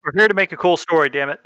We're here to make a cool story, damn it.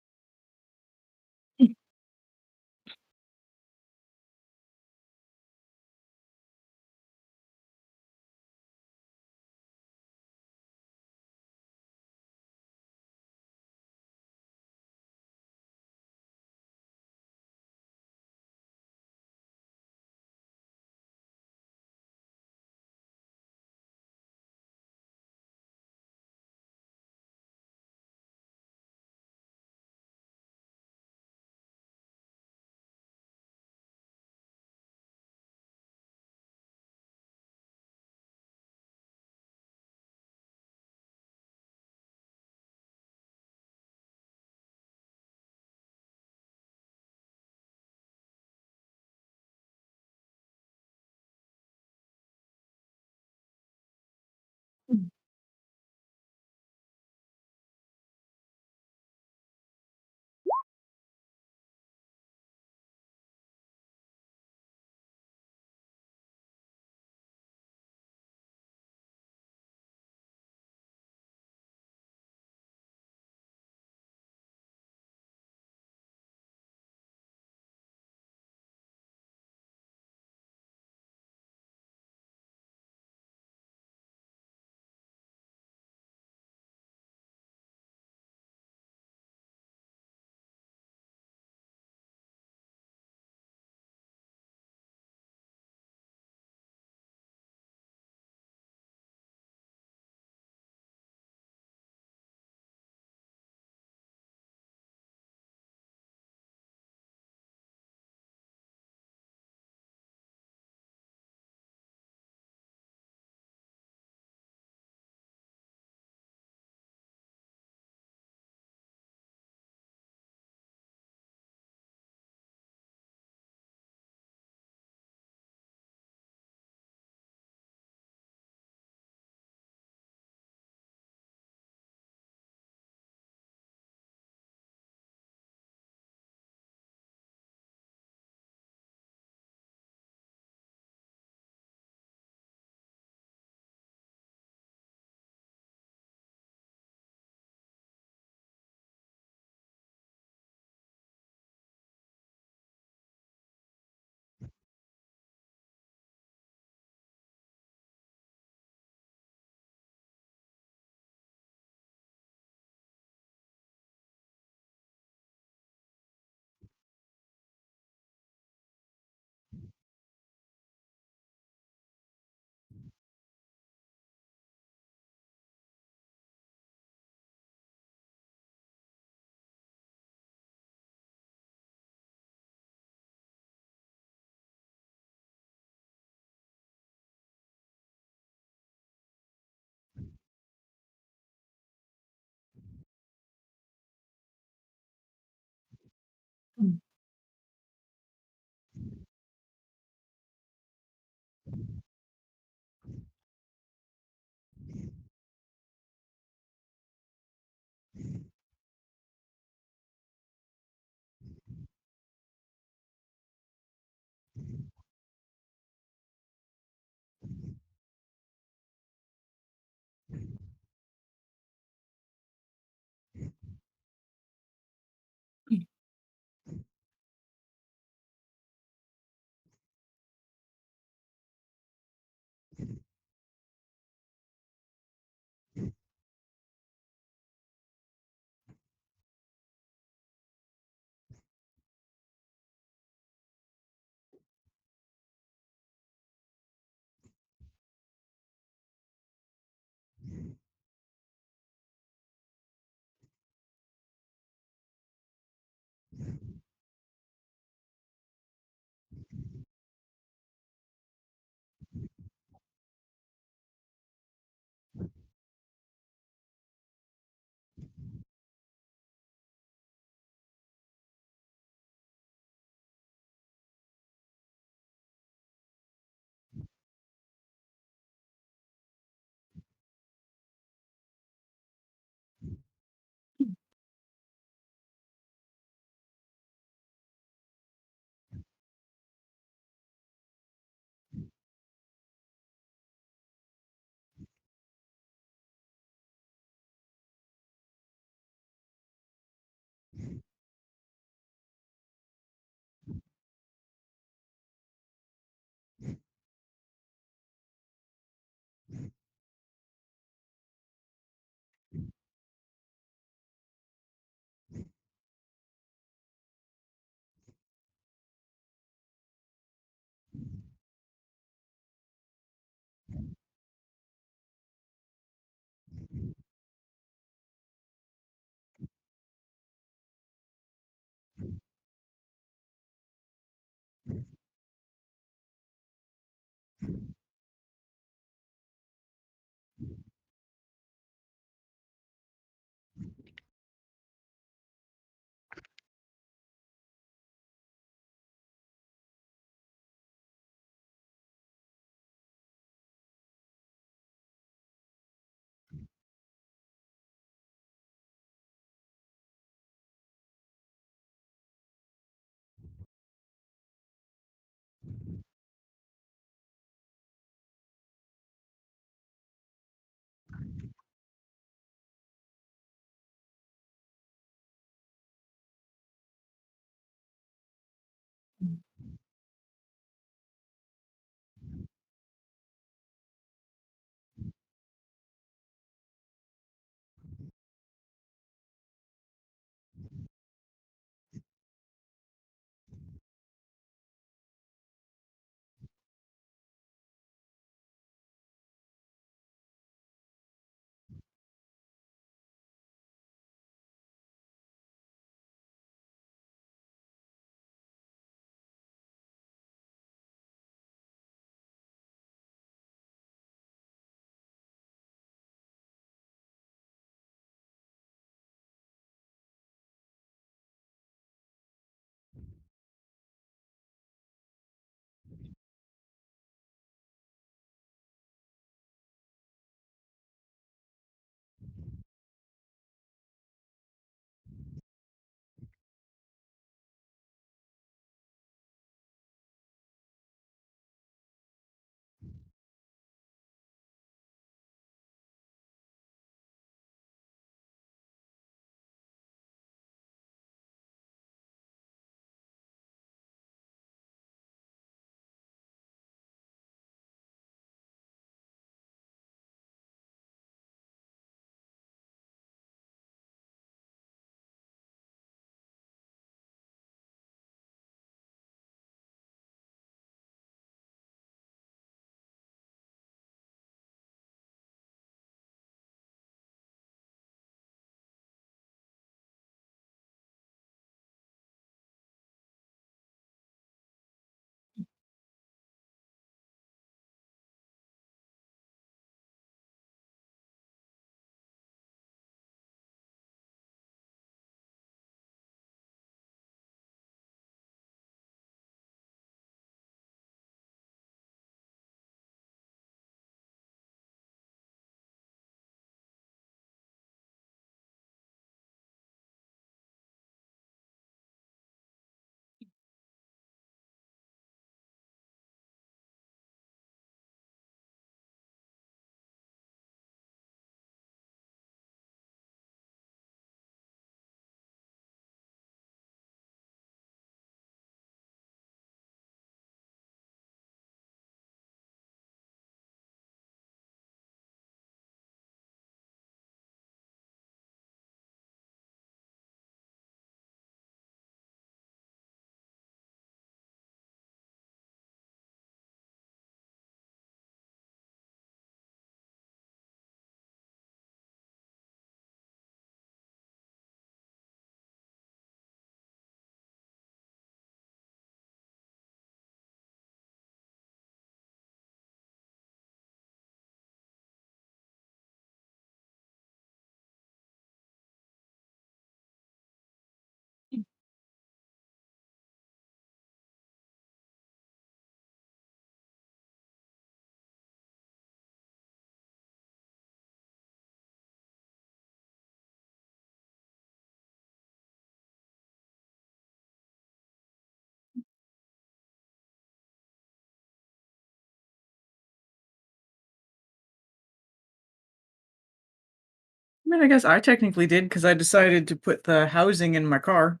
mean, I guess I technically did because I decided to put the housing in my car.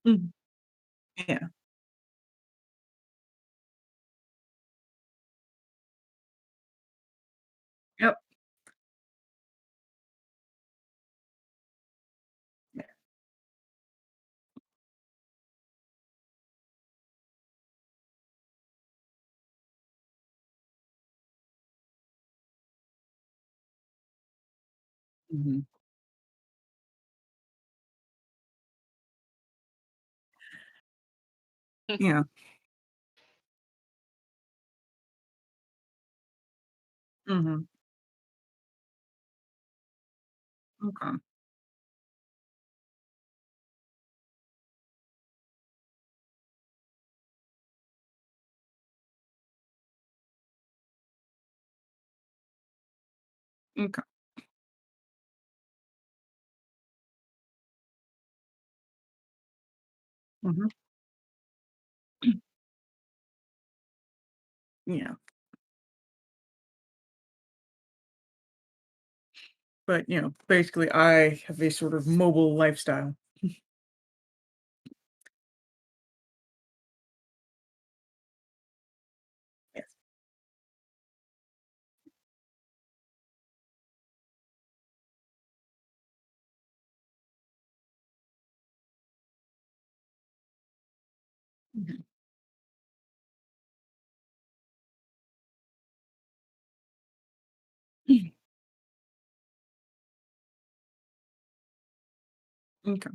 Mhm. Yeah. Yep. Yeah. Mhm. Yeah. Mhm. Okay. Okay. Mhm. Yeah. But, basically, I have a sort of mobile lifestyle. Yes. Mhm. Okay.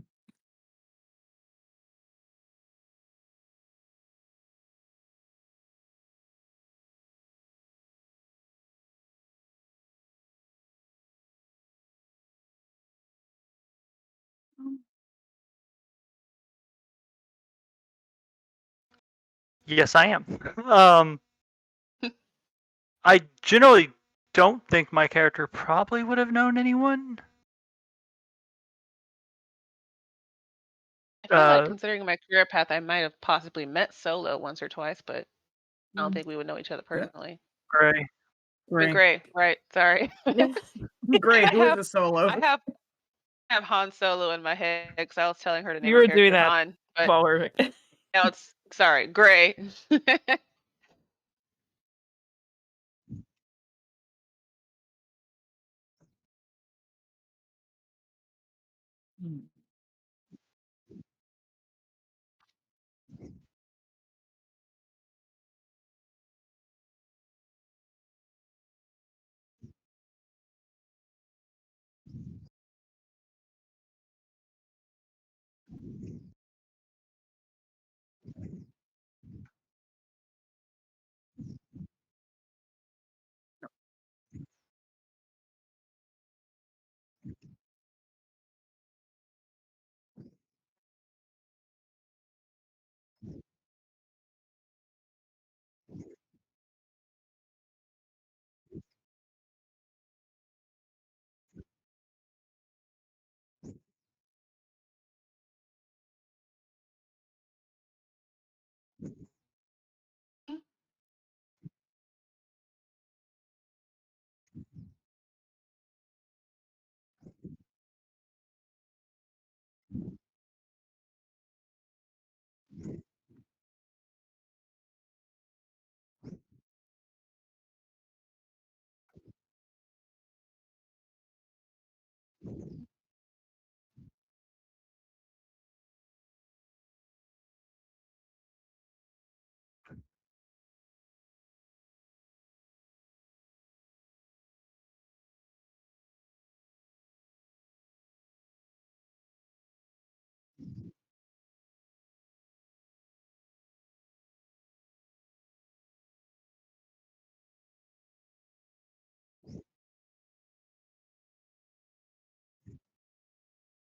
Um, Yes, I am. Um, I generally don't think my character probably would have known anyone. I feel like Uh, considering my career path, I might have possibly met Solo once or twice, but I don't mm, think we would know each other yeah. personally. Gray. I mean, Gray. Gray, right? Sorry. Gray, I who is have, a I solo. have, I have Han Solo in my head because I was telling her to name You her were doing character that Han, but while we're now it's sorry, Gray. Mm.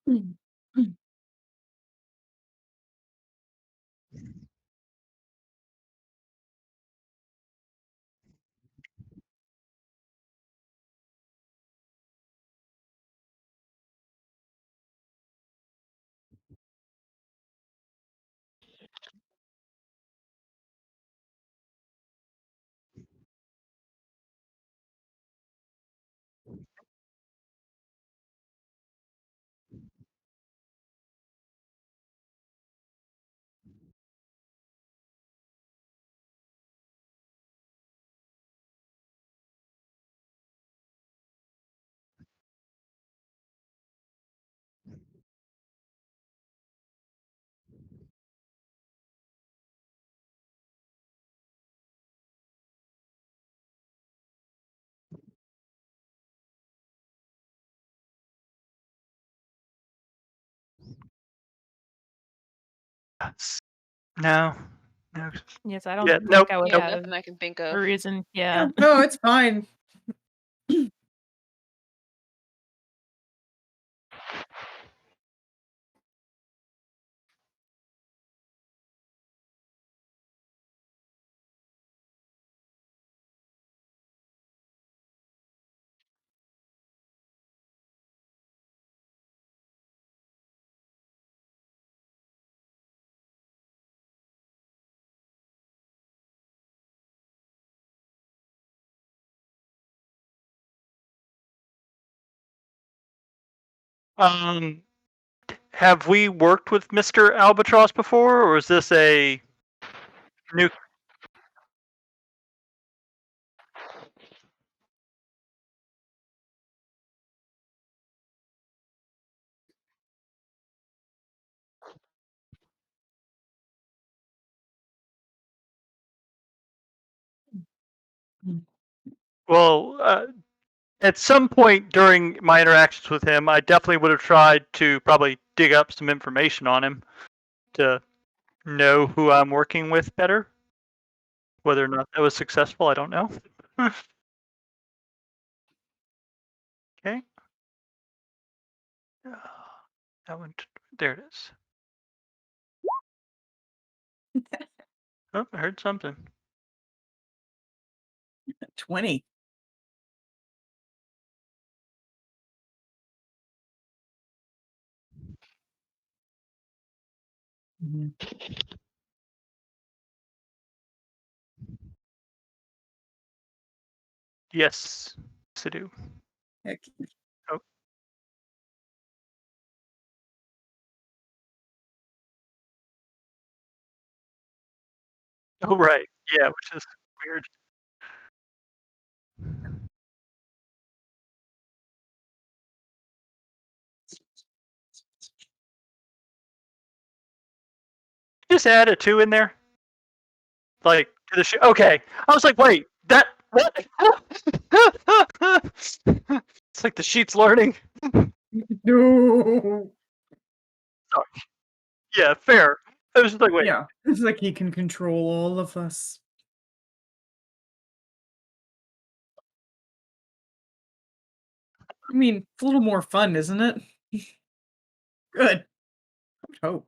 Mm. Mm. No. No. Yes, I don't Yeah, think nope, I would Yeah, nope. have nothing I can think a of. reason. Yeah, Yeah. no, it's fine. Have we worked with Mr. Albatross before, or is this a new? Well, at some point during my interactions with him, I definitely would have tried to probably dig up some information on him to know who I'm working with better. Whether or not that was successful, I don't know. Okay. That one, there it is. Oh, I heard something. 20. Mhm. Yes, I do. Heck, Oh, oh, right. Yeah, which is weird. Just add a 2 in there, like to the show. Okay, I was like, wait, that what? It's like the sheet's learning. No. Sorry. Yeah, fair. I was just like, wait. Yeah, it's like he can control all of us. I mean, it's a little more fun, isn't it? Good. I would hope.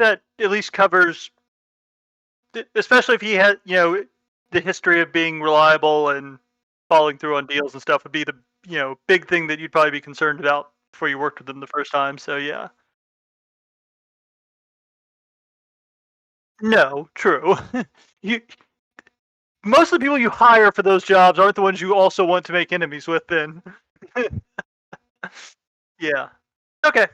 that at least covers, especially if he had, the history of being reliable and following through on deals and stuff would be the, big thing that you'd probably be concerned about before you worked with him the first time. So yeah. No, true. you Most of the people you hire for those jobs aren't the ones you also want to make enemies with. Then, yeah. Okay.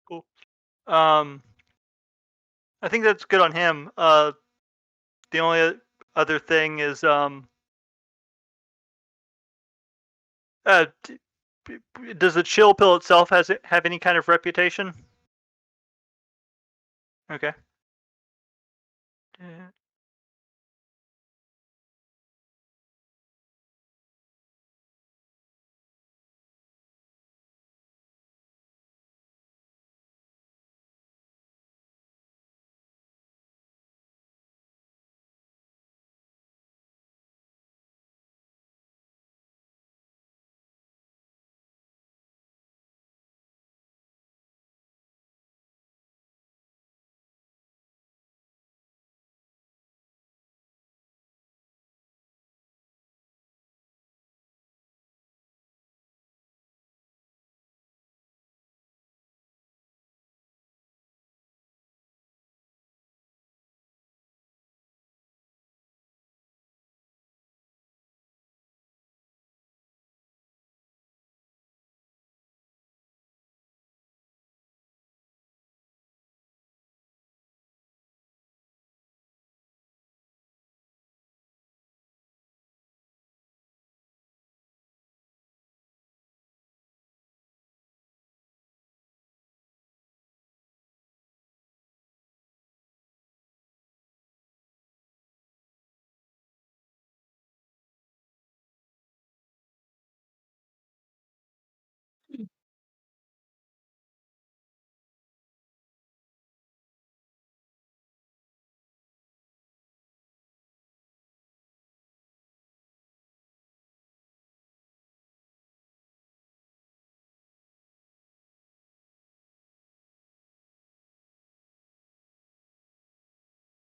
Cool. Um, I think that's good on him. The only other thing is, uh, does the chill pill itself has it have any kind of reputation? Okay. Yeah.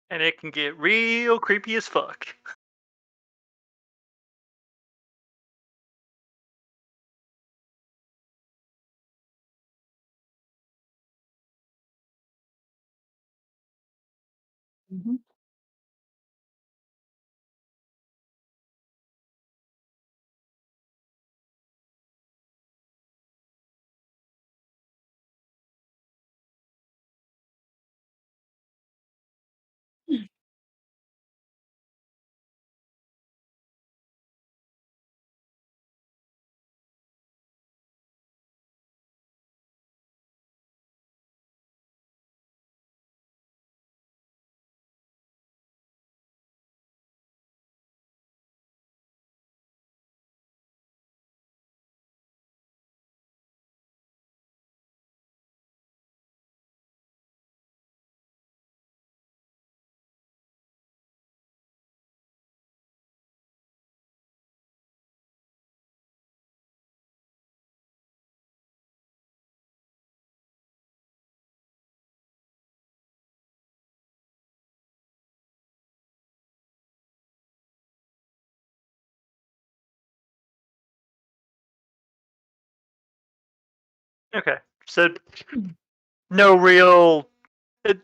And it can get real creepy as fuck. Mhm. Okay. So no real,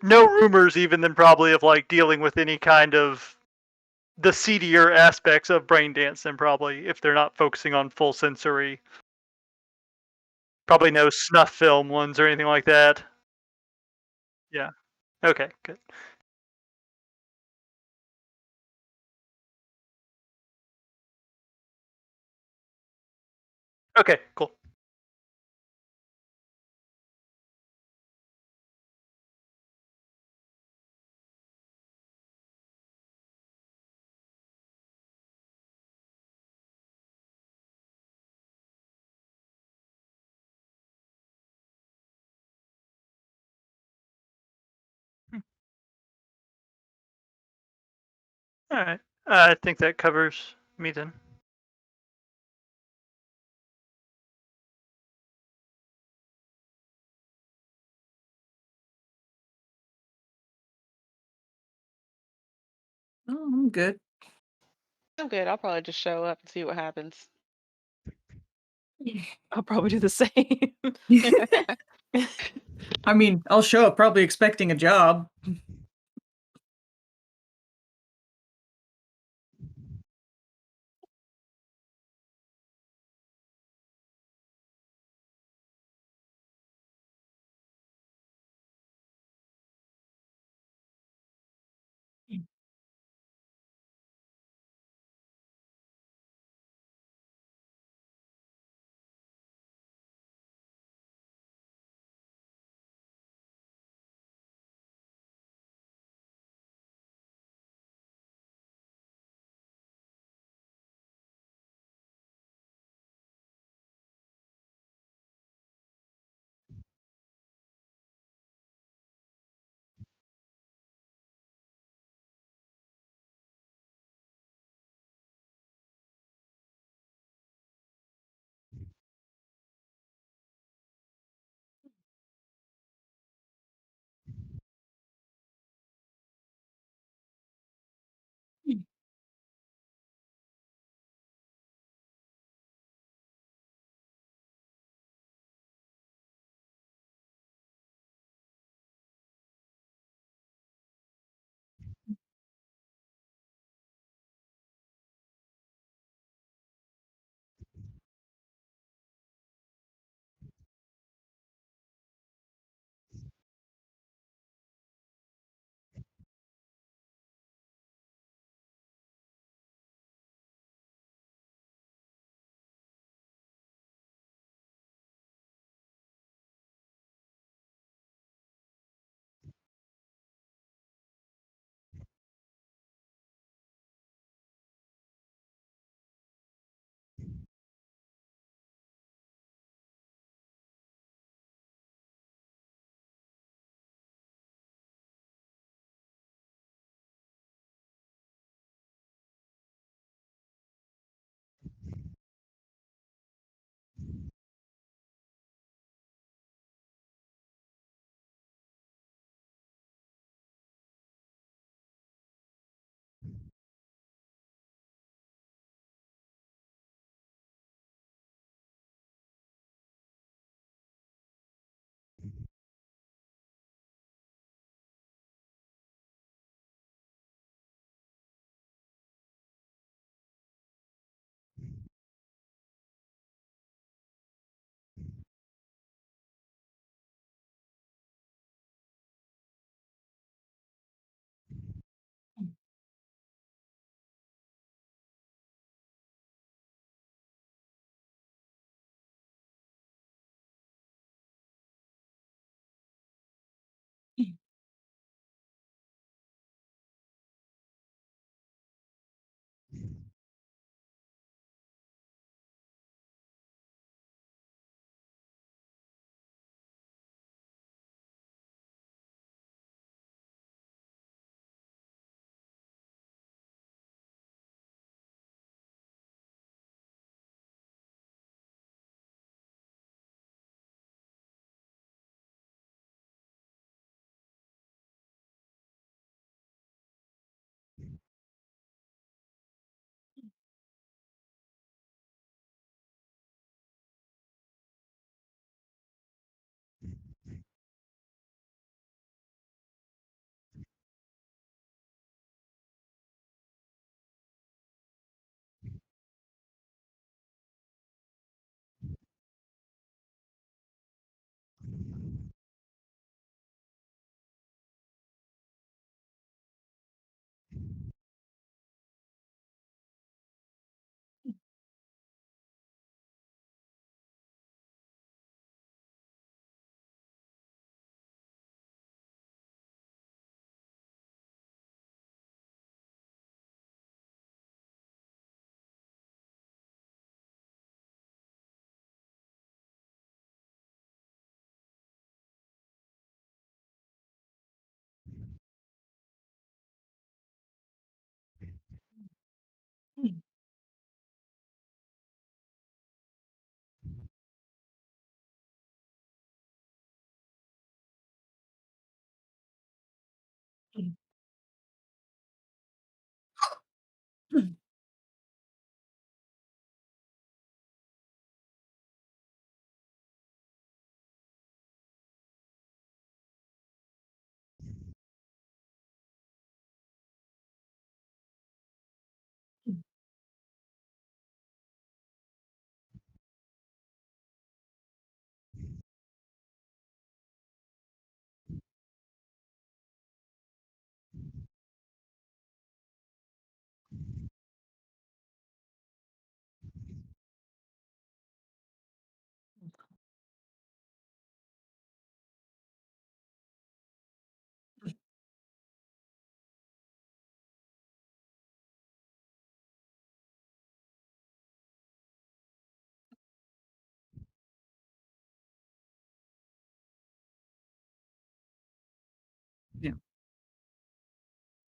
no rumors even then probably of like dealing with any kind of the seedier aspects of brain dance then probably if they're not focusing on full sensory. Probably no snuff film ones or anything like that. Yeah. Okay, good. Okay, cool. All right. I think that covers me then. Oh, I'm good. I'm good. I'll probably just show up and see what happens. I'll probably do the same. I mean, I'll show up probably expecting a job.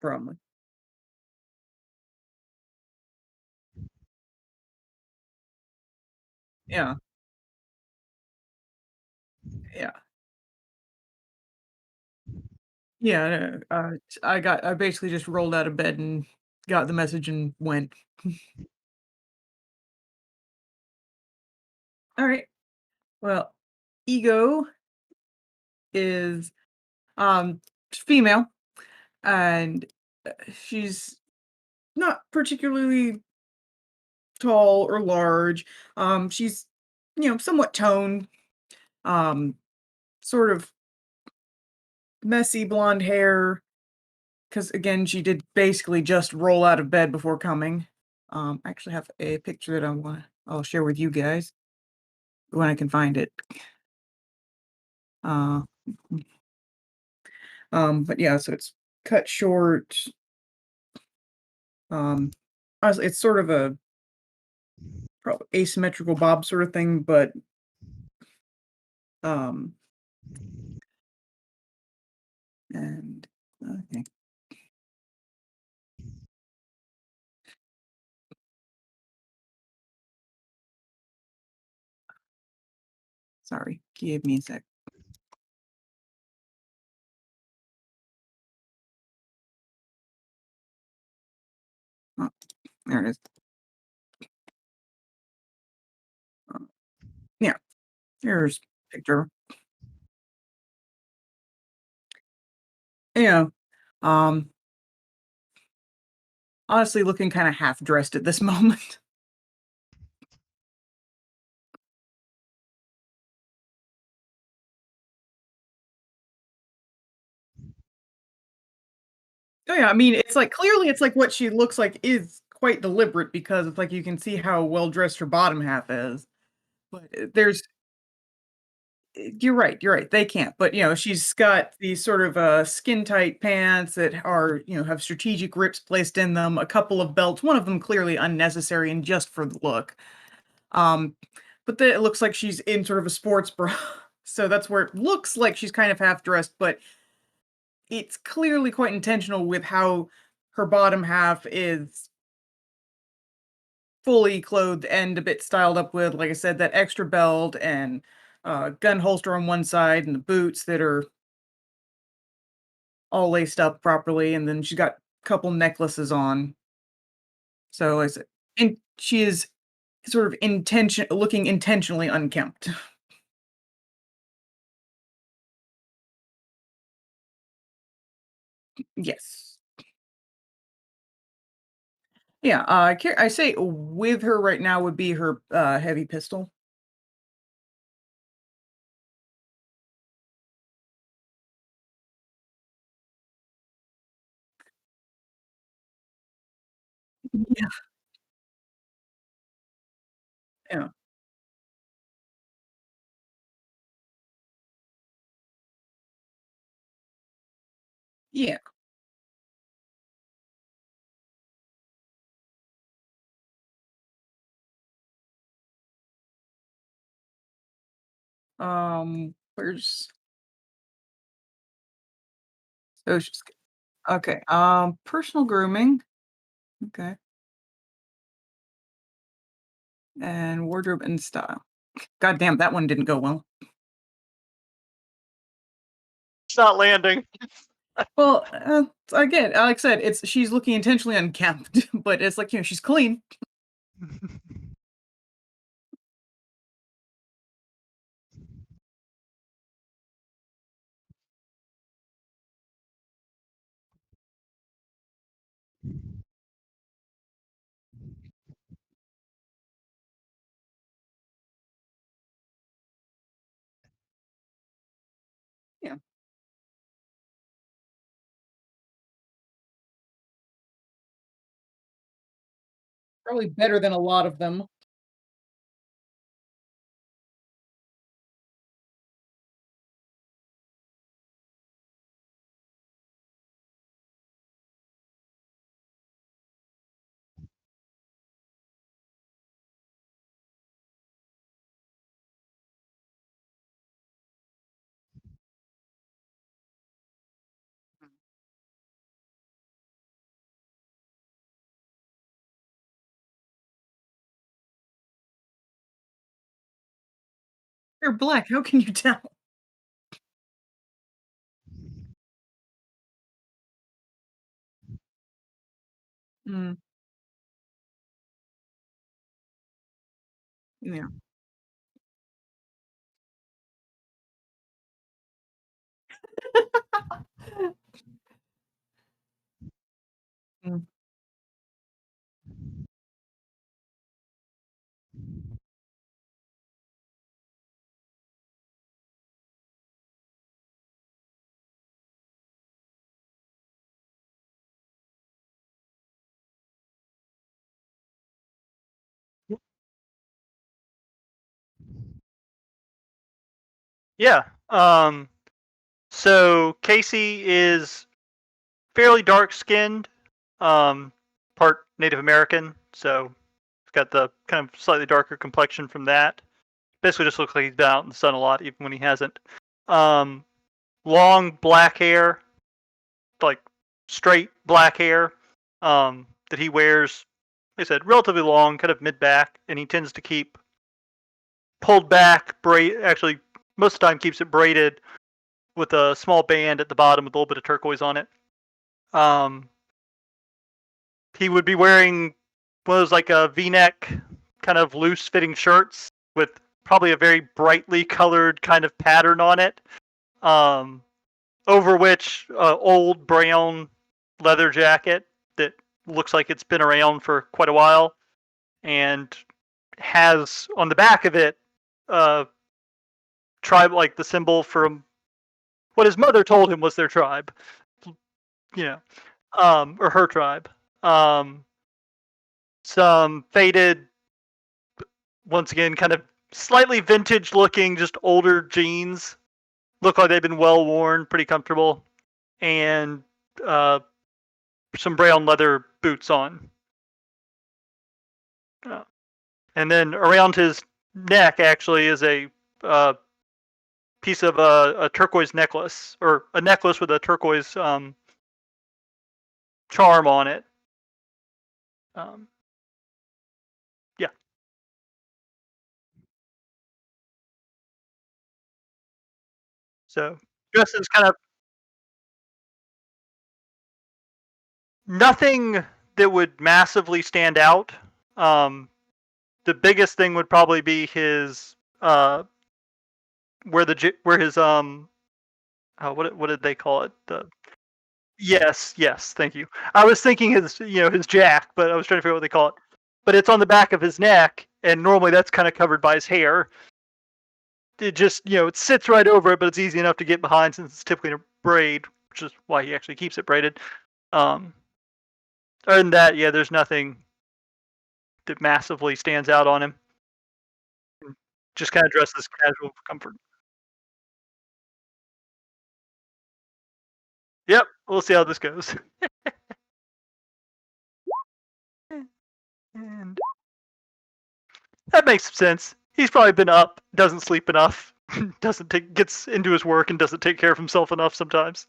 probably. Yeah, yeah. Yeah, I basically just rolled out of bed and got the message and went. Alright, well, Ego is, um, female, and, she's not particularly tall or large, she's, somewhat toned, um, sort of messy blonde hair, because again, she did basically just roll out of bed before coming. I actually have a picture that I'll share with you guys when I can find it. Uh, but yeah, so it's cut short. Um, Honestly, it's sort of a probably asymmetrical bob sort of thing, but um, and okay, sorry, give me a sec. Oh, there it is. Uh, yeah, here's a picture. Yeah, um, honestly, looking kind of half dressed at this moment. Oh, yeah, I mean, it's like clearly it's like what she looks like is quite deliberate because it's like you can see how well dressed her bottom half is. But you're right, they can't. But she's got these sort of skin tight pants that are, have strategic rips placed in them, a couple of belts, one of them clearly unnecessary and just for the look. Um, but then it looks like she's in sort of a sports bra. So that's where it looks like she's kind of half dressed, but it's clearly quite intentional with how her bottom half is fully clothed and a bit styled up with, like I said, that extra belt and gun holster on one side and the boots that are all laced up properly. And then she's got a couple necklaces on. So I said, and she is sort of looking intentionally unkempt. Yes. Yeah. I say with her right now would be her heavy pistol. Yeah. Yeah. Yeah. Where's so she's okay. Personal grooming. Okay. And wardrobe and style. God damn, that one didn't go well. It's not landing. Well, again, like I said, it's she's looking intentionally unkempt, but it's like she's clean. Yeah, probably better than a lot of them. They're black. How can you tell? Mm, yeah. Mm, Yeah. So Casey is fairly dark skinned, part Native American, so he's got the kind of slightly darker complexion from that. Basically just looks like he's been out in the sun a lot, even when he hasn't. Um, Long black hair, like straight black hair, that he wears. Like I said, relatively long, kind of mid back, and he tends to keep pulled back, braid. Actually, most of the time keeps it braided with a small band at the bottom with a little bit of turquoise on it. Um, he would be wearing one of those like a V-neck kind of loose fitting shirts with probably a very brightly colored kind of pattern on it. Um, Over which old brown leather jacket that looks like it's been around for quite a while and has on the back of it tribe, like the symbol from what his mother told him was their tribe, you know, or her tribe. Um, some faded, once again, kind of slightly vintage looking, just older jeans. Look like they've been well worn, pretty comfortable, and uh, some brown leather boots on. Uh, and then around his neck, actually, is a uh, piece of a turquoise necklace, or a necklace with a turquoise charm on it. Um, yeah. So dresses kind of nothing that would massively stand out. Um, the biggest thing would probably be his where his what did they call it? The yes, thank you. I was thinking his jack, but I was trying to figure out what they call it. But it's on the back of his neck, and normally that's kind of covered by his hair. It just it sits right over it, but it's easy enough to get behind since it's typically in a braid, which is why he actually keeps it braided. Um, Other than that, yeah, there's nothing that massively stands out on him. Just kind of dresses casual for comfort. Yep, we'll see how this goes. And that makes sense. He's probably been up, doesn't sleep enough, gets into his work and doesn't take care of himself enough sometimes.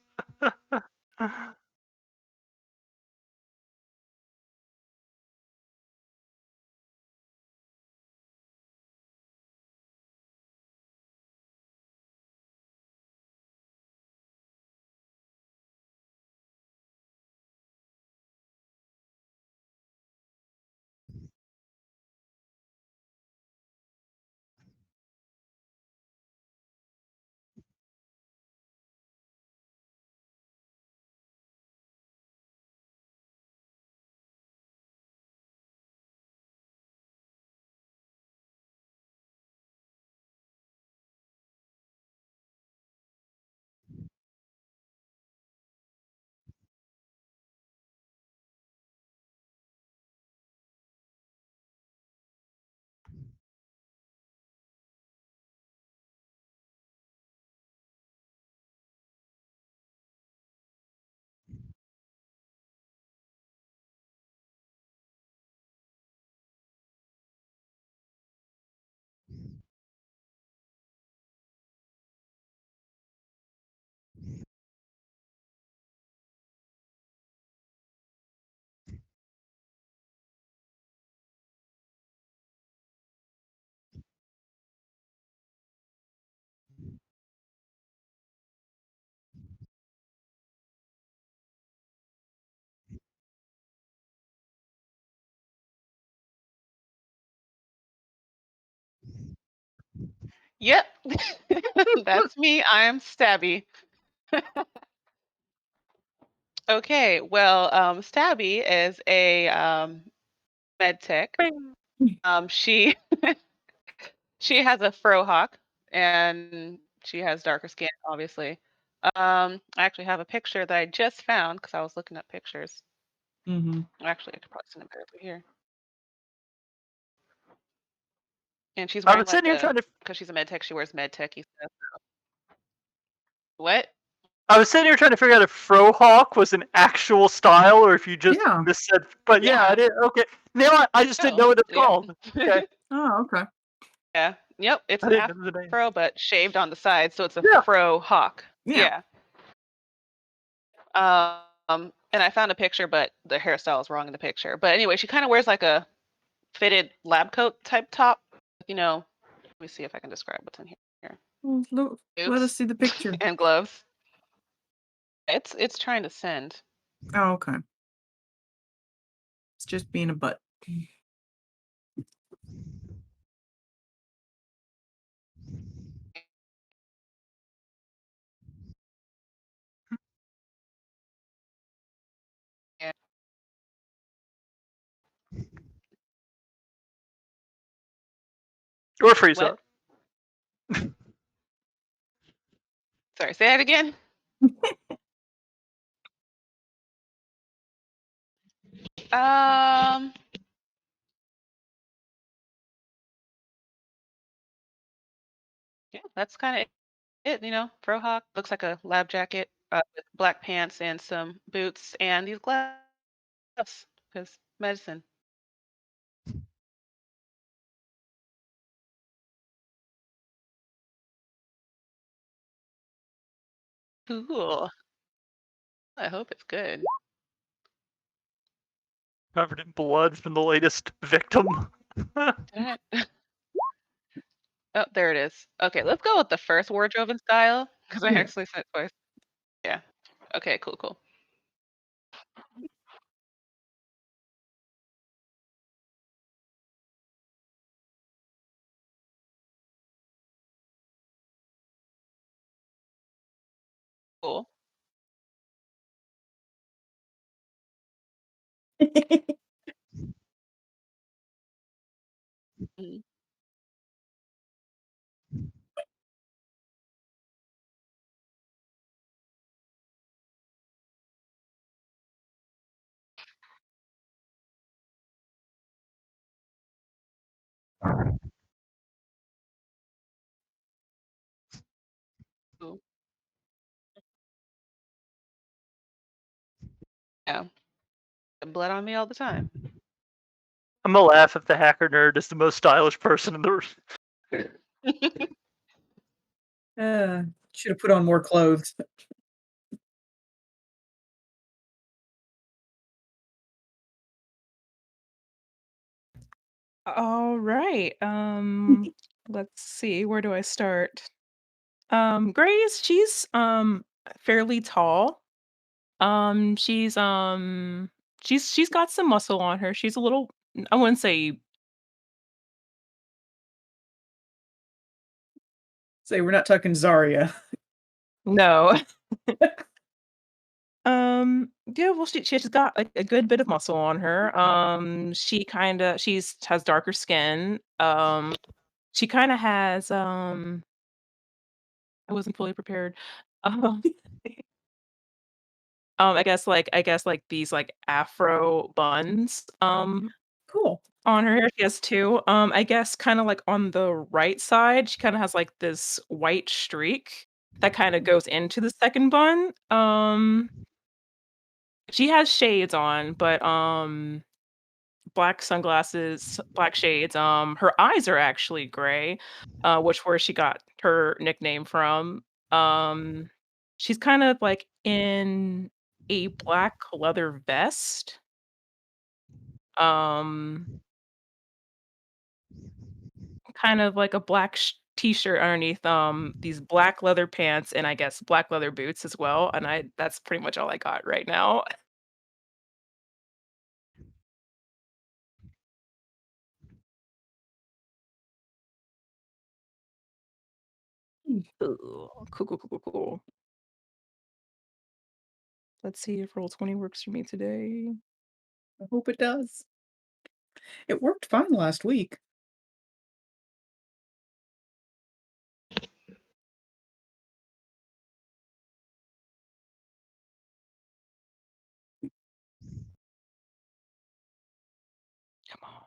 Yep. That's me. I am Stabby. Okay, well, Stabby is a med tech. She she has a fro hawk and she has darker skin, obviously. I actually have a picture that I just found because I was looking up pictures. Mm-hmm. Actually, I could probably send it over here. And she's I wearing was sitting here trying to. because she's a med tech, she wears med techy stuff. What? I was sitting here trying to figure out if Frohawk was an actual style or if you just Yeah. missaid. But yeah, I did. Okay, now I just didn't know what it's Yep. called. Okay, Oh, okay. Yeah. Yep. It's I an didn't know the name. afro, but shaved on the side, so it's a Yeah. fro hawk. Yeah. And I found a picture, but the hairstyle is wrong in the picture. But anyway, she kind of wears like a fitted lab coat type top. Let me see if I can describe what's in here. Well, look, let us Boots see the picture. and gloves. It's trying to send. Oh, okay. It's just being a butt. Yeah. Or freeze What? up. Sorry, say that again. Um, yeah, that's kind of it. Fro hawk looks like a lab jacket with black pants and some boots and these gloves because medicine. Cool. I hope it's good. Covered in blood from the latest victim. Did I- Oh, there it is. Okay, let's go with the first wardrobe and style because I Yeah. actually said it twice. Yeah. Okay, cool. Cool. Mhm. Cool. Yeah. The blood on me all the time. I'm gonna laugh if the hacker nerd is the most stylish person in the room. Should have put on more clothes. All right. Let's see. Where do I start? Grace, she's fairly tall. She's she's got some muscle on her. She's a little I wouldn't say Say we're not talking Zarya. no. Yeah, well she's got like a good bit of muscle on her. She's has darker skin. She kind of has I wasn't fully prepared. Um I guess like these like afro buns Cool. on her hair. She has two. I guess kind of like on the right side, she kind of has like this white streak that kind of goes into the second bun. She has shades on, but black sunglasses, black shades. Her eyes are actually gray, which where she got her nickname from. Um, she's kind of like in a black leather vest. Um, kind of like a black t-shirt underneath these black leather pants and I guess black leather boots as well. And I that's pretty much all I got right now. Ooh, cool. Let's see if Roll20 works for me today. I hope it does. It worked fine last week. Come on.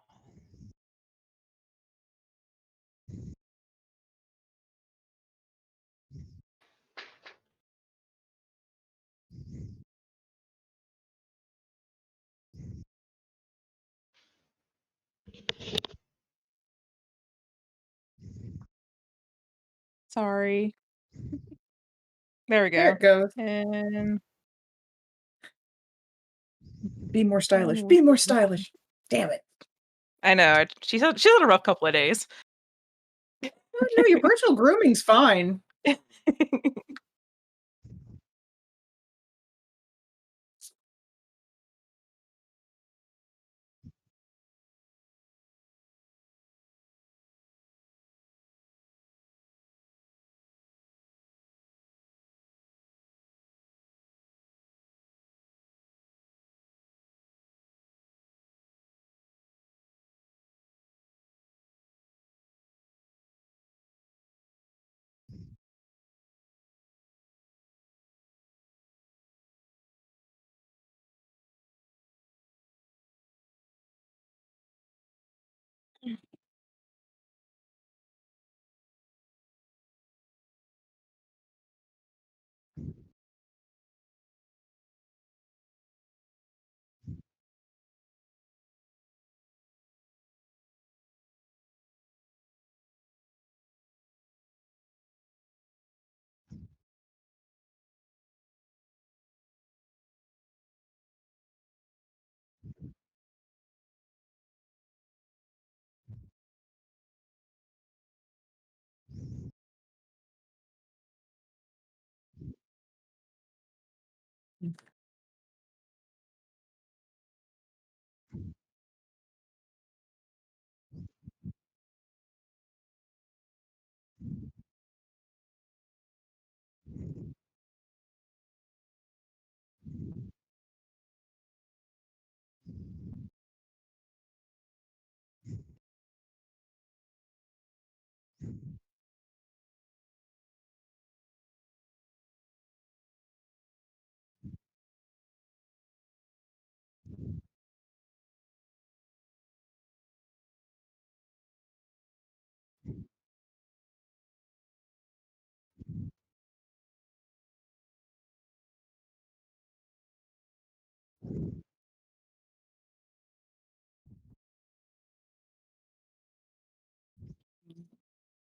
Sorry. There we There go. it goes. And Be more stylish. we'll Be more get that. stylish. Damn it. I know. She's had a rough couple of days. Oh, no, your personal grooming's fine.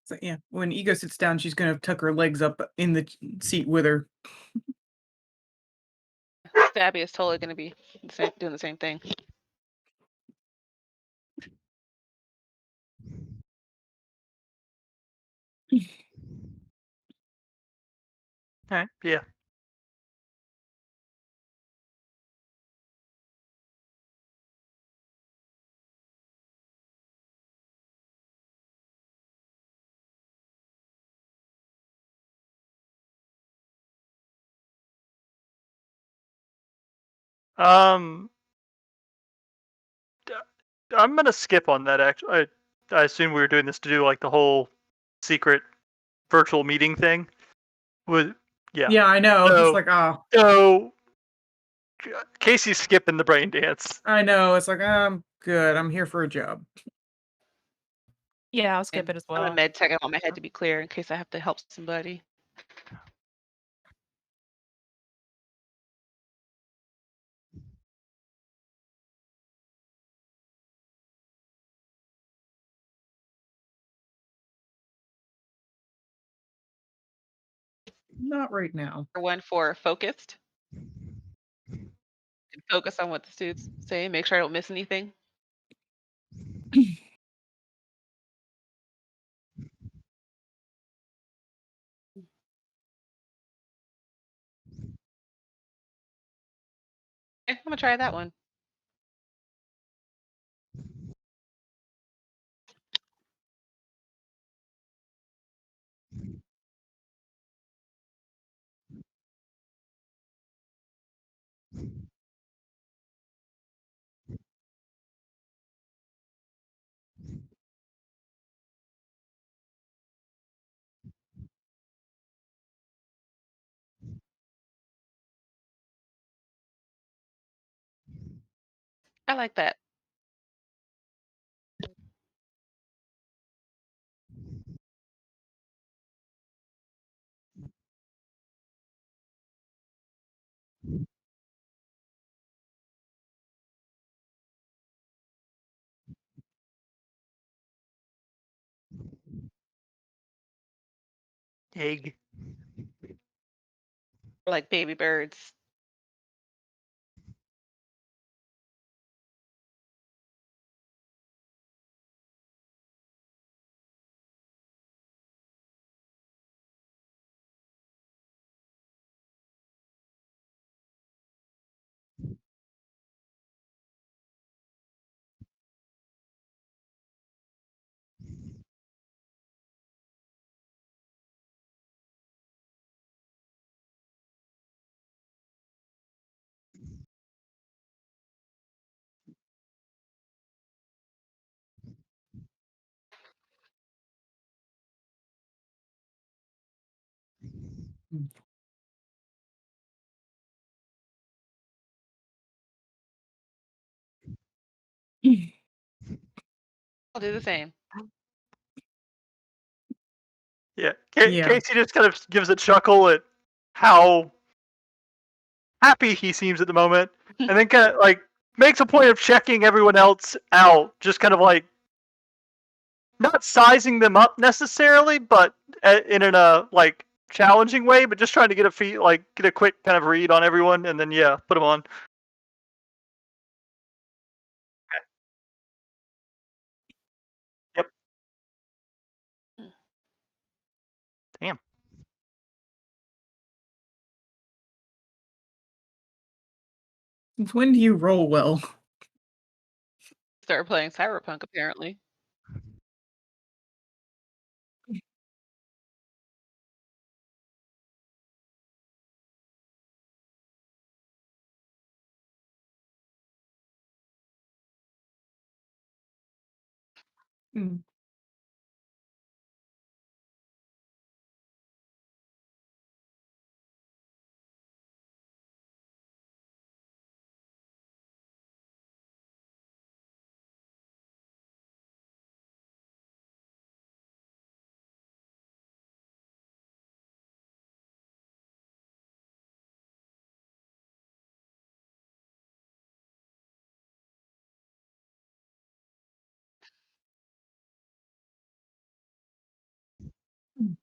So, yeah, when Ego sits down, she's gonna tuck her legs up in the seat with her. Stabby is totally going to be doing the same thing. Alright, yeah. Um, d- I'm gonna skip on that. Actually, I assume we were doing this to do like the whole secret virtual meeting thing. With yeah. Yeah, I know. So- It's like, oh, So Casey's skipping the brain dance. I know. It's like, I'm good. I'm here for a job. Yeah, I'll skip it as I'm a well. med tech. I want my head to be clear in case I have to help somebody. Not right now. One for focused. Focus on what the students say. Make sure I don't miss anything. Okay, I'm gonna try that one. I like that. Egg. Like baby birds. Mm. I'll do the same. Yeah. Yeah. Casey just kind of gives a chuckle at how happy he seems at the moment, and then kind of like makes a point of checking everyone else out, just kind of like not sizing them up necessarily, but in a like challenging way, but just trying to get get a quick kind of read on everyone, and then yeah, put them on. Yep. Damn. Since when do you roll well? Start playing Cyberpunk apparently. Mm. Mm.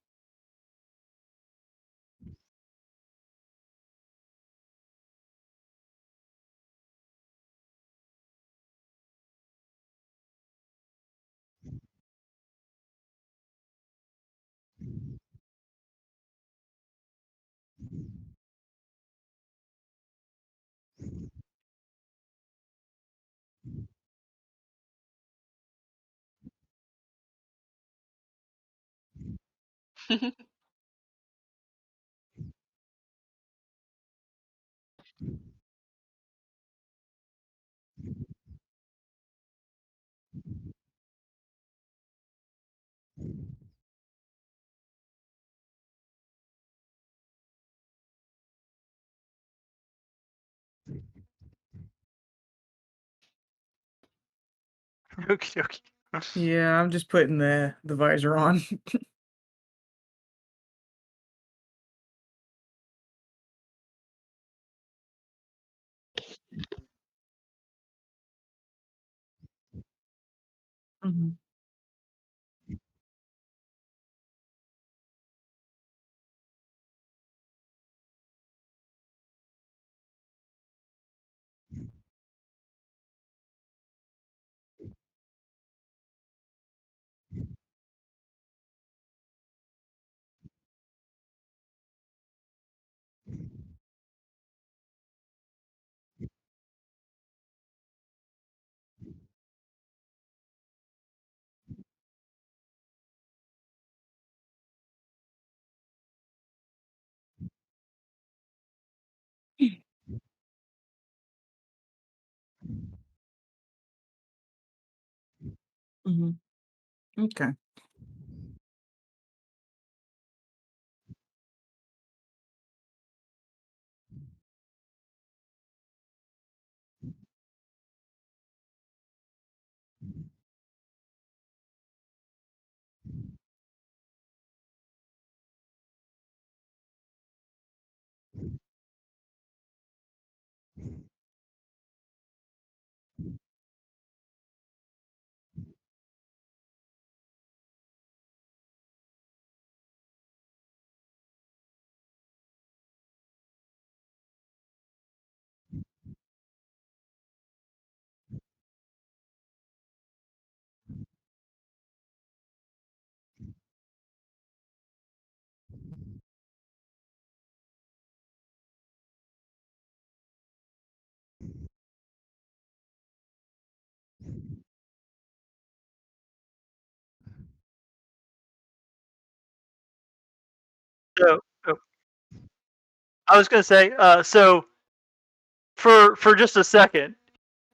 Okie dokie. Yeah, I'm just putting the visor on. Mhm. Mhm. Okay. So, I was gonna say, so for just a second,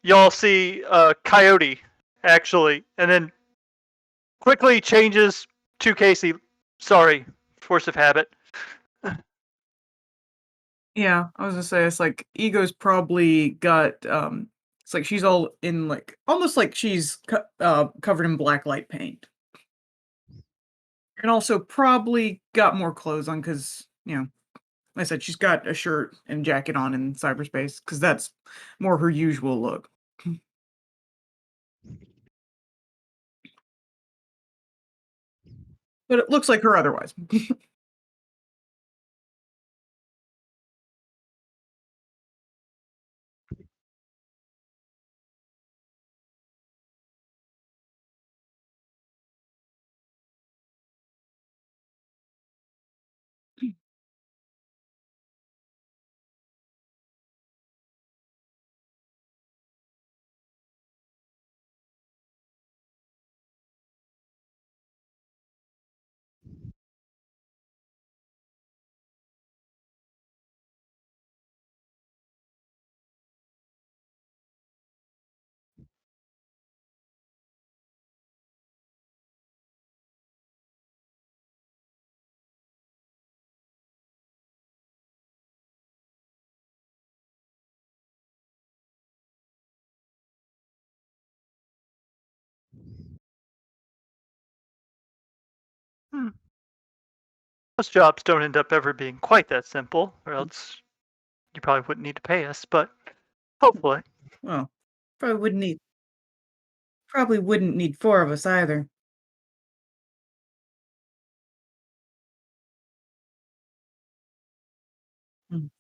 y'all see Coyote actually, and then quickly changes to Casey. Sorry, force of habit. Yeah, I was gonna say it's like Ego's probably got it's like she's all in like almost like she's covered in black light paint. And also probably got more clothes on because, like I said, she's got a shirt and jacket on in cyberspace because that's more her usual look. But it looks like her otherwise. Hmm. Most jobs don't end up ever being quite that simple, or else you probably wouldn't need to pay us. But hopefully, Well, probably wouldn't need probably wouldn't need four of us either. Mm.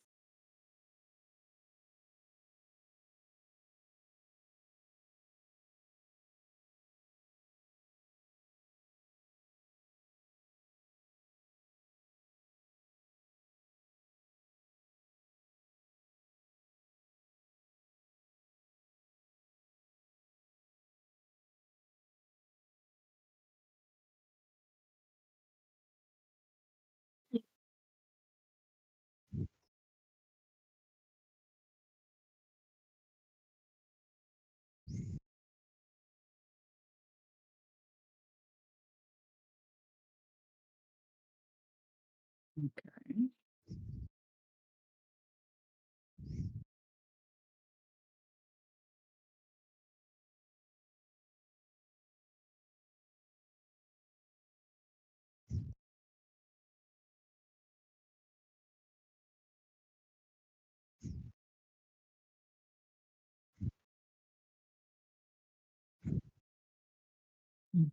Okay. Mm.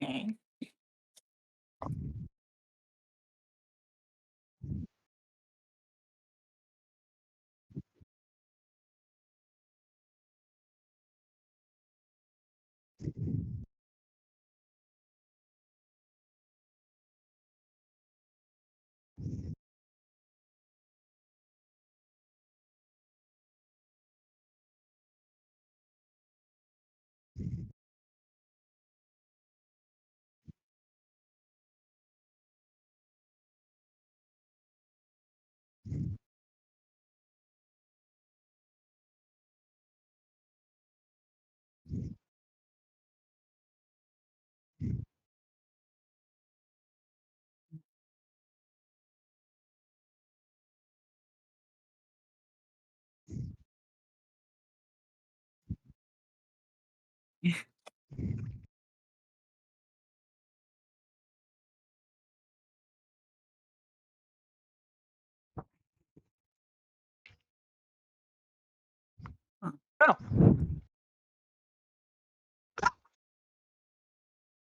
Okay. Oh.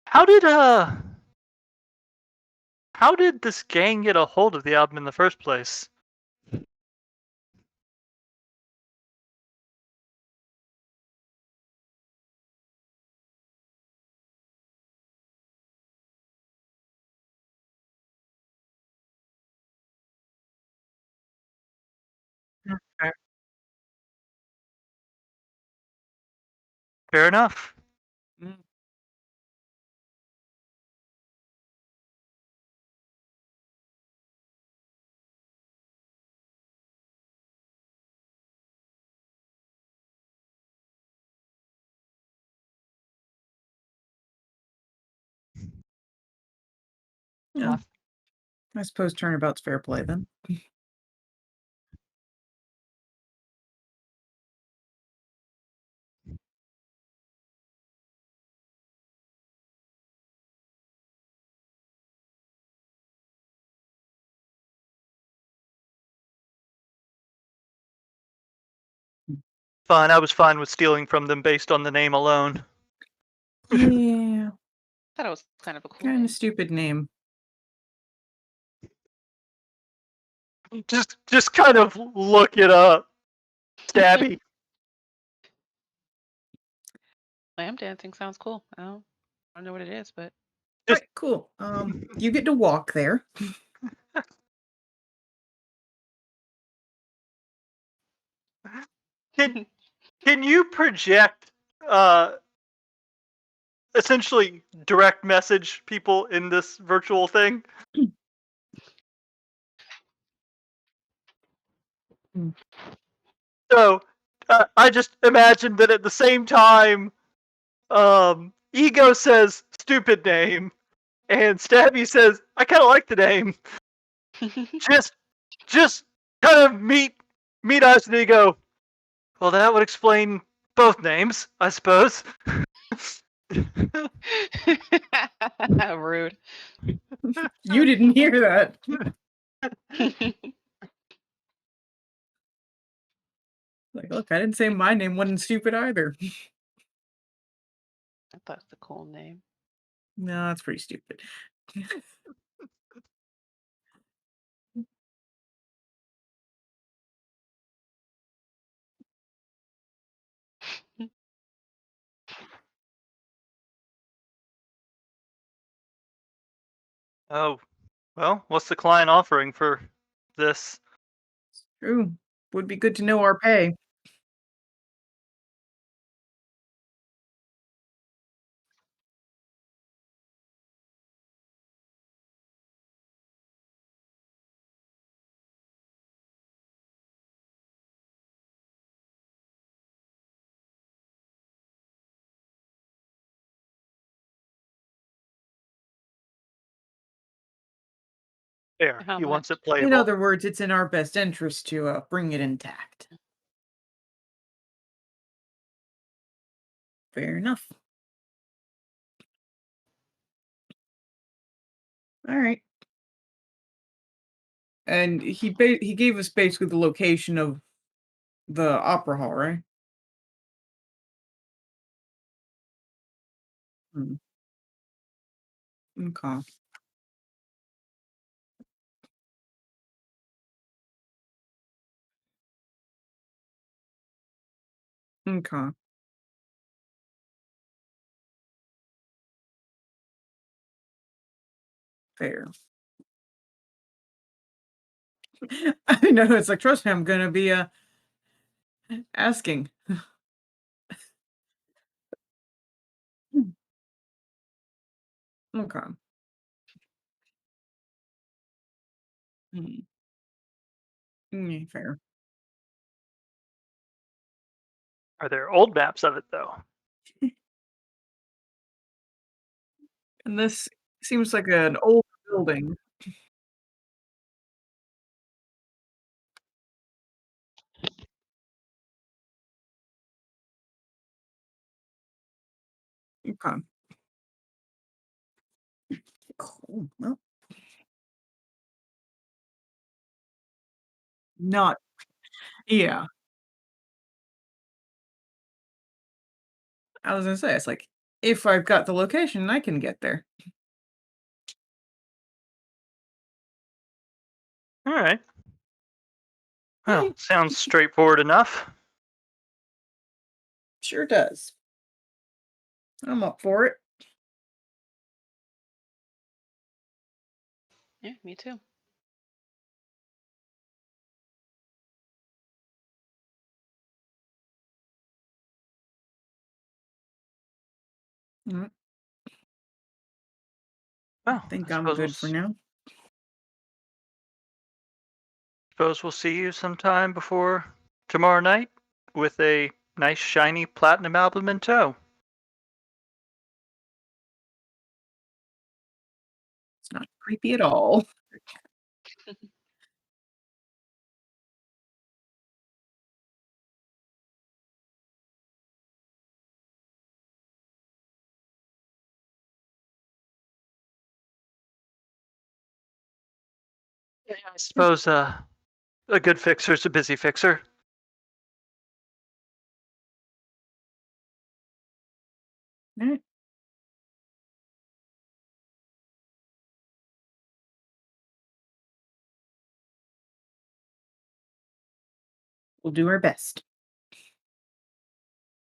How did how did this gang get a hold of the album in the first place? Fair, fair enough. Mm. Yeah. I suppose turnabout's fair play then. Fine, I was fine with stealing from them based on the name alone. Yeah, Thought it was kind of a cool kind name. of stupid name. Just kind of look it up. Stabby. Lamb dancing sounds cool. I don't know what it is, but Just- Right, cool. You get to walk there. Can you project essentially direct message people in this virtual thing? Mm. So I just imagine that at the same time, Ego says stupid name, and Stabby says I kind of like the name. Just kind of meet us and Ego. Well, that would explain both names, I suppose. rude. You didn't hear that. Like, look, I didn't say my name wasn't stupid either. I thought it's a cool name. No, that's pretty stupid. Oh, well, what's the client offering for this? True. Would be good to know our pay. Fair. How He wants it much? playable. In other words, it's in our best interest to bring it intact. Fair enough. All right. And he gave us basically the location of the opera hall, right? Hmm. Okay. Okay. Fair. I know it's like trust me, I'm gonna be asking. Hmm. Okay. Hmm. Fair. Are there old maps of it though? And this seems like an old building. Okay. Cool. Well, not yeah. I was gonna say, it's like, if I've got the location, I can get there. All right. Well, Yay. sounds straightforward enough. Sure does. I'm up for it. Yeah, me too. Mm, Well, think I I'm good for now. suppose we'll see you sometime before tomorrow night with a nice shiny platinum album in tow. It's not creepy at all. Yeah, I suppose a good fixer's a busy fixer. Alright. We'll do our best.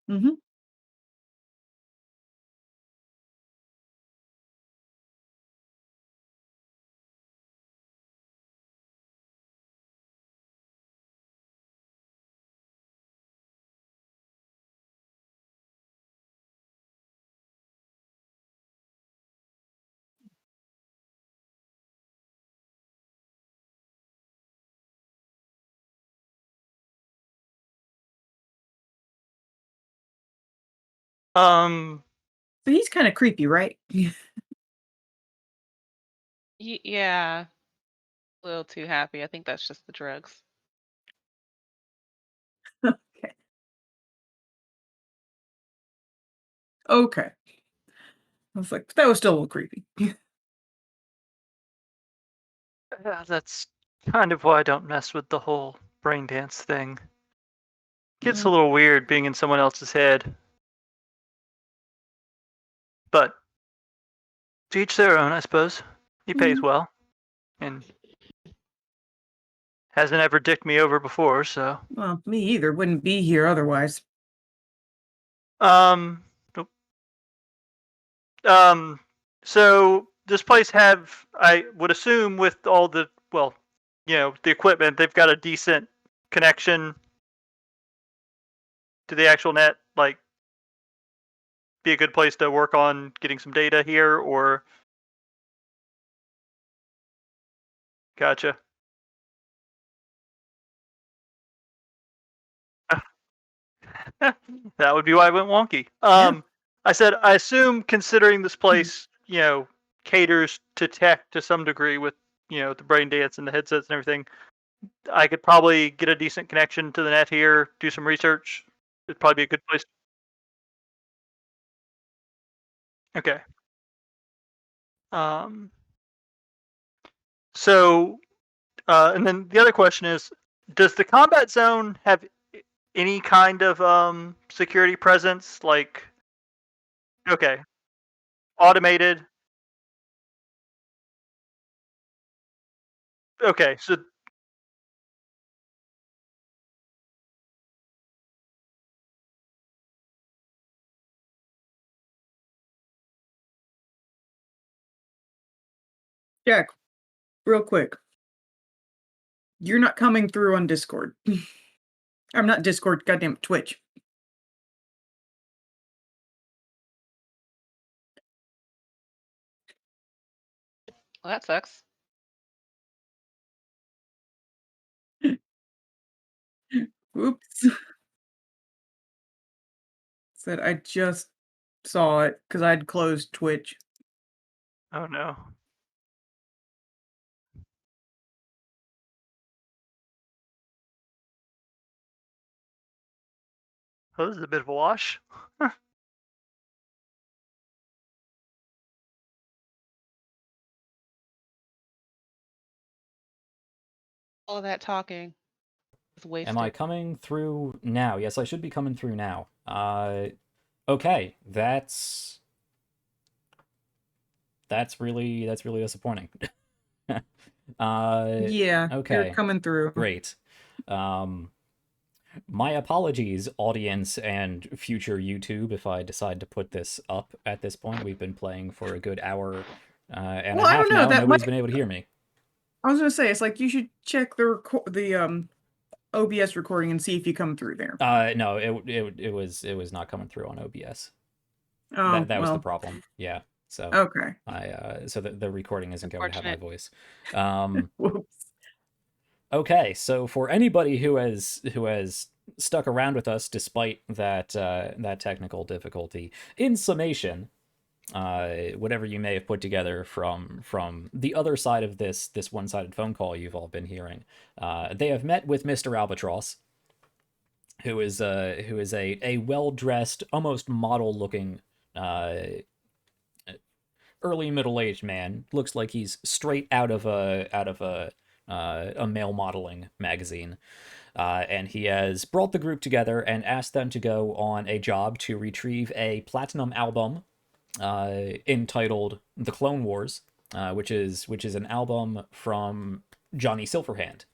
Mhm. Um, So he's kinda creepy, right? Yeah, a little too happy. I think that's just the drugs. Okay. Okay. I was like, that was still a little creepy. yeah, that's kind of why I don't mess with the whole brain dance thing. Gets a Mm, little weird being in someone else's head, but to each their own, I suppose. He pays mhm. well and hasn't ever dicked me over before, so. Well, me either, wouldn't be here otherwise. Nope. Um, so this place have, I would assume, with all the, well, the equipment, they've got a decent connection to the actual net. Like, be a good place to work on getting some data here, or gotcha. That would be why I went wonky. Yeah. I said I assume considering this place, caters to tech to some degree with the brain dance and the headsets and everything. I could probably get a decent connection to the net here, do some research. It'd probably be a good place. Okay. Um. So, and then the other question is, does the combat zone have any kind of security presence? Like, okay, automated. Okay, so Jack, real quick. You're not coming through on Discord. I'm not Discord, goddamn Twitch. Well, that sucks. Oops. Said I just saw it because I'd closed Twitch. Oh no. Oh, this is a bit of a wash. All of that talking is wasted. Am I coming through now? Yes, I should be coming through now. Okay, that's really disappointing. Yeah, okay. you're coming through. Great. My apologies, audience and future YouTube, if I decide to put this up at this point. We've been playing for a good hour and Well, a I half don't know, now. that Nobody's might- been able to hear me. I was gonna say, it's like you should check the OBS recording and see if you come through there. No, it was not coming through on OBS. Oh, That was the well, problem. Yeah. So okay. so the recording isn't going to have my Unfortunate. voice. Whoops. Okay, so for anybody who has stuck around with us despite that technical difficulty, in summation, whatever you may have put together from the other side of this one-sided phone call you've all been hearing, they have met with Mr. Albatross, who is a well-dressed, almost model-looking early middle-aged man. Looks like he's straight out of a male modeling magazine. And he has brought the group together and asked them to go on a job to retrieve a platinum album entitled The Clone Wars, which is an album from Johnny Silverhand,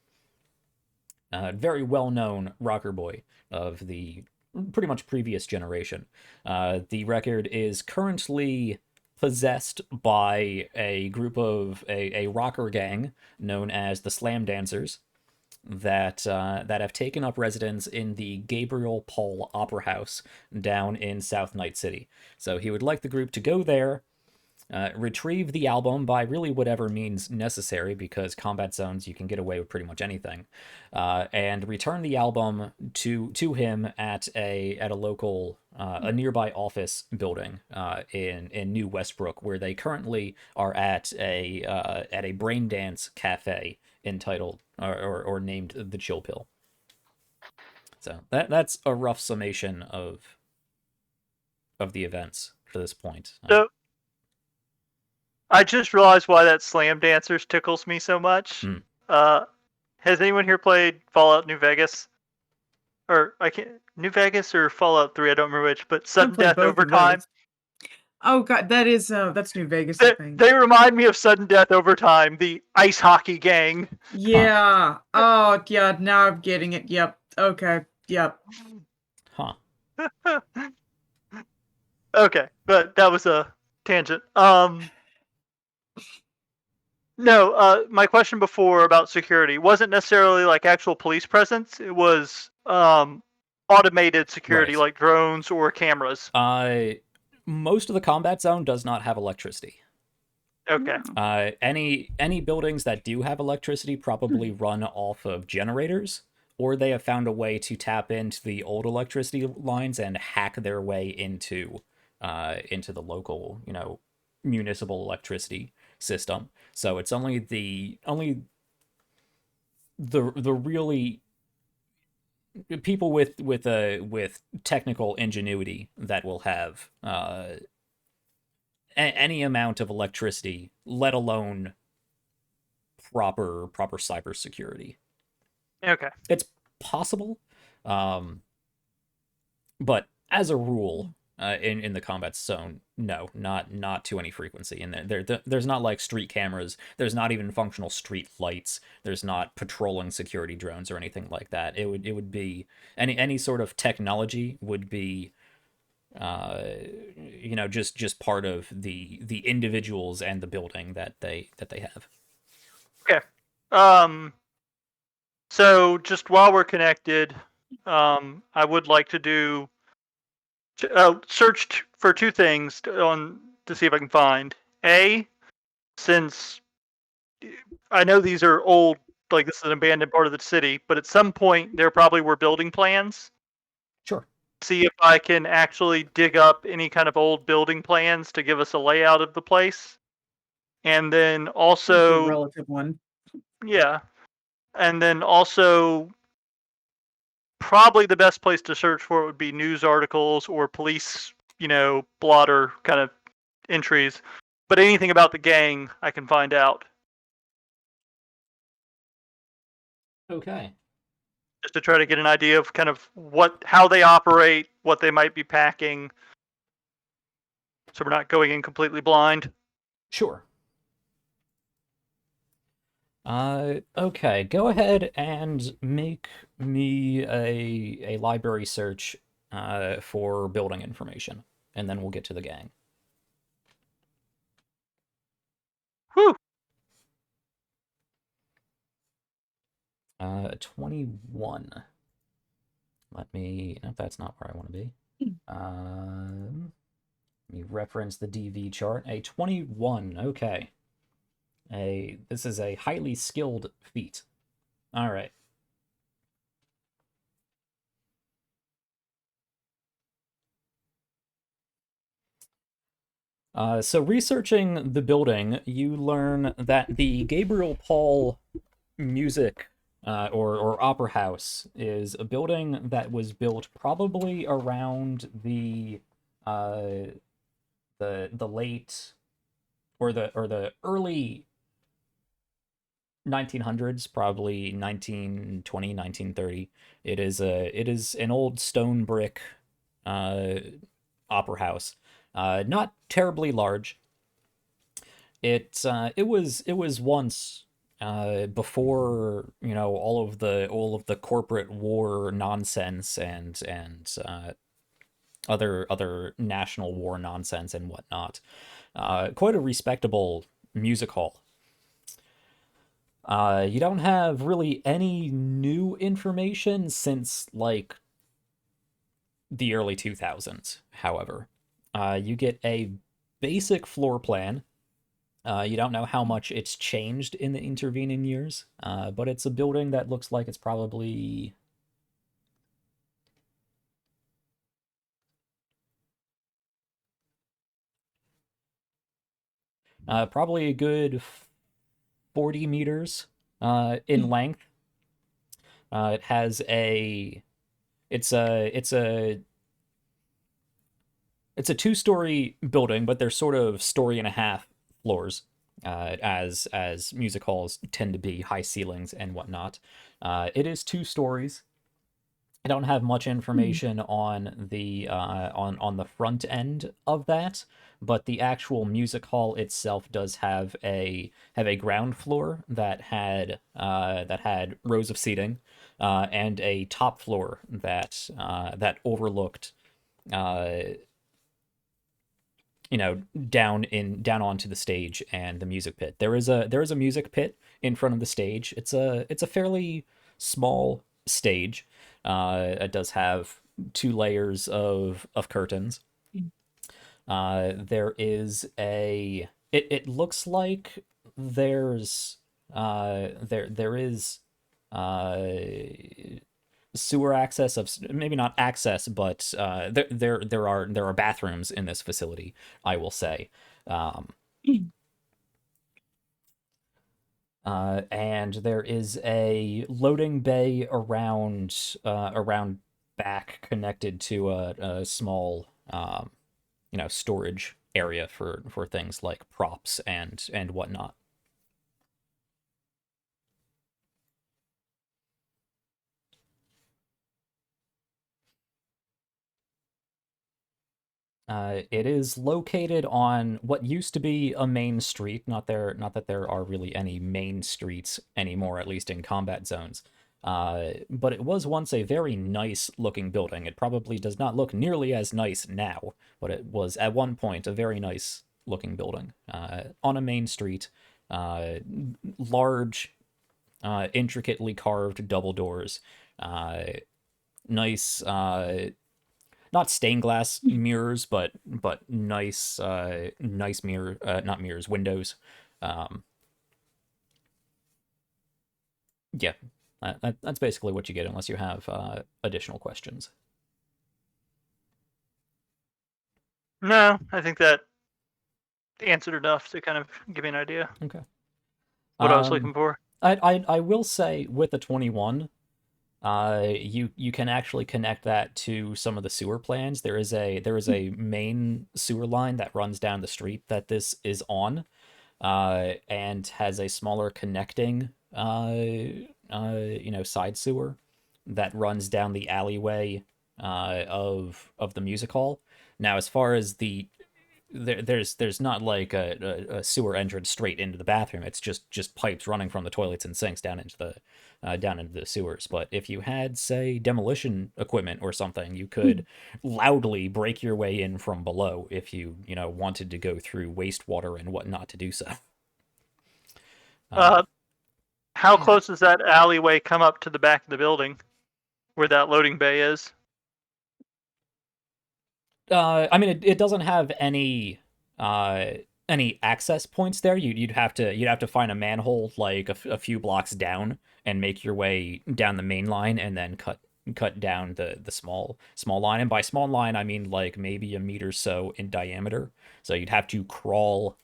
a very well-known rocker boy of the pretty much previous generation. The record is currently possessed by a group of a rocker gang known as the Slam Dancers that have taken up residence in the Gabriel Paul Opera House down in South Night City. So he would like the group to go there, retrieve the album by really whatever means necessary, because combat zones, you can get away with pretty much anything, and return the album to him at a local a nearby office building in New Westbrook, where they currently are at a brain dance cafe entitled or named the Chill Pill. So that's a rough summation of the events to this point. So, I just realized why that Slam Dancers tickles me so much. Has anyone here played Fallout New Vegas? Or New Vegas or Fallout 3, I don't remember which, but Sudden played Death both of Overtime. those. Oh god, that's New Vegas, I think. They remind me of Sudden Death Overtime, the ice hockey gang. Yeah. Oh yeah, now I'm getting it. Yep. Okay. Yep. Huh. Okay, but that was a tangent. No, my question before about security wasn't necessarily like actual police presence. It was automated security, Right. like drones or cameras. Most of the combat zone does not have electricity. Okay. Any buildings that do have electricity probably run off of generators, or they have found a way to tap into the old electricity lines and hack their way into the local, municipal electricity system. So it's only the really people with technical ingenuity that will have any amount of electricity, let alone proper cybersecurity. Okay. It's possible, but as a rule, in the combat zone, no, not to any frequency. And there's not like street cameras. There's not even functional street lights. There's not patrolling security drones or anything like that. It would be any sort of technology would be just part of the individuals and the building that they have. Okay. So just while we're connected, I would like to do search for two things to see if I can find. A, since I know these are old, like this is an abandoned part of the city, but at some point there probably were building plans. Sure. See if I can actually dig up any kind of old building plans to give us a layout of the place. And then It's a also, relative one. yeah. And then also, probably the best place to search for it would be news articles or police, blotter kind of entries. But anything about the gang, I can find out. Okay. Just to try to get an idea of kind of how they operate, what they might be packing. So we're not going in completely blind. Sure. Okay, go ahead and make me a library search for building information, and then we'll get to the gang. Whew. 21. No, that's not where I want to be. Let me reference the DV chart. A 21, okay. This is a highly skilled feat. All right. So researching the building, you learn that the Gabriel Paul Music or Opera House is a building that was built probably around the late or the early 1900s, probably 1920, 1930. It is an old stone brick opera house. Not terribly large. It was once before all of the corporate war nonsense and other national war nonsense and whatnot. Quite a respectable music hall. You don't have really any new information since like the early 2000s, however. You get a basic floor plan. You don't know how much it's changed in the intervening years, but it's a building that looks like it's probably... probably a good 40 meters in length. It has it's a two-story building, but they're sort of story and a half floors, as music halls tend to be, high ceilings and whatnot. It is 2 stories. I don't have much information on the on the front end of that, but the actual music hall itself does have a ground floor that had rows of seating, and a top floor that overlooked down onto the stage and the music pit. There is a music pit in front of the stage. It's a fairly small stage. It does have 2 layers of curtains. There is it looks like there's there is sewer access, of maybe not access, but there are bathrooms in this facility, I will say. And there is a loading bay around back, connected to a small storage area for things like props and whatnot. It is located on what used to be a main street. Not that there are really any main streets anymore, at least in combat zones. But it was once a very nice looking building. It probably does not look nearly as nice now, but it was at one point a very nice looking building. On a main street, large, intricately carved double doors, nice, not stained glass mirrors, but nice nice mirror, not mirrors, windows. Yeah, that's basically what you get, unless you have additional questions. No, I think that answered enough to kind of give me an idea Okay. what I was looking for. I will say with the 21, you can actually connect that to some of the sewer plans. There is a main sewer line that runs down the street that this is on, and has a smaller connecting side sewer that runs down the alleyway of the music hall. Now, as far as there's not like a sewer entrance straight into the bathroom. It's just pipes running from the toilets and sinks down into the sewers. But if you had, say, demolition equipment or something, you could loudly break your way in from below if you wanted to go through wastewater and whatnot to do so. How Yeah. close does that alleyway come up to the back of the building, where that loading bay is? I mean, it doesn't have any access points there. You'd have to find a manhole like a few blocks down and make your way down the main line and then cut down the small line. And by small line, I mean like maybe a meter or so in diameter. So you'd have to crawl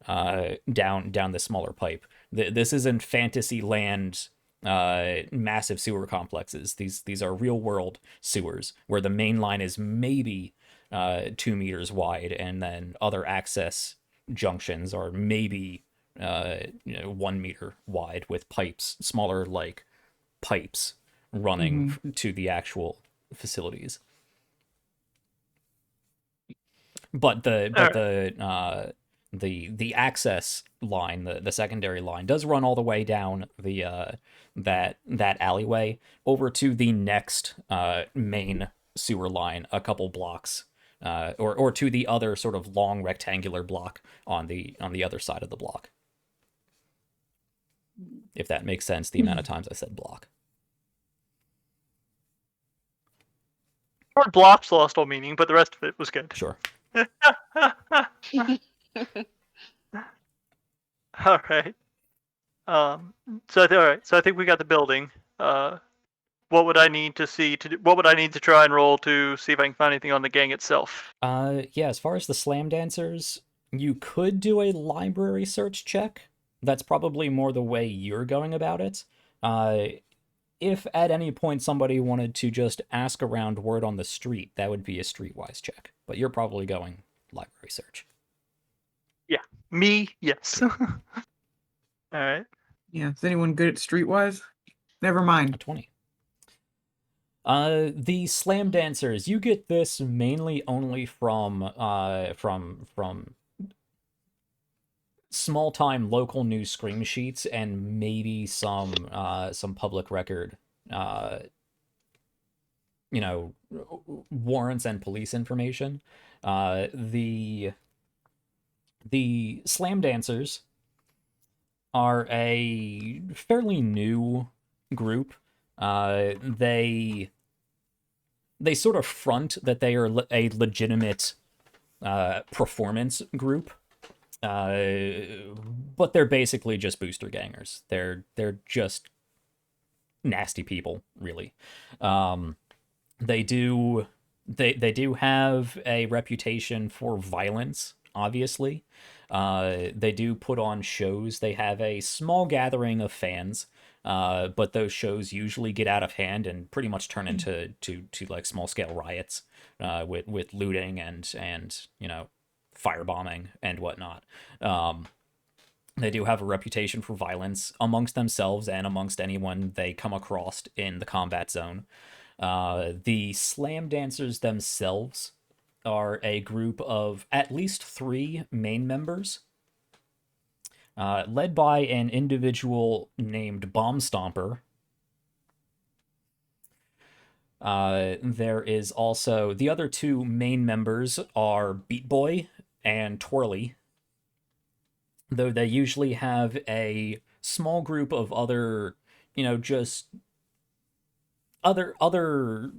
down the smaller pipe. This isn't fantasy land. Massive sewer complexes. These are real world sewers where the main line is maybe 2 meters wide, and then other access junctions are maybe 1 meter wide with pipes, smaller like pipes running to the actual facilities. But the access line, the secondary line, does run all the way down the that alleyway over to the next main sewer line, a couple blocks, or to the other sort of long rectangular block on the other side of the block. If that makes sense, the amount of times I said block. Word blocks lost all meaning, but the rest of it was good. Sure. All right. All right. So I think we got the building. What would I need to see what would I need to try and roll to see if I can find anything on the gang itself? Yeah, as far as the slam dancers, you could do a library search check. That's probably more the way you're going about it. If at any point somebody wanted to just ask around word on the street, that would be a streetwise check. But you're probably going library search. Yeah. Me, yes. All right. Yeah. Is anyone good at streetwise? Never A mind. 20. The slam dancers, you get this mainly only from small time local news scream sheets and maybe some public record warrants and police information. The slam dancers are a fairly new group. They sort of front that they are a legitimate performance group, but they're basically just booster gangers. They're just nasty people, really. They do have a reputation for violence, obviously. They do put on shows. They have a small gathering of fans. But those shows usually get out of hand and pretty much turn into like small scale riots, with looting and firebombing and whatnot. They do have a reputation for violence amongst themselves and amongst anyone they come across in the combat zone. The slam dancers themselves are a group of at least 3 main members. Led by an individual named Bomb Stomper. There is also the other 2 main members are Beat Boy and Twirly, though they usually have a small group of other, just other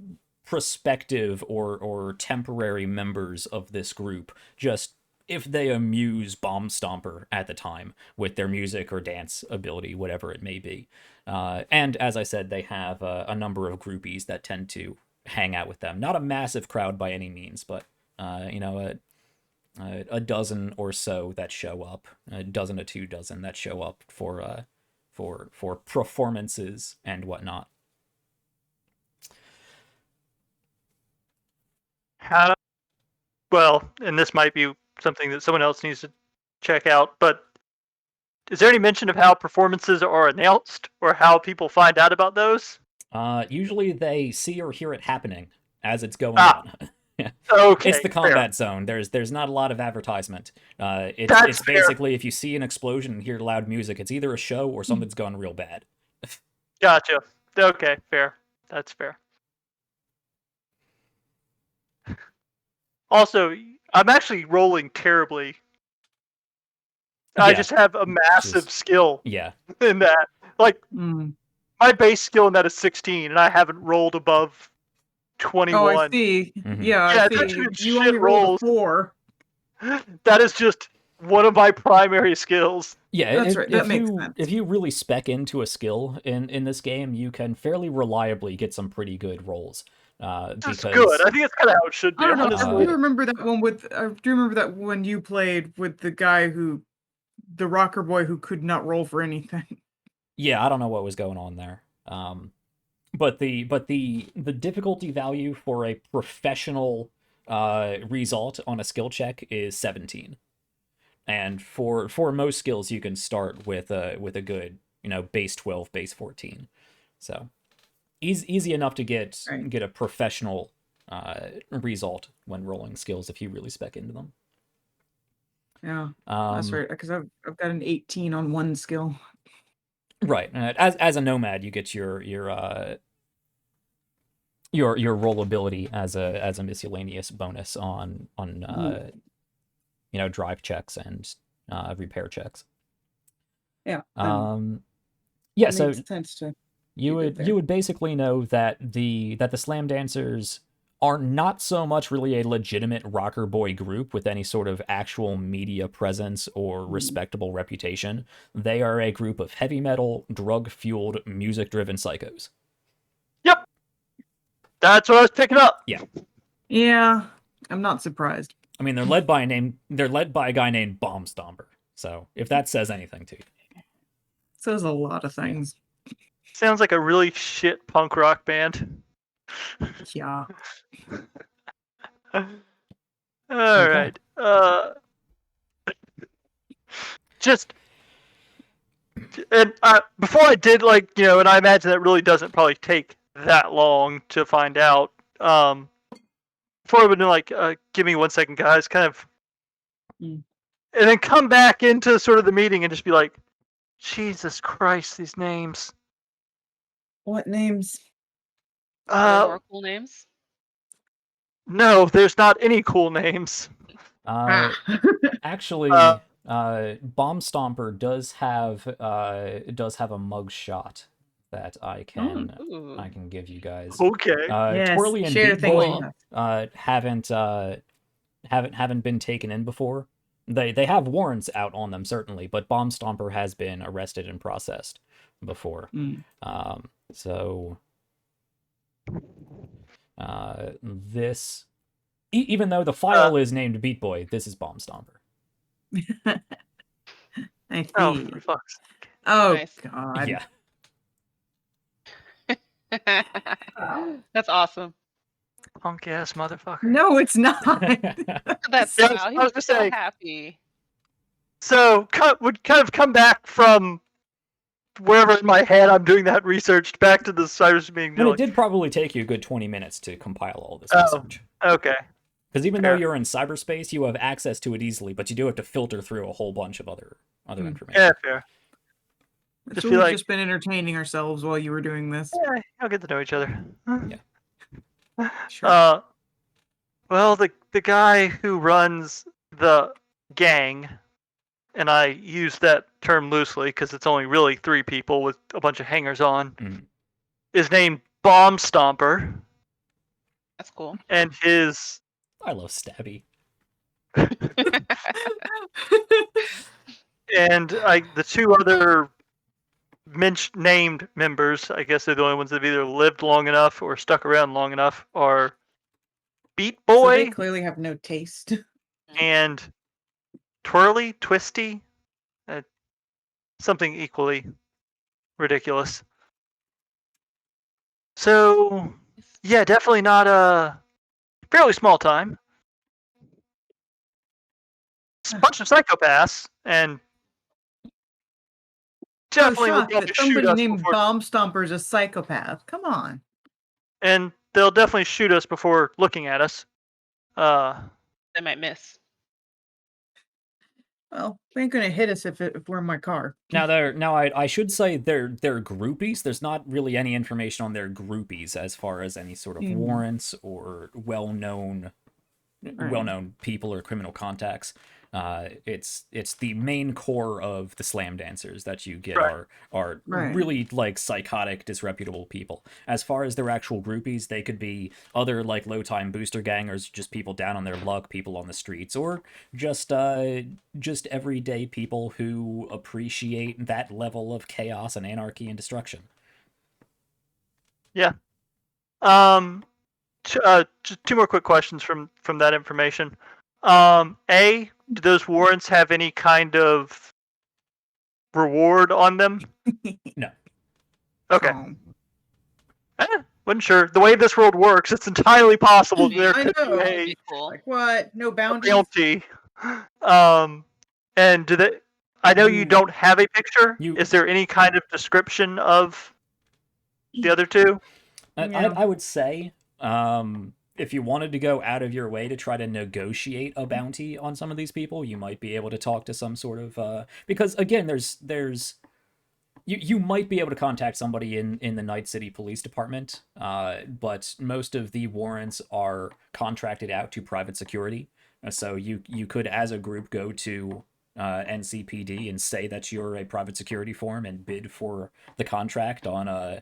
prospective or temporary members of this group, just if they amuse Bomb Stomper at the time with their music or dance ability, whatever it may be. And as I said, they have a number of groupies that tend to hang out with them. Not a massive crowd by any means, but a a dozen or so that show up, a dozen to 2 dozen that show up for performances and whatnot. Well, and this might be something that someone else needs to check out, but is there any mention of how performances are announced or how people find out about those? Usually they see or hear it happening as it's going Ah. on. Okay, It's the combat zone. There's not a lot of advertisement. It's That's fair. basically if you see an explosion and hear loud music, it's either a show or something's gone real bad. Gotcha. Okay, fair. That's fair. Also, I'm actually rolling terribly. I Yeah. just have a massive Just- skill Yeah. in that. Like, Mm. my base skill in that is 16, and I haven't rolled above 21. Oh, I see. Mhm. Yeah, Yeah, I it's see. actually You shit only rolled rolls. a 4. That is just one of my primary skills. Yeah, That's right, that makes sense. If you really spec into a skill in this game, you can fairly reliably get some pretty good rolls. That's Because good. I think that's kind of how it should be. I don't know. honestly. I do remember that one with. I do remember that when you played with the guy the rocker boy who could not roll for anything. yeah, I don't know what was going on there. But the difficulty value for a professional result on a skill check is 17. And for most skills you can start with a good, base 12, base 14. So easy enough to get Right. a professional result when rolling skills if you really spec into them. Yeah, that's right. Because I've got an 18 on one skill. Right. As a nomad, you get your rollability as a miscellaneous bonus on drive checks and repair checks. Yeah. Yeah. It So makes sense to. you keep it would basically know that the slam dancers are not so much really a legitimate rocker boy group with any sort of actual media presence or respectable reputation. They are a group of heavy metal, drug-fueled, music-driven psychos. Yep. That's what I was picking up. Yeah, I'm not surprised. I mean, they're led by a guy named Bomb Stomper. So if that says anything to you. Says a lot of things. Sounds like a really shit punk rock band. Yeah. All Okay. right. Just and before I did, and I imagine that really doesn't probably take that long to find out. Before I would do give me 1 second, guys, kind of, Mm. and then come back into sort of the meeting and just be like, Jesus Christ, these names. What names? Are there more cool names? No, there's not any cool names. Actually, Bomb Stomper does have a mug shot that I can Ooh. give you guys. Okay. Yes, Twirly and share Beat things Boy with us. haven't been taken in before. They have warrants out on them certainly, but Bomb Stomper has been arrested and processed before. Mm. So this, even though the file is named Beat Boy, this is Bomb Stomper. I see. Oh, for fuck's sake. Oh Nice. God. Yeah. That's awesome. Punk ass motherfucker. No, it's not. That's Yes, wow. I was He's gonna so say- happy. So would kind of come back from wherever in my head I'm doing that research back to the Cyrus meeting. And it did probably take you a good 20 minutes to compile all this Oh. research. Okay. Because even though Fair. you're in cyberspace, you have access to it easily, but you do have to filter through a whole bunch of other information. Yeah, fair. Just So be we've like- just been entertaining ourselves while you were doing this. Yeah, I'll get to know each other. Sure. Well, the guy who runs the gang, and I use that term loosely because it's only really 3 people with a bunch of hangers on, Mhm. is named Bomb Stomper, That's cool. and his I love Stabby. and the 2 other named members, I guess they're the only ones that have either lived long enough or stuck around long enough, are Beat So they Boy. clearly have no taste. and twirly, twisty, something equally ridiculous. So, yeah, definitely not a fairly small time. It's a bunch of psychopaths, and So definitely will shocked probably that shoot somebody us named before, Bomb Stomper is a psychopath. Come on. and they'll definitely shoot us before looking at us. They might miss. Well, they ain't gonna hit us if we're in my car. I should say they're groupies. There's not really any information on their groupies as far as any sort of warrants or well-known people or criminal contacts. It's the main core of the slam dancers that you get are really like psychotic, disreputable people. As far as their actual groupies, they could be other like low-time booster gangers, just people down on their luck, people on the streets, or just everyday people who appreciate that level of chaos and anarchy and destruction. Yeah. Just two more quick questions from that information. A, do those warrants have any kind of reward on them? No. Okay. Wasn't sure. The way this world works, it's entirely possible there I could know. be Cool. Like what? No a boundaries? bounty. And do they? I know you don't have a picture. Is there any kind of description of the other two? I would say, if you wanted to go out of your way to try to negotiate a bounty on some of these people, you might be able to talk to some sort of because again, you might be able to contact somebody in the Night City Police Department, but most of the warrants are contracted out to private security. So you could, as a group, go to NCPD and say that you're a private security firm and bid for the contract on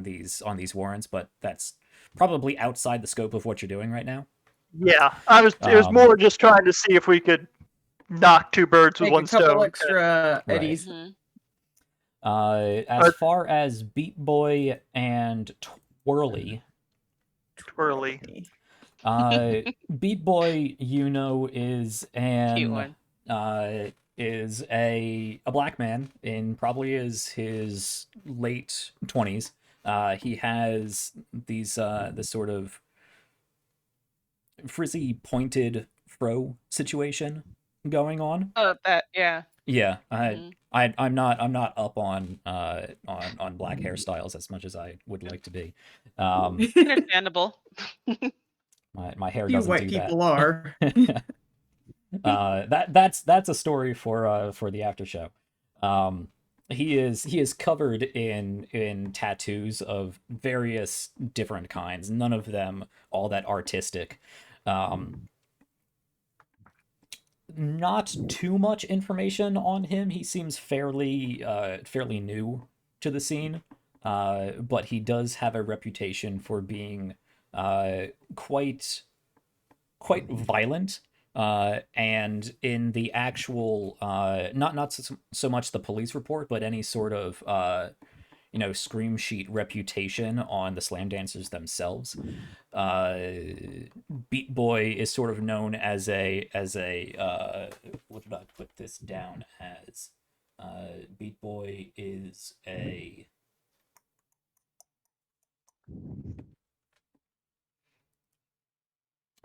these warrants. But that's probably outside the scope of what you're doing right now. Yeah, it was more just trying to see if we could knock two birds with one a couple stone. extra eddies. As far as Beat Boy and Twirly. Beat Boy, is a black man in probably his late 20s. He has these this sort of frizzy pointed fro situation going on. Oh, that Yeah, I'm not up on black hairstyles as much as I would like to be. understandable. My hair You doesn't white do people that. are. That's a story for the after show. He is covered in tattoos of various different kinds, none of them all that artistic. Not too much information on him. He seems fairly new to the scene, but he does have a reputation for being quite violent. And in the actual not so much the police report, but any sort of scream sheet reputation on the slam dancers themselves, Beat Boy is sort of known as a what did I put this down as? Beat Boy is a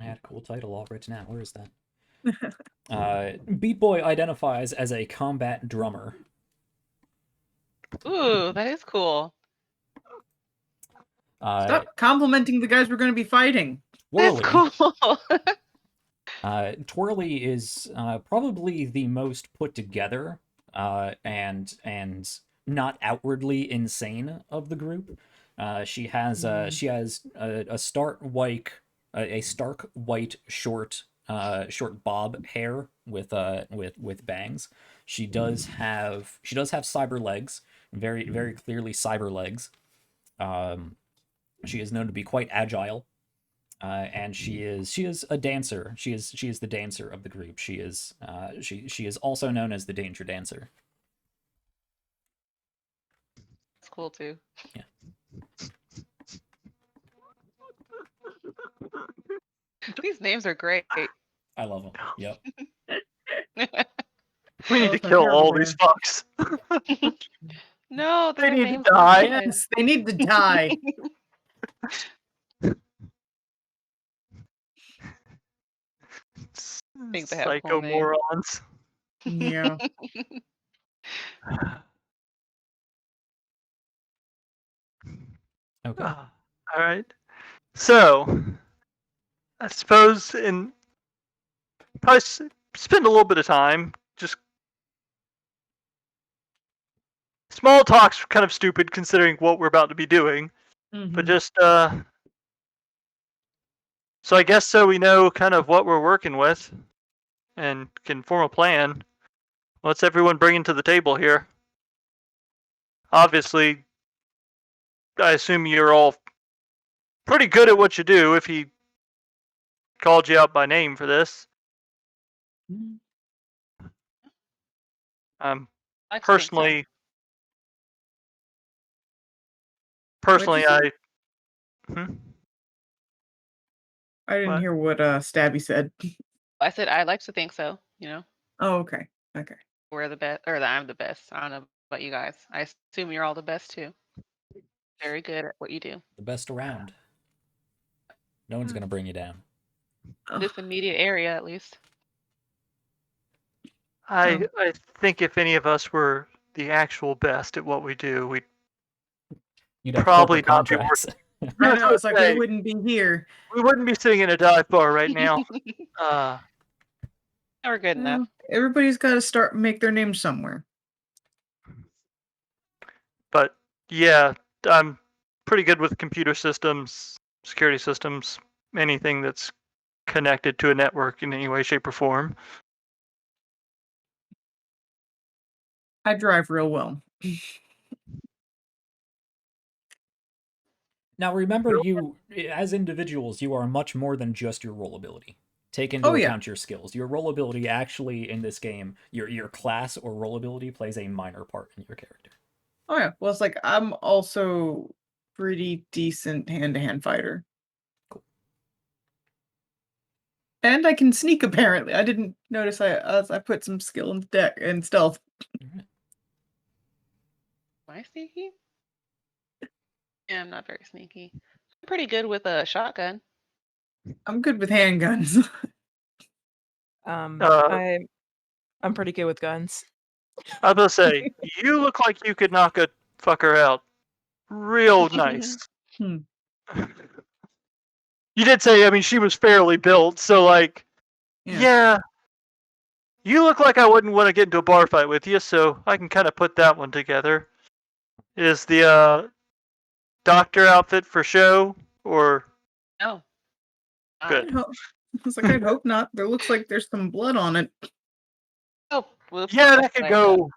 I had a cool title all written out. Where is that? Beat Boy identifies as a combat drummer. Ooh, that is cool. Stop complimenting the guys we're going to be fighting. That's cool. Twirly is probably the most put together and not outwardly insane of the group. She has a stark white short bob hair with bangs. She does have cyber legs, very very clearly cyber legs. She is known to be quite agile, and she is a dancer. She is the dancer of the group. She is also known as the Danger Dancer. That's cool too. Yeah. These names are great. I love them. Yep. We need to Both are kill all these fucks. No, They their need to names are die. good. Yes, they need to die. think they have cool Psycho names. morons. Yeah. Okay. All right. So, I suppose in probably spend a little bit of time just small talk's kind of stupid considering what we're about to be doing, but Mhm. just so I guess so we know kind of what we're working with and can form a plan. What's everyone bringing to the table here? Obviously, I assume you're all pretty good at what you do if he called you out by name for this. I like to think so. Personally, What'd you say? I I didn't What? hear what Stabby said. I said I like to think so. You know, Oh, okay. Okay. we're the best, or that I'm the best. I don't know about you guys. I assume you're all the best too. Very good at what you do. The best around. No one's gonna bring you down. In this immediate area, at least. I think if any of us were the actual best at what we do, we'd You'd have probably corporate not be contracts. I know, it's like say, we wouldn't be here. we wouldn't be sitting in a dive bar right now. We're good enough. Well, everybody's got to start make their name somewhere. But yeah, I'm pretty good with computer systems, security systems, anything that's connected to a network in any way, shape, or form. I drive real well. Now remember, you as individuals, you are much more than just your roll ability. Take into Oh, yeah. account your skills. Your roll ability actually in this game, your class or roll ability plays a minor part in your character. Oh yeah. Well, it's like I'm also pretty decent hand-to-hand fighter. Cool. And I can sneak apparently. I didn't notice I put some skill in deck and stealth. Alright. Am I sneaky? Yeah, I'm not very sneaky. I'm pretty good with a shotgun. I'm good with handguns. I'm pretty good with guns. I was gonna say, you look like you could knock a fucker out real nice. Hmm. You did say, I mean, she was fairly built, so like, yeah. You look like I wouldn't want to get into a bar fight with you, so I can kind of put that one together. Is the doctor outfit for show, or No. Good. I was like, I hope not. There looks like there's some blood on it. Oh, whoops. yeah, that could Like go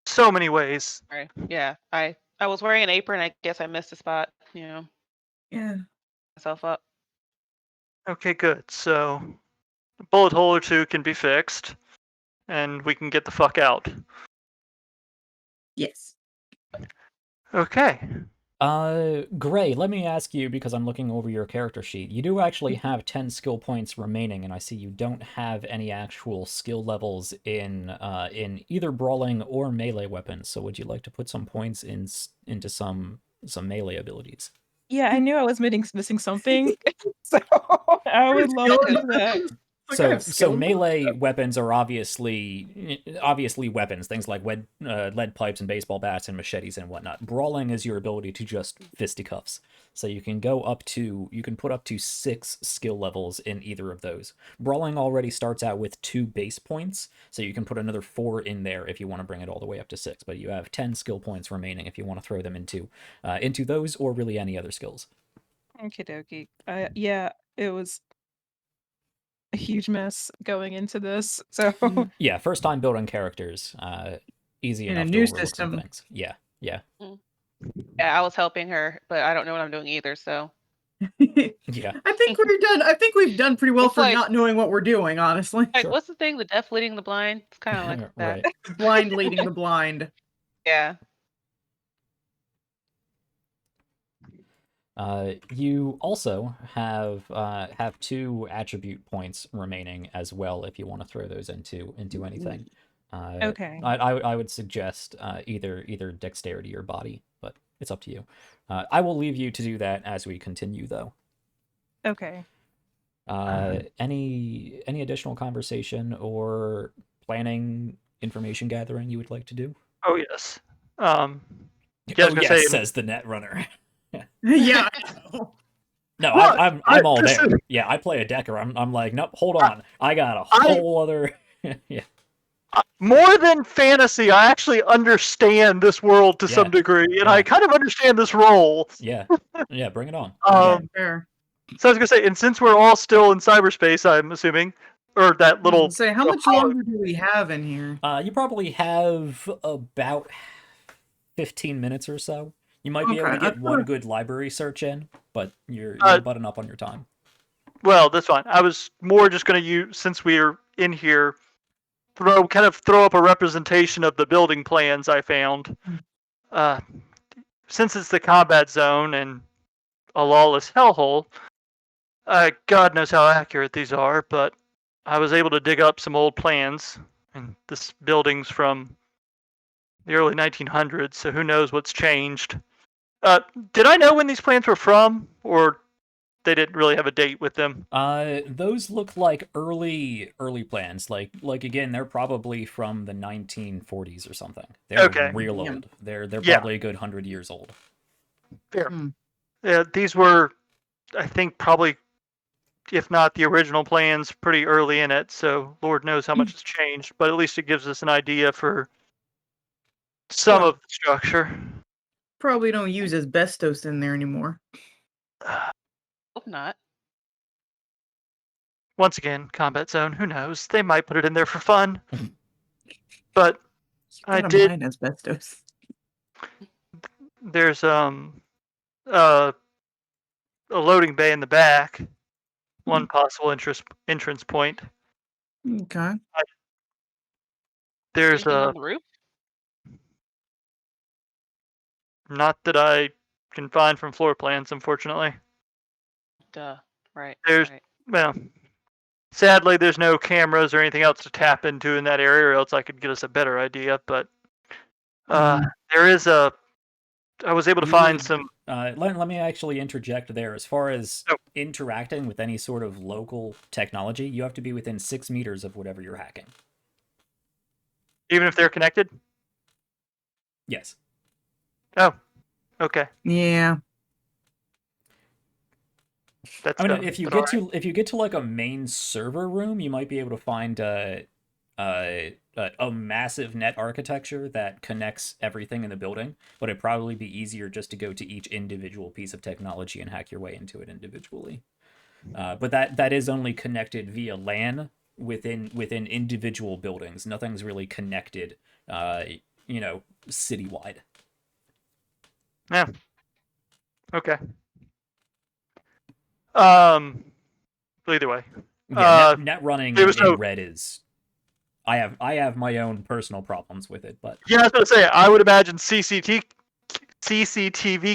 so many ways. Sorry. Yeah, I was wearing an apron. I guess I missed a spot. You know, Yeah. myself up. Okay, good. So, a bullet hole or two can be fixed, and we can get the fuck out. Yes. Okay. Gray, let me ask you, because I'm looking over your character sheet. You do actually have 10 skill points remaining, and I see you don't have any actual skill levels in either brawling or melee weapons. So would you like to put some points into some melee abilities? Yeah, I knew I was missing something, so I would love to do that. Like, I have So skill. melee weapons are obviously weapons, things like lead pipes and baseball bats and machetes and whatnot. Brawling is your ability to just fisticuffs. So you can put up to 6 skill levels in either of those. Brawling already starts out with 2 base points, so you can put another 4 in there if you want to bring it all the way up to 6. But you have 10 skill points remaining if you want to throw them into those or really any other skills. Okie dokie. Yeah, it was a huge mess going into this. So Yeah, first time building characters, easy In a enough to new overlook some system. things. Yeah. Yeah, I was helping her, but I don't know what I'm doing either. So Yeah. I think we're done. I think we've done pretty well It's for like- not knowing what we're doing, honestly. like, Sure. what's the thing? The deaf leading the blind. It's kind of like that. Right. Blind leading the blind. Yeah. You also have 2 attribute points remaining as well if you want to throw those into anything. Okay. I would suggest either dexterity or body, but it's up to you. I will leave you to do that as we continue, though. Okay. Any additional conversation or planning, information gathering you would like to do? Oh yes. Yeah, I was Oh gonna yes, say, says the Netrunner. Yeah. I know. No, Well, I'm all this there. is- Yeah, I play a decker. I'm like, nope, hold on. I got a whole other. Yeah. more than fantasy, I actually understand this world to Yeah, some degree, and yeah. I kind of understand this role. Yeah, bring it on. Yeah, fair. So I was gonna say, and since we're all still in cyberspace, I'm assuming, or that little. Say, how much longer do we have in here? You probably have about 15 minutes or so. You might be able to Okay, get I one thought- good library search in, but you're button up on your time. Well, that's fine. I was more just gonna use, since we're in here, throw up a representation of the building plans I found. Since it's the combat zone and a lawless hellhole, God knows how accurate these are, but I was able to dig up some old plans, and this building's from the early 1900s, so who knows what's changed. Did I know when these plans were from, or they didn't really have a date with them? Those look like early plans. Like again, they're probably from the 1940s or something. They're Okay. real Yeah. old. They're Yeah. probably a good 100 years old. Fair. Hmm. Yeah, these were, I think, probably, if not the original plans, pretty early in it, so Lord knows how much has changed, but at least it gives us an idea for some of the structure. Probably don't use asbestos in there anymore. Hope not. Once again, combat zone, who knows? They might put it in there for fun. But I Gotta did. mind asbestos. There's a loading bay in the back. One possible entrance point. Okay. There's Anything a, on the roof? not that I can find from floor plans, unfortunately. Duh. Right. There's- right. Well, sadly, there's no cameras or anything else to tap into in that area, or else I could get us a better idea. But there is a. I was able to You find would- some. Let me actually interject there. As far as Oh. interacting with any sort of local technology, you have to be within 6 meters of whatever you're hacking. Even if they're connected. Yes. Oh, okay. Yeah. That's. I mean, dumb, if you but get to to like a main server room, you might be able to find a massive net architecture that connects everything in the building, but it'd probably be easier just to go to each individual piece of technology and hack your way into it individually. But that is only connected via LAN within individual buildings. Nothing's really connected, citywide. Yeah. Okay. Either way. Yeah, net running there was in no- Red is. I have my own personal problems with it, but Yeah, I was going to say, I would imagine CCTV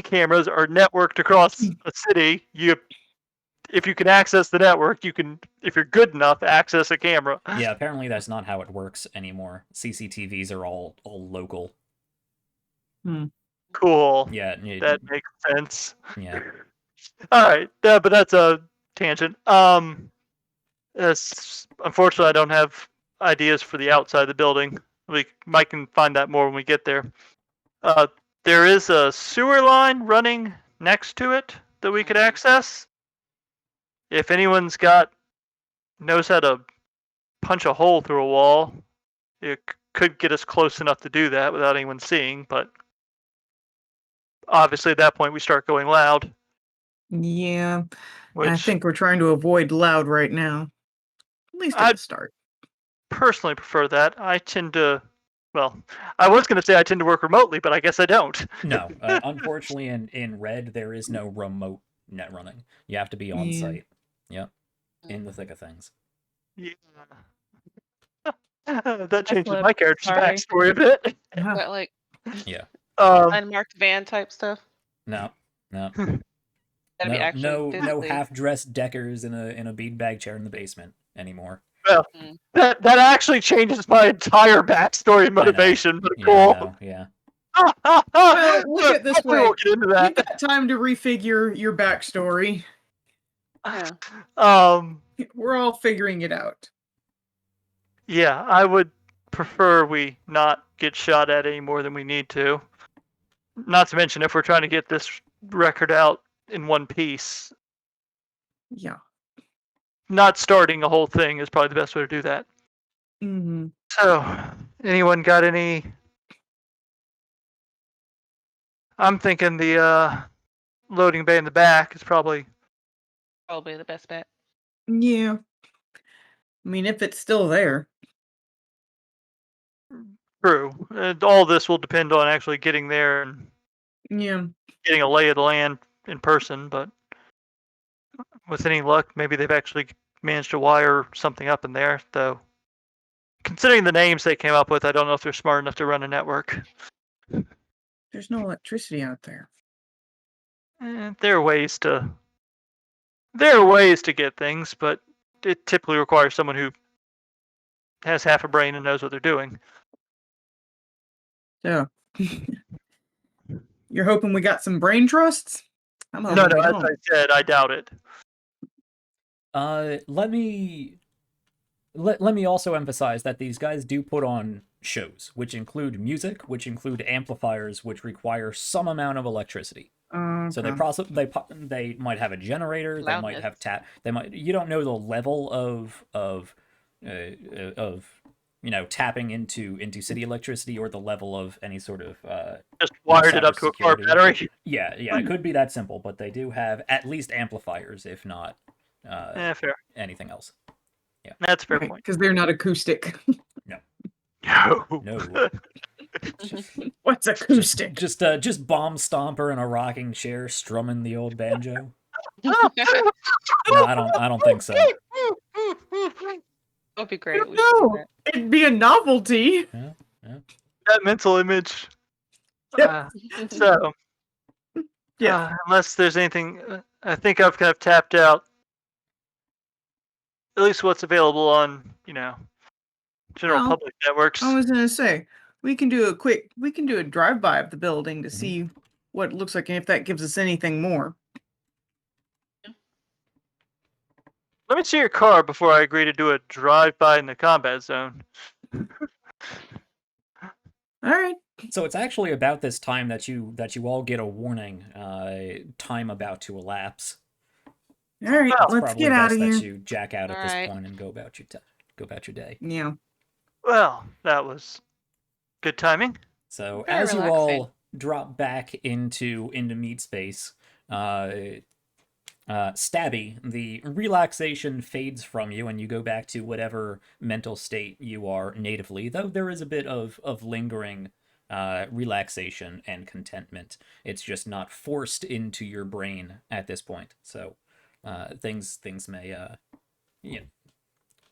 cameras are networked across a city. If you can access the network, you can, if you're good enough, access a camera. yeah, apparently that's not how it works anymore. CCTVs are all local. Cool. Yeah, That makes sense. yeah. All right, but that's a tangent. Unfortunately, I don't have ideas for the outside of the building. We might can find that more when we get there. There is a sewer line running next to it that we could access. If anyone's knows how to punch a hole through a wall, it could get us close enough to do that without anyone seeing. But obviously, at that point, we start going loud. Yeah. Which I think we're trying to avoid loud right now. At least at I'd- the start. personally prefer that. I tend to. Well, I was going to say I tend to work remotely, but I guess I don't. No, unfortunately, in Red there is no remote net running. You have to be on Yeah. site. Yep, in the thick of things. Yeah. That changes flip. my character's Sorry. backstory a bit. Is that like Yeah. unmarked van type stuff? No. Gotta be actually No physically. half-dressed deckers in a beanbag chair in the basement anymore. Well, Mm. that actually changes my entire backstory and motivation. But Yeah, cool. I know, yeah. Well, look at it this Hopefully way. we'll get into You've that. got time to refigure your backstory. Yeah. We're all figuring it out. Yeah, I would prefer we not get shot at any more than we need to. Not to mention, if we're trying to get this record out in one piece, Yeah. not starting a whole thing is probably the best way to do that. Mm-hmm. So, anyone got any? I'm thinking the loading bay in the back is probably Probably the best bet. Yeah. I mean, if it's still there. true. All this will depend on actually getting there and Yeah. getting a lay of the land in person, but with any luck, maybe they've actually managed to wire something up in there, though. Considering the names they came up with, I don't know if they're smart enough to run a network. There's no electricity out there. There are ways to get things, but it typically requires someone who has half a brain and knows what they're doing. So, you're hoping we got some brain trusts? I'm hoping No, we as don't. I said, I doubt it. Let me also emphasize that these guys do put on shows, which include music, which include amplifiers, which require some amount of electricity. So they might have a generator. They might have You don't know the level of tapping into city electricity or the level of any sort of just wired it up to a car cybersecurity. battery. Yeah, it could be that simple, but they do have at least amplifiers, if not Fair. anything else. Yeah, that's a fair point. Because they're not acoustic. No. No. What's acoustic? Just bomb stomper in a rocking chair strumming the old banjo. No, I don't think so. That'd be great. No, it'd be a novelty. Yeah. That mental image. Yep. So, Yeah. unless there's anything, I think I've kind of tapped out at least what's available on, general Well, public networks. I was gonna say we can do a drive-by of the building to see what it looks like and if that gives us anything more. Let me see your car before I agree to do a drive-by in the combat zone. All right. So it's actually about this time that you all get a warning, time about to elapse. All right, Well, let's Probably get out of best here. that you jack out at All this right. point and go about your day. Yeah. Well, that was good timing. So Very as you relaxing. all drop back into meat space, Stabby, the relaxation fades from you and you go back to whatever mental state you are natively, though there is a bit of lingering relaxation and contentment. It's just not forced into your brain at this point. So things may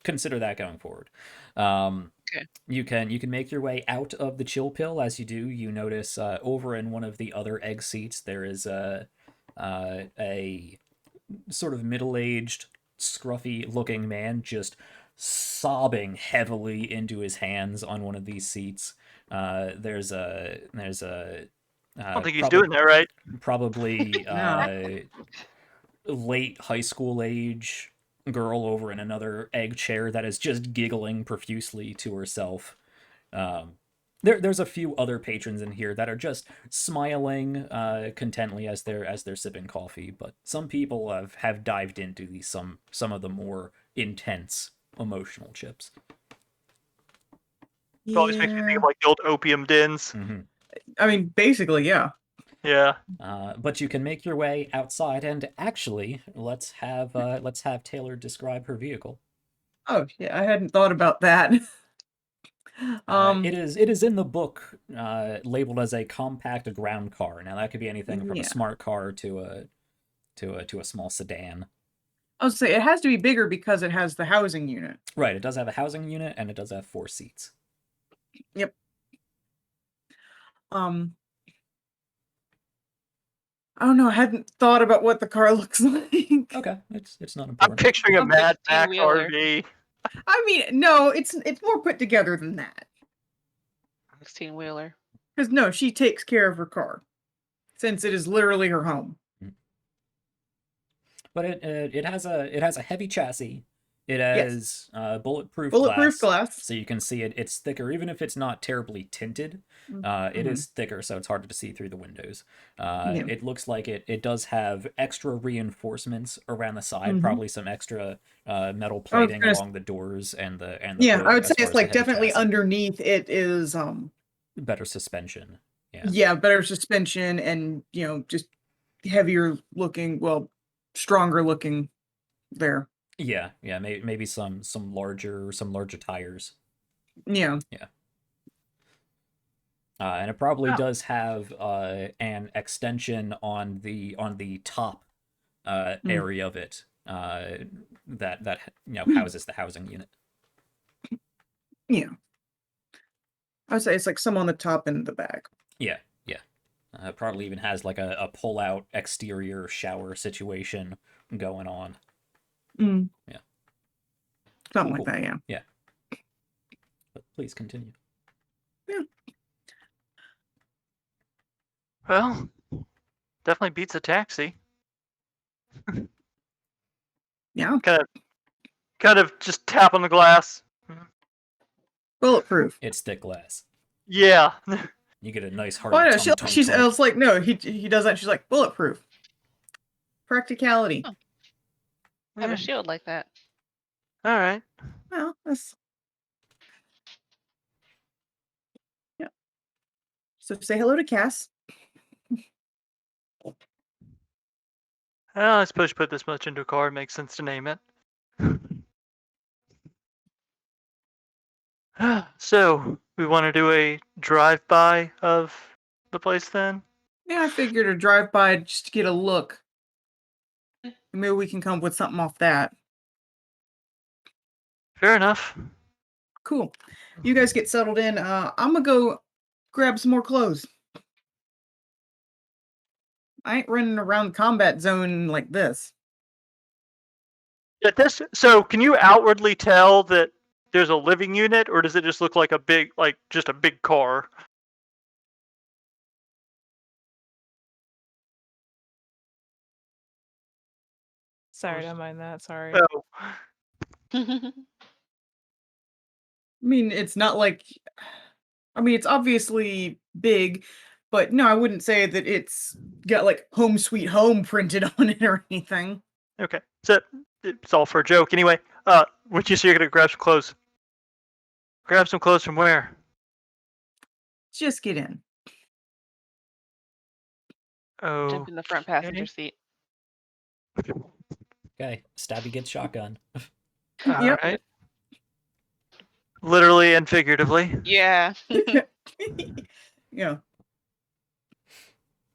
consider that going forward. Okay. You can make your way out of the chill pill. As you do, you notice over in one of the other egg seats there is a sort of middle-aged, scruffy-looking man just sobbing heavily into his hands on one of these seats. There's a I don't think he's doing that right. Probably No. late high school age girl over in another egg chair that is just giggling profusely to herself. There's a few other patrons in here that are just smiling contently as they're sipping coffee, but some people have dived into some of the more intense emotional chips. It always makes me think of like the old opium dens. Mm-hmm. I mean, basically, yeah. Yeah. But you can make your way outside, and actually, let's have Taylor describe her vehicle. Oh, yeah, I hadn't thought about that. It is in the book labeled as a compact ground car. Now that could be anything from a smart car to a small sedan. I was say it has to be bigger because it has the housing unit. Right, it does have a housing unit and it does have 4 seats. Yep. I don't know. I hadn't thought about what the car looks like. Okay, it's not I'm important. picturing a A Mad Max 16-wheeler. RV. I mean, no, it's more put together than that. 16-wheeler. Because no, she takes care of her car, since it is literally her home. But it has a heavy chassis. It Yes. has bulletproof Bulletproof glass, glass. so you can see it. It's thicker, even if it's not terribly tinted. It is thicker, so it's harder to see through the windows. Yeah. It looks like it does have extra reinforcements around the side, Mhm. probably some extra metal was plating gonna along the doors and the Yeah, hood, I would as say far it's as like the heavy definitely chassis. underneath it is Better suspension. yeah, better suspension and just heavier looking, well, stronger looking there. Yeah, maybe some larger tires. Yeah. And it probably Oh. does have an extension on the top area of it that houses the housing unit. Yeah. I would say it's like some on the top and the back. Yeah. It probably even has like a pull-out exterior shower situation going on. Mm. Yeah. Something Cool. like that, yeah. But please continue. Well, definitely beats a taxi. Yeah. Kind of just tap on the glass. Bulletproof. It's thick glass. Yeah. You get a nice hard. Oh, no, tum-tum she's. I thunk. was like, no, he does that. She's like, bulletproof. Practicality. Oh. I have Yeah. a shield like that. All right. Well, that's. Yeah. So say hello to Cass. Well, I suppose you put this much into a car, it makes sense to name it. So, we want to do a drive-by of the place then? Yeah, I figured a drive by just to get a look. Maybe we can come up with something off that. Fair enough. Cool. You guys get settled in. I'm gonna go grab some more clothes. I ain't running around the combat zone like this. So can you outwardly tell that there's a living unit, or does it just look like just a big car? Sorry, don't mind that. Sorry. Oh, I mean, it's not like. I mean, it's obviously big, but no, I wouldn't say that it's got like "Home Sweet Home" printed on it or anything. okay. So it's all for a joke. Anyway, what you say you're gonna grab some clothes? Grab some clothes from where? Just get in. Oh, Jump in the front passenger seat. Okay, Stabby gets shotgun. all Yep. right. Literally and figuratively. Yeah. Yeah.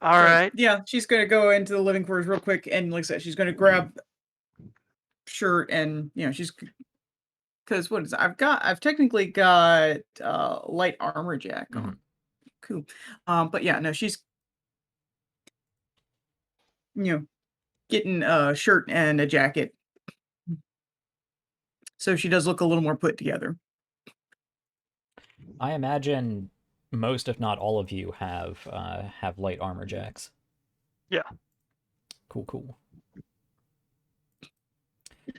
All right. Yeah, she's gonna go into the living quarters real quick, and like I said, she's gonna grab shirt and she's because what is it? I've technically got light armor jack on. Cool. But yeah, no, she's getting a shirt and a jacket. So she does look a little more put together. I imagine most, if not all of you, have light armor jacks. Yeah. Cool.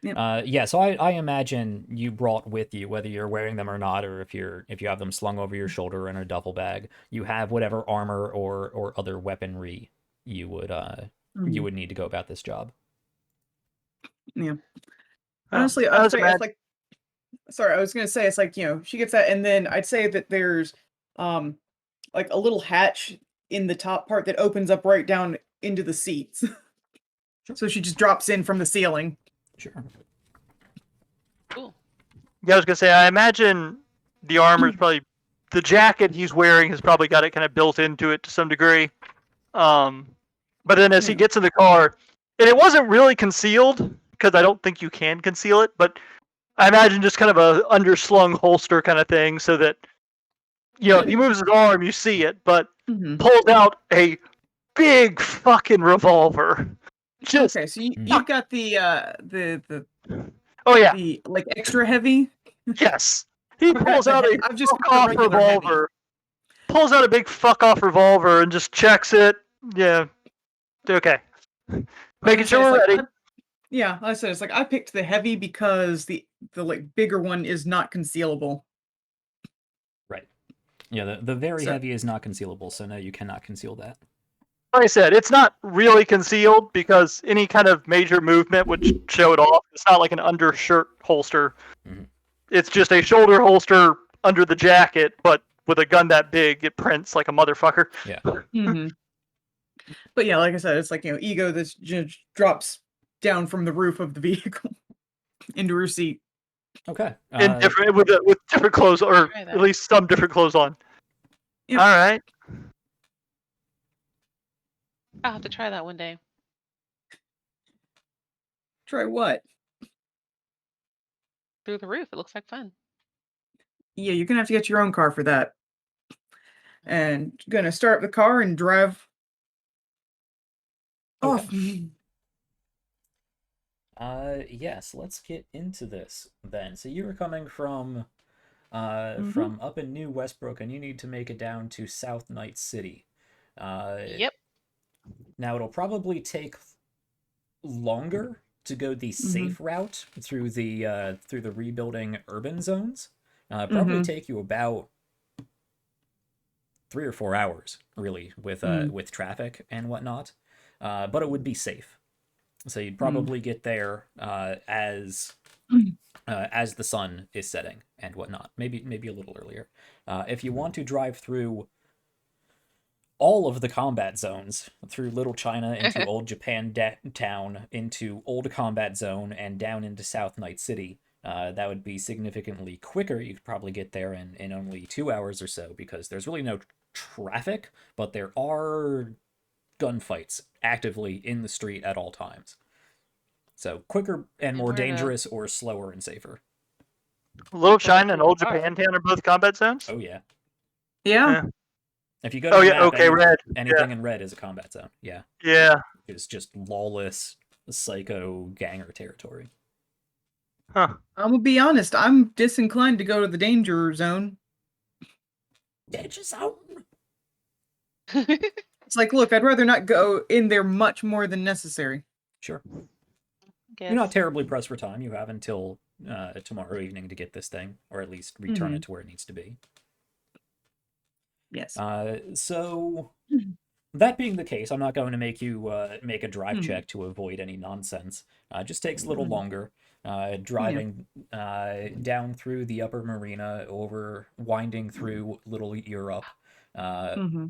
Yep. Yeah, so I imagine you brought with you, whether you're wearing them or not, or if you have them slung over your shoulder in a duffel bag, you have whatever armor or other weaponry you would need to go about this job. Yeah. Well, Honestly, I I'd was say imag- it's like. Sorry, I was gonna say it's like she gets that, and then I'd say that there's like a little hatch in the top part that opens up right down into the seats. So she just drops in from the ceiling. Sure. Cool. Yeah, I was gonna say, I imagine the armor's probably the jacket he's wearing has probably got it kind of built into it to some degree. But then as he Yeah. gets in the car, and it wasn't really concealed because I don't think you can conceal it, but I imagine just kind of a underslung holster kind of thing, so that if he moves his arm, you see it, but Mhm. pulls out a big fucking revolver. Just Okay, so you've got the oh yeah, the like extra heavy. yes. He I've pulls got out the a I've just fuck got the off regular heavy. revolver. Pulls out a big fuck off revolver and just checks it. Yeah. Okay. Making sure we're ready. Yeah, like I said, it's like I picked the heavy because the like bigger one is not concealable. Right. Yeah, the very So- heavy is not concealable, so no, you cannot conceal that. Like I said, it's not really concealed because any kind of major movement would show it off. It's not like an undershirt holster. Mhm. It's just a shoulder holster under the jacket, but with a gun that big, it prints like a motherfucker. Yeah. Mm-hmm. But yeah, like I said, it's like, Ego that just drops down from the roof of the vehicle into her seat. Okay. In different with different clothes, or Try that. at least some different clothes on. Yep. All right. I'll have to try that one day. Try what? Through the roof. It looks like fun. Yeah, you're gonna have to get your own car for that. And gonna start up the car and drive off. Yes, let's get into this then. So you were coming from Mhm. from up in New Westbrook, and you need to make it down to South Night City. Yep. Now it'll probably take longer to go the safe route through the rebuilding urban zones. Probably take you about 3 or 4 hours, really, with traffic and whatnot. But it would be safe. So you'd probably get there as the sun is setting and whatnot. Maybe a little earlier. If you want to drive through all of the combat zones, through Little China into Old Japan Town, into Old Combat Zone, and down into South Night City, that would be significantly quicker. You could probably get there in only 2 hours or so, because there's really no traffic, but there are gunfights actively in the street at all times. So quicker and more where to- dangerous, or slower and safer. Little China and Old Alright. Japan Town are both combat zones. Oh yeah. Yeah. If you go to Oh the yeah. map, Okay. Red. anything in red is a combat zone. Yeah. Yeah. It's just lawless, psycho ganger territory. Huh. I'm gonna be honest, I'm disinclined to go to the danger zone. Danger zone. It's like, look, I'd rather not go in there much more than necessary. Sure. Guess. You're not terribly pressed for time. You have until tomorrow evening to get this thing, or at least return it to where it needs to be. Yes. So that being the case, I'm not going to make you make a drive check to avoid any nonsense. It just takes a little longer. Driving down through the upper marina, winding through Little Europe,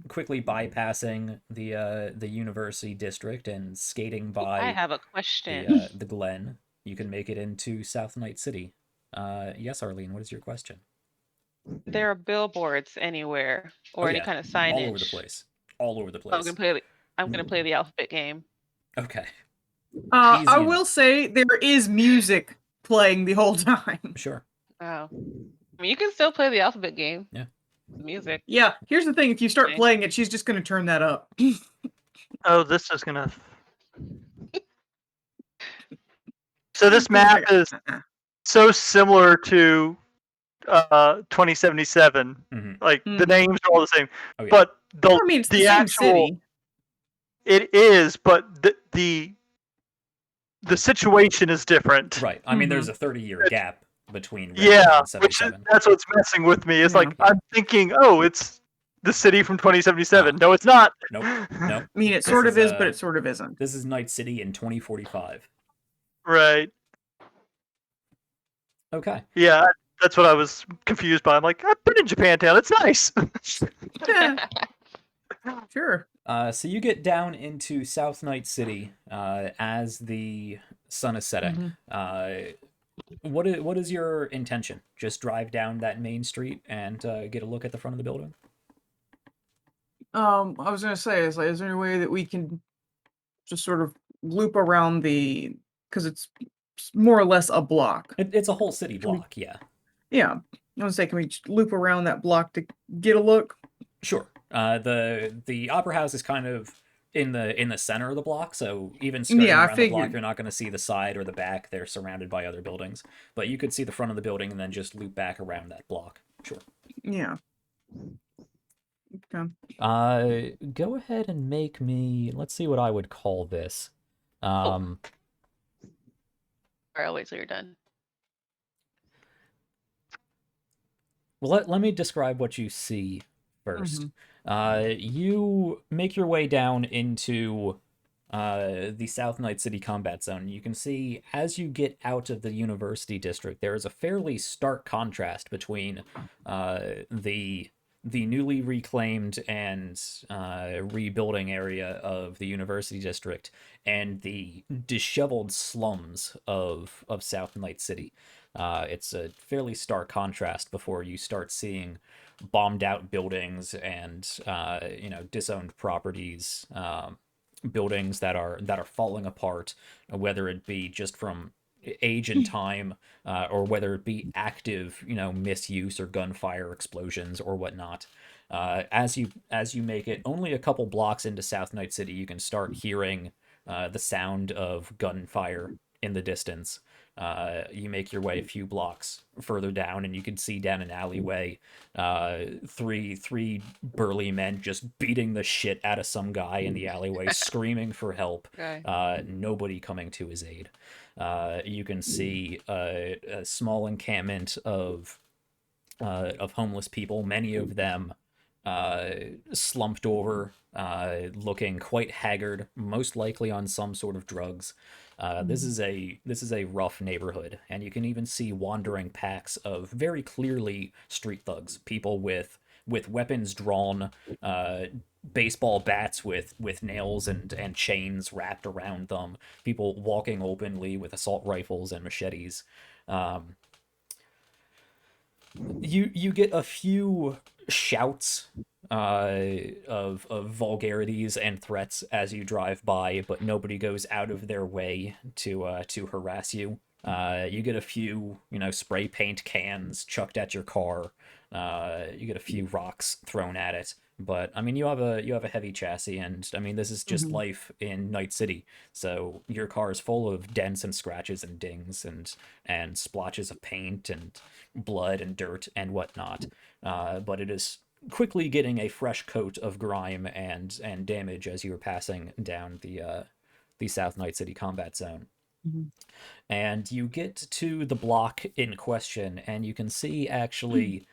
quickly bypassing the university district and skating by I have a question. the Glen. You can make it into South Night City. Yes, Arlene, what is your question? There are billboards anywhere or Oh, any yeah. kind of signage. All over the place. All over the So I'm place. gonna play the alphabet game. Okay, I easy will enough. say there is music playing the whole time. sure. Oh. I mean, you can still play the alphabet game. Yeah. Music. Yeah, here's the thing, if you start Okay. playing it, she's just gonna turn that up. Oh, this is gonna. So this map is so similar to 2077. Like the names are all the same, Oh, yeah. but I mean, it's the same actual city. it is, but the situation is different. Right. I mean, there's a 30-year gap between Red Yeah, and which is, 77. that's what's messing with me. It's like Yeah. I'm thinking, oh, it's the city from 2077. Ah. No, it's not. Nope. I mean, it This sort of is, is, but it sort of isn't. This is Night City in 2045. Right. Okay. Yeah, that's what I was confused by. I'm like, I've been in Japantown. It's nice. Sure. So you get down into South Night City as the sun is setting. What is your intention? Just drive down that main street and get a look at the front of the building? I was gonna say, is there any way that we can just sort of loop around because it's more or less a block. It's a whole city Can we- block, yeah. Yeah. I was say, can we just loop around that block to get a look? Sure. The Opera House is kind of in the center of the block, so even skirting Yeah, I around the block, figured. you're not going to see the side or the back. They're surrounded by other buildings, but you could see the front of the building and then just loop back around that block. Sure. Yeah. Okay. Go ahead and make me. Let's see what I would call this. Sorry, I'll wait till you're done. Well, let me describe what you see first. You make your way down into the South Night City combat zone. You can see as you get out of the University District, there is a fairly stark contrast between the newly reclaimed and rebuilding area of the University District and the disheveled slums of South Night City. It's a fairly stark contrast before you start seeing bombed out buildings and disowned properties, buildings that are falling apart, whether it be just from age and time, or whether it be active misuse or gunfire explosions or whatnot. As you make it only a couple blocks into South Night City, you can start hearing the sound of gunfire in the distance. You make your way a few blocks further down, and you can see down an alleyway three burly men just beating the shit out of some guy in the alleyway, screaming for help. Okay. Nobody coming to his aid. You can see a small encampment of homeless people, many of them slumped over, looking quite haggard, most likely on some sort of drugs. This is a rough neighborhood, and you can even see wandering packs of very clearly street thugs, people with weapons drawn, baseball bats with nails and chains wrapped around them, people walking openly with assault rifles and machetes. You get a few shouts of vulgarities and threats as you drive by, but nobody goes out of their way to harass you. You get a few spray paint cans chucked at your car. You get a few rocks thrown at it. But I mean, you have a heavy chassis, and I mean, this is just life in Night City. So your car is full of dents and scratches and dings and splotches of paint and blood and dirt and whatnot. But it is quickly getting a fresh coat of grime and damage as you are passing down the South Night City combat zone. And you get to the block in question, and you can see actually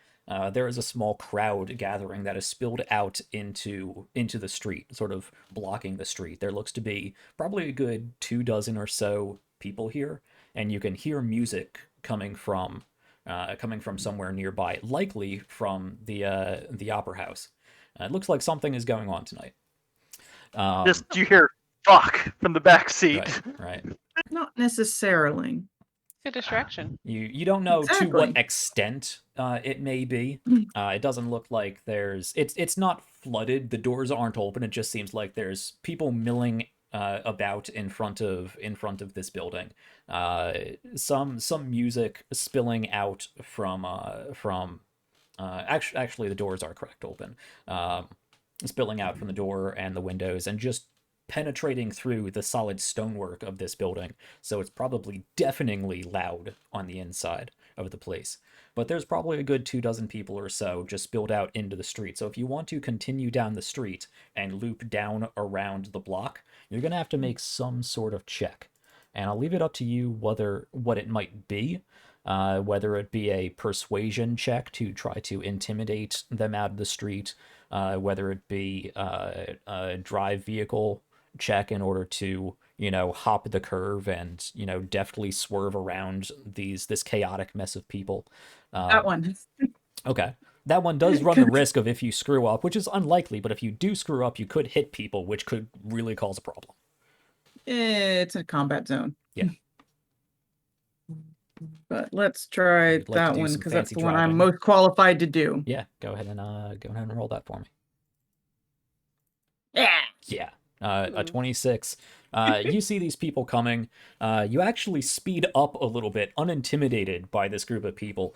there is a small crowd gathering that is spilled out into the street, sort of blocking the street. There looks to be probably a good 24 or so people here, and you can hear music coming from somewhere nearby, likely from the opera house. It looks like something is going on tonight. Just you hear "fuck" from the back seat. Right. Not necessarily. Good distraction. You don't know to Exactly. what extent it may be. It doesn't look like it's not flooded. The doors aren't open. It just seems like there's people milling about in front of this building. Some music spilling out from actually the doors are cracked open. Spilling out from the door and the windows and just penetrating through the solid stonework of this building, so it's probably deafeningly loud on the inside of the place. But there's probably a good 24 people or so just spilled out into the street. So if you want to continue down the street and loop down around the block, you're going to have to make some sort of check. And I'll leave it up to you what it might be. Whether it be a persuasion check to try to intimidate them out of the street, whether it be a drive vehicle check in order to hop the curve and deftly swerve around this chaotic mess of people. That one. Okay, that one does run the risk of, if you screw up, which is unlikely, but if you do screw up, you could hit people, which could really cause a problem. It's a combat zone. Yeah. But let's try You'd like to that do one some because that's fancy the one I'm driving. most qualified to do. Yeah, go ahead and roll that for me. Yeah. Yeah. A 26. You see these people coming. You actually speed up a little bit, unintimidated by this group of people.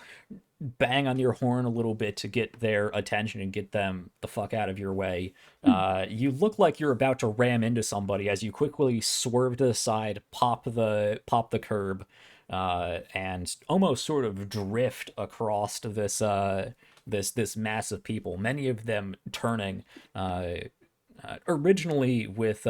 bang on your horn a little bit to get their attention and get them the fuck out of your way. You look like you're about to ram into somebody as you quickly swerve to the side, pop the curb, and almost sort of drift across this this mass of people. Many of them turning. Originally with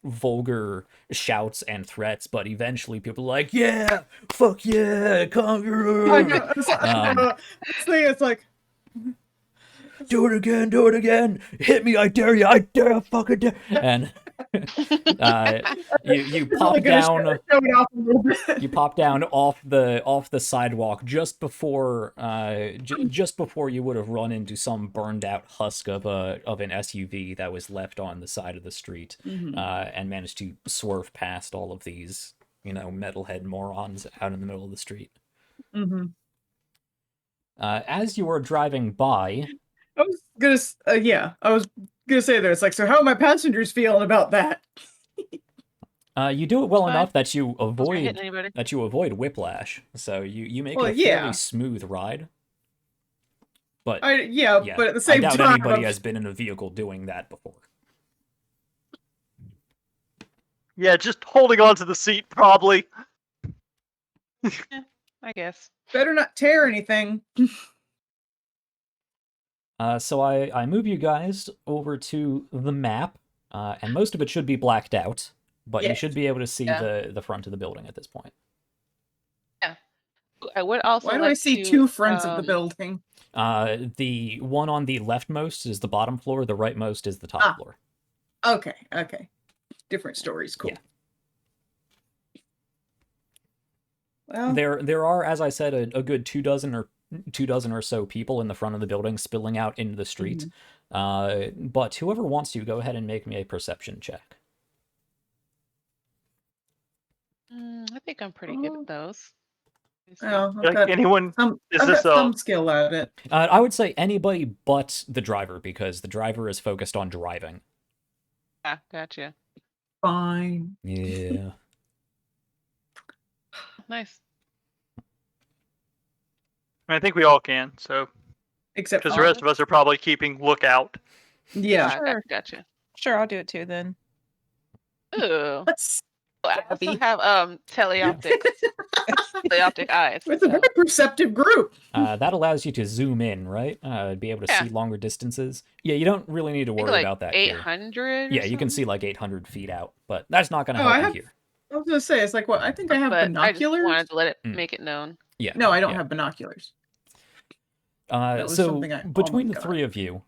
vulgar shouts and threats, but eventually people are like, yeah, fuck yeah, conqueror. I know. It's like, Do it again, hit me, I dare you, I dare, I fucking dare. And you pop really gonna down. show it off a little bit. You pop down off the sidewalk just before just before you would have run into some burned out husk of an SUV that was left on the side of the street, and managed to swerve past all of these, metalhead morons out in the middle of the street. As you are driving by, I was gonna say there. It's like, so how are my passengers feeling about that? you do it well Fine. enough that you Hitting avoid anybody. whiplash, so you make Well, it a fairly yeah. smooth ride. But But at the I same doubt time, anybody has been in a vehicle doing that before. Yeah, just holding onto the seat, probably. I guess. better not tear anything. So I move you guys over to the map, and most of it should be blacked out, but you Yes. should be able to see Yeah. the front of the building at this point. I would also Why do like I see to, two fronts of the building? The one on the leftmost is the bottom floor, the rightmost is the top floor. Okay. Different stories. Cool. Yeah. Well, There are, as I said, a good two dozen or so people in the front of the building spilling out into the street. But whoever wants to, go ahead and make me a perception check. I think I'm pretty good at those. Let me see. well, I've Like got anyone, is I've this got some skill at it. I would say anybody but the driver, because the driver is focused on driving. Ah, gotcha. Fine. Yeah. Nice. I think we all can, so Except because the rest of us are probably keeping lookout. yeah. Sure. Gotcha. Sure, I'll do it too then. Ooh. That's I also Gabby. have teleoptic eyes. It's a so- very perceptive group. That allows you to zoom in, right? Be able to Yeah. see longer distances. Yeah, you don't really need to I think worry like about that here. 800. Yeah, you can see like 800 feet out, but that's not going to Oh, I help have you here. I was gonna say, it's like, what? I think I have But I just binoculars. wanted to let it Mm. make it known. Yeah. No, I don't yeah. have binoculars. That was So something I between the almost three of you,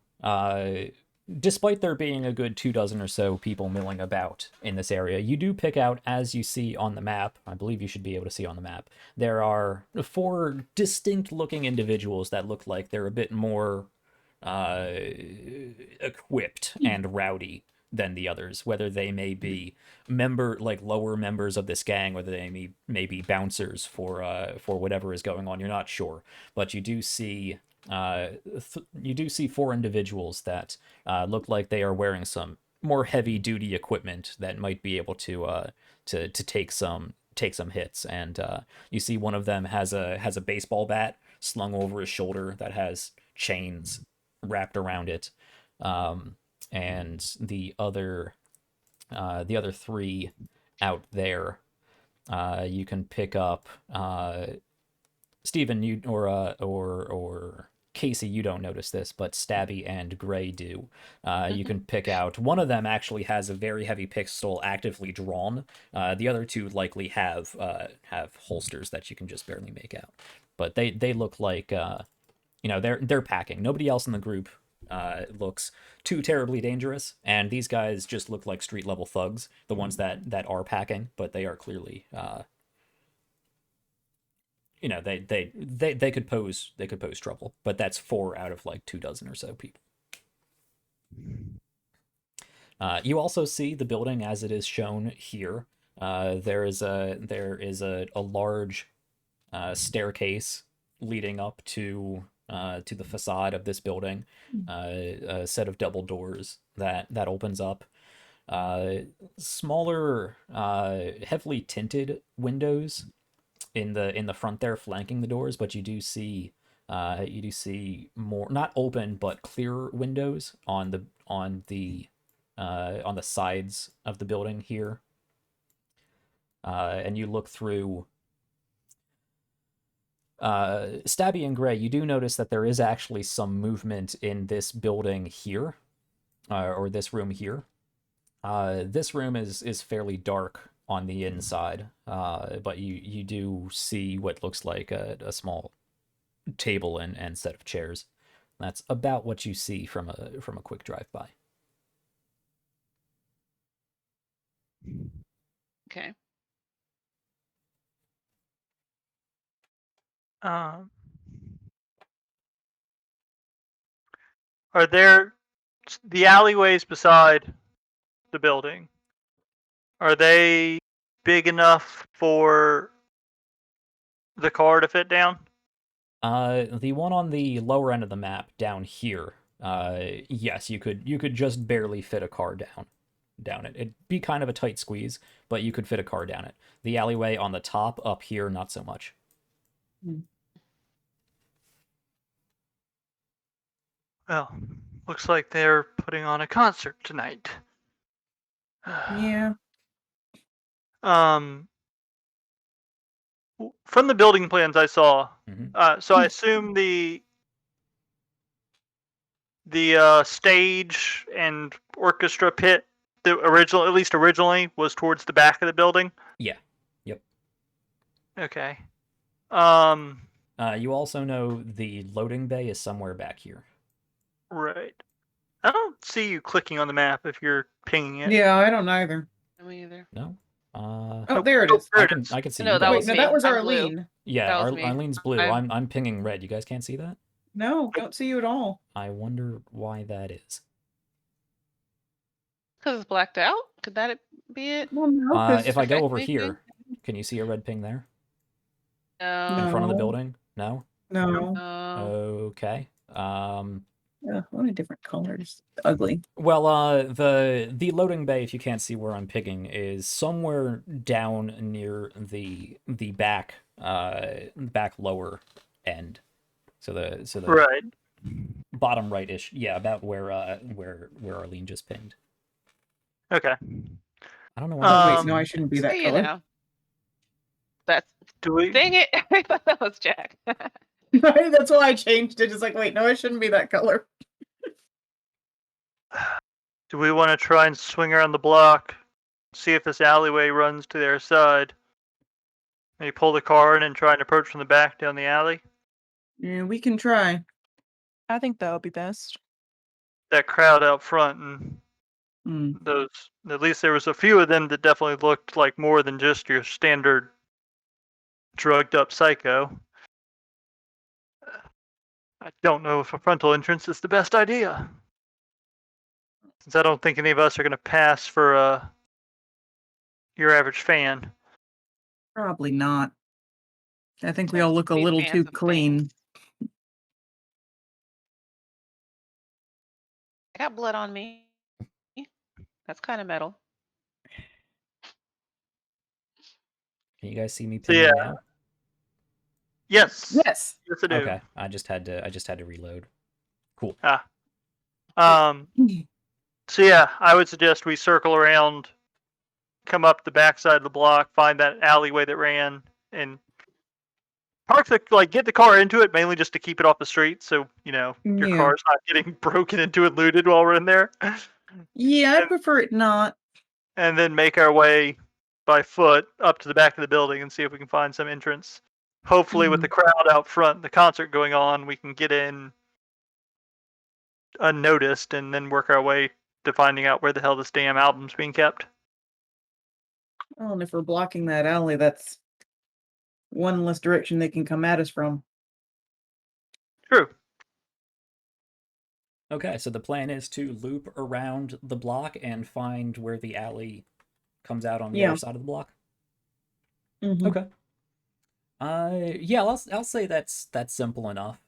despite there being a good 24 or so people milling about in this area, you do pick out, as you see on the map, I believe you should be able to see on the map, there are 4 distinct-looking individuals that look like they're a bit more equipped and rowdy than the others, whether they may be lower members of this gang, whether they may be bouncers for whatever is going on. You're not sure, but you do see 4 individuals that look like they are wearing some more heavy duty equipment that might be able to take some hits, and you see one of them has a baseball bat slung over his shoulder that has chains wrapped around it, and the other 3 out there, you can pick up. Steven, you or Casey, you don't notice this, but Stabby and Gray do. You can pick out one of them actually has a very heavy pistol actively drawn. The other 2 likely have holsters that you can just barely make out. But they look like they're packing. Nobody else in the group looks too terribly dangerous, and these guys just look like street level thugs, the ones that are packing, but they are clearly they could pose trouble, but that's 4 out of like 24 or so people. You also see the building as it is shown here. There is a large staircase leading up to the facade of this building, a set of double doors that opens up. Smaller, heavily tinted windows in the front there flanking the doors, but you do see You do see more, not open, but clear windows on the sides of the building here. And you look through. Stabby and Gray, you do notice that there is actually some movement in this building here, or this room here. This room is fairly dark on the inside, but you do see what looks like a small table and set of chairs. That's about what you see from a quick drive-by. Okay. Are there the alleyways beside the building? Are they big enough for the car to fit down? The one on the lower end of the map down here, yes, you could just barely fit a car down it. It'd be kind of a tight squeeze, but you could fit a car down it. The alleyway on the top up here, not so much. Well, looks like they're putting on a concert tonight. Yeah. From the building plans I saw, so I assume the stage and orchestra pit, at least originally, was towards the back of the building. Yeah. Yep. Okay. You also know the loading bay is somewhere back here. Right. I don't see you clicking on the map if you're pinging it. Yeah, I don't either. Me either. No. Oh, there it is. I can see. No, you that guys. was Wait, no, me. that was I'm blue. Arlene. Yeah, that was me. Arlene's blue. I'm pinging red. You guys can't see that? No, don't see you at all. I wonder why that is. Because it's blacked out? Could that be it? Well, no, 'cause If I go over anything? here, can you see a red ping there? No. In front of the No. building? No? no. Okay. Only different colors. Ugly. Well, the loading bay, if you can't see where I'm picking, is somewhere down near the back lower end. So the Right. bottom right-ish. Yeah, about where Arlene just pinged. Okay. I don't know why. Wait, no, I shouldn't be that See color. now. That's Do we? dang it! I thought that was Jack. That's why I changed it. It's like, wait, no, I shouldn't be that color. Do we want to try and swing around the block, see if this alleyway runs to their side? Maybe pull the car in and try and approach from the back down the alley? Yeah, we can try. I think that would be best. That crowd out front, and those, at least there was a few of them that definitely looked like more than just your standard drugged up psycho. I don't know if a frontal entrance is the best idea, since I don't think any of us are going to pass for your average fan. Probably not. I think we all look a Be little fans too of clean. I got blood on me. That's kind of metal. Can you guys see me So, pinging yeah. now? Yes. Yes. Yes, I do. Okay, I just had to reload. Cool. So yeah, I would suggest we circle around, come up the backside of the block, find that alleyway that ran, and get the car into it, mainly just to keep it off the street, so your Yeah. car's not getting broken into and looted while we're in there. Yeah, I prefer it not. And then make our way by foot up to the back of the building and see if we can find some entrance. Hopefully, with the crowd out front, the concert going on, we can get in unnoticed and then work our way to finding out where the hell this damn album's being kept. Oh, and if we're blocking that alley, that's one less direction they can come at us from. True. Okay, so the plan is to loop around the block and find where the alley comes out on the other side of the block. Mhm. Okay. Yeah, I'll say that's simple enough.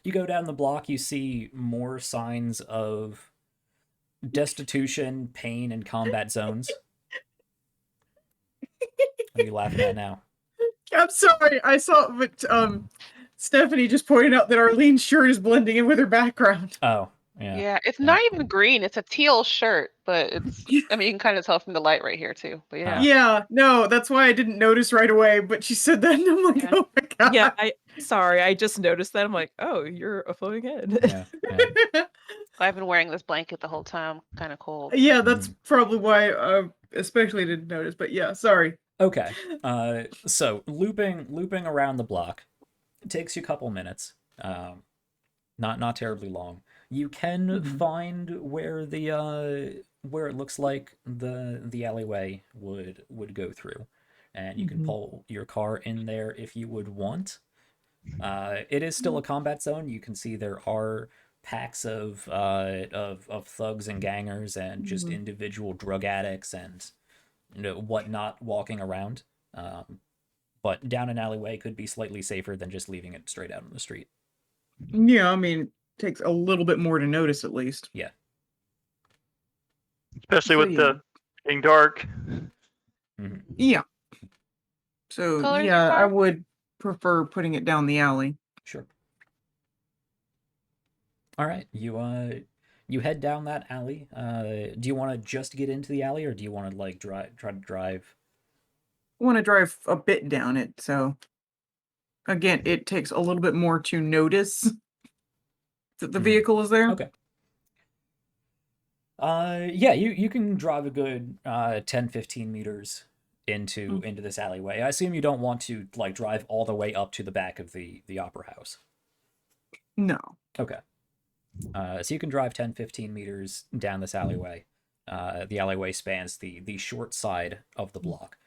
You go down the block, you see more signs of destitution, pain, and combat zones. What are you laughing at now? I'm sorry. I saw, but Stephanie just pointed out that Arlene's shirt is blending in with her background. Oh, yeah. Yeah, it's not even green. It's a teal shirt, but it's. I mean, you can kind of tell from the light right here too. But yeah. Yeah, no, that's why I didn't notice right away. But she said that, and I'm like, Yeah. oh my god. Yeah, I just noticed that. I'm like, oh, you're a floating head. Yeah. I've been wearing this blanket the whole time. Kind of cold. Yeah, that's probably why I especially didn't notice. But yeah, sorry. Okay. So looping around the block, it takes you a couple minutes. Not terribly long. You can find where where it looks like the alleyway would go through, and you can pull your car in there if you would want. It is still a combat zone. You can see there are packs of thugs and gangers and just individual drug addicts and whatnot walking around. But down an alleyway could be slightly safer than just leaving it straight out on the street. Yeah, I mean, it takes a little bit more to notice at least. Yeah. Especially So, with the getting dark. Yeah. So Color yeah, I car? would prefer putting it down the alley. Sure. All right, you head down that alley. Do you want to just get into the alley, or do you want to like try to drive? I want to drive a bit down it, so again, it takes a little bit more to notice that the vehicle is there. Okay. Yeah, you can drive a good 10-15 meters into this alleyway. I assume you don't want to like drive all the way up to the back of the opera house. No. Okay. So you can drive 10-15 meters down this alleyway. The alleyway spans the short side of the block.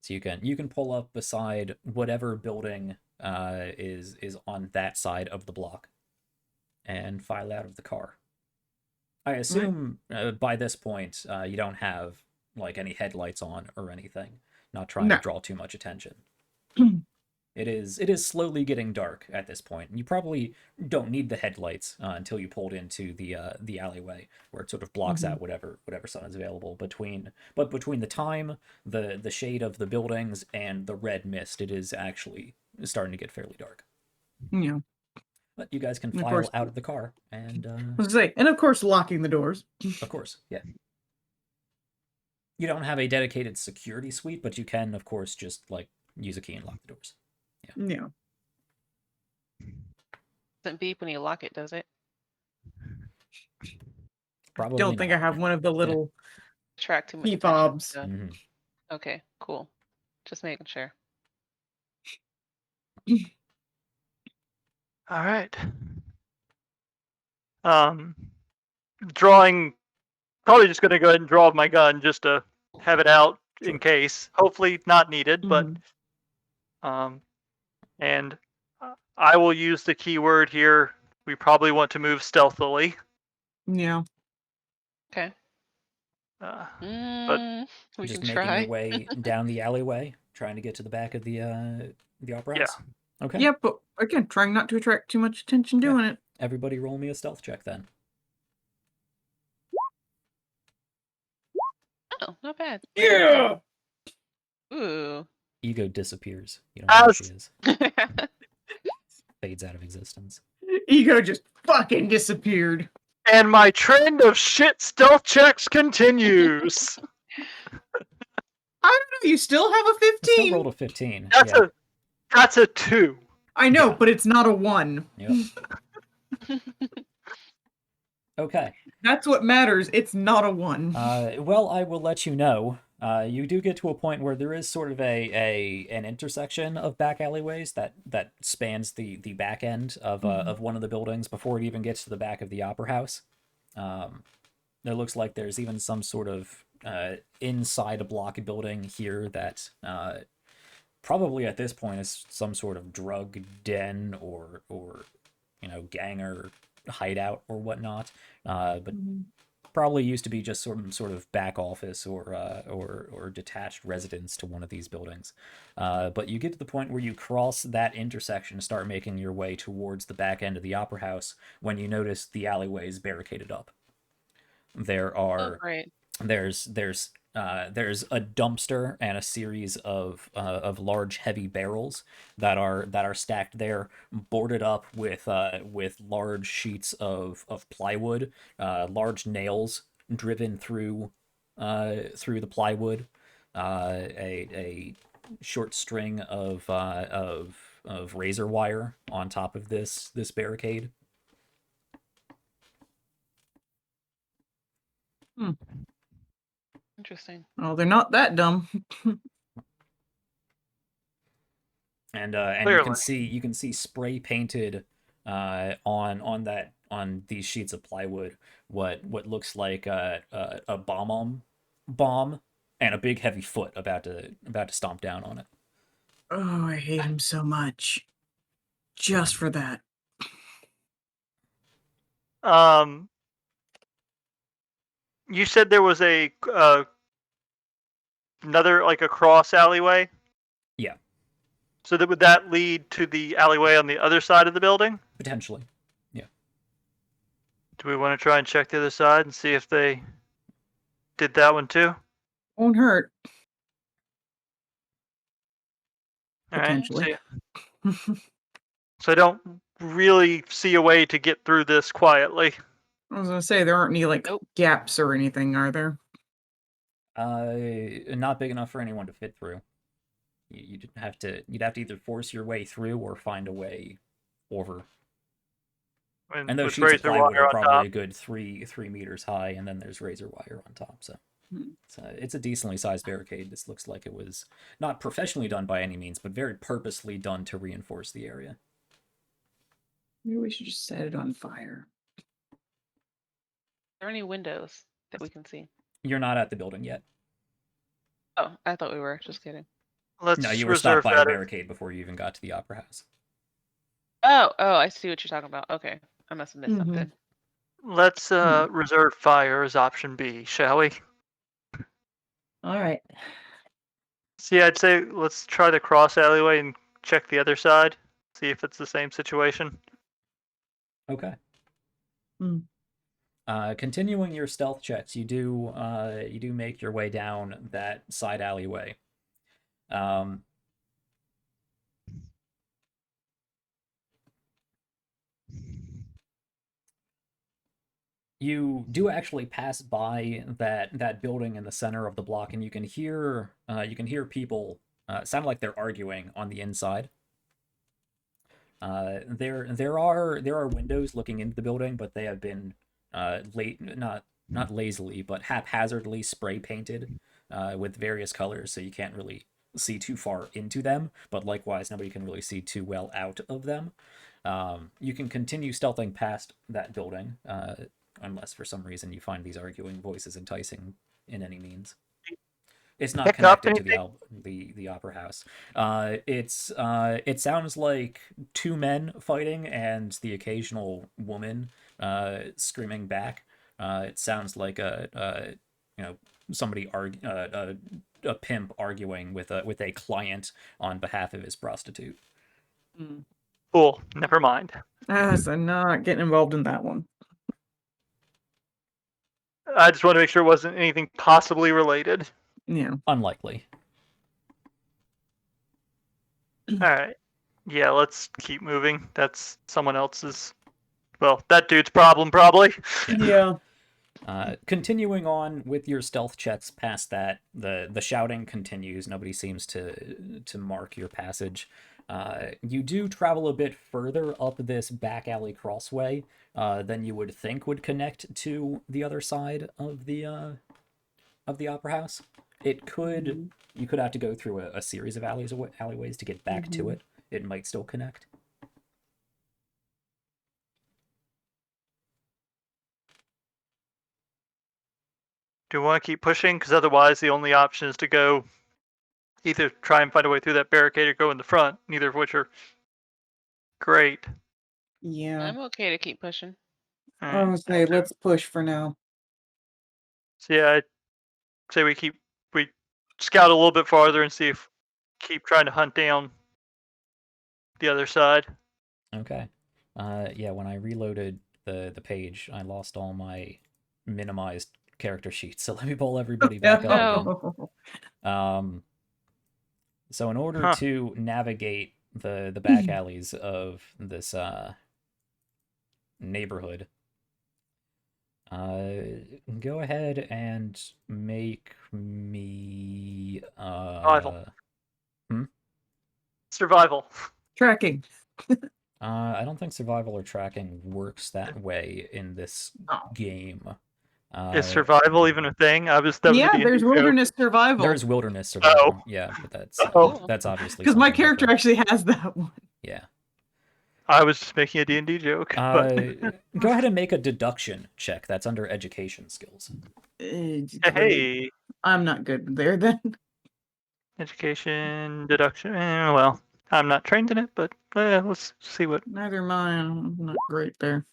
So you can pull up beside whatever building is on that side of the block and file out of the car. I assume by this point you don't have like any headlights on or anything. Not trying to draw too much attention. It is slowly getting dark at this point. You probably don't need the headlights until you pulled into the alleyway, where it sort of blocks out whatever sun is available between the time, the shade of the buildings, and the red mist. It is actually starting to get fairly dark. Yeah. But you guys can Of file course. out of the car, and I was gonna say, and of course, locking the doors. of course, yeah. You don't have a dedicated security suite, but you can, of course, just like use a key and lock the doors. Yeah. Doesn't beep when you lock it, does it? Probably Don't think I not. have one of the little Attract too much key attention. fobs. So- Okay, cool. Just making sure. All right. Drawing. Probably just going to go ahead and draw my gun just to have it out in case. Hopefully not needed, but and I will use the keyword here. We probably want to move stealthily. Yeah. Okay. We Just can making try. your way down the alleyway, trying to get to the back of the opera house. Okay. Yeah, but again, trying not to attract too much attention doing it. Everybody roll me a stealth check then. Oh, not bad. Yeah. Ooh. Ego disappears. You don't know where she is. Fades out of existence. Ego just fucking disappeared. And my trend of shit stealth checks continues. I don't know. You still have a I still 15. rolled a 15. That's a 2. I know, Yeah. but it's not a 1. Yep. Okay. That's what matters. It's not a 1. Well, I will let you know. You do get to a point where there is sort of an intersection of back alleyways that spans the back end of one of the buildings before it even gets to the back of the opera house. It looks like there's even some sort of inside a block building here that probably at this point is some sort of drug den or ganger hideout or whatnot. But probably used to be just sort of back office or detached residence to one of these buildings. But you get to the point where you cross that intersection and start making your way towards the back end of the opera house when you notice the alleyway is barricaded up. There are Oh, great. there's there's a dumpster and a series of large heavy barrels that are stacked there, boarded up with large sheets of plywood, large nails driven through the plywood, a short string of razor wire on top of this barricade. Interesting. Oh, they're not that dumb. And Clearly. you can see spray painted on these sheets of plywood what looks like a bomb and a big heavy foot about to stomp down on it. Oh, I hate him so much. Just for that. You said there was a another like a cross alleyway. Yeah, So that would that lead to the alleyway on the other side of the building? potentially. Yeah. Do we want to try and check the other side and see if they did that one too? Won't hurt. All right. Potentially. So I don't really see a way to get through this quietly. I was gonna say there aren't any like Nope. gaps or anything, are there? Not big enough for anyone to fit through. You'd have to either force your way through or find a way over. And those with sheets of razor plywood wire are on probably top. a good 3 meters high, and then there's razor wire on top. So Hmm. it's a decently sized barricade. This looks like it was not professionally done by any means, but very purposely done to reinforce the area. Maybe we should just set it on fire. Are there any windows that we can see? You're not at the building yet. Oh, I thought we were. Just kidding. Let's No, you were stopped reserve by a that. barricade before you even got to the Opera House. Oh, I see what you're talking about. Okay, I must have missed Mhm. something. Let's reserve fire as option B, shall we? All right. See, I'd say let's try the cross alleyway and check the other side. See if it's the same situation. Okay. Hmm. Continuing your stealth checks, you do make your way down that side alleyway. You do actually pass by that building in the center of the block, and you can hear people sound like they're arguing on the inside. There are windows looking into the building, but they have been not lazily, but haphazardly spray painted with various colors, so you can't really see too far into them. But likewise, nobody can really see too well out of them. You can continue stealthing past that building, unless for some reason you find these arguing voices enticing in any means. It's not Pick up connected to anything? the Opera House. It sounds like two men fighting and the occasional woman screaming back. It sounds like somebody a pimp arguing with a client on behalf of his prostitute. Cool. Never mind. So not getting involved in that one. I just want to make sure it wasn't anything possibly related. Yeah. Unlikely. All right. Yeah, let's keep moving. That's someone else's. Well, that dude's problem, probably. Yeah. Continuing on with your stealth checks past that, the shouting continues. Nobody seems to mark your passage. You do travel a bit further up this back alley crossway than you would think would connect to the other side of the Opera House. It could you could have to go through a series of alleyways to get back to it. It might still connect. Do we want to keep pushing? Because otherwise, the only option is to go either try and find a way through that barricade or go in the front, neither of which are great. Yeah. I'm okay to keep pushing. All I right. was gonna say let's push for now. So yeah, I'd say we scout a little bit farther and see if keep trying to hunt down the other side. Okay. Yeah, when I reloaded the page, I lost all my minimized character sheet, so let me pull everybody back up again. So in order to navigate the back alleys of this neighborhood, go ahead and make me Survival. Survival. Tracking. I don't think survival or tracking works that way in this game. Is survival even a thing? That was the Yeah, D&D there's joke. wilderness survival. There's wilderness survival. Yeah, but that's obviously because my something character different. actually has that one. Yeah. I was just making a D&D joke. But... Go ahead and make a deduction check. That's under education skills. Hey. I'm not good there then. Education, deduction. Well, I'm not trained in it, but let's see what. Neither mine. I'm not great there.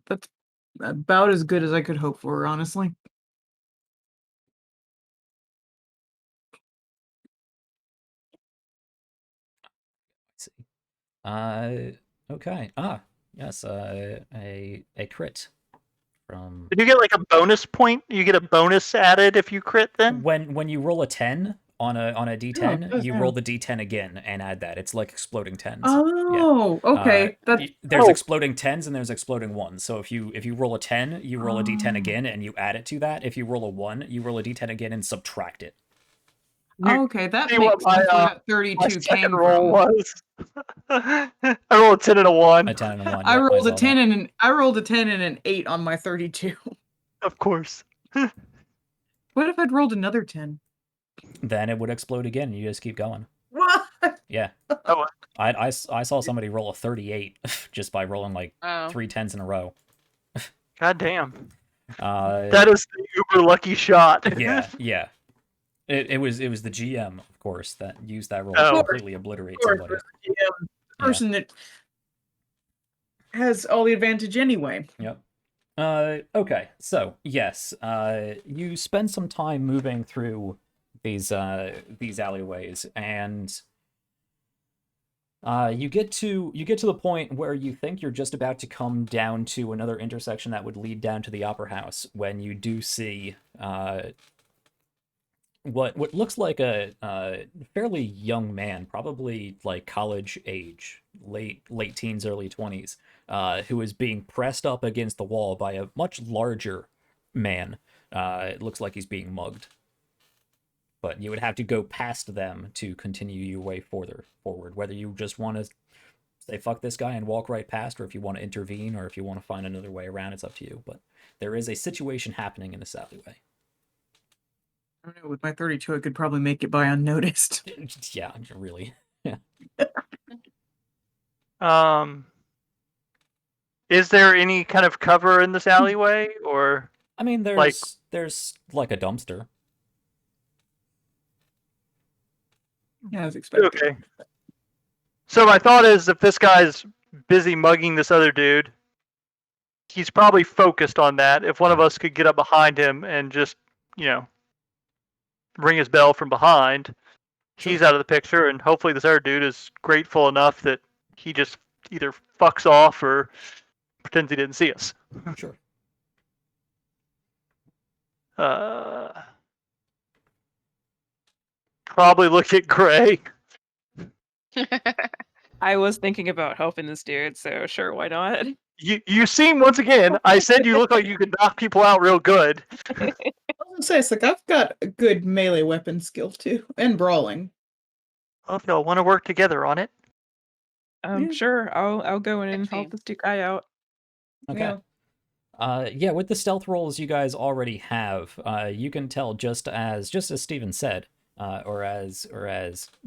That's about as good as I could hope for, honestly. Let's see. Okay. Yes. A crit from. Did you get like a bonus point? You get a bonus added if you crit then? When you roll a 10 on a D10, you yeah. roll the D10 again and add that. It's like exploding 10s. Oh, okay. There's exploding 10s and there's exploding 1s. So if you roll a 10, you roll a D10 again and you add it to that. If you roll a 1, you roll a D10 again and subtract it. Okay, that see makes what my, sense where that My 32 second came roll from. was. I rolled a 10 and a 1. A 10 and a 1. I yep, rolled saw a 10 that. and I rolled a 10 and an 8 on my 32. Of course. What if I'd rolled another 10? Then it would explode again. You just keep going. What? Yeah. Oh. I saw somebody roll a 38 just by rolling like Oh. 3 10s in a row. God damn. That That is the uber lucky shot. yeah. It was the GM, of course, that used that roll Oh. to completely obliterate somebody. Yeah, the person that has all the advantage anyway. Yep. Okay, so yes, you spend some time moving through these alleyways, and you get to the point where you think you're just about to come down to another intersection that would lead down to the opera house when you do see what looks like a fairly young man, probably like college age, late teens, early 20s, who is being pressed up against the wall by a much larger man. It looks like he's being mugged. But you would have to go past them to continue your way further forward, whether you just want to say fuck this guy and walk right past, or if you want to intervene, or if you want to find another way around, it's up to you. But there is a situation happening in this alleyway. I don't know, with my 32, I could probably make it by unnoticed. Yeah, really. Is there any kind of cover in this alleyway, or? I mean, there's like a dumpster. Yeah, I was expecting. Okay. So my thought is, if this guy's busy mugging this other dude, he's probably focused on that. If one of us could get up behind him and just, ring his bell from behind, he's out of the picture, and hopefully this other dude is grateful enough that he just either fucks off or pretends he didn't see us. Sure. Probably look at Gray. I was thinking about helping this dude, so sure, why not? You seem, once again, I said you look like you could knock people out real good. I was gonna say, it's like I've got a good melee weapon skill too, and brawling. Well, if y'all want to work together on it. Yeah. Sure, I'll go in and Actually- help this dude guy out. Okay. Yeah, with the stealth rolls you guys already have, you can tell just as Steven said, or as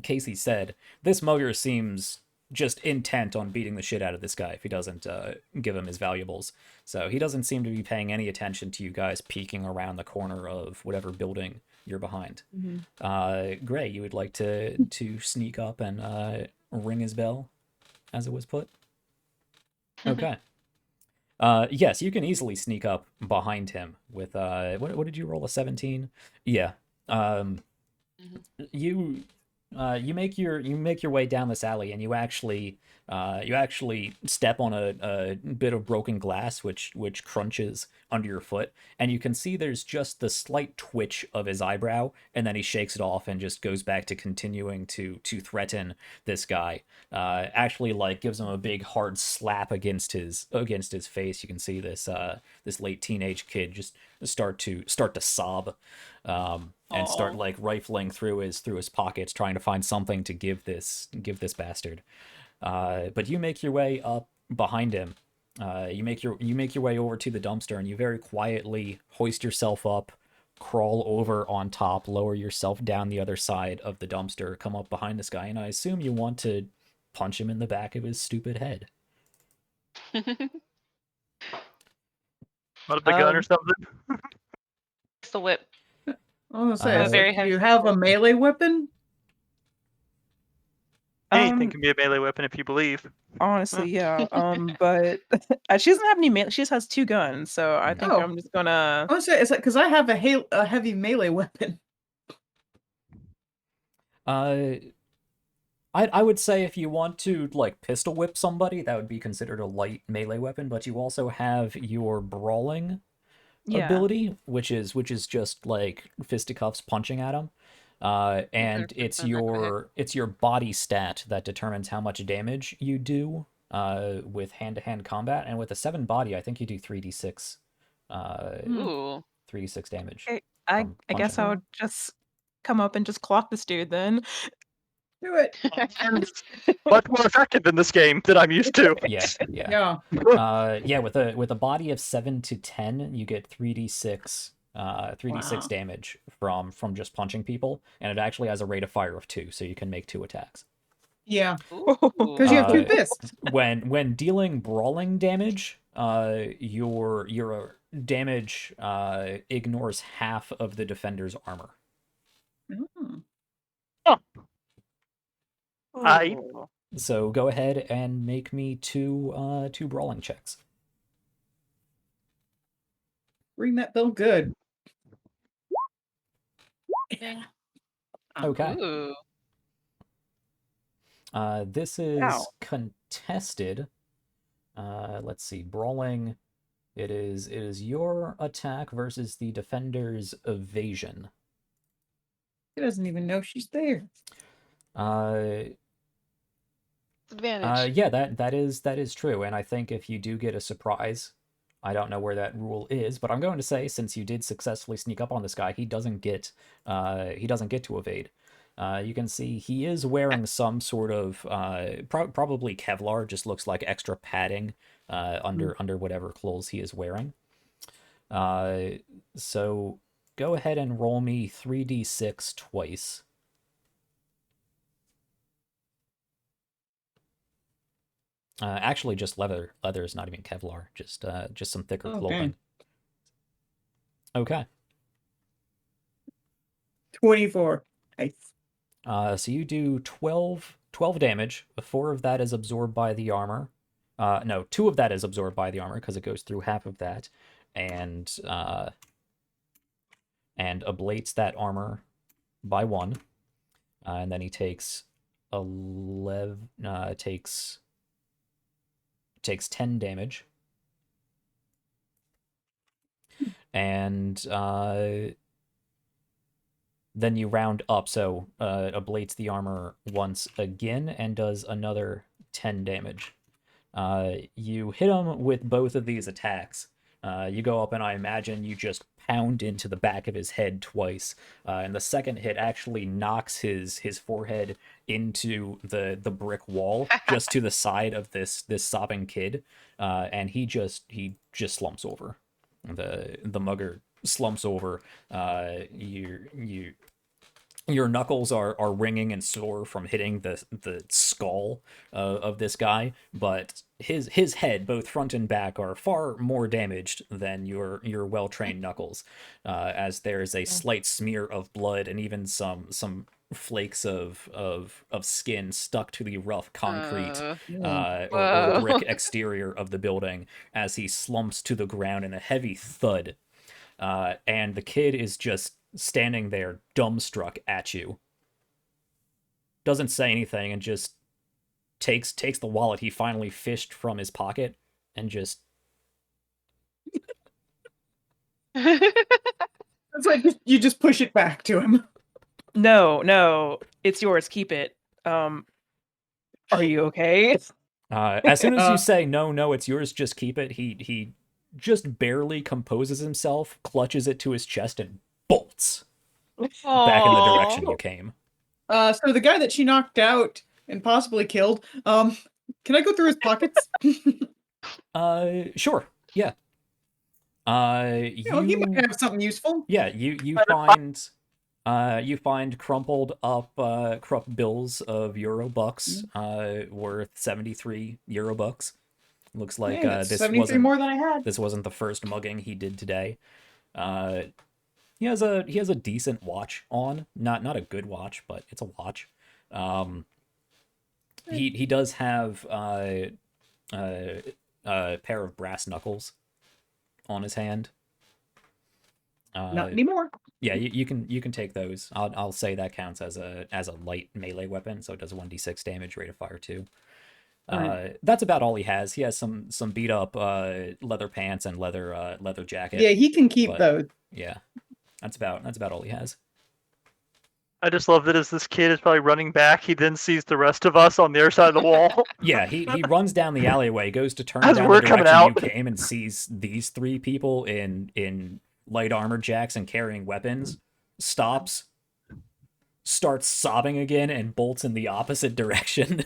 Casey said, this mugger seems just intent on beating the shit out of this guy if he doesn't give him his valuables. So he doesn't seem to be paying any attention to you guys peeking around the corner of whatever building you're behind. Gray, you would like to sneak up and ring his bell, as it was put? Okay. Yes, you can easily sneak up behind him with what did you roll, a 17? Yeah. You you make your way down this alley, and you actually step on a bit of broken glass, which crunches under your foot, and you can see there's just the slight twitch of his eyebrow, and then he shakes it off and just goes back to continuing to threaten this guy. Actually, like, gives him a big hard slap against his face. You can see this late teenage kid just start to sob. And start Aw. like rifling through his pockets, trying to find something to give this bastard. But you make your way up behind him. You make your way over to the dumpster, and you very quietly hoist yourself up, crawl over on top, lower yourself down the other side of the dumpster, come up behind this guy, and I assume you want to punch him in the back of his stupid head. What, a gun or something? It's the whip. I was gonna say, Very do heavy you have a sword. melee weapon? Anything can be a melee weapon if you believe. Honestly, yeah. But she doesn't have any melee. She just has 2 guns, so I think Oh. I'm just gonna. I was gonna say, it's like, because I have a heavy melee weapon. I would say if you want to like pistol whip somebody, that would be considered a light melee weapon, but you also have your brawling Yeah. ability, which is just like fisticuffs punching at him. And it's your body stat that determines how much damage you do with hand-to-hand combat, and with a 7 body, I think you do 3d6 Ooh. 3d6 damage. Okay, I from guess punching. I would just come up and just clock this dude then. Do it. Much more effective in this game than I'm used to. Yeah. Yeah. With a body of 7 to 10, you get 3d6 Wow. damage from just punching people, and it actually has a rate of fire of 2, so you can make 2 attacks. Yeah. Ooh. Because you have 2 Uh, fists. When dealing brawling damage, your damage ignores half of the defender's armor. Mm. I- Ooh. So go ahead and make me 2 brawling checks. Ring that bell good. Yeah. Okay. Ooh. This is Ow. contested. Let's see, brawling. It is your attack versus the defender's evasion. He doesn't even know she's there. Advantage. Yeah, that is true, and I think if you do get a surprise, I don't know where that rule is, but I'm going to say, since you did successfully sneak up on this guy, he doesn't get to evade. You can see he is wearing some sort of probably Kevlar, just looks like extra padding under whatever clothes he is wearing. So go ahead and roll me 3d6 twice. Actually, just leather. Leather is not even Kevlar. Just some thicker Okay. clothing. Okay. 24. Nice. So you do 12 damage. 4 of that is absorbed by the armor. No, 2 of that is absorbed by the armor because it goes through half of that, and ablates that armor by 1. And then he takes 11. Takes 10 damage. And then you round up, so ablates the armor once again and does another 10 damage. You hit him with both of these attacks. You go up and I imagine you just pound into the back of his head twice. And the second hit actually knocks his forehead into the brick wall just to the side of this sobbing kid. And he just slumps over. The mugger slumps over. Your knuckles are ringing and sore from hitting the skull of this guy, but his head, both front and back, are far more damaged than your well-trained knuckles, as there is a slight smear of blood and even some flakes of skin stuck to the rough concrete or Whoa. brick exterior of the building as he slumps to the ground in a heavy thud. And the kid is just standing there dumbstruck at you. doesn't say anything and just takes the wallet he finally fished from his pocket and just It's like you just push it back to him. No, it's yours. Keep it. Are you okay? as soon as you Uh. say no, it's yours, just keep it, he just barely composes himself, clutches it to his chest, and bolts back in the direction you came. So the guy that she knocked out and possibly killed, can I go through his pockets? Sure, yeah. He might have something useful. Yeah, you find crumpled up bills of Eurobucks, worth 73 Eurobucks. Looks like Hey, that's this 73 wasn't more than I had. this wasn't the first mugging he did today. He has a decent watch on, not a good watch, but it's a watch. He does have a pair of brass knuckles on his hand. Not anymore. Yeah, you can take those. I'll say that counts as a light melee weapon, so it does 1d6 damage, rate of fire 2. Right. That's about all he has. He has some beat up leather pants and leather jacket. Yeah, he can keep but- those. Yeah, that's about all he has. I just love that as this kid is probably running back, he then sees the rest of us on the other side of the wall. Yeah, he runs down the alleyway, goes to turn As down we're the coming direction you out. came, and sees these 3 people in light armored jacks and carrying weapons. Stops, starts sobbing again, and bolts in the opposite direction.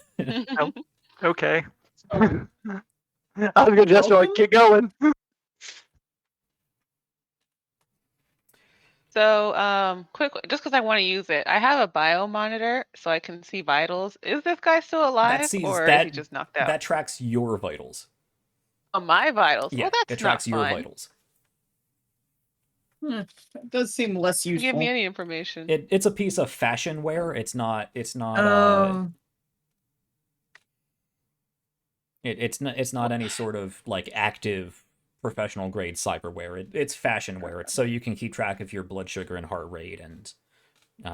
Okay. I was gonna just like get going. So, quick, just because I want to use it, I have a bio monitor so I can see vitals. Is this guy still alive, sees or that- is he just knocked out? That tracks your vitals. Oh, my vitals. Yeah, Well, that's it tracks not your fun. vitals. That does seem less useful. Give me any information. It's a piece of fashion wear. It's not it's not any sort of like active professional grade cyberware. It's fashion wear. It's so you can keep track of your blood sugar and heart rate and like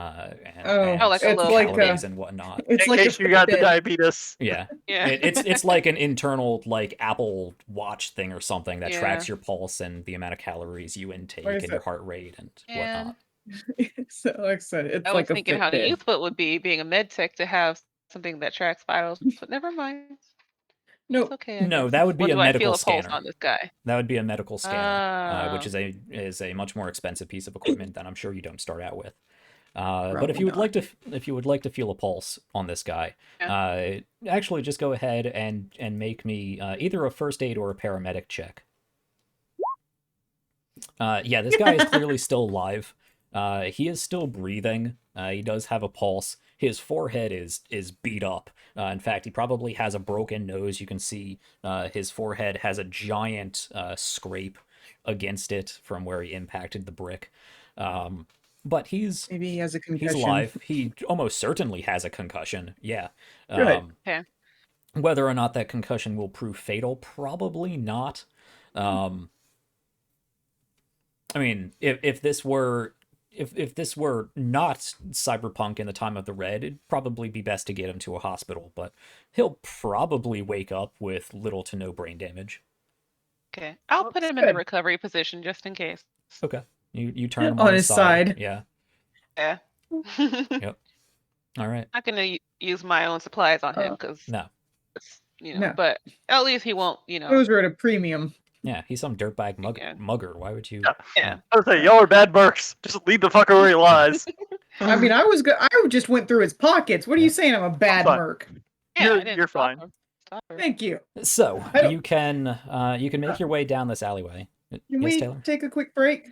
a little calories and whatnot. It's In like case you got the Fitbit. diabetes. Yeah. Yeah. It's like an internal like Apple Watch thing or something that Yeah. tracks your pulse and the amount of calories you intake Like I and your said- heart rate and Yeah. whatnot. So, like I said, it's I was like a thinking how Fitbit. useful it would be being a med tech to have something that tracks vitals, but never mind. Nope. It's okay. I No, guess. that would be When a do I medical feel a pulse scanner. on this guy? That would be a medical scanner, which Oh. is a much more expensive piece of equipment that I'm sure you don't start out with. But Probably if you would not. like to feel a pulse on this guy, actually just go ahead and make me either a first aid or a paramedic check. Yeah, this guy is clearly still alive. He is still breathing. He does have a pulse. His forehead is beat up. In fact, he probably has a broken nose. You can see his forehead has a giant scrape against it from where he impacted the brick. But he's Maybe he has a concussion. He's alive. He almost certainly has a concussion. Yeah. Good. Okay. Whether or not that concussion will prove fatal, probably not. I mean, if this were not Cyberpunk in the time of the Red, it'd probably be best to get him to a hospital. But he'll probably wake up with little to no brain damage. Okay. I'll put him in the good. recovery position just in case. Okay. You turn him On his side. Yeah. Yeah. All right. Not gonna use my own supplies on him because No. No. but at least he won't, Those are at a premium. Yeah, he's some dirtbag Yeah. mugger. Why would you? Yeah. I was like, y'all are bad mercs. Just leave the fucker where he lies. I mean, I just went through his pockets. What are you saying? I'm a bad fine. merc. Yeah, You're- I didn't you're stop fine. him. Stop her. Thank you. So I don't- you can make your way down this alleyway. Can Yes, we Taylor? take a quick break?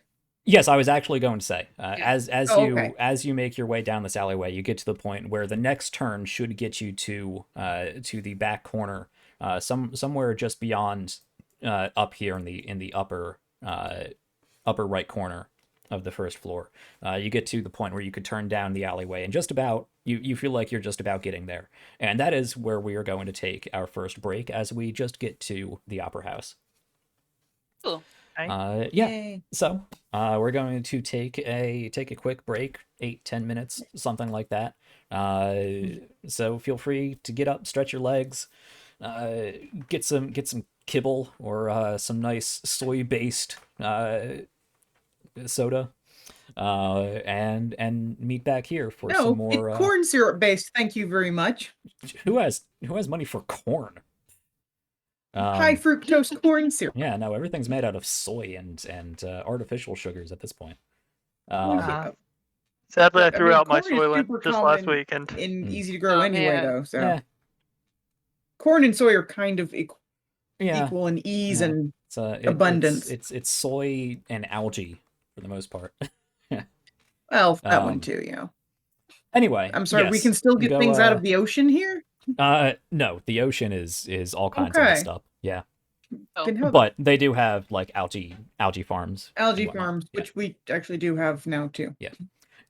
Yes, I was actually going to say, as okay. you make your way down this alleyway, you get to the point where the next turn should get you to the back corner, somewhere just beyond up here in the upper right corner of the first floor. You get to the point where you could turn down the alleyway, and just about you feel like you're just about getting there, and that is where we are going to take our first break as we just get to the opera house. Cool. Yeah. Yay. So we're going to take a quick break, 8-10 minutes, something like that. So feel free to get up, stretch your legs, get some kibble or some nice soy-based soda, and meet back here for some No, more. it's corn syrup based. Thank you very much. Who has money for corn? High fructose corn syrup. Yeah, no, everything's made out of soy and artificial sugars at this point. Yeah. Sadly, I But, I threw mean, out my corn is Soylent super just last common weekend. and easy to grow Oh, anyway, man. though. So Yeah, corn and soy are kind of yeah. equal in ease Yeah. and It's abundance. It's soy and algae for the most part. well, that one Um, too. You know. Anyway, I'm sorry. We yes, can still get go, things out of the ocean here. No, the ocean is all kinds of Okay. messed up. Yeah, Oh. Can help but they do have like algae farms. and algae whatnot. farms, Yeah. which we actually do have now too. Yeah.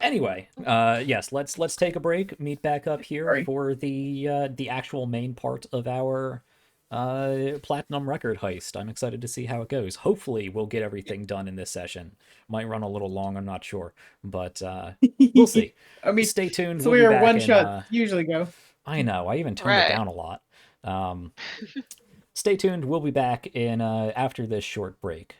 Anyway, yes, let's take a break. Meet back up here Sorry. for the actual main part of our platinum record heist. I'm excited to see how it goes. Hopefully, we'll get everything done in this session. Might run a little long, I'm not sure, but we'll see. I mean, Stay tuned. so We'll we be are back one in, shot usually go. I know. I even turned it Right. down a lot. Stay tuned. We'll be back in after this short break.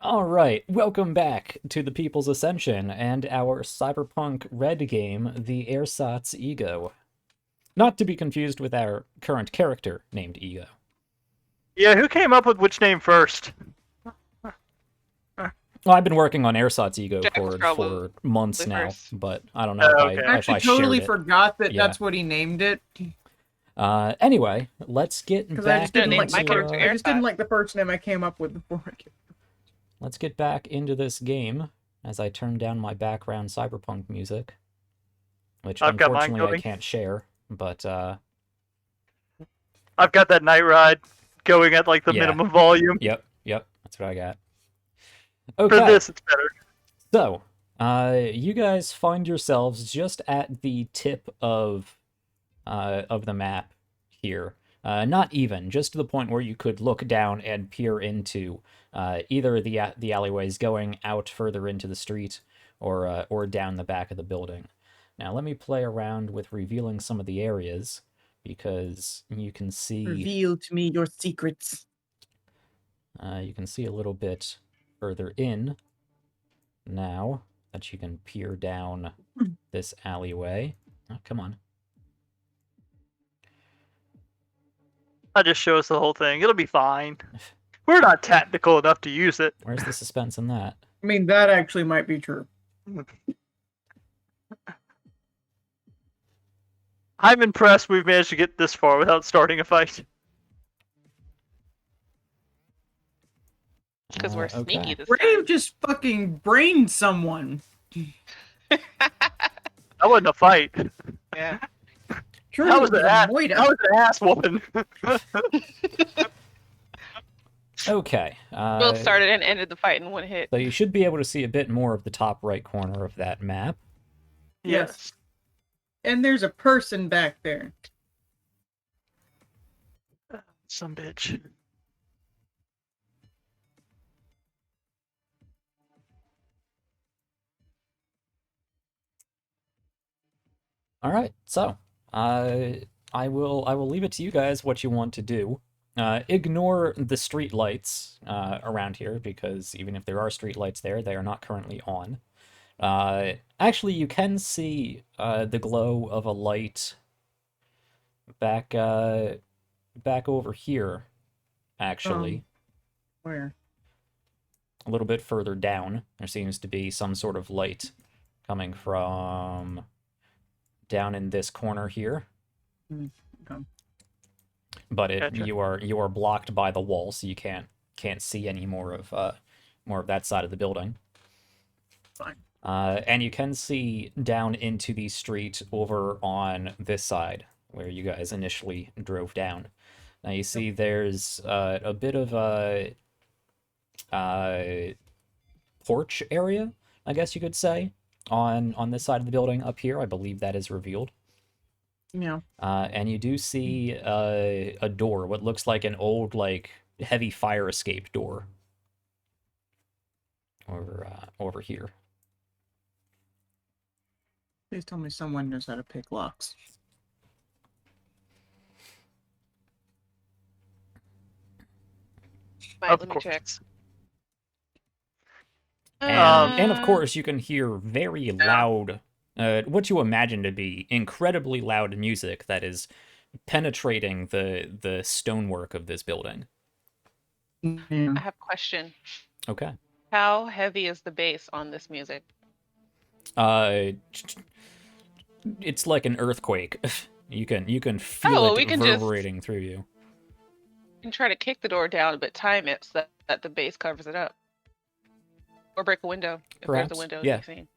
All right, welcome back to the People's Ascension and our Cyberpunk RED game, the Ersatz Ego. Not to be confused with our current character named Ego. Yeah, who came up with which name first? Well, I've been working on Ersatz Ego Jack was for probably months now, first. but I don't know Oh, if okay. I I if I actually totally shared it. forgot that Yeah. that's what he named it. Anyway, let's get Because back I just didn't like into, my character. I just didn't Ersatz. like the first name I came up with before. let's get back into this game as I turn down my background cyberpunk music, which I've got mine unfortunately I going. can't share, but I've got that Night Ride going at like the Yeah. minimum volume. yep, that's what I got. For Okay, this, it's better. so you guys find yourselves just at the tip of the map here. Not even, just to the point where you could look down and peer into either the alleyways going out further into the street or down the back of the building. Now let me play around with revealing some of the areas because you can see Reveal to me your secrets. you can see a little bit further in now that you can peer down this alleyway. Oh, come on. I'll just show us the whole thing. It'll be fine. We're not technical enough to use it. Where's the suspense in that? I mean, that actually might be true. I'm impressed we've managed to get this far without starting a fight. Because we're Okay. sneaky this Brave time. just fucking brained someone. That wasn't a fight. Yeah. Sure, That it was was an a ass. moita. That was an ass whooping. Okay. Both started and ended the fight in one hit. So you should be able to see a bit more of the top right corner of that map. Yes. And there's a person back there. Some bitch. All right. So, I will leave it to you guys what you want to do. Ignore the street lights around here because even if there are street lights there, they are not currently on. Actually, you can see the glow of a light back over here. Actually, Where? a little bit further down, there seems to be some sort of light coming from down in this corner here. Okay. But Gotcha. you are blocked by the wall, so you can't see any more of that side of the building. Fine. And you can see down into the street over on this side where you guys initially drove down. Now you see there's a bit of a porch area, I guess you could say, on this side of the building up here. I believe that is revealed. Yeah. And you do see a door, what looks like an old, like, heavy fire escape door over here. Please tell me someone knows how to pick locks. Right, Of let me course. check. And of course, you can hear very loud, what you imagine to be incredibly loud music that is penetrating the stonework of this building. Yeah. I have a question. Okay. How heavy is the bass on this music? It's like an earthquake. You can feel well, it we can just- reverberating through you. You can try to kick the door down, but time it so that the bass covers it up. Or break a window if Perhaps, there's a window yeah. to be seen.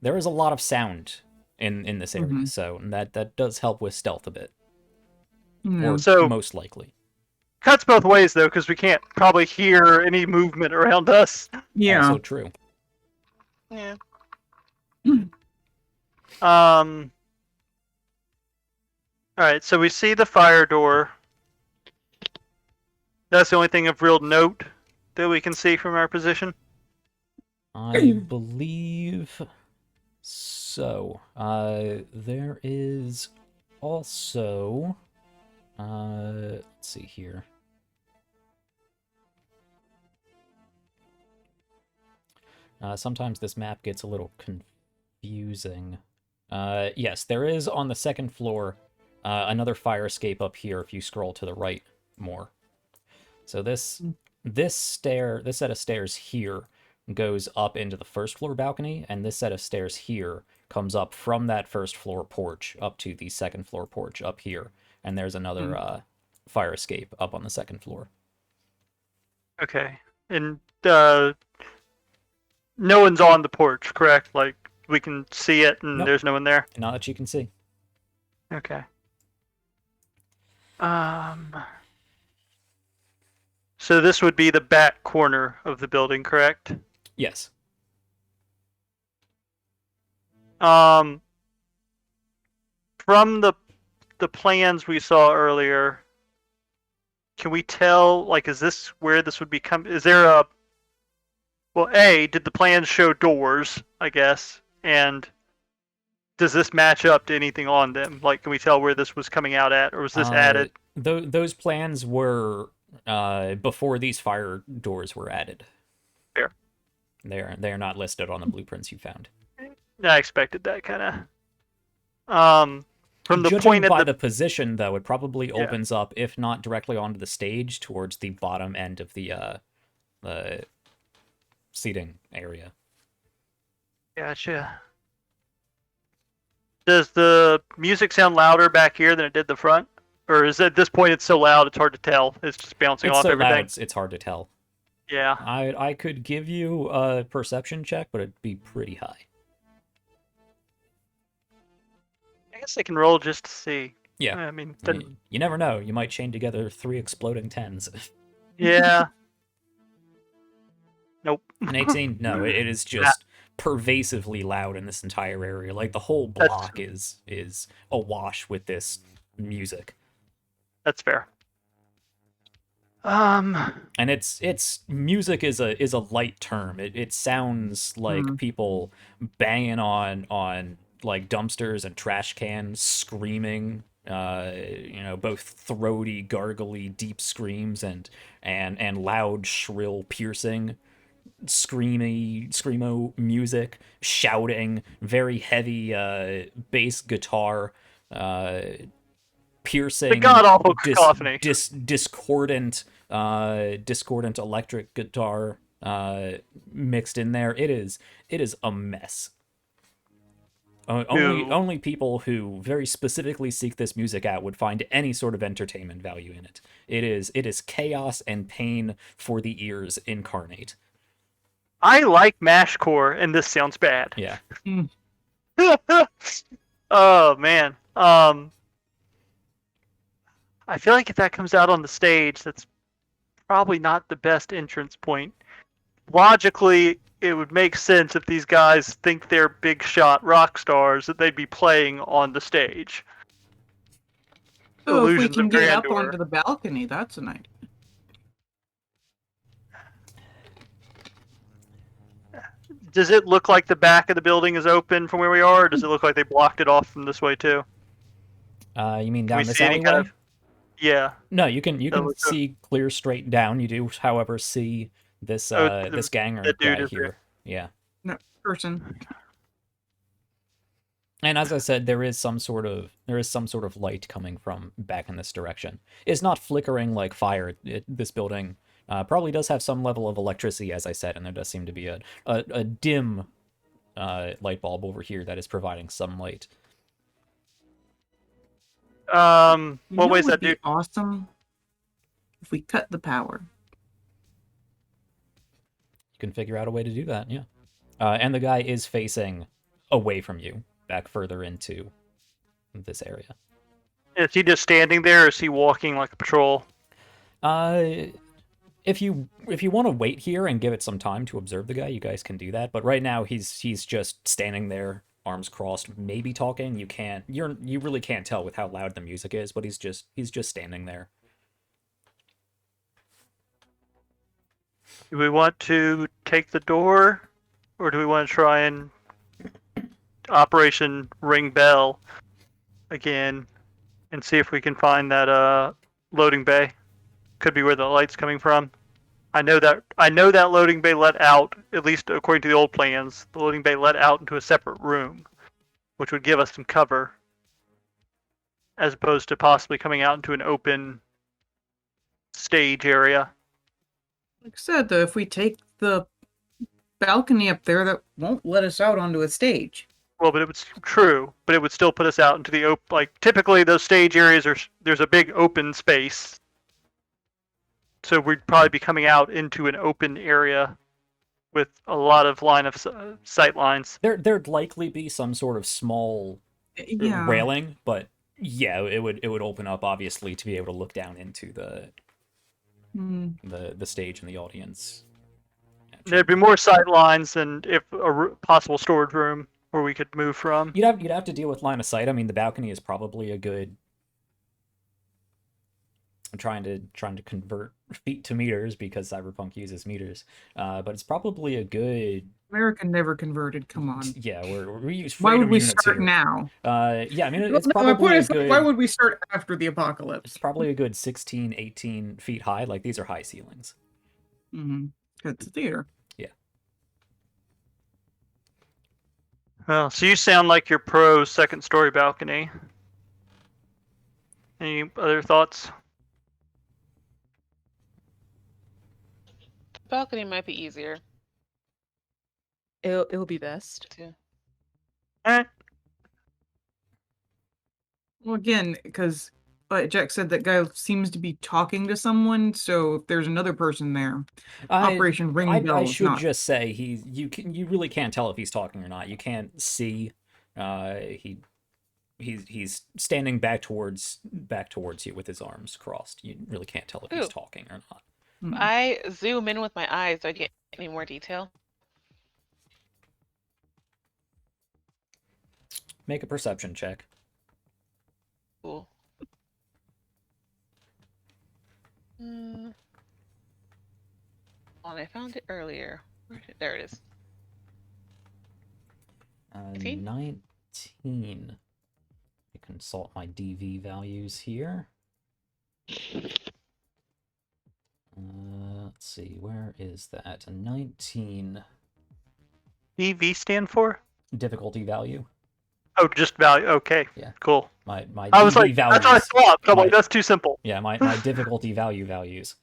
There is a lot of sound in this area, Mhm. so that does help with stealth a bit, Yeah. or So- most likely. Cuts both ways though, because we can't probably hear any movement around us. Yeah. Also true. Yeah. All right, so we see the fire door. That's the only thing of real note that we can see from our position. I believe so. There is also, let's see here. Sometimes this map gets a little confusing. Yes, there is on the second floor another fire escape up here if you scroll to the right more. So this set of stairs here goes up into the first floor balcony, and this set of stairs here comes up from that first floor porch up to the second floor porch up here. And there's another fire escape up on the second floor. Okay. And no one's on the porch, correct? Like, we can see it and Nope. there's no one there? Not that you can see. Okay. So this would be the back corner of the building, correct? Yes. From the plans we saw earlier, can we tell, like, is this where this would become? Is there a... Well, A, did the plans show doors, I guess? And does this match up to anything on them? Like, can we tell where this was coming out at, or was this added? Those plans were before these fire doors were added. Fair. They are not listed on the blueprints you found. I expected that, kind of. From the Judging point by of the position, though, it probably opens up, if not directly onto the stage, towards the bottom end of the seating area. Gotcha. Does the music sound louder back here than it did the front? Or is it, at this point it's so loud it's hard to tell? It's just bouncing It's off so everything? loud, it's hard to tell. Yeah. I could give you a perception check, but it'd be pretty high. I guess I can roll just to see. Yeah. I mean, You never know. You might chain together 3 exploding 10s. yeah. Nope. An 18? No, it is just pervasively loud in this entire area. Like, the whole block is awash with this music. That's fair. And it's music is a light term. It sounds like people banging on like dumpsters and trash cans, screaming, both throaty, gargly, deep screams and loud, shrill, piercing, screamo music, shouting, very heavy bass guitar, piercing, the god-awful cacophony. discordant electric guitar mixed in there. It is a mess. Only people who very specifically seek this music out would find any sort of entertainment value in it. It is chaos and pain for the ears incarnate. I like mashcore, and this sounds bad. Yeah. Oh man. I feel like if that comes out on the stage, that's probably not the best entrance point. Logically, it would make sense if these guys think they're big shot rock stars that they'd be playing on the stage. So if we Illusions can of get up grandeur. onto the balcony, that's an idea. Does it look like the back of the building is open from where we are, or does it look like they blocked it off from this way too? You mean Can we down this see any alleyway? kind of... Yeah. No, you can looks good. see clear straight down. You do, however, see this this ganger the dude guy is here. Yeah. No, person. And as I said, there is some sort of light coming from back in this direction. It's not flickering like fire. This building probably does have some level of electricity, as I said, and there does seem to be a dim light bulb over here that is providing some light. What ways would that be dude? awesome if we cut the power. You can figure out a way to do that, yeah. And the guy is facing away from you, back further into this area. Is he just standing there, or is he walking like a patrol? If you want to wait here and give it some time to observe the guy, you guys can do that. But right now he's just standing there, arms crossed, maybe talking. You really can't tell with how loud the music is, but he's just standing there. Do we want to take the door, or do we want to try and Operation Ring Bell again and see if we can find that loading bay? Could be where the light's coming from. I know that loading bay let out, at least according to the old plans, the loading bay let out into a separate room, which would give us some cover, as opposed to possibly coming out into an open stage area. Like I said, though, if we take the balcony up there, that won't let us out onto a stage. Well, but it was true, but it would still put us out into the open. Like typically, those stage areas there's a big open space, so we'd probably be coming out into an open area with a lot of line of sight lines. There'd likely be some sort of small Yeah. railing, but yeah, it would open up obviously to be able to look down into the stage and the audience. There'd be more sight lines than if a possible storage room where we could move from. You'd have to deal with line of sight. I mean, the balcony is probably a good. I'm trying to convert feet to meters because Cyberpunk uses meters, but it's probably a good. America never converted. Come on. Yeah, we use. Why would we units start here. now? Yeah, I mean, it's My probably point a is, good. why would we start after the apocalypse? It's probably a good 16, 18 feet high. Like these are high ceilings. Mm-hmm. It's a theater. Yeah. Well, so you sound like you're pro second story balcony. Any other thoughts? Balcony might be easier It'll be best. too. Alright. Well, again, because Jack said that guy seems to be talking to someone, so if there's another person there, Operation Ring Bell I is should not. just say you really can't tell if he's talking or not. You can't see. He's standing back towards you with his arms crossed. You really can't tell if he's Ooh. talking or not. I zoom in with my eyes. Do I get any more detail? Make a perception check. Cool. Oh, and I found it earlier. There it is. 19? 19. I consult my DV values here. Let's see, where is that? A 19 DV stand for? difficulty value. Oh, just value. Okay. Yeah. Cool. My I was DV like, values. that's what I thought. But I'm like, My- that's too simple. Yeah, my difficulty values.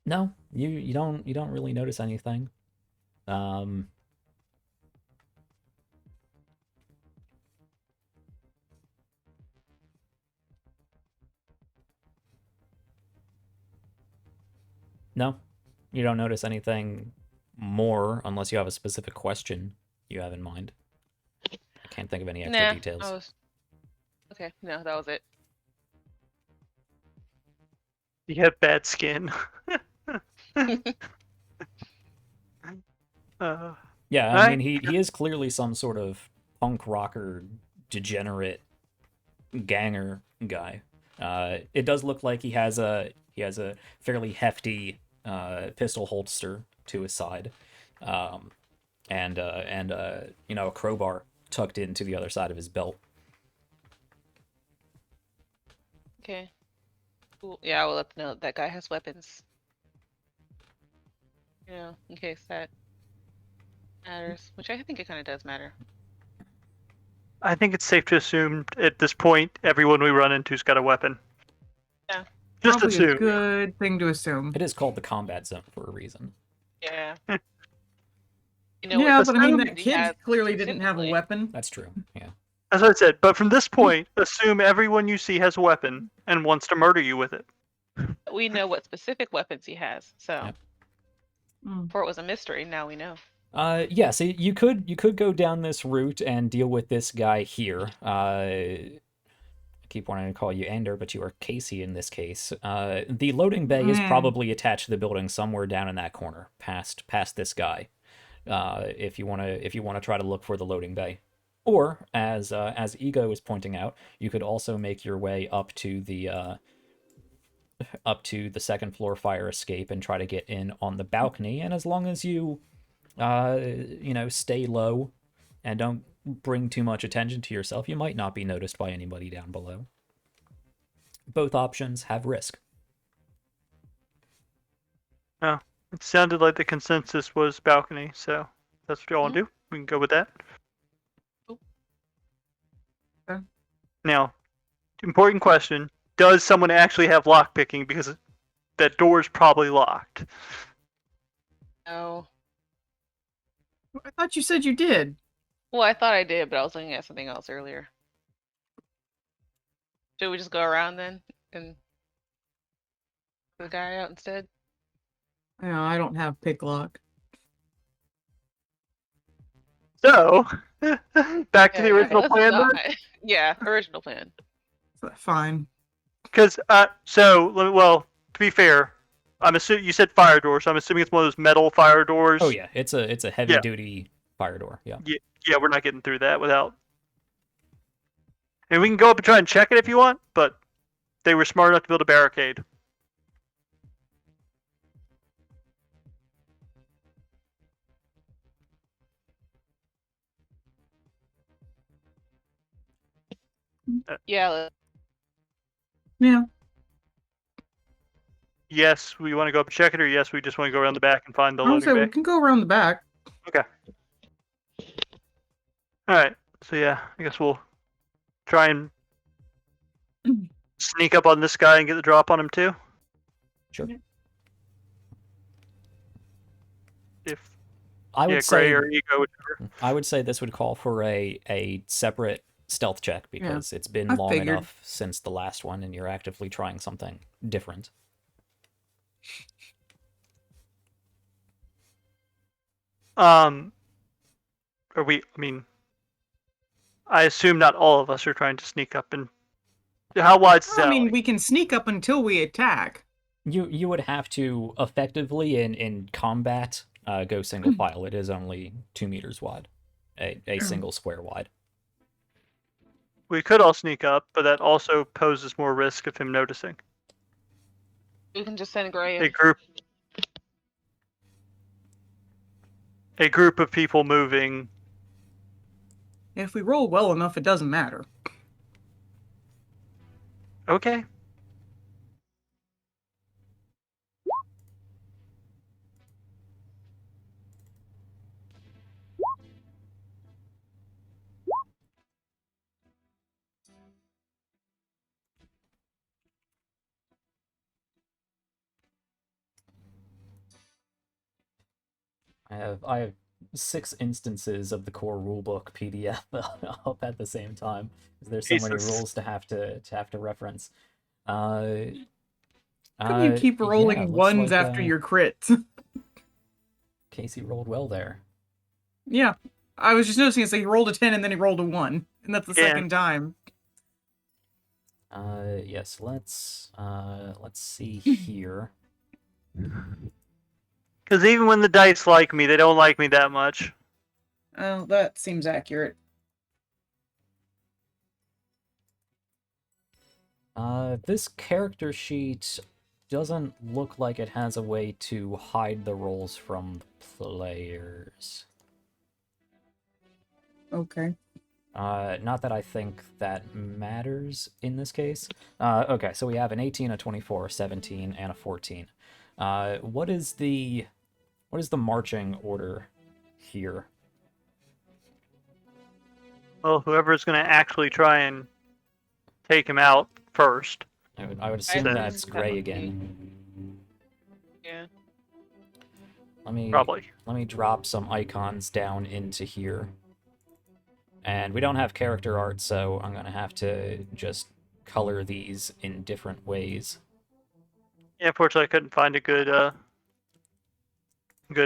No, you don't really notice anything. No, you don't notice anything more unless you have a specific question you have in mind. I can't think of any extra Nah, details. Okay, no, that was it. You have bad skin. Yeah, I Right. mean he is clearly some sort of punk rocker degenerate ganger guy. It does look like he has a fairly hefty pistol holster to his side, and a crowbar tucked into the other side of his belt. Okay. Cool. Yeah, I will let them know that guy has weapons. You know, in case that matters, which I think it kind of does matter. I think it's safe to assume at this point everyone we run into's got a weapon. Yeah. Just Probably assume. a good thing to assume. It is called the combat zone for a reason. Yeah. You know, Yeah, what but I mean, assume that he kid has clearly didn't have a specifically. weapon. That's true. Yeah. As I said, but from this point, assume everyone you see has a weapon and wants to murder you with it. We know what specific weapons he has, so Yep. before it was a mystery, now we know. Yeah, so you could go down this route and deal with this guy here. I keep wanting to call you Ander, but you are Casey in this case. The loading bay is probably attached to the building somewhere down in that corner, past this guy. If you wanna try to look for the loading bay, or as Ego is pointing out, you could also make your way up to the second floor fire escape and try to get in on the balcony. And as long as you stay low and bring too much attention to yourself, you might not be noticed by anybody down below. Both options have risk. Oh, it sounded like the consensus was balcony, so that's what you all want to do. We can go with that. Okay. Now, important question. Does someone actually have lockpicking? Because that door is probably locked. No. I thought you said you did. Well, I thought I did, but I was looking at something else earlier. Should we just go around then and the guy out instead? No, I don't have pick lock. So, back to the Yeah, original let's plan then? not. Yeah, original plan. Fine. Because, well, to be fair, I'm assuming you said fire door, so I'm assuming it's one of those metal fire doors. Oh yeah, it's a heavy duty fire door. Yeah. Yeah, we're not getting through that without. And we can go up and try and check it if you want, but they were smart enough to build a barricade. Yeah. Yeah. Yes, we want to go up and check it, or yes, we just want to go around the back and find the I would loading say bay. we can go around the back. Okay. Alright, so yeah, I guess we'll try and sneak up on this guy and get the drop on him too. Sure. If I would Gray say or Ego, whichever. I would say this would call for a separate stealth check because it's been I long figured. enough since the last one, and you're actively trying something different. Are we? I mean, I assume not all of us are trying to sneak up and. How wide's this I mean, alley? we can sneak up until we attack. You would have to effectively in combat go single file. It is only 2 meters wide, a single square wide. We could all sneak up, but that also poses more risk of him noticing. We can just send Gray A in. group of people moving. If we roll well enough, it doesn't matter. Okay. I have 6 instances of the core rulebook PDF up at the same time. There's so many Jesus. rules to have to reference. How come you keep rolling looks ones like, after your crits? Casey rolled well there. Yeah. I was just noticing it's like he rolled a 10 and then he rolled a 1. And that's the Yeah. second time. Yes, let's see here. Because even when the dice like me, they don't like me that much. Oh, that seems accurate. This character sheet doesn't look like it has a way to hide the rolls from players. Okay. Not that I think that matters in this case. Okay, so we have an 18, a 24, a 17, and a 14. What is the marching order here? Well, whoever's going to actually try and take him out first. I would assume That- that's Gray again. Yeah. Let me drop some icons down into here. And we don't have character art, so I'm gonna have to just color these in different ways. Yeah, unfortunately, I couldn't find a good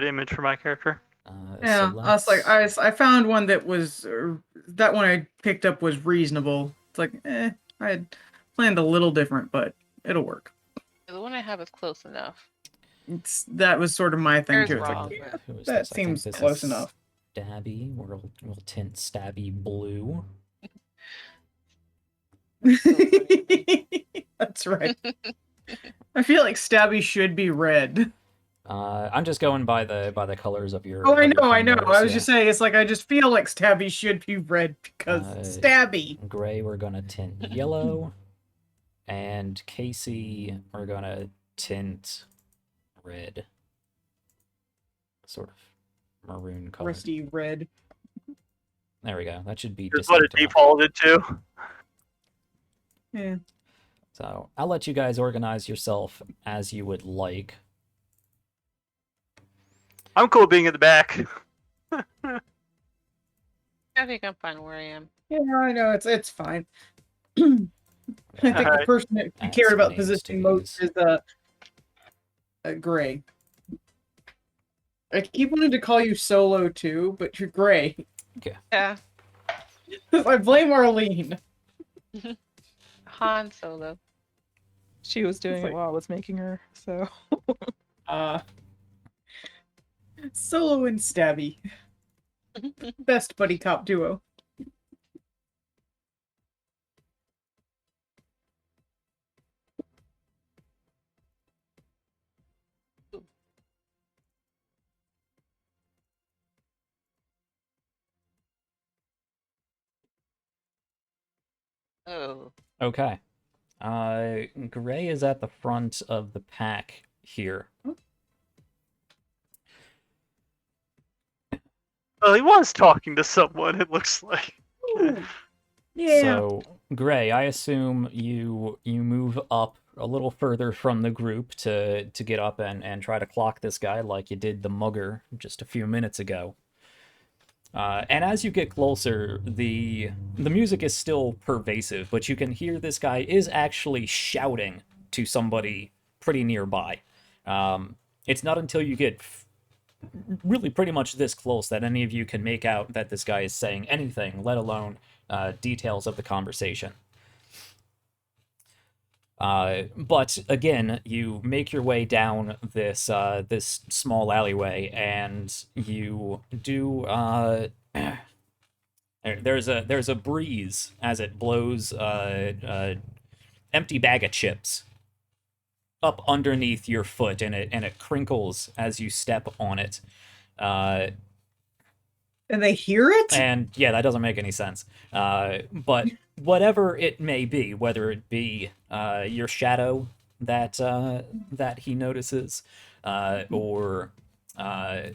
image for my character. Yeah, So I was like, I found one that was, that one I picked up was reasonable. It's like, I had planned a little different, but it'll work. The one I have is close enough. That was sort of my thing Yours too. It's wrong, like, but- who is that this? I think seems this close is enough. Stabby. We'll tint Stabby blue. That's right. I feel like Stabby should be red. I'm just going by the colors of your. Oh, I of your know. fingers, I was yeah. just saying, it's like I just feel like Stabby should be red because Stabby. Gray, we're gonna tint yellow, and Casey, we're gonna tint red. Sort of maroon color. Rusty red. There we go. That should be That's what it distinct enough. defaulted to. Yeah. So I'll let you guys organize yourself as you would like. I'm cool being in the back. I think I'm fine where I am. Yeah, I know, it's fine. I think the Alright. person that Add cared some about names positioning to most these. is Gray. I keep wanting to call you Solo too, but you're Gray. Yeah. I blame Arlene. Han Solo. She was doing like- it while I was making her, so. Solo and Stabby. Best buddy cop duo. Oh. Okay. Gray is at the front of the pack here. Well, he was talking to someone, it looks like. Ooh. Yeah. So, Gray, I assume you move up a little further from the group to get up and try to clock this guy like you did the mugger just a few minutes ago. And as you get closer, the music is still pervasive, but you can hear this guy is actually shouting to somebody pretty nearby. It's not until you get really pretty much this close that any of you can make out that this guy is saying anything, let alone details of the conversation. But again, you make your way down this this small alleyway, and you do there's a breeze as it blows empty bag of chips up underneath your foot, and it crinkles as you step on it. And they hear it? And yeah, that doesn't make any sense. But whatever it may be, whether it be your shadow that that he notices, or a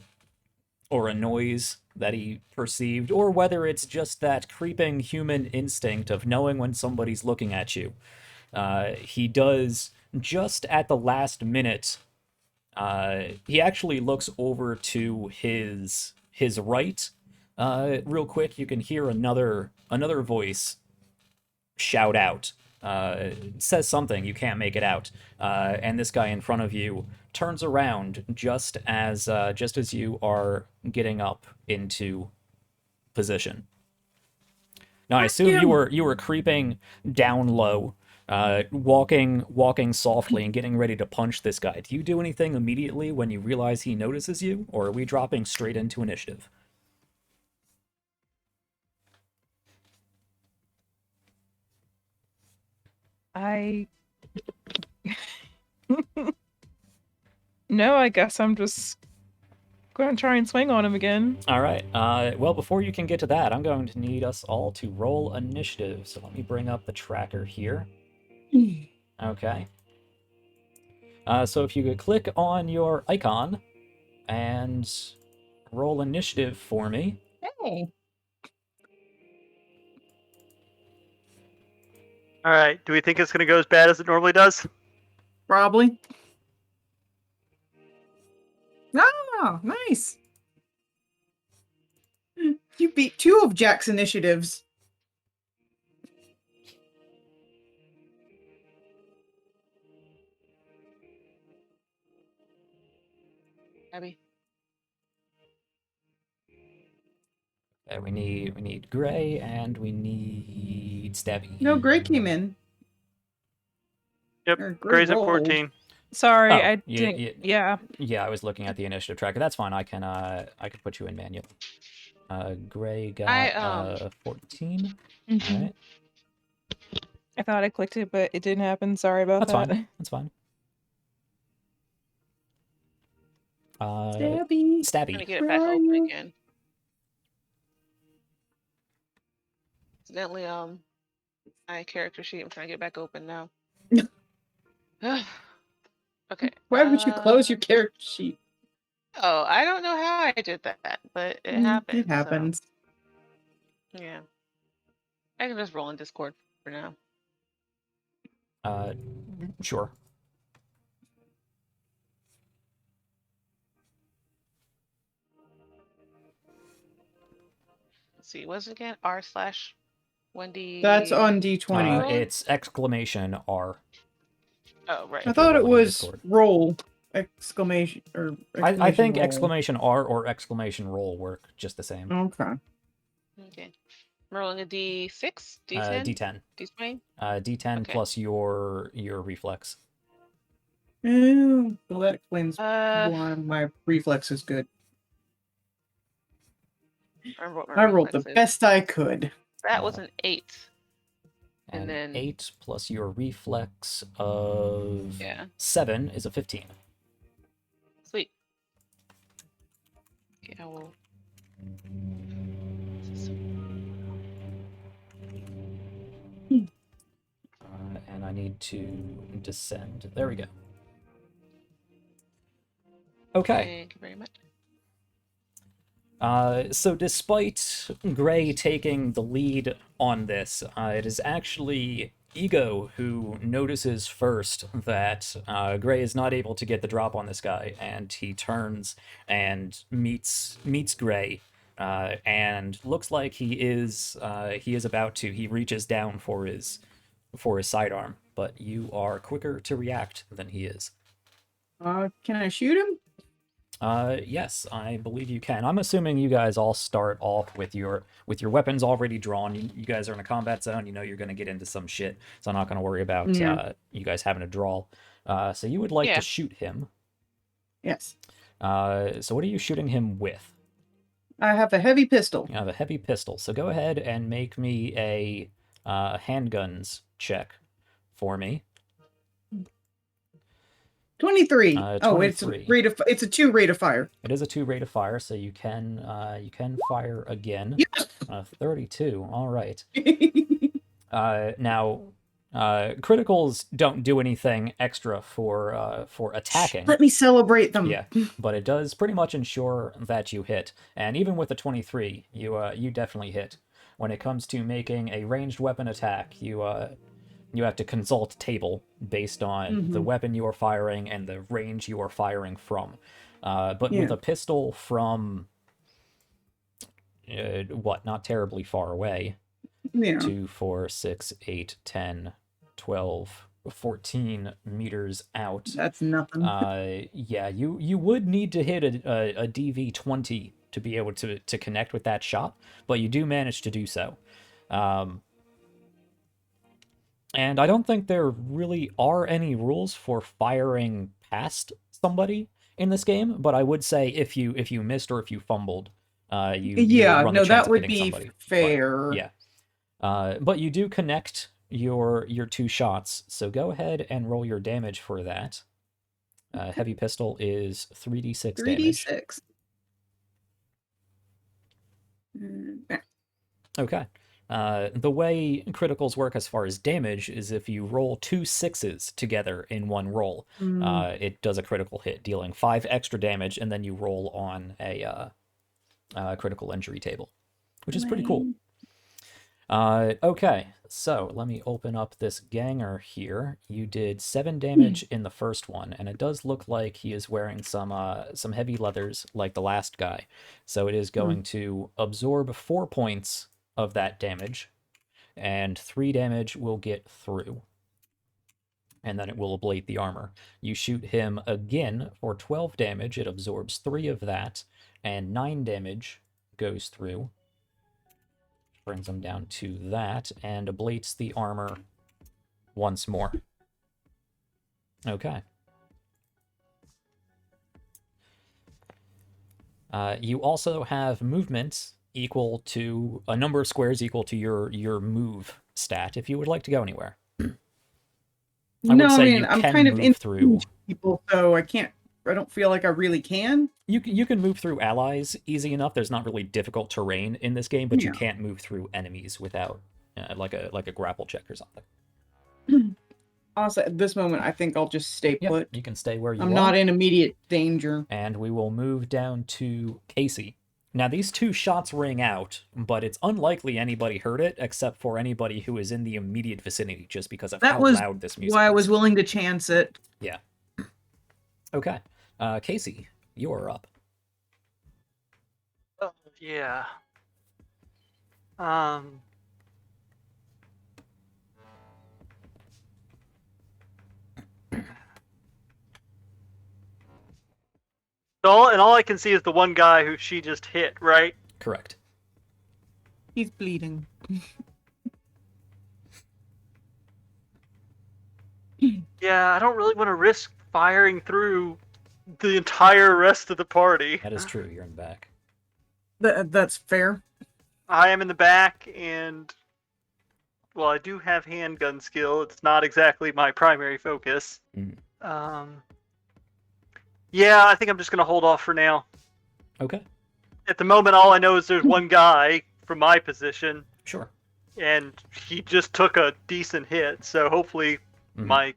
noise that he perceived, or whether it's just that creeping human instinct of knowing when somebody's looking at you, he does just at the last minute. He actually looks over to his right. Real quick, you can hear another voice shout out. Says something, you can't make it out. And this guy in front of you turns around just as you are getting up into position. Now, I assume you were creeping down low, walking softly and getting ready to punch this guy. Do you do anything immediately when you realize he notices you, or are we dropping straight into initiative? No, I guess I'm just going to try and swing on him again. All right. Well, before you can get to that, I'm going to need us all to roll initiative. So let me bring up the tracker here. Okay. So if you could click on your icon and roll initiative for me. Hey. Alright, do we think it's going to go as bad as it normally does? Probably. Oh, nice. You beat 2 of Jack's initiatives. Abby. Okay, we need Gray and we need Stabby. No, Gray came in. Yep, Or Gray's at rolled. 14. Sorry, Oh, I yeah, didn't. yeah. Yeah. Yeah, I was looking at the initiative tracker. That's fine. I can put you in manual. Gray got 14. Mhm. All right. I thought I clicked it, but it didn't happen. Sorry about That's that. fine. That's fine. Stabby. Let me Stabby. get it back Where are open you? again. Incidentally, my character sheet. I'm trying to get back open now. Okay. Why would you close your character sheet? Oh, I don't know how I did that, but it happened. It happens. So, yeah. I can just roll in Discord for now. Sure. Let's see. What's it again? R/1D. That's on D20. It's exclamation R. Oh, right. I if you're thought it rolling in was Discord. roll exclamation or I think roll. exclamation R or exclamation roll work just the same. Okay. Okay. I'm rolling a D6, D10, D10. D20. D10 Okay. plus your reflex. Well, that explains Uh, why my reflex is good. I remember what my I rolled the reflex is. best I could. That was an 8. And And then 8 plus your reflex of Yeah. 7 is a 15. Sweet. Okay, I will. And I need to descend. There we go. Okay. Thank you very much. So despite Gray taking the lead on this, it is actually Ego who notices first that Gray is not able to get the drop on this guy, and he turns and meets Gray, and looks like he is about to. He reaches down for his sidearm, but you are quicker to react than he is. Can I shoot him? Yes, I believe you can. I'm assuming you guys all start off with your weapons already drawn. You guys are in a combat zone. You know you're going to get into some shit, so I'm not going to worry about you guys having to draw. So you would like to shoot him. Yes. So what are you shooting him with? I have a heavy pistol. You have a heavy pistol. So go ahead and make me a handguns check for me. 23. 23. Oh, it's a 2 rate of fire. It is a 2 rate of fire, so you can fire again. Yes. 32. All right. Now, criticals don't do anything extra for attacking. Let me celebrate them. Yeah, but it does pretty much ensure that you hit. And even with the 23, you definitely hit. When it comes to making a ranged weapon attack, you have to consult table based on the weapon you are firing and the range you are firing from. But with a pistol from not terribly far away, 2, 4, 6, 8, 10, 12, 14 meters out. That's nothing. Yeah, you would need to hit a DV20 to be able to connect with that shot, but you do manage to do so. And I don't think there really are any rules for firing past somebody in this game, but I would say if you missed or if you fumbled, you run the chance that of would hitting be somebody. fair. But, yeah. But you do connect your 2 shots, so go ahead and roll your damage for that. Heavy pistol is 3d6 damage. 3d6. Okay. The way criticals work as far as damage is if you roll 2 6s together in one roll, it does a critical hit, dealing 5 extra damage, and then you roll on a critical injury table, which is pretty cool. Okay, so let me open up this ganger here. You did 7 damage in the first one, and it does look like he is wearing some heavy leathers like the last guy. So it is going to absorb 4 points of that damage, and 3 damage will get through. And then it will ablate the armor. You shoot him again for 12 damage. It absorbs 3 of that, and 9 damage goes through. Brings him down to that, and ablates the armor once more. Okay. You also have movement equal to a number of squares equal to your move stat if you would like to go anywhere. I'm kind of move in through. people, so I can't I don't feel like I really can. You can move through allies easy enough. There's not really difficult terrain in this game, but you Yeah. can't move through enemies without like a grapple check or something. Honestly, at this moment, I think I'll just stay Yep, put. you can stay where you I'm are. not in immediate danger. And we will move down to Casey. Now, these 2 shots ring out, but it's unlikely anybody heard it, except for anybody who is in the immediate vicinity, just because of That how was loud this music Why I is. was willing to chance it. Yeah. Okay. Casey, you're up. Yeah. All I can see is the one guy who she just hit, right? Correct. He's bleeding. Yeah, I don't really want to risk firing through the entire rest of the party. That is true. You're in the back. That's fair. I am in the back, and well, I do have handgun skill. It's not exactly my primary focus. Yeah, I think I'm just gonna hold off for now. Okay. At the moment, all I know is there's one guy from my position, Sure. and he just took a decent hit. So hopefully, my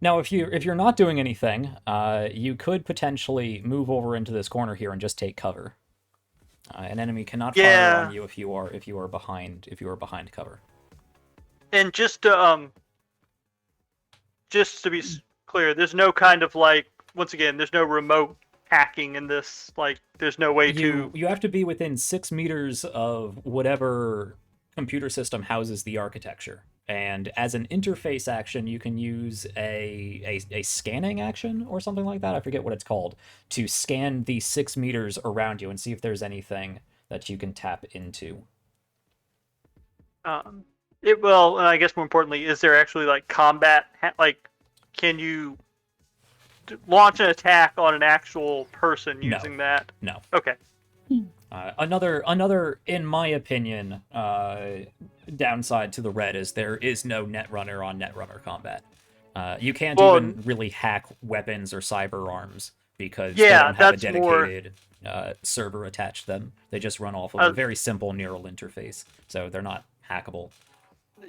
Now, if you're not doing anything, you could potentially move over into this corner here and just take cover. An enemy cannot fire on you if you are behind cover. And just to be clear, there's no kind of like, once again, there's no remote hacking in this. Like, there's no way to. You have to be within 6 meters of whatever computer system houses the architecture. And as an interface action, you can use a scanning action or something like that. I forget what it's called, to scan the 6 meters around you and see if there's anything that you can tap into. Well, and I guess more importantly, is there actually like combat? Like, can you launch an attack on an actual person using that? No. Okay. Another, in my opinion, downside to the red is there is no netrunner on netrunner combat. You can't even really hack weapons or cyber arms because they don't have a dedicated server attached to them. They just run off of a very simple neural interface, so they're not hackable.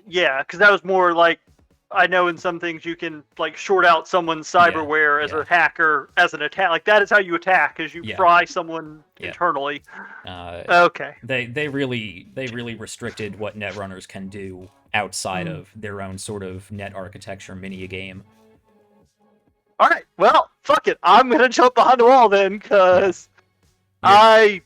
Yeah, because that was more like, I know in some things you can like short out someone's cyberware as a hacker, as an attack. Like, that is how you attack, is you fry someone internally. Okay. They really restricted what netrunners can do outside of their own sort of net architecture mini game. All right. Well, fuck it. I'm gonna jump behind the wall then, because I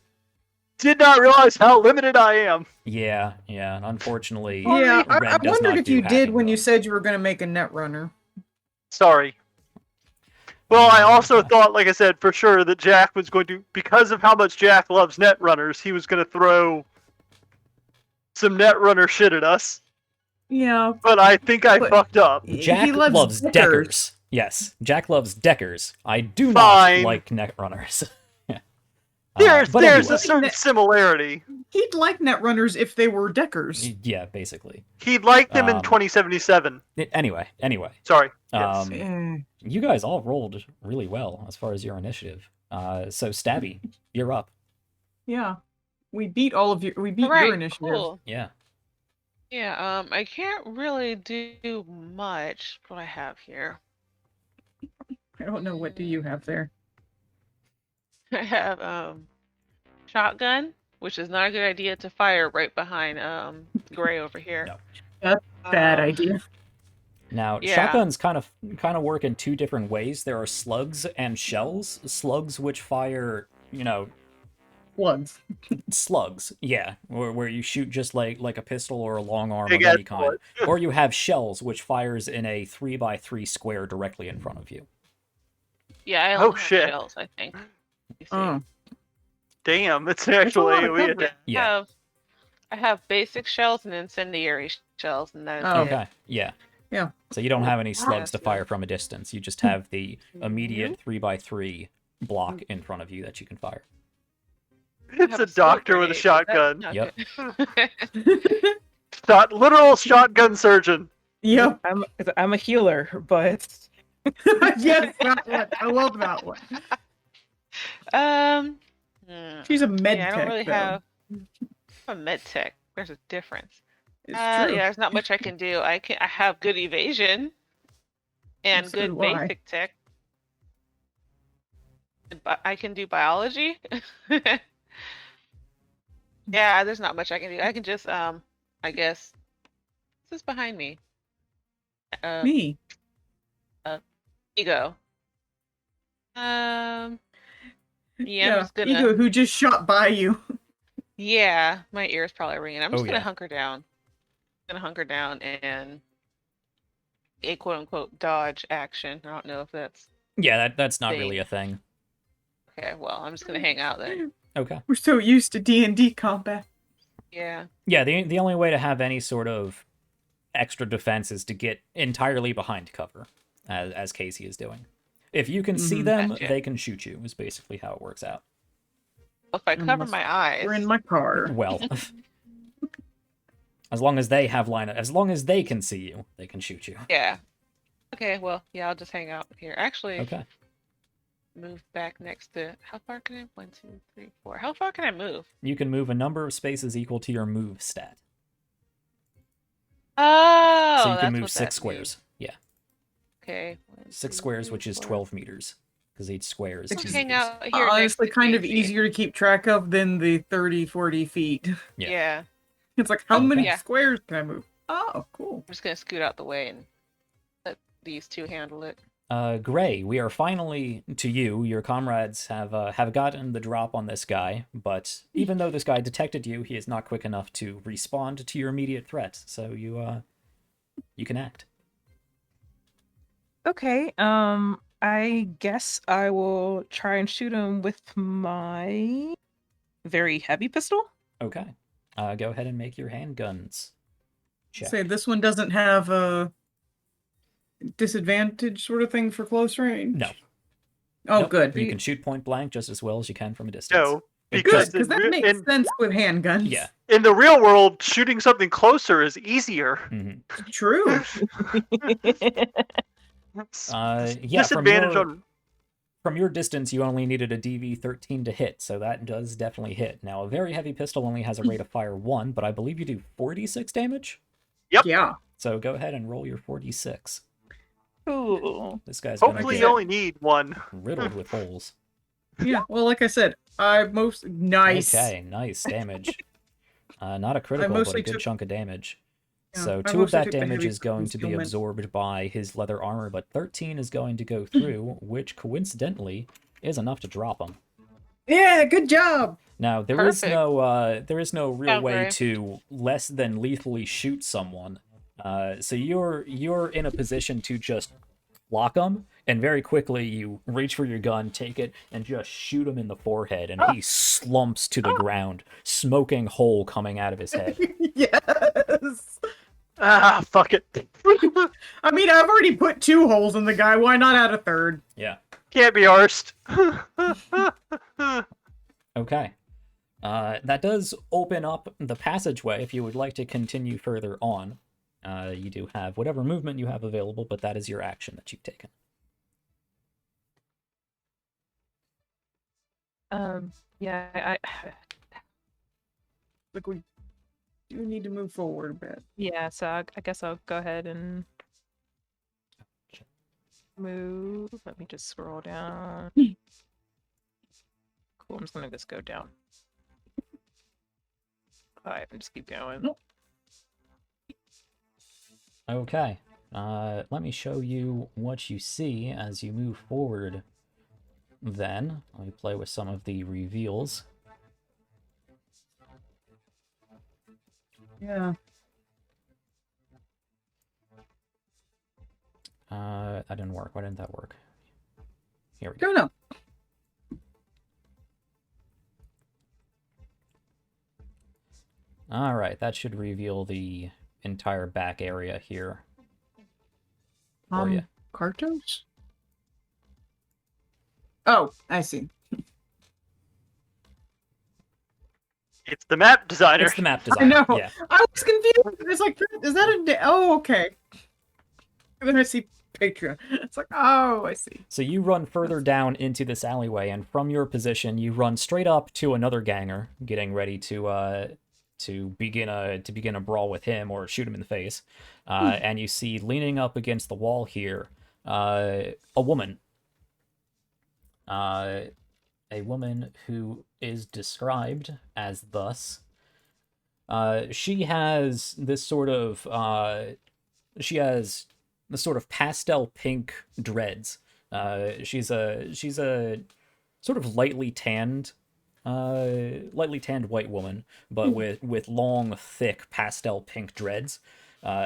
did not realize how limited I am. Yeah. Unfortunately, Yeah, I Red does wondered not if do you did hacking when you well. said you were going to make a netrunner. Sorry. Well, I also thought, like I said, for sure that Jack was going to, because of how much Jack loves netrunners, he was going to throw some netrunner shit at us. Yeah. But I think I fucked up. Jack he loves deckers. Yes, Jack loves deckers. I do not like netrunners. There's anyway. a certain similarity. He'd like netrunners if they were deckers. Yeah, basically. He'd like them in 2077. Anyway. Sorry. Yes. You guys all rolled really well as far as your initiative. So Stabby, you're up. Yeah. We beat all of you. We beat Alright, your initiative. cool. Yeah. Yeah, I can't really do much. What I have here. I don't know. What do you have there? I have shotgun, which is not a good idea to fire right behind Gray over here. No. That's a bad idea. Now, shotguns kind of work in 2 different ways. There are slugs and shells. Slugs which fire, slugs, yeah, where you shoot just like a pistol or a long arm of any kind. Or you have shells, which fires in a 3x3 square directly in front of you. Yeah, I only have shells, I think. Oh. Damn, it's actually AoE attack. Yeah. I have basic shells and incendiary shells, and that is okay. Yeah. Yeah. So you don't have any slugs to fire from a distance. You just have the immediate 3x3 block in front of you that you can fire. It's a doctor with a shotgun. Yep. Literal shotgun surgeon. Yep. I'm a healer, but Yes, that one. I love that one. She's a med yeah, I tech, don't really though. have a med tech. There's a difference. It's Yeah, true. there's not much I can do. I have good evasion and So good do I. basic tech. But I can do biology. Yeah, there's not much I can do. I can just I guess this is behind me. Me. Ego. Yeah, I'm just gonna. Ego, who just shot by you. Yeah, my ear's probably ringing. I'm just Oh, gonna yeah. hunker down. And a quote unquote dodge action. I don't know if that's Yeah, that's not Thing. really a thing. okay. Well, I'm just gonna hang out then. Okay. We're so used to D&D combat. Yeah. Yeah, the only way to have any sort of extra defense is to get entirely behind cover, as Casey is doing. If you can see them, Gotcha. they can shoot you, is basically how it works out. If I cover Unless my eyes. We're in my car. Well, as long as they have as long as they can see you, they can shoot you. Yeah. Okay. Well, yeah. I'll just hang out here. Actually, Okay. move back next to. How far can I? 1, 2, 3, 4. How far can I move? You can move a number of spaces equal to your move stat. Oh, So you can that's move what 6 that squares. Yeah. means. Okay. 1, 6 2, squares, 3, which is 4. 12 meters. Because each square is Let's 2 just hang meters. out here. Honestly, next to kind of Casey. easier to keep track of than the 30, 40 feet. Yeah. Yeah. It's like, how Okay. many Yeah. squares can I move? Oh, cool. I'm just gonna scoot out the way and let these two handle it. Gray, we are finally to you. Your comrades have gotten the drop on this guy, but even though this guy detected you, he is not quick enough to respond to your immediate threat. So you can act. Okay. I guess I will try and shoot him with my very heavy pistol. Okay. Go ahead and make your handguns check. Say this one doesn't have a disadvantage sort of thing for close range? No. Oh, Nope, good. You can shoot point blank just as well as you can from a distance. No, It because Good, because that in, makes sense with handguns. Yeah. in the real world, shooting something closer is easier. hmm True. Yeah. Disadvantage From your distance, you only needed a DV-13 to hit, so that does definitely hit. Now, a very heavy pistol only has a rate of fire 1, but I believe you do 46 damage. Yep. Yeah. So go ahead and roll your 46. Ooh. This guy's Hopefully, gonna you get only need one. riddled with holes. Yeah. Well, like I said, nice. Okay, nice damage. Not a critical, but a mostly good took- chunk of damage. Yeah, So I 2 of mostly that took the damage heavy is going to be concealment. absorbed by his leather armor, but 13 is going to go through, which coincidentally is enough to drop him. Yeah, good job. Now there is Perfect. no real way Okay. to less than lethally shoot someone. So you're in a position to just block him, and very quickly you reach for your gun, take it, and just shoot him in the forehead, and he slumps to the ground, smoking hole coming out of his head. Yes. Ah, fuck it. I mean, I've already put 2 holes in the guy. Why not add a third? Yeah. Can't be arsed. Okay. That does open up the passageway if you would like to continue further on. You do have whatever movement you have available, but that is your action that you've taken. Yeah, I Like, we do need to move forward a bit. yeah, so I guess I'll go ahead and move. Let me just scroll down. Cool, I'm just gonna just go down. Alright, just keep going. Okay. Let me show you what you see as you move forward. Then, let me play with some of the reveals. Yeah. That didn't work. Why didn't that work? Here we go. Don't know. Alright, that should reveal the entire back area here for you. Cartos? Oh, I see. It's the map designer. It's the map I designer. know. Yeah. I was confused. It's like, is that a... Oh, okay. And then I see Patreon. It's like, oh, I see. So you run further down into this alleyway, and from your position, you run straight up to another ganger, getting ready to begin a brawl with him or shoot him in the face. And you see leaning up against the wall here, a woman. A woman who is described as thus. She has this sort of pastel pink dreads. She's a sort of lightly tanned white woman, but with long, thick pastel pink dreads.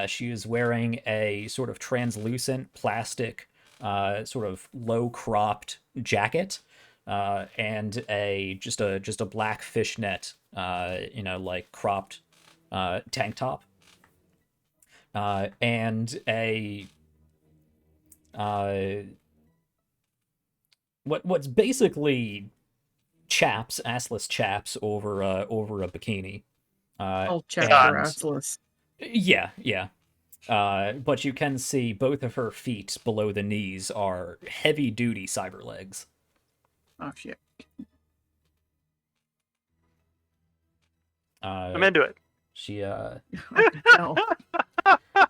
She is wearing a sort of translucent plastic, sort of low cropped jacket, and just a black fishnet, like cropped tank top. And a what's basically assless chaps over a bikini. All chaps and- are assless. Yeah. But you can see both of her feet below the knees are heavy duty cyber legs. Oh shit. I'm into it. She I can tell.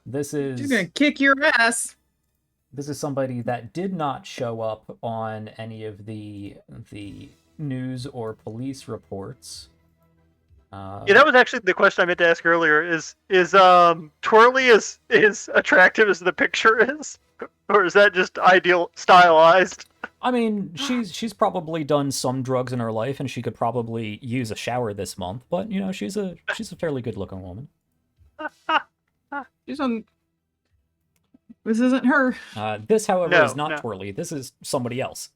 this She's is gonna kick your ass. this is somebody that did not show up on any of the news or police reports. Yeah, that was actually the question I meant to ask earlier. Is Twirly as attractive as the picture is, or is that just ideal stylized? I mean, she's probably done some drugs in her life, and she could probably use a shower this month. But she's a fairly good looking woman. She's on. This isn't her. This, however, No, is not no. Twirly. This is somebody else.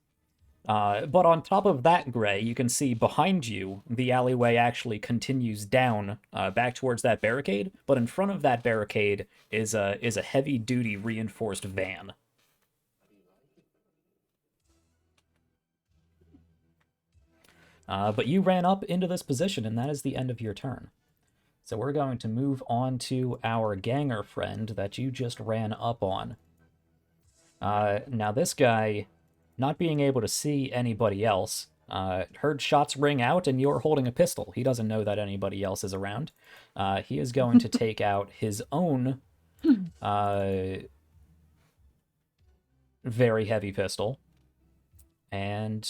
But on top of that, Gray, you can see behind you, the alleyway actually continues down back towards that barricade. But in front of that barricade is a heavy-duty reinforced van. But you ran up into this position, and that is the end of your turn. So we're going to move on to our ganger friend that you just ran up on. Now this guy, not being able to see anybody else, heard shots ring out and you're holding a pistol. He doesn't know that anybody else is around. He is going to take out his own very heavy pistol and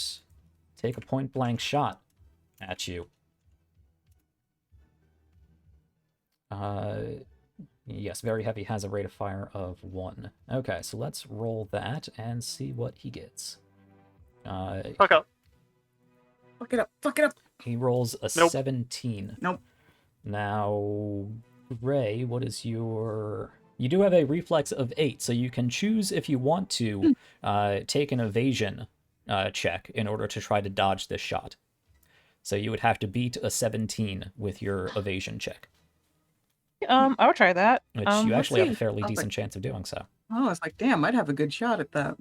take a point-blank shot at you. Yes, very heavy has a rate of fire of 1. Okay, so let's roll that and see what he gets. Fuck up. Fuck it up. Fuck it up. He rolls a Nope. 17. Nope. Now, Ray, what is your... You do have a reflex of 8, so you can choose if you want to take an evasion check in order to try to dodge this shot. So you would have to beat a 17 with your evasion check, I'll try that. which let's you actually have a see. fairly I was decent like- chance of doing so. Oh, I was like, damn, I'd have a good shot at that.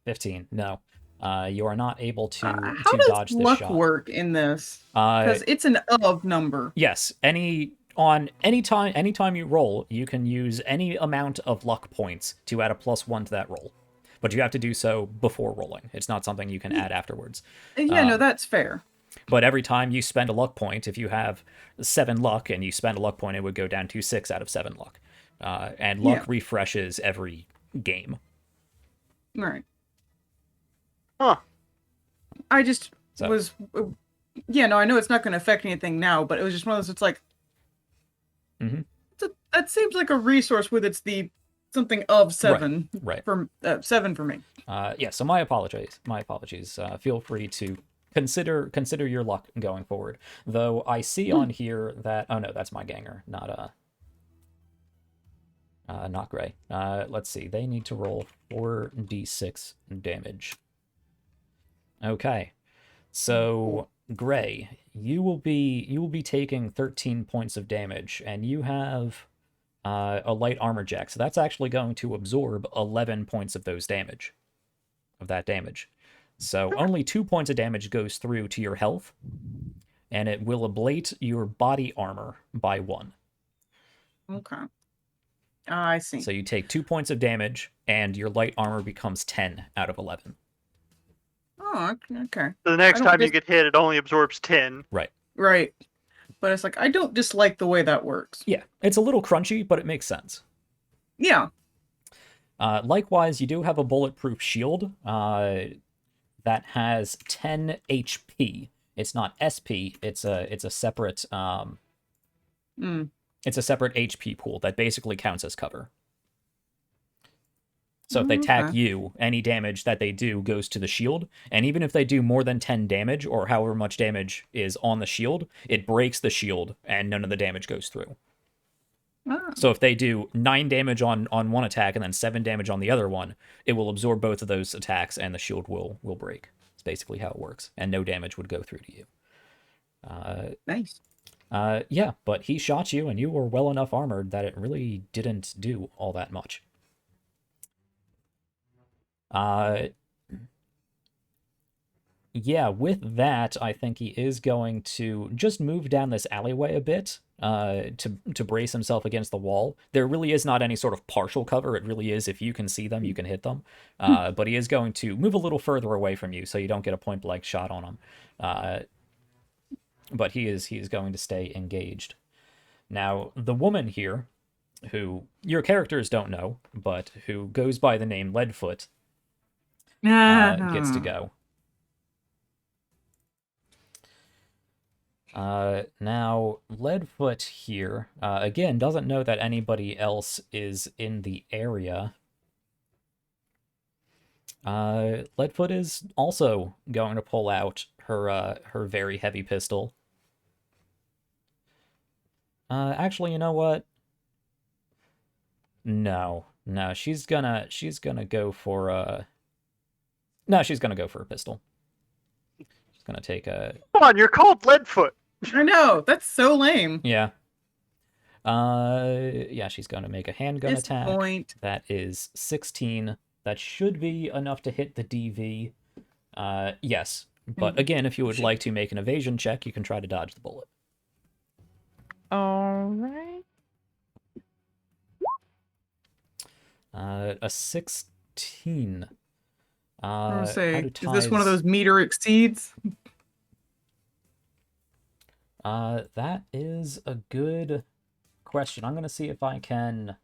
15. No. You are not able to How dodge does this luck shot. work in this? Because it's an of number. Yes, anytime you roll, you can use any amount of luck points to add a +1 to that roll. But you have to do so before rolling. It's not something you can add afterwards. Yeah, no, that's fair. But every time you spend a luck point, if you have 7 luck and you spend a luck point, it would go down to 6 out of 7 luck. And luck Yeah. refreshes every game. All right. Huh. I just So- was. Yeah, no, I know it's not going to affect anything now, but it was just one of those. It's like. Mhm. That seems like a resource with its the something of 7 Right. for 7 for me. Yeah, so my apologies. Feel free to consider your luck going forward. Though I see on here that... Oh, no, that's my ganger, not Gray. Let's see. They need to roll 4d6 damage. Okay. So, Gray, you will be taking 13 points of damage, and you have a light armor jack. So that's actually going to absorb 11 points of that damage. So only 2 points of damage goes through to your health, and it will ablate your body armor by 1. Okay. I see. So you take 2 points of damage, and your light armor becomes 10 out of 11. Oh, okay. So the next I don't time you dis- get hit, it only absorbs 10. Right. Right. But it's like, I don't dislike the way that works. Yeah, it's a little crunchy, but it makes sense. Yeah. Likewise, you do have a bulletproof shield that has 10 HP. It's not SP. It's a separate it's a separate HP pool that basically counts as cover. So if they attack you, any damage that they do goes to the shield, and even if they do more than 10 damage, or however much damage is on the shield, it breaks the shield, and none of the damage goes through. Ah. So if they do 9 damage on one attack and then 7 damage on the other one, it will absorb both of those attacks, and the shield will break. It's basically how it works, and no damage would go through to you. Nice. Yeah, but he shot you, and you were well enough armored that it really didn't do all that much. Yeah, with that, I think he is going to just move down this alleyway a bit to brace himself against the wall. There really is not any sort of partial cover. It really is, if you can see them, you can hit them. But he is going to move a little further away from you so you don't get a point-blank shot on him. But he is going to stay engaged. Now, the woman here, who your characters don't know, but who goes by the name Leadfoot, gets to go. Now, Leadfoot here, again, doesn't know that anybody else is in the area. Leadfoot is also going to pull out her very heavy pistol. Actually, you know what? No, she's gonna go for no, she's gonna go for a pistol. She's gonna take a. Come on, you're called Leadfoot. I know. That's so lame. Yeah. Yeah, she's going to make a handgun attack. Point. That is 16. That should be enough to hit the DV. Yes. But again, if you would like to make an evasion check, you can try to dodge the bullet. All right. A 16. I was how say, do is this one of ties- those meter exceeds? That is a good question. I'm going to see if I can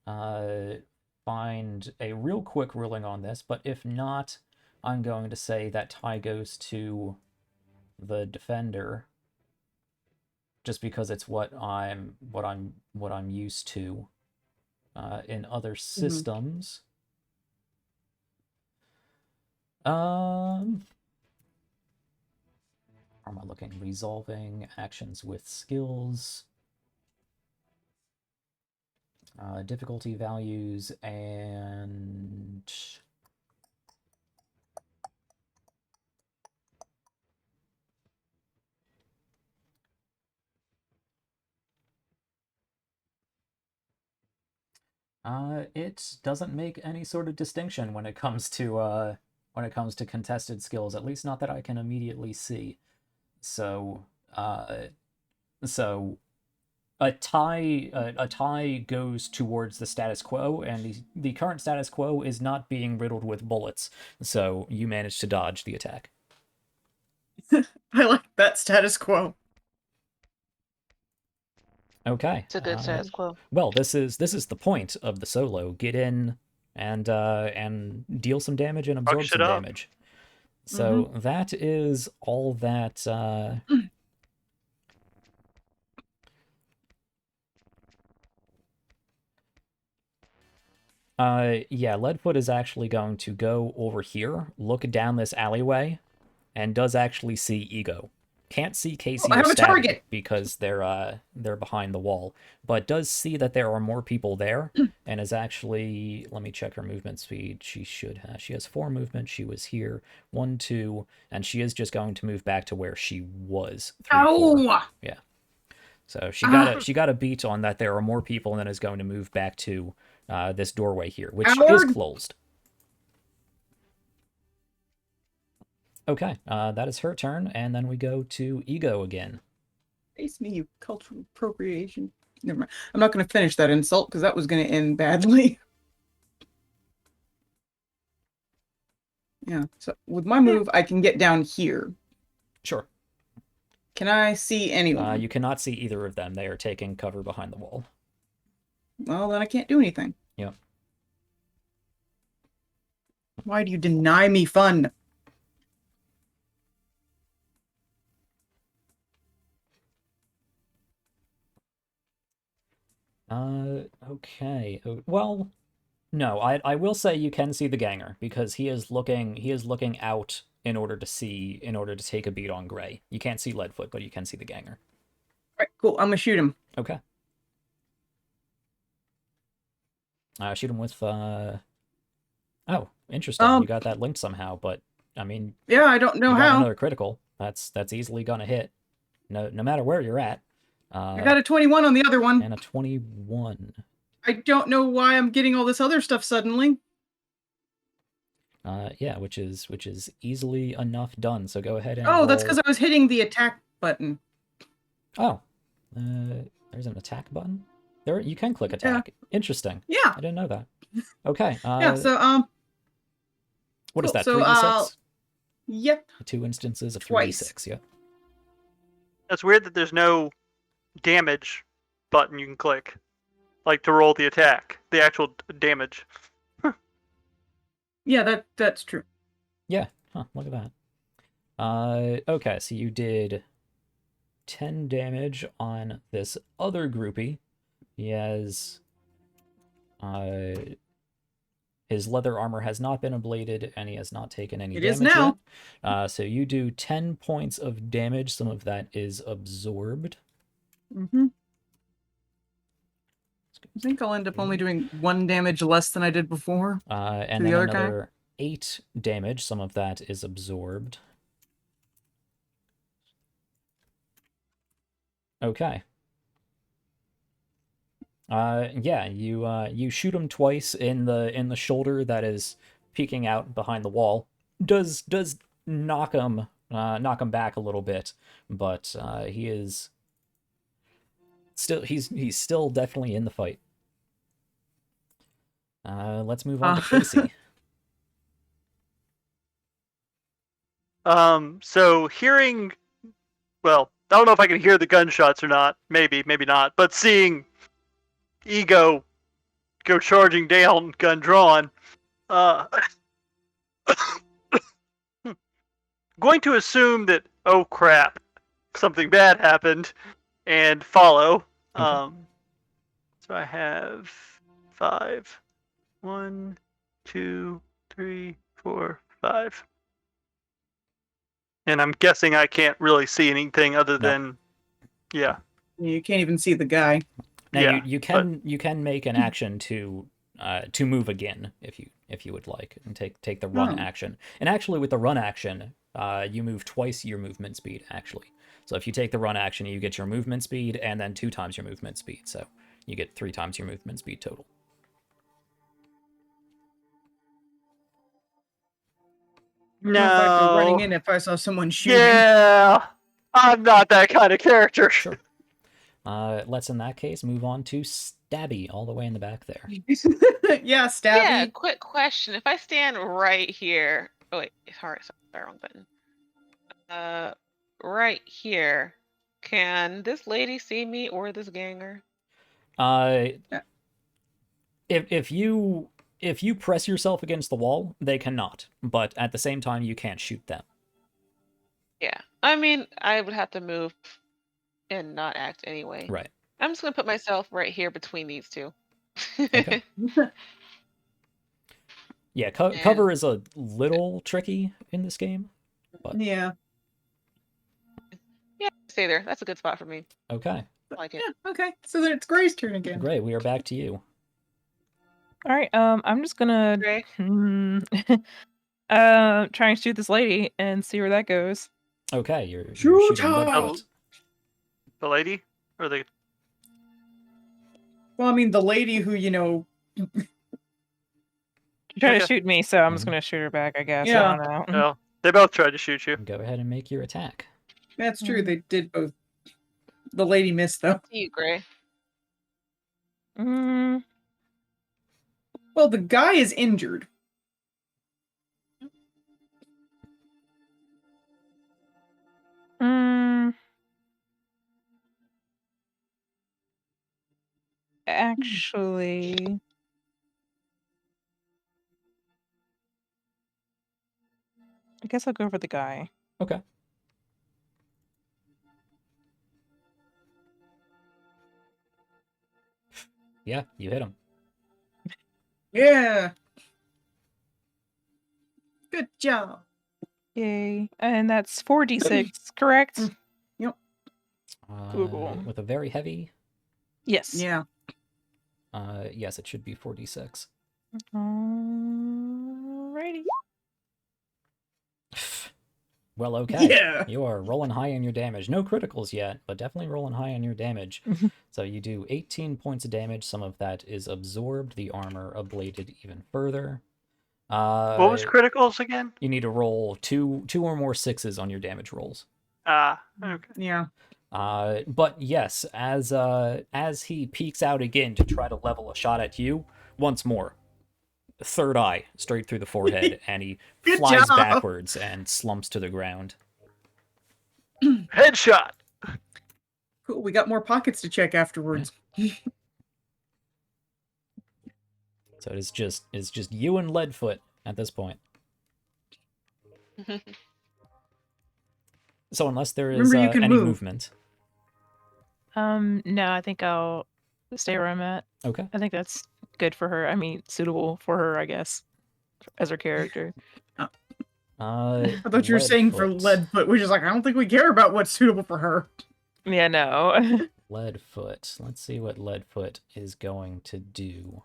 find a real quick ruling on this, but if not, I'm going to say that tie goes to the defender, just because it's what I'm used to in other systems. Where am I looking? Resolving actions with skills. Difficulty values and... it doesn't make any sort of distinction when it comes to contested skills, at least not that I can immediately see. So a tie goes towards the status quo, and the current status quo is not being riddled with bullets. So you managed to dodge the attack. I like that status quo. Okay. It's a good status quo. Well, this is the point of the solo. Get in and deal some damage and absorb shit some up. damage. So that is all that. Yeah, Leadfoot is actually going to go over here, look down this alleyway, and does actually see Ego. Can't see Casey I or have a Stabby target! because they're behind the wall, but does see that there are more people there, and is actually, let me check her movement speed. She has 4 movement. She was here, 1, 2, and she is just going to move back to where she was. 3, 4. Ow! Yeah. So she got a beat on that there are more people, and then is going to move back to this doorway here, which is Howard? closed. Okay, that is her turn, and then we go to Ego again. Face me, you cultural appropriation. Never mind. I'm not going to finish that insult because that was going to end badly. Yeah, so with my move, I can get down here. Sure. Can I see anyone? You cannot see either of them. They are taking cover behind the wall. Well, then I can't do anything. Yep. Why do you deny me fun? Okay. Well, no, I will say you can see the ganger because he is looking out in order to take a beat on Gray. You can't see Leadfoot, but you can see the ganger. All right, cool. I'm gonna shoot him. Okay. Shoot him with oh, interesting. You got that linked somehow, but I mean, Yeah, I don't know you got how. another critical. That's easily gonna hit. No matter where you're at. I got a 21 on the other one. And a 21. I don't know why I'm getting all this other stuff suddenly. Yeah, which is easily enough done. So go ahead and Oh, that's roll- because I was hitting the attack button. Oh, there's an attack button. There, you can click attack. Interesting. Yeah. I didn't know that. Okay. Yeah. So what is cool. that? So, 3d6. Yep. 2 instances of Twice. 3d6. Yeah. That's weird that there's no damage button you can click, like to roll the attack, the actual damage. Yeah, that's true. Yeah. Huh. Look at that. Okay. So you did 10 damage on this other groupie. He has his leather armor has not been ablated, and he has not taken any It damage is now. yet. So you do 10 points of damage. Some of that is absorbed. Mm-hmm. I think I'll end up only doing 1 damage less than I did before. And the then other guy? another 8 damage. Some of that is absorbed. Okay. Yeah, you shoot him twice in the shoulder that is peeking out behind the wall. Does knock him back a little bit, but he is still he's still definitely in the fight. Let's move on to Casey. So hearing, well, I don't know if I can hear the gunshots or not. Maybe not. But seeing Ego go charging down, gun drawn, going to assume that, oh crap, something bad happened, and follow. Okay. So I have 5. 1, 2, 3, 4, 5. And I'm guessing I can't really see anything other than, yeah. You can't even see the guy. Now Yeah, you can make an action to move again if you would like, and take the run action. And actually with the run action, you move twice your movement speed actually. So if you take the run action, you get your movement speed and then 2 times your movement speed. So you get 3 times your movement speed total. No. If I'd go running No. in if I saw someone shooting. Yeah. I'm not that kind of character. Sure. Let's in that case move on to Stabby all the way in the back there. Yeah, Stabby. Yeah, quick question. If I stand right here, oh wait, sorry, wrong button. Right here, can this lady see me or this ganger? If you press yourself against the wall, they cannot. But at the same time, you can't shoot them. Yeah, I mean, I would have to move and not act anyway. Right. I'm just gonna put myself right here between these two. Okay. Yeah, cover is a little tricky in this game. But... Yeah. Yeah, stay there. That's a good spot for me. Okay. I like it. Yeah, okay. So then it's Gray's turn again. Great, we are back to you. All right. I'm just gonna Gray? try and shoot this lady and see where that goes. Okay, you're Shoot shooting her! Leadfoot. The lady? Or the... Well, I mean, the lady who, She tried Okay. to shoot me, so I'm just Mhm. gonna shoot her back, I guess. Yeah. I don't know. No. They both tried to shoot you. Go ahead and make your attack. That's true. They did both. The lady missed though. See you, Gray. Mm, Well, the guy is injured. mm, actually, I guess I'll go for the guy. Okay. Yeah, you hit him. Yeah. Good job. Yay. And that's 4d6, correct? Yep. Cool. With a very heavy. Yes. Yeah. Yes, it should be 4d6. Alrighty. Well, okay. Yeah. You are rolling high on your damage. No criticals yet, but definitely rolling high on your damage. So you do 18 points of damage. Some of that is absorbed. The armor ablated even further. What was criticals again? You need to roll two or more 6s on your damage rolls. Okay. Yeah. But yes, as he peeks out again to try to level a shot at you, once more, third eye straight through the forehead, and he Good flies job. backwards and slumps to the ground. Headshot. Cool. We got more pockets to check afterwards. So it's just you and Leadfoot at this point. So unless there is Remember, you can any move. movement, No, I think I'll stay where I'm at. okay. I think that's good for her. I mean, suitable for her, I guess, as her character. I thought you were saying for Leadfoot, which is like, I don't think we care about what's suitable for her. Yeah, no. Leadfoot. Let's see what Leadfoot is going to do.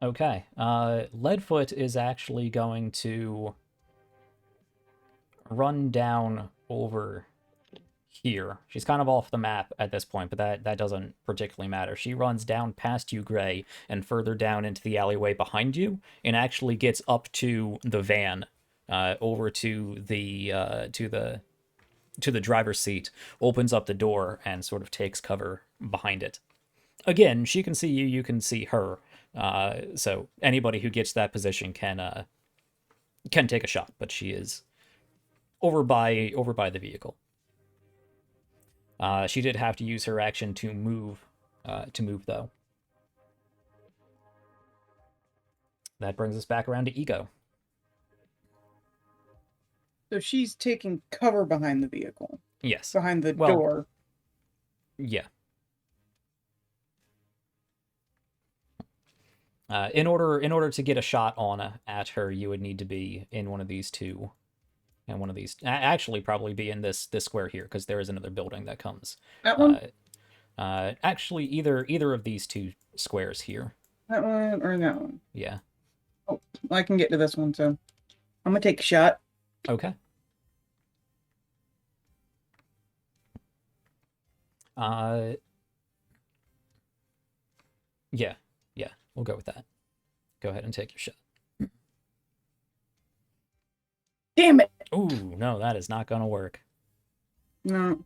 Okay, Leadfoot is actually going to run down over here. She's kind of off the map at this point, but that doesn't particularly matter. She runs down past you, Gray, and further down into the alleyway behind you, and actually gets up to the van, over to the driver's seat, opens up the door, and sort of takes cover behind it. Again, she can see you, you can see her. So anybody who gets that position can take a shot, but she is over by the vehicle. She did have to use her action to move though. That brings us back around to Ego. So she's taking cover behind the vehicle, Yes. behind the Well, door. Yeah. In order to get a shot on at her, you would need to be in one of these two, and one of these actually probably be in this square here, because there is another building that comes. That one? Actually, either of these two squares here. That one or that one? Yeah. Oh, I can get to this one, so I'm gonna take a shot. Okay. Yeah, we'll go with that. Go ahead and take your shot. Damn it! Ooh, no, that is not gonna work. No.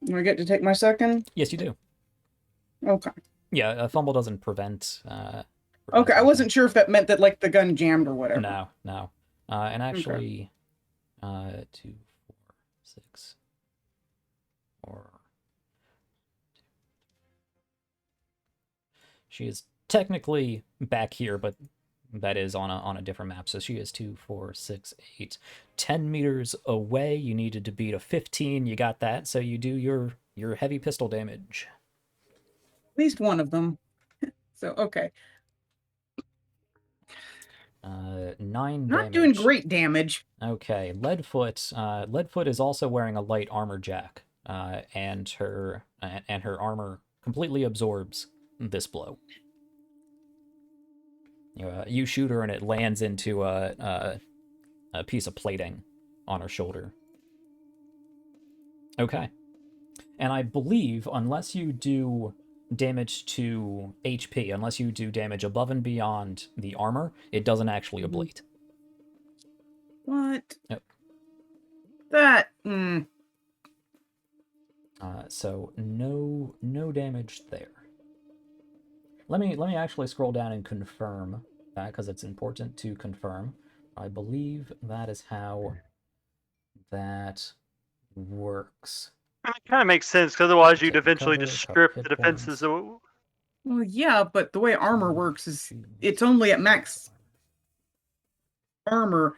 Do I get to take my second? Yes, you do. Okay. Yeah, a fumble doesn't prevent. Okay, I wasn't sure if that meant that like the gun jammed or whatever. No. And actually, 2, 4, 6, or she is technically back here, but that is on a different map. So she is 2, 4, 6, 8, 10 meters away. You needed to beat a 15. You got that. So you do your heavy pistol damage. At least one of them. So okay. 9 Not damage. doing great damage. Okay, Leadfoot is also wearing a light armor jack, and her armor completely absorbs this blow. You shoot her and it lands into a piece of plating on her shoulder. Okay. And I believe, unless you do damage to HP, unless you do damage above and beyond the armor, it doesn't actually ablate. What? Yep. That. So no damage there. Let me actually scroll down and confirm that, because it's important to confirm. I believe that is how that works. It kind of makes sense, because otherwise you'd Take eventually cover, just cut strip hit the defenses. points. Well, yeah, but the way armor works is it's only at max armor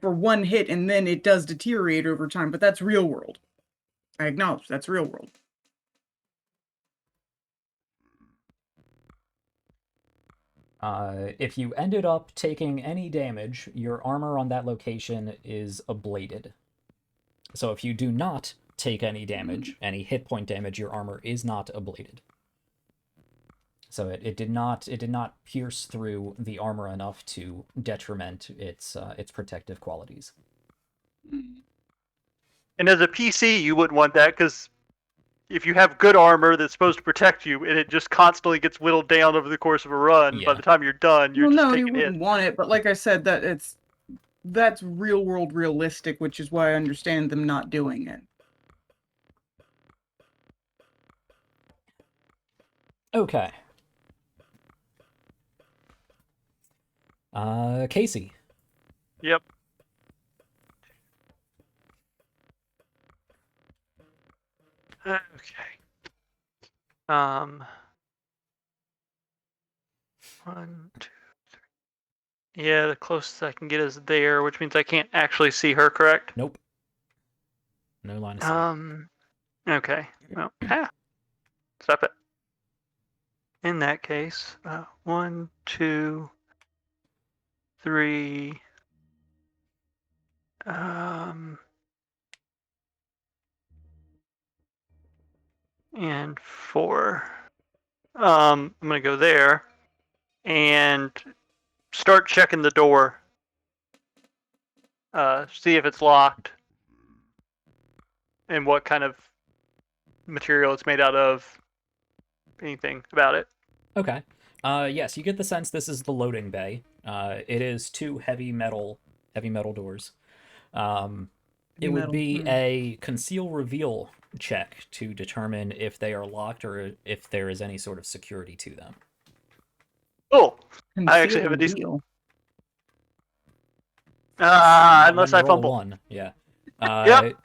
for one hit, and then it does deteriorate over time. But that's real world. I acknowledge that's real world. If you ended up taking any damage, your armor on that location is ablated. So if you do not take any damage, any hit point damage, your armor is not ablated. So it did not pierce through the armor enough to detriment its protective qualities. And as a PC, you wouldn't want that, because if you have good armor that's supposed to protect you, and it just constantly gets whittled down over the course of a run, by Yeah. the time you're done, you're Well, just no, you taking wouldn't hits. want it. But like I said, that's real world realistic, which is why I understand them not doing it. Okay. Casey. Yep. Okay. One, two, three. Yeah, the closest I can get is there, which means I can't actually see her, correct? Nope. No line of sight. Okay. Well, stop it. In that case, 1, 2, 3. And 4. I'm gonna go there and start checking the door. See if it's locked and what kind of material it's made out of. Anything about it. Okay. Yes, you get the sense this is the loading bay. It is 2 heavy metal doors. It would be a conceal reveal check to determine if they are locked or if there is any sort of security to them. Oh, I actually have a decent. Conceal Unless When I you roll a fumble. 1, yeah. Yep.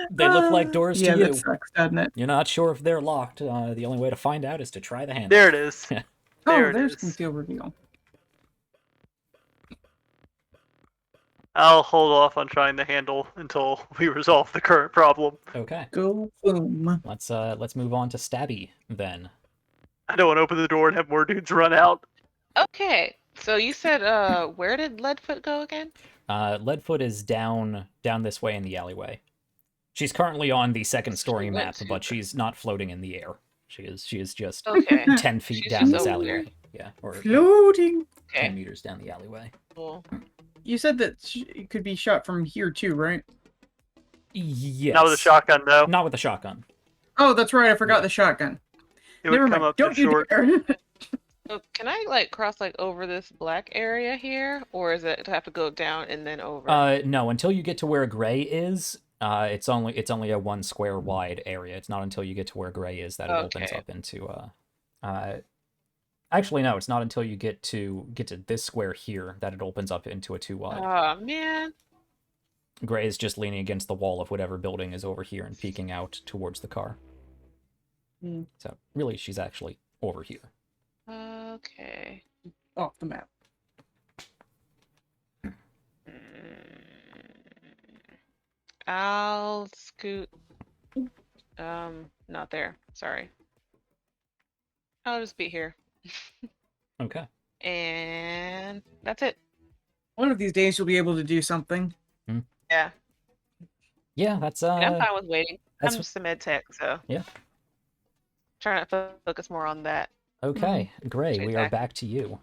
They look like doors yeah, to you. that sucks, doesn't it? You're not sure if they're locked. The only way to find out is to try the handle. There it is. There There's it is. conceal reveal. I'll hold off on trying the handle until we resolve the current problem. Okay. Go boom. Let's move on to Stabby then. I don't want to open the door and have more dudes run out. Okay, so you said, where did Leadfoot go again? Leadfoot is down this way in the alleyway. She's currently on the second story She map, went to but she's not floating in the air. She is just Okay. 10 feet She's down just this over alleyway. there. Yeah, or Floating. 10 Okay. meters down the alleyway. Cool. You said that it could be shot from here too, right? Yes. Not with a shotgun, though. Not with a shotgun. Oh, that's right. I forgot Yeah. the shotgun. It Never would come mind. up too Don't you short. dare. So can I cross over this black area here, or is it to have to go down and then over? No, until you get to where gray is, it's only a 1 square wide area. It's not until you get to where gray is that it opens Okay. up into actually no, it's not until you get to this square here that it opens up into a 2 wide. Oh man. Gray is just leaning against the wall of whatever building is over here and peeking out towards the car. Hmm. So really she's actually over here. Okay. Off the map. I'll scoot. Not there. Sorry. I'll just be here. Okay. And that's it. One of these days you'll be able to do something. Yeah. Yeah, that's And I'm fine with waiting. that's- I'm just a med tech, so Yeah. trying to focus more on that. Okay, Gray, we are Exactly. back to you.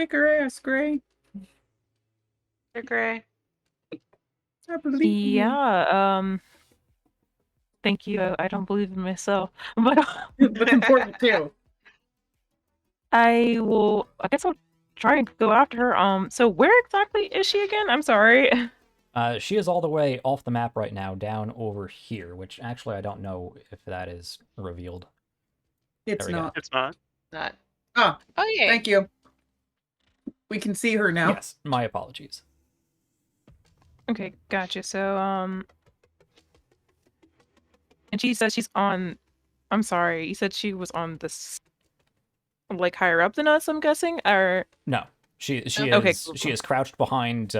Kick her ass, Gray. You're Gray. I believe you. Yeah, thank you. I don't believe in myself. But That's important too. I guess I'll try and go after her. So where exactly is she again? I'm sorry. She is all the way off the map right now, down over here, which actually I don't know if that is revealed. It's There we go. not. It's not. Not. Ah, Oh yeah. thank you. We can see her now. Yes, my apologies. Okay, gotcha. So, and she says she's on. I'm sorry, you said she was on this, like higher up than us, I'm guessing, or No, she Okay, is cool, she cool. is crouched behind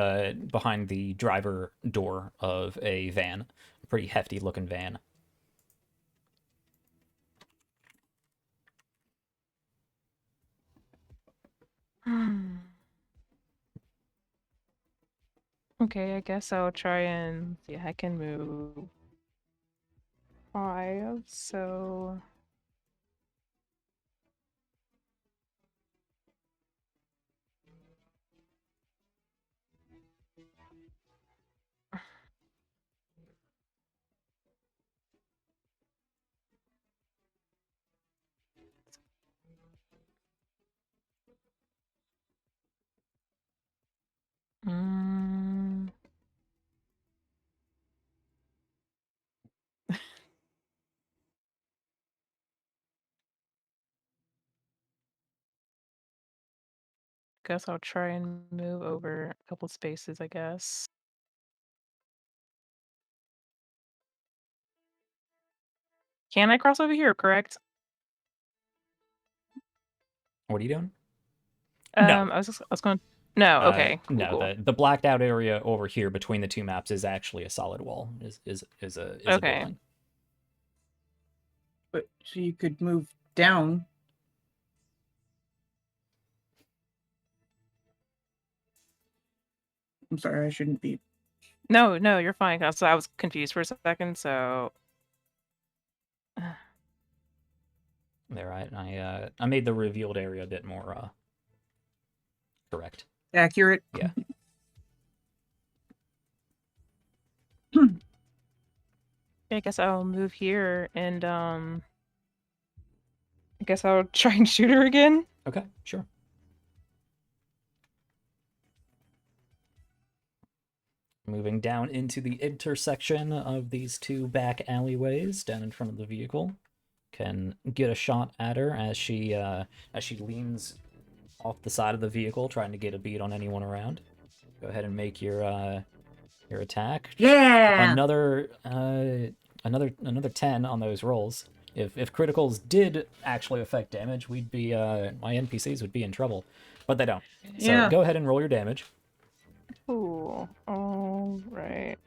behind the driver door of a van, a pretty hefty looking van. Okay, I guess I'll try and see. I can move 5, so mm, guess I'll try and move over a couple spaces, I guess. Can I cross over here, correct? What are you doing? No. I was going. No, okay, cool, No, cool. the blacked out area over here between the two maps is actually a solid wall. Is a Okay. building. But so you could move down. I'm sorry, I shouldn't be. No, you're fine. 'Cause I was confused for a second, so There, I made the revealed area a bit more correct. Accurate. Yeah. I guess I'll move here and I guess I'll try and shoot her again. Okay, sure. Moving down into the intersection of these two back alleyways down in front of the vehicle. Can get a shot at her as she leans off the side of the vehicle, trying to get a beat on anyone around. Go ahead and make your attack. Yeah. Another 10 on those rolls. If criticals did actually affect damage, we'd be my NPCs would be in trouble, but they don't. So Yeah. go ahead and roll your damage. Ooh, all right.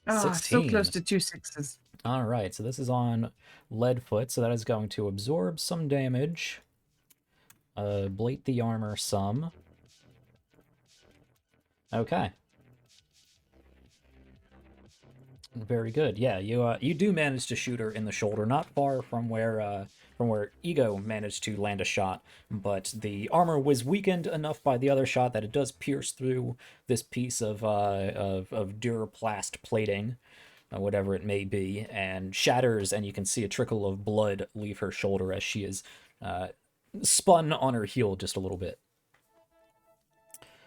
Ah, so 16. close to 2 6s. All right, so this is on Leadfoot, so that is going to absorb some damage. Blate the armor some. Okay. Very good. Yeah, you do manage to shoot her in the shoulder, not far from where Ego managed to land a shot, but the armor was weakened enough by the other shot that it does pierce through this piece of Duraplast plating, whatever it may be, and shatters, and you can see a trickle of blood leave her shoulder as she is spun on her heel just a little bit.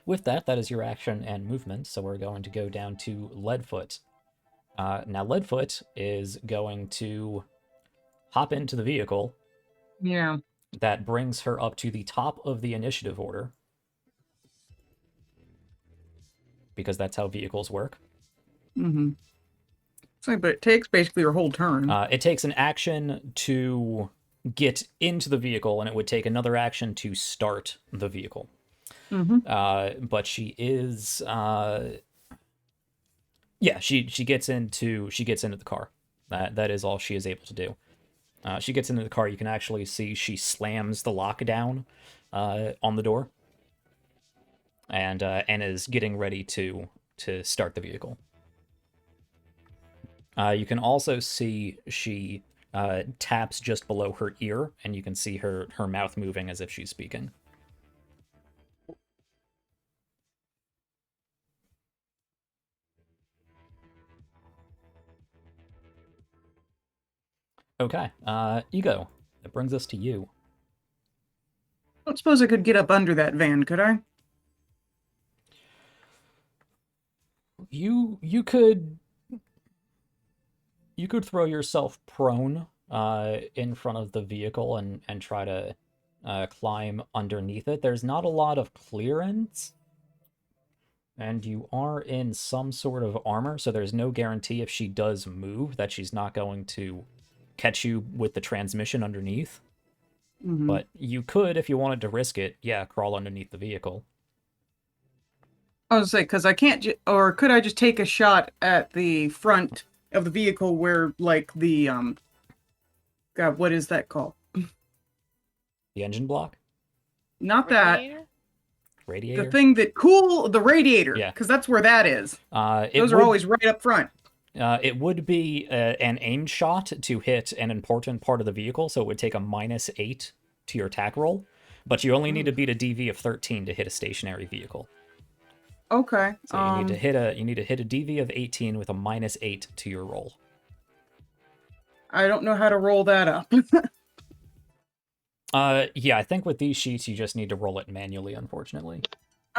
With that is your action and movement, so we're going to go down to Leadfoot. Now Leadfoot is going to hop into the vehicle. Yeah. That brings her up to the top of the initiative order. Because that's how vehicles work. Mm-hmm. So, but it takes basically her whole turn. It takes an action to get into the vehicle, and it would take another action to start the vehicle. Mm-hmm. But she is... yeah, she gets into the car. That is all she is able to do. She gets into the car. You can actually see she slams the lock down on the door, and is getting ready to start the vehicle. You can also see she taps just below her ear, and you can see her mouth moving as if she's speaking. Okay, Ego, that brings us to you. I don't suppose I could get up under that van, could I? You could throw yourself prone in front of the vehicle and try to climb underneath it. There's not a lot of clearance, and you are in some sort of armor, so there's no guarantee if she does move that she's not going to catch you with the transmission underneath. Mm-hmm. But you could, if you wanted to risk it, yeah, crawl underneath the vehicle. I was like, because I can't, or could I just take a shot at the front of the vehicle where, like, the, God, what is that called? The engine block? Not that. Radiator? The thing that the radiator. Yeah. Because that's where that is. Those are would, always right up front. It would be an aim shot to hit an important part of the vehicle, so it would take a -8 to your attack roll, but you only need to beat a DV of 13 to hit a stationary vehicle. Okay. So you need to hit a DV of 18 with a -8 to your roll. I don't know how to roll that up. Yeah, I think with these sheets you just need to roll it manually, unfortunately.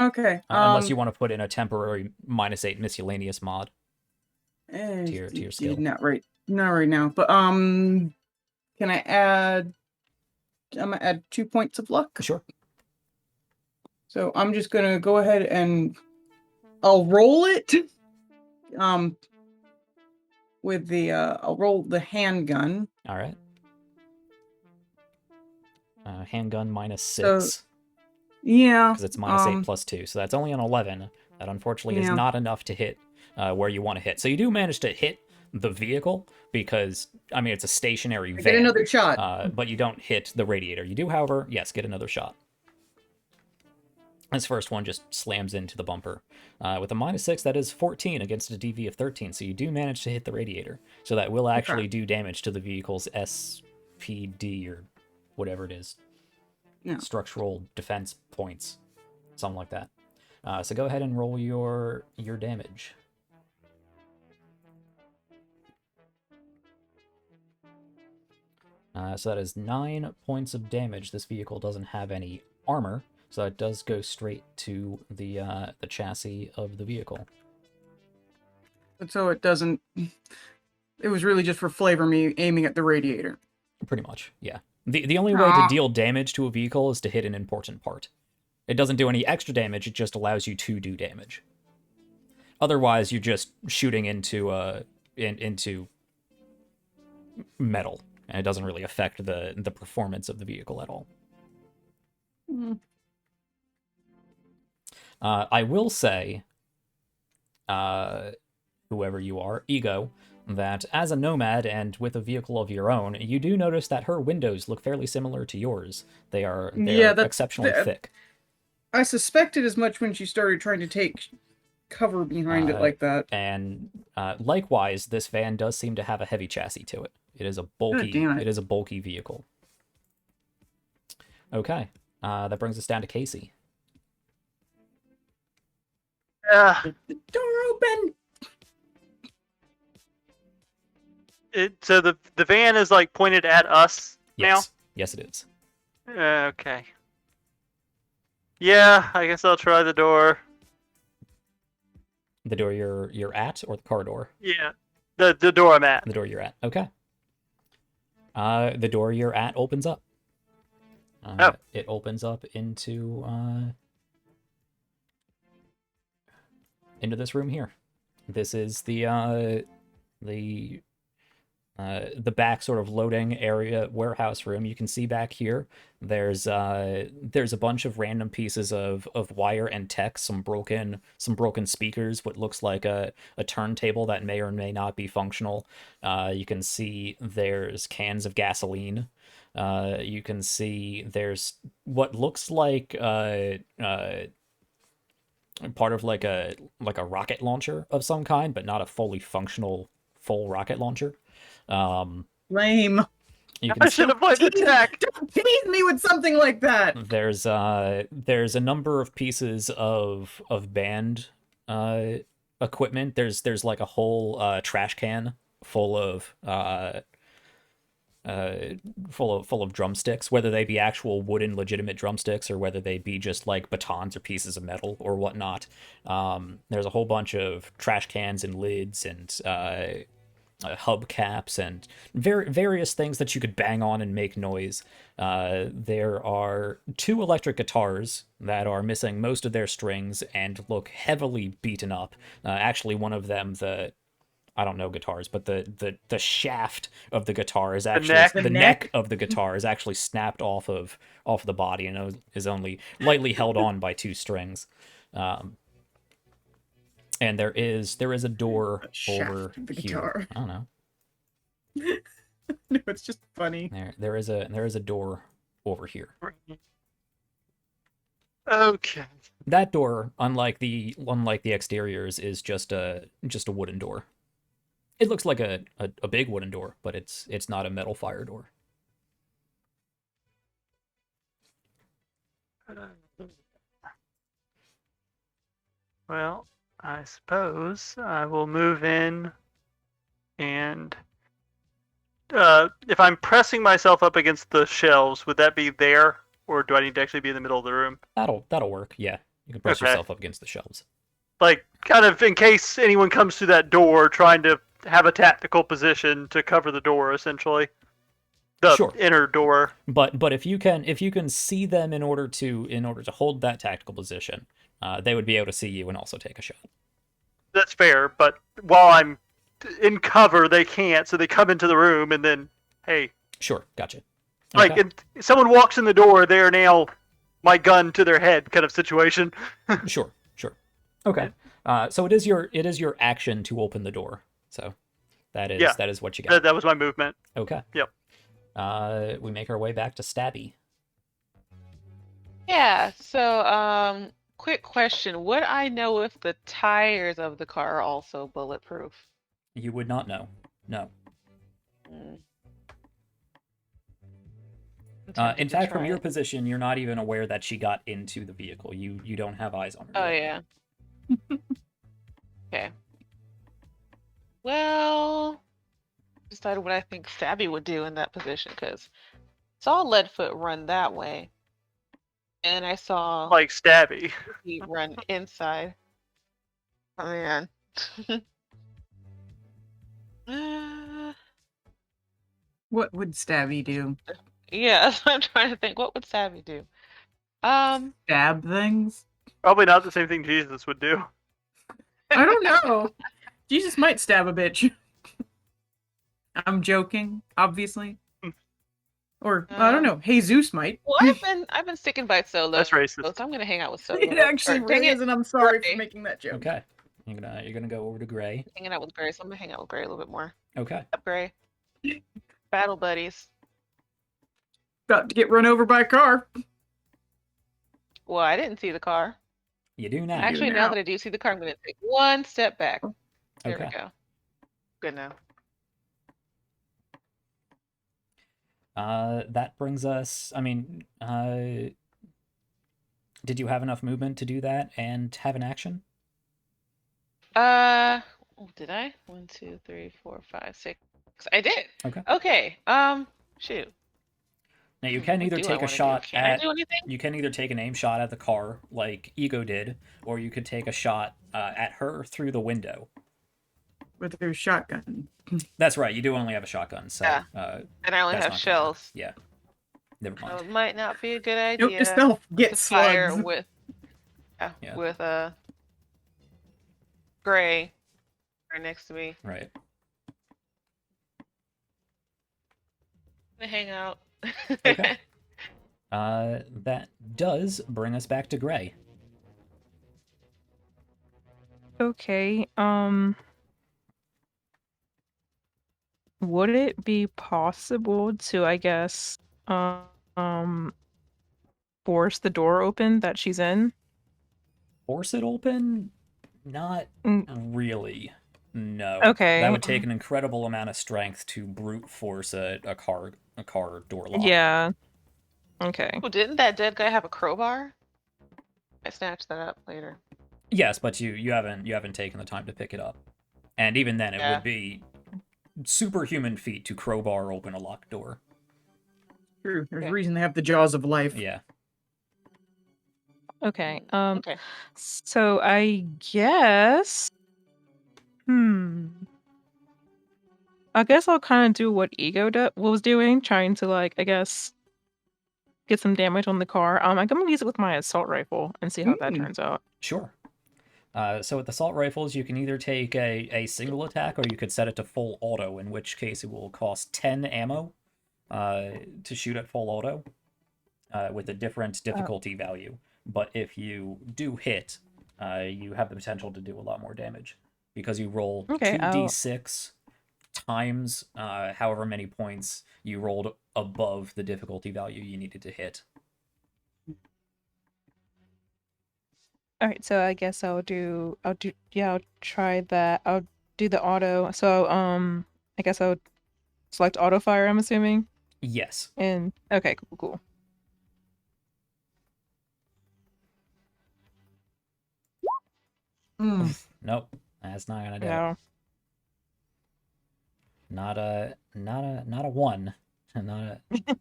Okay. Unless you want to put in a temporary -8 miscellaneous mod to your skill. Not right now. But can I add? I'm gonna add 2 points of luck. Sure. So I'm just gonna go ahead and I'll roll it. With the I'll roll the handgun. All right. Handgun -6. So, yeah. Because it's -8 plus 2, so that's only an 11. That unfortunately is not enough to hit where you want to hit. So you do manage to hit the vehicle because, I mean, it's a stationary van. Get another shot. But you don't hit the radiator. You do, however, yes, get another shot. This first one just slams into the bumper. With a -6, that is 14 against a DV of 13, so you do manage to hit the radiator. So that will actually do damage to the vehicle's SPD or whatever it is. Yeah. Structural defense points. Something like that. So go ahead and roll your damage. So that is 9 points of damage. This vehicle doesn't have any armor, so it does go straight to the chassis of the vehicle. But so it doesn't. It was really just for flavor, me aiming at the radiator. Pretty much, yeah. The only way to deal damage to a vehicle is to hit an important part. It doesn't do any extra damage, it just allows you to do damage. Otherwise, you're just shooting into metal, and it doesn't really affect the performance of the vehicle at all. Mm. I will say, whoever you are, Ego, that as a nomad and with a vehicle of your own, you do notice that her windows look fairly similar to yours. They're exceptionally thick. I suspected as much when she started trying to take cover behind it like that. And likewise, this van does seem to have a heavy chassis to it. It is a bulky vehicle. Okay, that brings us down to Casey. The door open. So the van is like pointed at us now? Yes, it is. Okay. Yeah, I guess I'll try the door. The door you're at, or the car door? Yeah, the door I'm at. The door you're at. Okay. The door you're at opens up. It opens up into this room here. This is the back sort of loading area warehouse room. You can see back here there's a bunch of random pieces of wire and tech, some broken speakers, what looks like a turntable that may or may not be functional. You can see there's cans of gasoline. You can see there's what looks like part of like a rocket launcher of some kind, but not a fully functional full rocket launcher. Lame. You I can should have played the tech. Don't tease me with something like that. there's a number of pieces of band equipment. There's like a whole trash can full of full of drumsticks, whether they be actual wooden legitimate drumsticks or whether they be just like batons or pieces of metal or whatnot. There's a whole bunch of trash cans and lids and hubcaps and various things that you could bang on and make noise. There are 2 electric guitars that are missing most of their strings and look heavily beaten up. Actually, one of them, I don't know guitars, but the shaft of the guitar is actually the neck of the guitar is actually snapped off of the body and is only lightly held on by 2 strings. And there is a door over Shaft of the here. guitar. I don't know. No, it's just funny. There is a door over here. Okay. That door, unlike the exteriors, is just a wooden door. It looks like a big wooden door, but it's not a metal fire door. Well, I suppose I will move in, and if I'm pressing myself up against the shelves, would that be there, or do I need to actually be in the middle of the room? That'll work. Yeah, you can press Okay. yourself up against the shelves. Like, kind of in case anyone comes through that door, trying to have a tactical position to cover the door, essentially. The Sure. inner door. But if you can see them in order to hold that tactical position, they would be able to see you and also take a shot. That's fair, but while I'm in cover, they can't, so they come into the room, and then, hey. Sure, gotcha. Like, Okay. if someone walks in the door, they are now my gun to their head kind of situation. Sure. Okay. So it is your action to open the door. So that is what you got. That was my movement. Okay. Yep. We make our way back to Stabby. Yeah, so quick question. Would I know if the tires of the car are also bulletproof? You would not know. No. Mm. I'm In tempted to fact, from try your it. position, you're not even aware that she got into the vehicle. You don't have eyes on her. Oh, yet. yeah. Okay. Well, decided what I think Stabby would do in that position, because saw Leadfoot run that way, and I saw Like Stabby. he run inside. Oh man. What would Stabby do? Yeah, I'm trying to think. What would Stabby do? Stab things? Probably not the same thing Jesus would do. I don't know. Jesus might stab a bitch. I'm joking, obviously. Or I don't know. Jesus might. Well, I've been sticking by Solo. That's racist. So I'm gonna hang out with Solo. It actually Or, dang really it, is, and I'm sorry Gray. for making that joke. Okay. You're gonna go over to Gray. Hanging out with Gray, so I'm gonna hang out with Gray a little bit more. Okay. Up, Gray. Battle buddies. About to get run over by a car. Well, I didn't see the car. You do now. Actually, now that I do see the car, I'm gonna take one step back. There Okay. we go. Good now. That brings us. I mean, did you have enough movement to do that and have an action? Did I? 1, 2, 3, 4, 5, 6. I did. Okay. Okay. Shoot. Now you can What either do I take a wanna do? shot Can I at. do anything? You can either take an aim shot at the car like Ego did, or you could take a shot at her through the window. With her shotgun. That's right. You do only have a shotgun, so Yeah. And I only that's have not gonna work. shells. Yeah. Never So mind. it might not be a good Note idea to self, to get fire slugs. with Yeah. with Gray right next to me. Right. I'm gonna hang out. Okay. That does bring us back to Gray. Okay, would it be possible to, I guess, force the door open that she's in? Force it open? Not really. Mm. Not really. Okay. You No. Okay. That would take an incredible amount of strength to brute force a car door lock. Yeah. Okay. Oh, didn't that dead guy have a crowbar? I snatched that up later. Yes, but you haven't taken the time to pick it up. And even then, it Yeah. would be superhuman feat to crowbar open a locked door. True. There's Okay. a reason they have the jaws of life. Yeah. Okay. Okay. So I guess. I guess I'll kind of do what Ego was doing, trying to like, I guess, get some damage on the car. I'm gonna use it with my assault rifle and see how that Mm. turns out. Sure. So with assault rifles, you can either take a single attack, or you could set it to full auto, in which case it will cost 10 ammo to shoot at full auto with a different difficulty value. But if you do hit, you have the potential to do a lot more damage, because you roll Okay, 2d6 times however many points you rolled above the difficulty value you needed to hit. All right, so I guess I'll try that. I'll do the auto. So I guess I'll select auto fire, I'm assuming. Yes. And okay, cool. Nope. That's not gonna do it. No. Not a 1.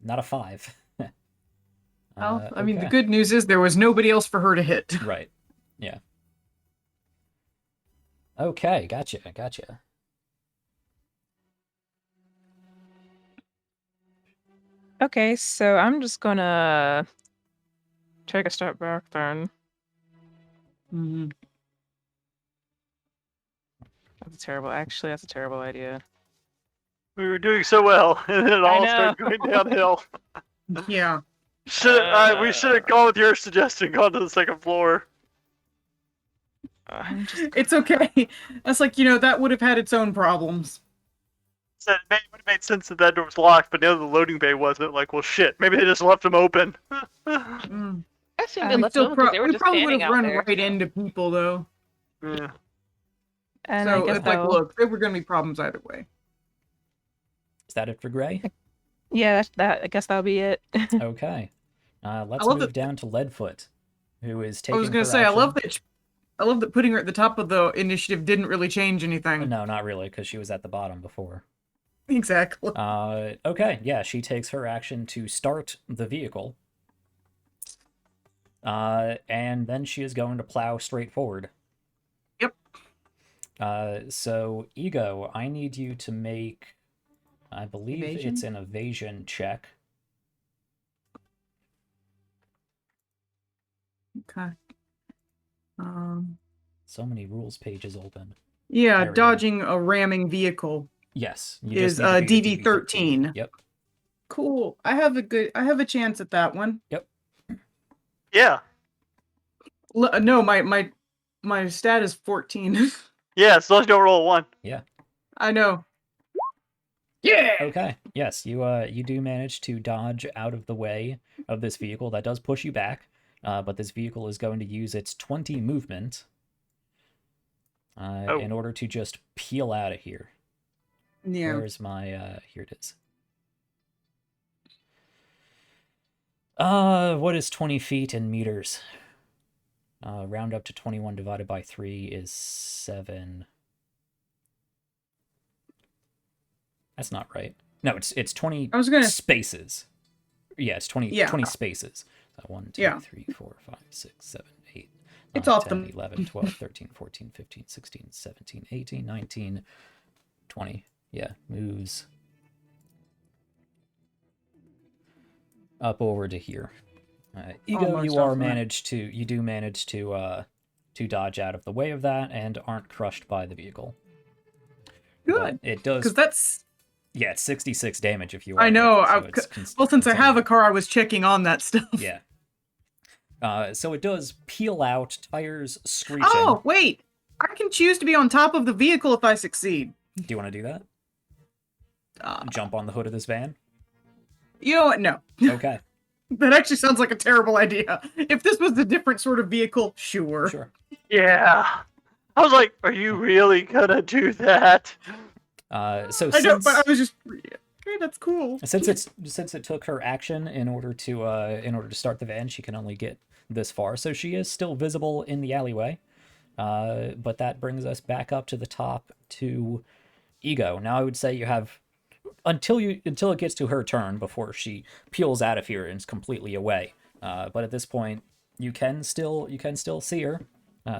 Not a 5. Well, I mean, the okay. good news is there was nobody else for her to hit. Right. Yeah. Okay, gotcha. Okay, so I'm just gonna take a step back then. Mhm. That's a terrible idea. We were doing so well, and then it all started know. going downhill. Yeah. We should have gone with your suggestion, gone to the second floor. I'm just It's okay. That's like, that would have had its own problems. Said it would have made sense that that door was locked, but now the loading bay wasn't. Like, well, shit, maybe they just left them open. Mm. I assumed We they left them because they were we just probably would standing have out run there. right into people, though. Yeah. and So I guess it's like, I'll- look, there were going to be problems either way. Is that it for Gray? Yeah, I guess that'll be it. Okay. Let's love move that- down to Leadfoot, who is taking I was going to her say, I love action. that putting her at the top of the initiative didn't really change anything. No, not really, because she was at the bottom before. Exactly. Okay, yeah, she takes her action to start the vehicle. And then she is going to plow straight forward. Yep. So, Ego, I need you to make, I believe Evasion? it's an evasion check. Okay. So many rules pages open. Yeah, There we go. dodging a ramming vehicle Yes. You is just need to beat a DV13. Yep. Cool. I have a chance at that one. Yeah. No, my stat is 14. Yeah, as long as you don't roll a 1. I know. Yeah. Okay. Yes, you do manage to dodge out of the way of this vehicle. That does push you back, but this vehicle is going to use its 20 movement in order to just peel out of here. Yeah. Where's my here it is. What is 20 feet in meters? Round up to 21 divided by 3 is 7. That's not right. No, it's 20 I was gonna- spaces. Yeah, it's 20, Yeah. 20 spaces. 1, 2, Yeah. 3, 4, 5, 6, 7, 8, It's 9, off 10, the- 11, 12, 13, 14, 15, 16, 17, 18, 19, 20. Yeah, moves up over to here. Ego, Almost you off that. you do manage to dodge out of the way of that and aren't crushed by the vehicle. Good. But it does. Because that's. Yeah, it's 66 damage if you. I know. Well, Since I have a car, I was checking on that stuff. Yeah. So it does peel out, tires screeching. Oh, wait. I can choose to be on top of the vehicle if I succeed. Do you want to do that? Uh, Jump on the hood of this van? You know what? No. Okay, That actually sounds like a terrible idea. If this was a different sort of vehicle, sure. sure. Yeah. I was like, are you really gonna do that? So I know, since but I was just. Okay, that's cool. since it took her action in order to start the van, she can only get this far. So she is still visible in the alleyway. But that brings us back up to the top to Ego. Now I would say you have until it gets to her turn before she peels out of here and is completely away. But at this point, you can still see her,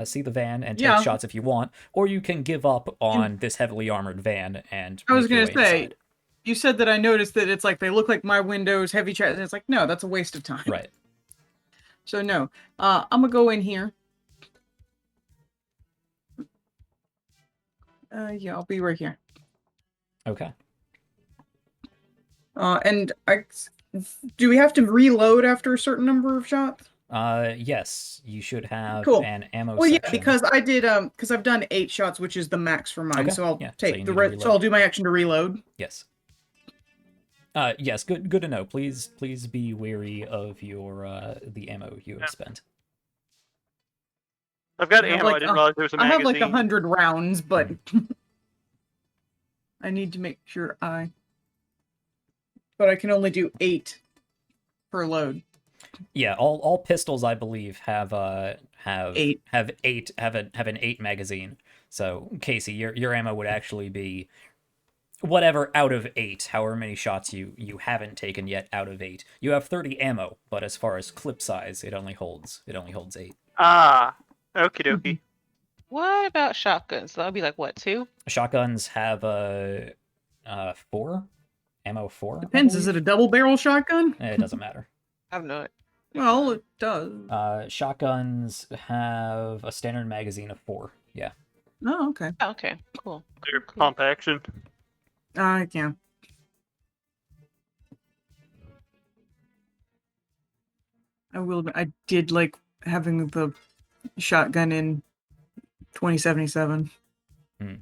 see the van, and take Yeah. shots if you want, or you can give up on this heavily armored van and. I was make your gonna way say, inside. you said that I noticed that it's like they look like my windows, heavy chest, and it's like, no, that's a waste of time. Right. So no, I'm gonna go in here. Yeah, I'll be right here. Okay. And do we have to reload after a certain number of shots? Yes, you should have Cool. an ammo Well, yeah, section. because I did because I've done 8 shots, which is the max for mine. Okay, So I'll yeah, so take you the need to rest. So reload. I'll do my action to reload. Yes. Yes, good to know. Please be wary of your the ammo you have spent. I've got I have ammo. I like didn't realize there was a I have magazine. like 100 rounds, but I need to make sure But I can only do 8 per load. Yeah, all pistols I believe have 8. have an 8 magazine. So Casey, your ammo would actually be whatever out of 8, however many shots you haven't taken yet out of 8. You have 30 ammo, but as far as clip size, it only holds 8. Ah, okie dokie. What about shotguns? That would be like what, 2? Shotguns have 4 ammo 4. Depends. Is it a double barrel shotgun? It doesn't matter. I have no idea. Well, it does. Shotguns have a standard magazine of 4. Yeah. Oh, okay. Oh, okay, cool. They're Cool. pump action. Yeah. I did like having the shotgun in 2077. Hmm.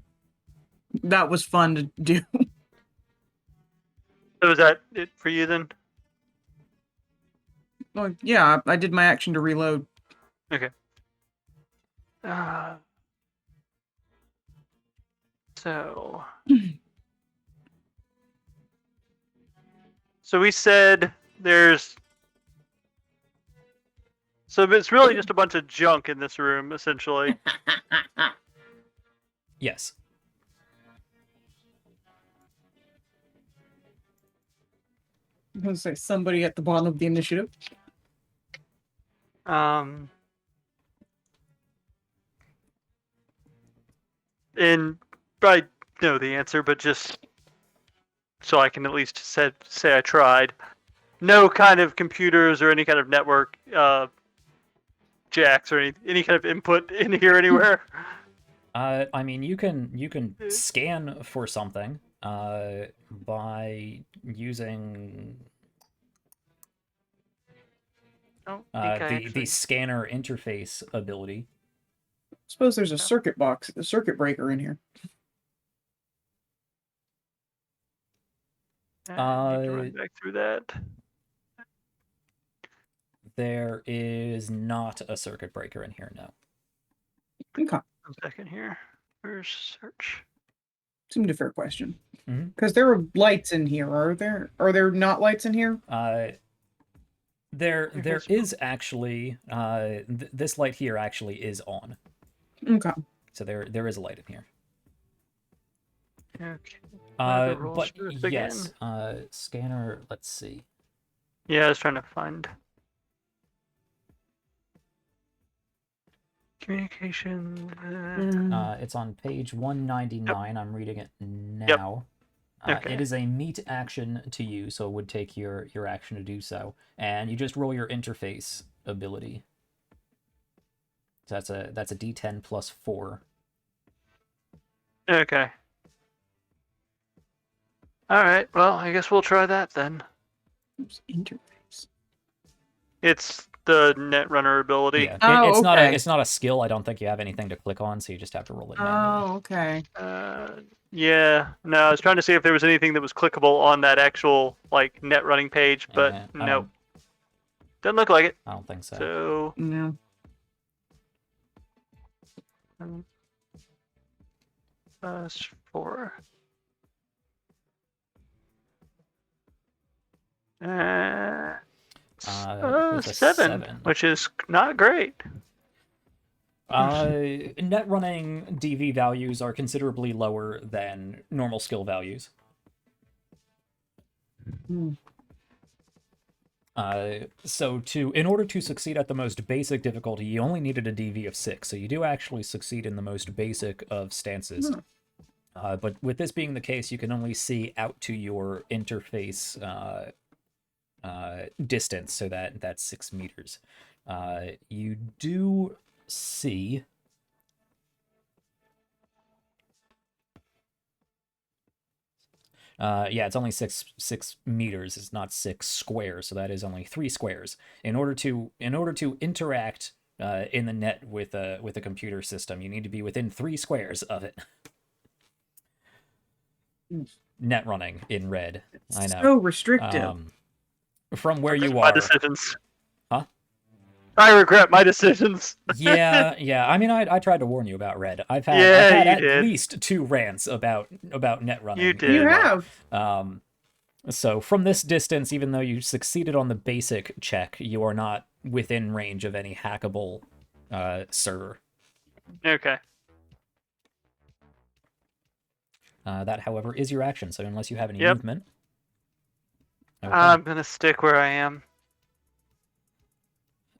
That was fun to do. So is that it for you then? Well, yeah, I did my action to reload. So. So we said there's. So it's really just a bunch of junk in this room, essentially. Yes. I'm gonna say somebody at the bottom of the initiative. And I know the answer, but just so I can at least say I tried. No kind of computers or any kind of network jacks or any kind of input in here anywhere. I mean, you can scan for something by using the scanner interface ability. Suppose there's a circuit breaker in here. I need to run back through that. There is not a circuit breaker in here, no. Okay. 1 second here. Where's search? Seemed a fair question. Mhm. Because there are lights in here, are there? Are there not lights in here? There is actually this light here actually is on. Okay. So there is a light in here. Okay. The roll But strip again. yes, scanner. Let's see. Yeah, I was trying to find communication. It's on page 199. I'm reading it now. Okay. It is a meet action to you, so it would take your action to do so, and you just roll your interface ability. So that's a D10 plus 4. Okay. All right. Well, I guess we'll try that then. Oops, interface. It's the Netrunner ability. Yeah, Oh, okay. it's not a skill. I don't think you have anything to click on, so you just have to roll it manually. Oh, okay. Yeah. No, I was trying to see if there was anything that was clickable on that actual like net running page, but I nope. Doesn't look like it. don't think so. So No. +4. With a 7, which is not great. Net running DV values are considerably lower than normal skill values. So in order to succeed at the most basic difficulty, you only needed a DV of 6, so you do actually succeed in the most basic of stances. But with this being the case, you can only see out to your interface distance, so that's 6 meters. You do see... yeah, it's only six meters. It's not 6 squares, so that is only 3 squares. In order to interact in the net with a computer system, you need to be within 3 squares of it. Net running in red. I know. So restrictive. From where you My are. decisions. Huh? I regret my decisions. Yeah. I mean, I tried to warn you about red. I've had you at did. least 2 rants about net running. You did. You have. So from this distance, even though you succeeded on the basic check, you are not within range of any hackable server. Okay. That, however, is your action. So unless you have any Yep. movement, okay. I'm gonna stick where I am.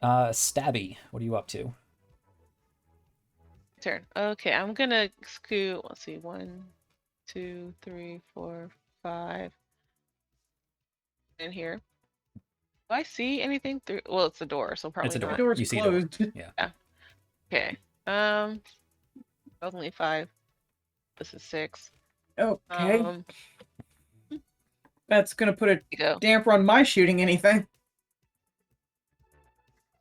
Stabby, what are you up to? Turn. Okay, I'm gonna scoot. Let's see, 1, 2, 3, 4, 5. In here. Do I see anything through? Well, it's a door, so probably It's a door. not. The door's You see a door. closed. Yeah. Okay. Only 5. This is 6. Okay. That's gonna put a You go. damper on my shooting anything.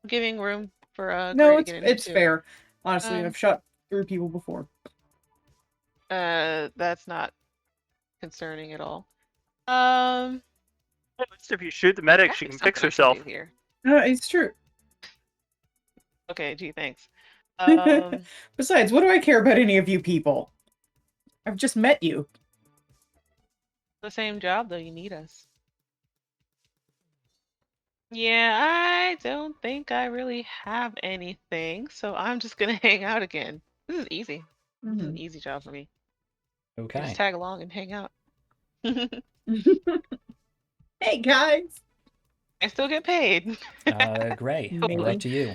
Giving room for No, Gray to get in here, it's too. fair. Honestly, Um, I've shot through people before. That's not concerning at all. At least if you shoot the medic, she there's can fix something I herself. do here. It's true. Okay, gee, thanks. Besides, what do I care about any of you people? I've just met you. The same job, though. You need us. Yeah, I don't think I really have anything, so I'm just gonna hang out again. This is easy. This is an easy job for me. Okay. Just tag along and hang out. Hey guys. I still get paid. Gray, we're Maybe. up to you.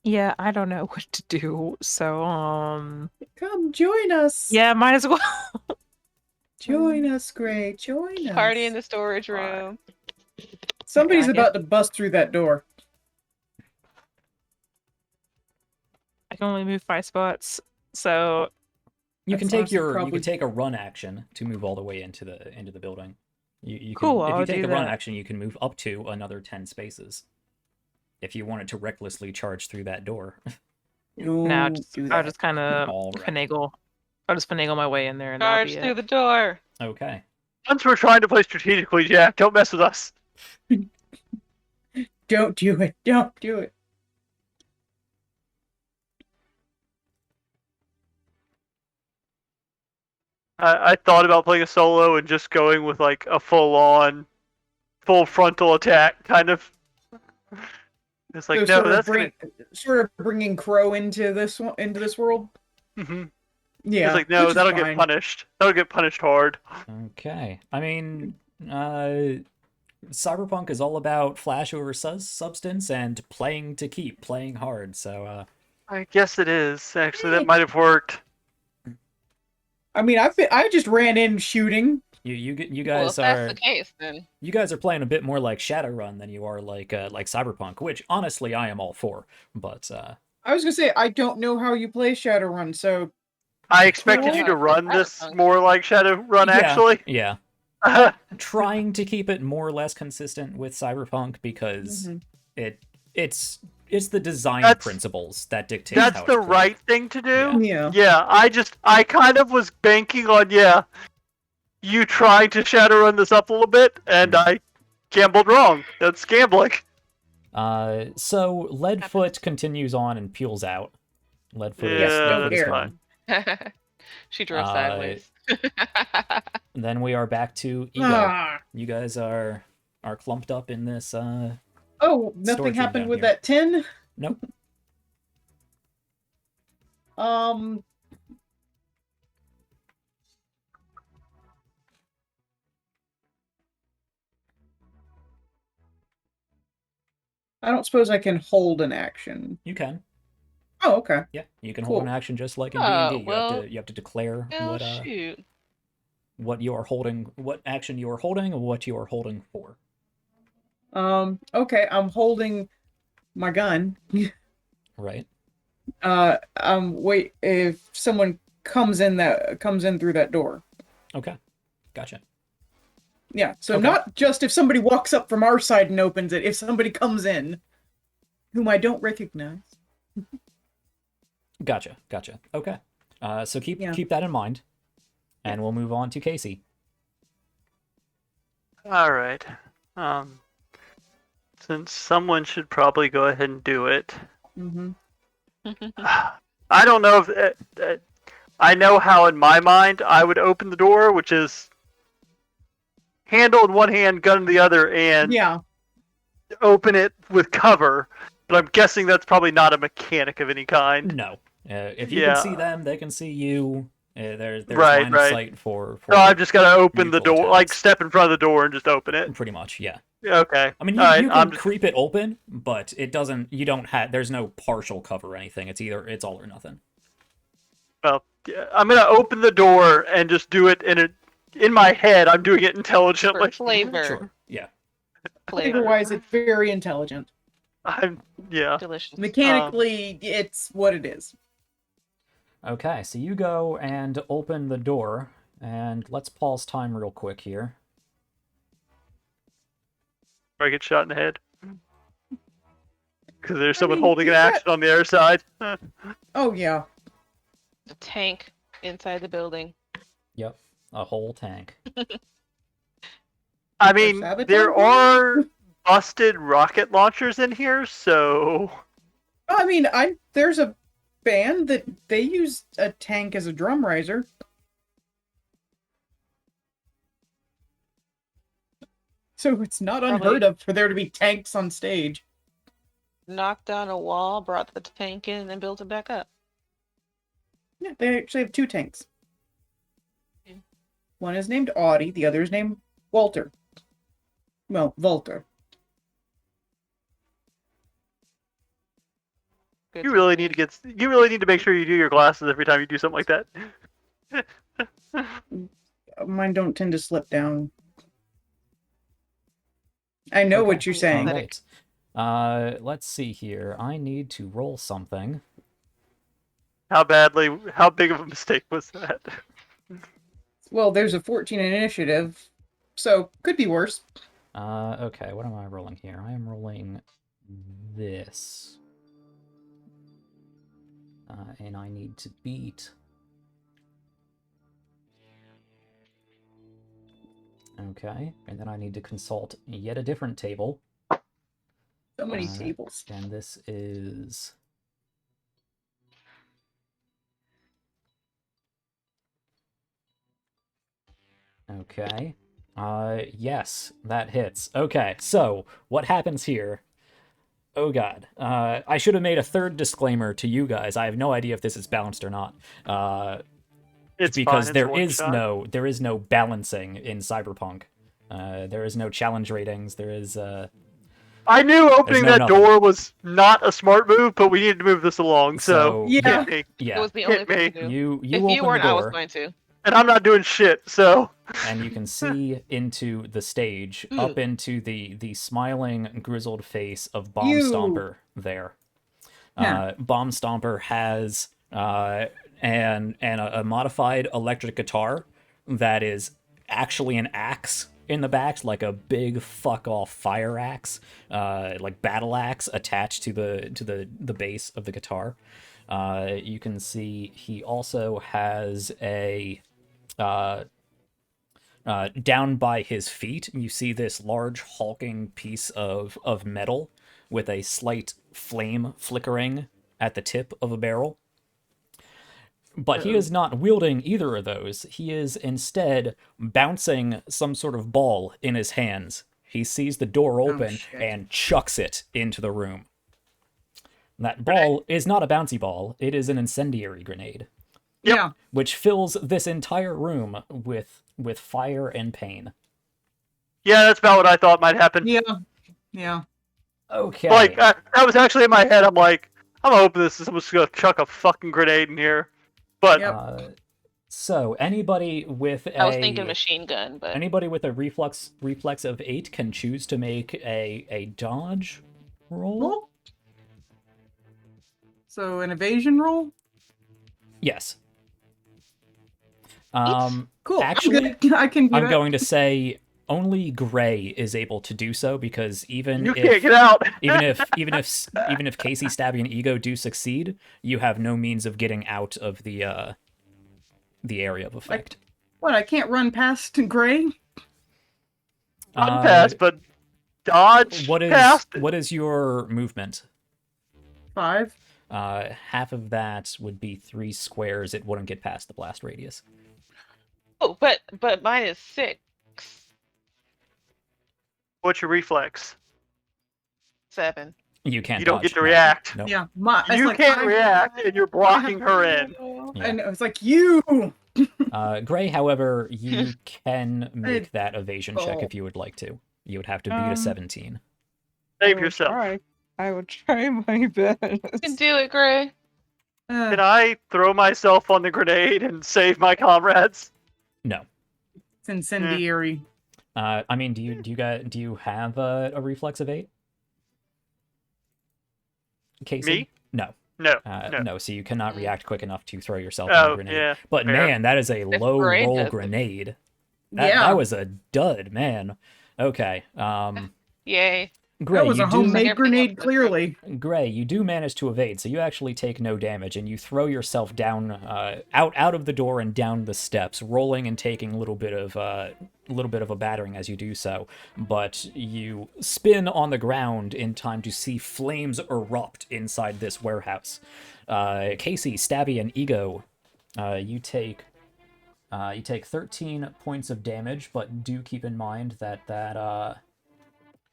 Yeah, I don't know what to do. So, Come join us. yeah, might as well. Join us, Gray. Join us. Party in the storage room. Somebody's Yeah. about to bust through that door. I can only move 5 spots. So, You That's can take honestly you probably- can take a run action to move all the way into the building. You Cool, can, if you I'll take do the run that. action, you can move up to another 10 spaces. If you wanted to recklessly charge through that door. now do I'll that. just kind of All right. finagle. I'll just finagle my way in there, and that'll Charge be through it. the door. Okay. Once we're trying to play strategically, Jack, don't mess with us. Don't do it. Don't do it. I thought about playing a solo and just going with like a full frontal attack, kind of. It's like, So no, that's sort of bringing Crow into this world. Mm-hmm. Yeah. It's like, no, which is that'll fine. get punished. That'll get punished hard. Okay. I mean, Cyberpunk is all about flash over substance and playing to keep, playing hard. So, I guess it is. Actually, that might have worked. I mean, I just ran in shooting. you Well, if guys that's are the case, then you guys are playing a bit more like Shadowrun than you are like Cyberpunk, which honestly I am all for. But I was gonna say I don't know how you play Shadowrun, so I expected you to run this more like Shadowrun, actually. yeah, trying to keep it more or less consistent with Cyberpunk because it's the design principles that dictate. That's how the it's played. right thing to do. yeah. Yeah, I kind of was banking on you trying to Shadowrun this up a little bit, and I gambled wrong. That's gambling. So Leadfoot continues on and peels out. Lead-footed Yes, Yeah, don't is that's care. gone. She drove Uh, sideways. Then we are back to Ego. Ah. You guys are clumped up in this. Oh, nothing Storage room happened down with here. that tin? Nope. I don't suppose I can hold an action. You can. Oh, okay. Yeah, you can Cool. hold an action just like in Oh, D&D. well- You have to declare Oh, shoot. what you are holding, what action you are holding, and what you are holding for. Okay, I'm holding my gun. Right. Wait, if someone comes in through that door. Okay. Gotcha. Yeah, so Okay. not just if somebody walks up from our side and opens it, if somebody comes in whom I don't recognize. Gotcha. Okay. So keep Yeah. that in mind, and we'll move on to Casey. All right. Since someone should probably go ahead and do it. Mm-hmm. I don't know if I know how in my mind I would open the door, which is handle in one hand, gun in the other, and Yeah. open it with cover. But I'm guessing that's probably not a mechanic of any kind. No. If you can see them, they can see you. There's Right, line right. of sight for No, I've just got to open the mutual door, like attacks. step in front of the door and just open it. Pretty much, yeah. Okay. I mean, All right, you I'm can just- creep it open, but it doesn't. You don't have. There's no partial cover or anything. It's all or nothing. Well, yeah, I'm gonna open the door and just do it in my head. I'm doing it intelligently. For flavor. Sure. Yeah. Flavor-wise, it's very intelligent. Yeah. Delicious. Mechanically, it's what it is. Okay, so you go and open the door, and let's pause time real quick here. Or I get shot in the head. Because there's someone mean, holding an you got- action on the other side. Oh, yeah. The tank inside the building. Yep, a whole tank. I mean, sabotage there them? are busted rocket launchers in here, so I mean, there's a band that they use a tank as a drum riser. So it's not unheard of for there to be tanks on stage. Knocked down a wall, brought the tank in, and then built it back up. Yeah, they actually have 2 tanks. Yeah. One is named Audie, the other is named Walter. Well, Walter. Good you really tank. need to make sure you do your glasses every time you do something like that. Mine don't tend to slip down. I know what you're saying. Alright. Let's see here. I need to roll something. How big of a mistake was that? Well, there's a 14 in initiative, so could be worse. Okay, what am I rolling here? I am rolling this. And I need to beat... Okay, and then I need to consult yet a different table. So many tables. And this is... Okay. Yes, that hits. Okay, so what happens here? Oh god. I should have made a third disclaimer to you guys. I have no idea if this is balanced or not. It's because fine, there it's one shot. there is no balancing in Cyberpunk. There is no challenge ratings. There is I knew opening no that nothing. door was not a smart move, but we needed to move this along. So Yeah. hit me. It was yeah. the only Hit thing me. to do. You If open you weren't, the I was door, going to. And I'm not doing shit. So and you can see into the stage, up into the smiling, grizzled face of Bomb You. Stomper there. Yeah. Bomb Stomper has a modified electric guitar that is actually an axe in the back, like a big fuck off fire axe, like battle axe attached to the base of the guitar. You can see he also has a down by his feet, you see this large hulking piece of metal with a slight flame flickering at the tip of a barrel. But he is not wielding either of those. He is instead bouncing some sort of ball in his hands. He sees the door open shit. and chucks it into the room. That ball is not a bouncy ball. It is an incendiary grenade, Yeah. which fills this entire room with fire and pain. Yeah, that's about what I thought might happen. Yeah. Yeah. Okay. Like, that was actually in my head. I'm like, I'm hoping this is someone's gonna chuck a fucking grenade in here. But Yep. So anybody with I was thinking machine gun, but anybody with a reflex of 8 can choose to make a dodge roll. Roll. So an evasion roll. Yes. Cool. Actually, I can do I'm it. going to say only Gray is able to do so, because even you if can't get out. even if Casey, Stabby, and Ego do succeed, you have no means of getting out of the area of effect. What? I can't run past Gray. Run past, but dodge past. What is your movement? 5. Half of that would be 3 squares. It wouldn't get past the blast radius. oh, but mine is 6. What's your reflex? 7. You can't. You don't dodge, get to no. react. Nope. Yeah. It's You like can't 5. react, and you're blocking her in. Yeah. And it's like you. Gray, however, you can make that evasion check if you would like to. You would have to beat a 17. Save yourself. I will try my best. You can do it, Gray. Can I throw myself on the grenade and save my comrades? No. It's incendiary. I mean, do you have a reflex of 8? Casey? Me? No. No. No, so you cannot react quick enough to throw yourself on a Oh, grenade. yeah. But fair. man, that is a low Gray roll does it. grenade. Yeah. That was a dud, man. Okay. Yay. Gray, That was you a do homemade Everything grenade, else is clearly. Gray, you do manage to evade, so you actually take no damage, and you throw yourself down, out of the door and down the steps, rolling and taking a little bit of a battering as you do so. But you spin on the ground in time to see flames erupt inside this warehouse. Casey, Stabby, and Ego, you take 13 points of damage, but do keep in mind that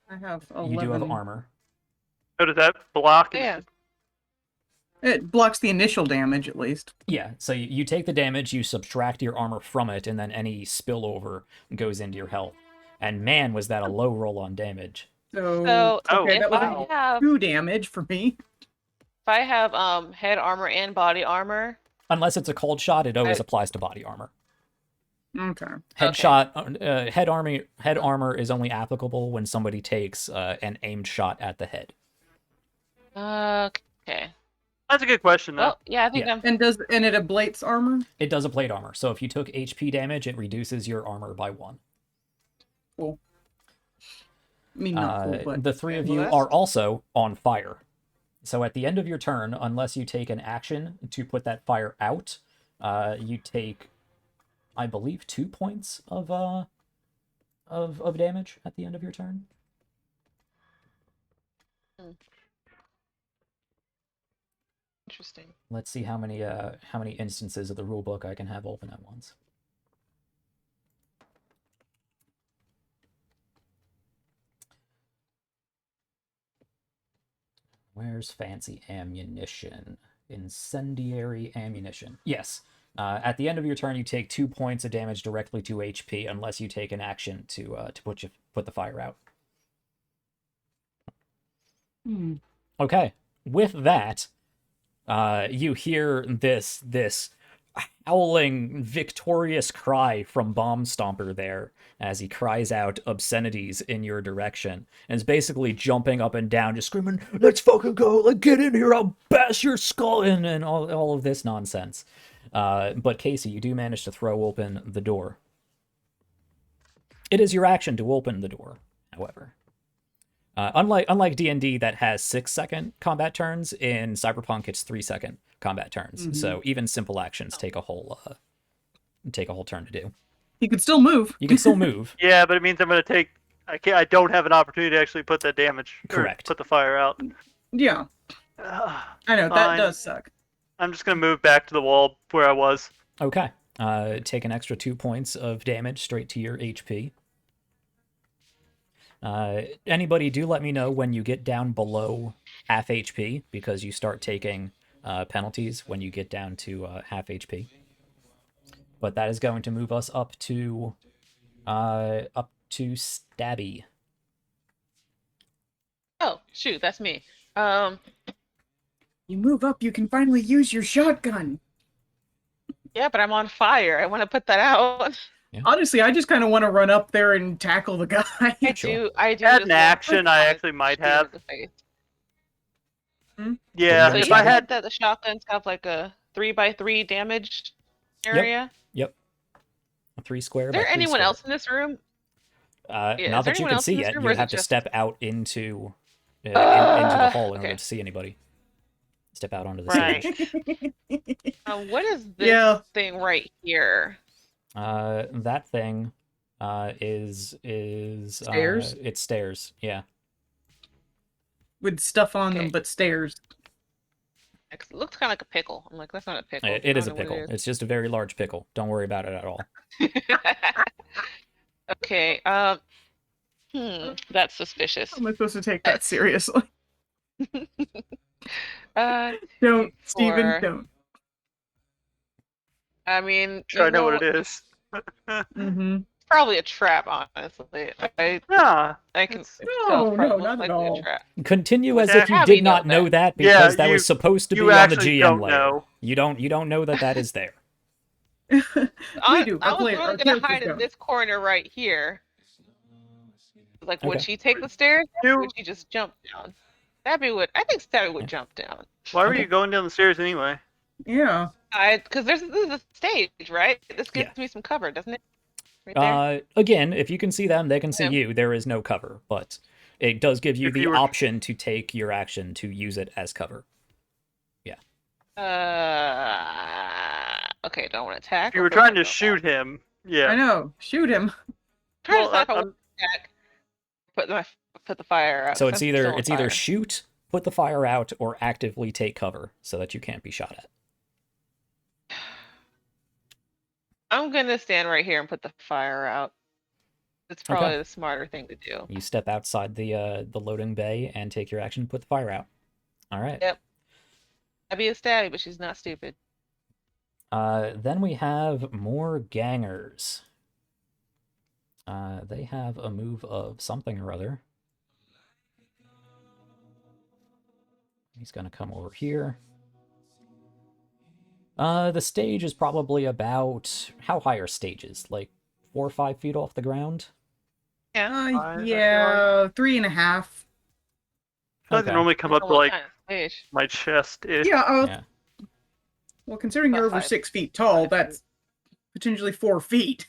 I have 11. you do have armor. So does that block? Yeah. It blocks the initial damage, at least. Yeah, so you take the damage, you subtract your armor from it, and then any spillover goes into your health. And man, was that a low roll on damage. So, okay, if that was I have 2 damage for me. if I have head armor and body armor, Unless it's a cold shot, it always applies to body armor. Okay. Headshot, head armor is only applicable when somebody takes an aimed shot at the head. okay. That's a good question, though. Well, yeah, I think Yeah. I'm. And it ablates armor? It does a plate armor, so if you took HP damage, it reduces your armor by 1. Cool. I mean, not cool, but... The 3 of Well, you that's- are also on fire. So at the end of your turn, unless you take an action to put that fire out, you take, I believe, 2 points of damage at the end of your turn. Interesting. Let's see how many instances of the rulebook I can have open at once. Where's fancy ammunition? Incendiary ammunition. Yes. At the end of your turn, you take 2 points of damage directly to HP, unless you take an action to put the fire out. Okay. With that, you hear this howling, victorious cry from Bomb Stomper there as he cries out obscenities in your direction and is basically jumping up and down, just screaming, "Let's fucking go! Like, get in here! I'll bash your skull in!" and all of this nonsense. But Casey, you do manage to throw open the door. It is your action to open the door, however. Unlike D&D that has 6-second combat turns, in Cyberpunk it's 3-second combat turns. So even simple actions take a whole turn to do. You could still move. You can still move. Yeah, but it means I'm going to take... I don't have an opportunity to actually put that damage. or Correct. put the fire out. Yeah. I know, that Fine. does suck. I'm just gonna move back to the wall where I was. Okay. Take an extra 2 points of damage straight to your HP. Anybody do let me know when you get down below half HP, because you start taking penalties when you get down to half HP. But that is going to move us up to Stabby. Oh, shoot, that's me. You move up, you can finally use your shotgun. Yeah, but I'm on fire. I want to put that out. Yeah. Honestly, I just kind of want to run up there and tackle the guy. I Sure. do. Had just an want action, to I actually might shoot him have. in the face. Yeah, So If you I said had that the shotguns have like a 3x3 damage area. Yep. A 3 square Is by there 3 anyone square. else in this room? Not is there that you anyone can else in see this yet. room, You or is have it to just- step out into into the hall in order okay. to see anybody. Step out onto the Right. stage. What is this Yeah. thing right here? That thing is Stairs? it's stairs. Yeah. With stuff on them, Okay. but stairs. It looks kind of like a pickle. I'm like, that's not a pickle. It I is a don't know what pickle. It's just a very large pickle. Don't worry about it at all. Okay. That's suspicious. How am I supposed to take that seriously? Don't, Steven, Or- don't. I mean, sure I know what there's it is. Mm-hmm. probably a trap, honestly. Yeah. I can It's- tell No, probably no, looks not at like all. a trap. Continue Well, as if you Abby did not knows know that, Yeah, because that was supposed to be you on the actually GM don't layer. know. You don't know that that is there. We I do. was Our really characters gonna hide in don't. this corner right here. Like, would Okay. she take the stairs? Or You- would she just jump down? Stabby would. I think Stabby would Yeah. jump down. Why were Okay. you going down the stairs anyway? Yeah. Because this is a stage, right? This gives Yeah. me some cover, doesn't it? Right there. Again, if you can see them, they can see Yeah. you. There is no cover, but it does give you If the you were- option to take your action to use it as cover. Okay, don't want to attack. If you or were put my trying to gun shoot down? him, yeah. I know. Shoot him. Trying Well, to decide if I I'm- want to attack. Put the fire out. So 'cause it's I'm either still on either fire. shoot, put the fire out, or actively take cover so that you can't be shot at. I'm gonna stand right here and put the fire out. It's Okay. probably the smarter thing to do. You step outside the loading bay and take your action, put the fire out. All right. Yep. I'd be a stabby, but she's not stupid. Then we have more gangers. They have a move of something or other. He's gonna come over here. The stage is probably about, how high are stages? Like 4 or 5 feet off the ground? Yeah, 3.5. I feel like they Okay. normally come up to What like kind of stage? my chest. Yeah, Yeah. well, considering you're About over 5 6 feet tall, feet. that's potentially 4 feet.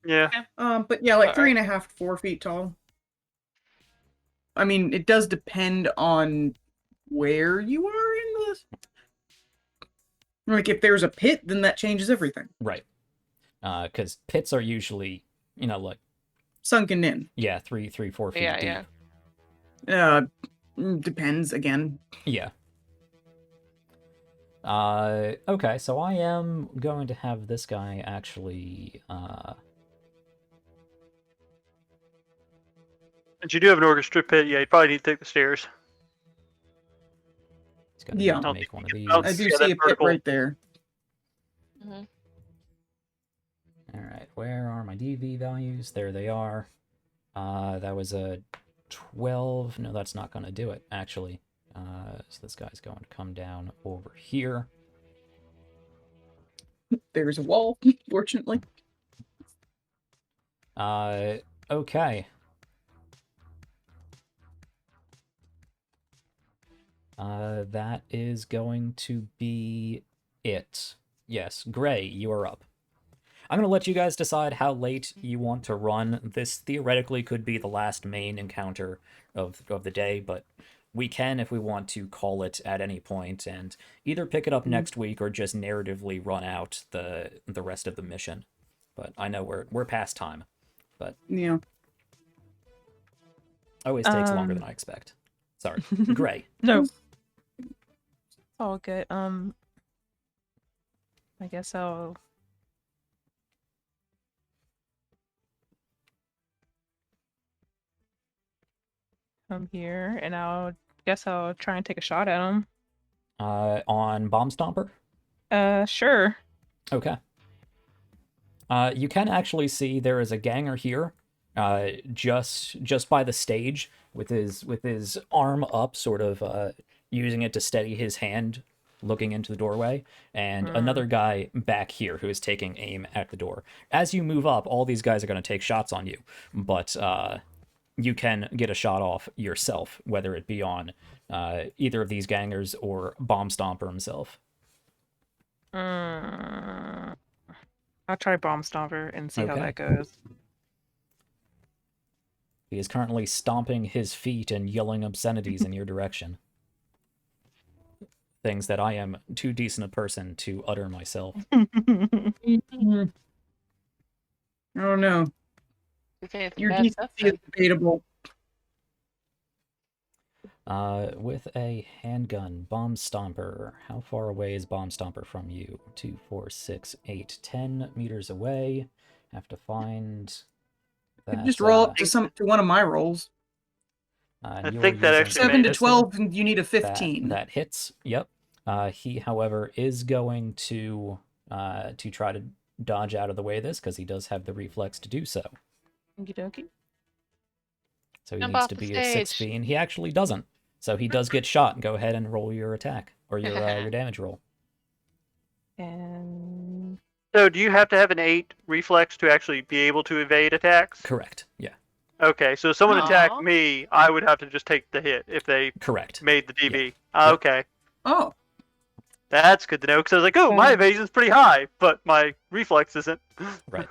Yeah. But yeah, like Alright. 3.5 to 4 feet tall. I mean, it does depend on where you are in the. Like, if there's a pit, then that changes everything. Right. Because pits are usually, like, Sunken in. yeah, 4 feet Yeah, deep. yeah. Depends again. Yeah. Okay, so I am going to have this guy actually, And you do have an orchestra pit. Yeah, you probably need to take the stairs. he's gonna Yeah. need to make one of these. I'll I do Yeah, see that a pit vertical. right there. Mhm. Alright, where are my DV values? There they are. That was a 12. No, that's not going to do it, actually. So this guy's going to come down over here. There's a wall, fortunately. Okay. That is going to be it. Yes, Gray, you are up. I'm going to let you guys decide how late you want to run. This theoretically could be the last main encounter of the day, but we can, if we want to, call it at any point and either pick it up next week or just narratively run out the rest of the mission. But I know we're past time, but Yeah. always takes longer than I expect. Sorry. Gray. No. It's all good. I guess I'll come here and I'll try and take a shot at him. On Bomb Stomper? Sure. Okay. You can actually see there is a ganger here, just by the stage, with his arm up, sort of using it to steady his hand, looking into the doorway, and another guy back here who is taking aim at the door. As you move up, all these guys are going to take shots on you, but you can get a shot off yourself, whether it be on either of these gangers or Bomb Stomper himself. I'll try Bomb Stomper and see how Okay. that goes. He is currently stomping his feet and yelling obscenities in your direction. Things that I am too decent a person to utter myself. Mhm. Oh no, Okay, it's your bad decency stuff is then. debatable. With a handgun, Bomb Stomper. How far away is Bomb Stomper from you? 2, 4, 6, 8, 10 meters away. Have to find You that. just roll up to one of my rolls. And I you're think that using actually a 7 to pistol. 12, and you need a That, 15. that hits. Yep. He, however, is going to try to dodge out of the way of this because he does have the reflex to do so. Okie dokie. So he Jump needs off to the be at 6 stage. feet, and he actually doesn't. So he does get shot. Go ahead and roll your attack or your damage roll. And So do you have to have an 8 reflex to actually be able to evade attacks? Correct. Yeah. Okay, so if someone Aw. attacked me, I would have to just take the hit if they Correct. made the DB. Yep. Okay, Oh, that's good to know because I was like, oh, my evasion's pretty high, but my reflex isn't. Right.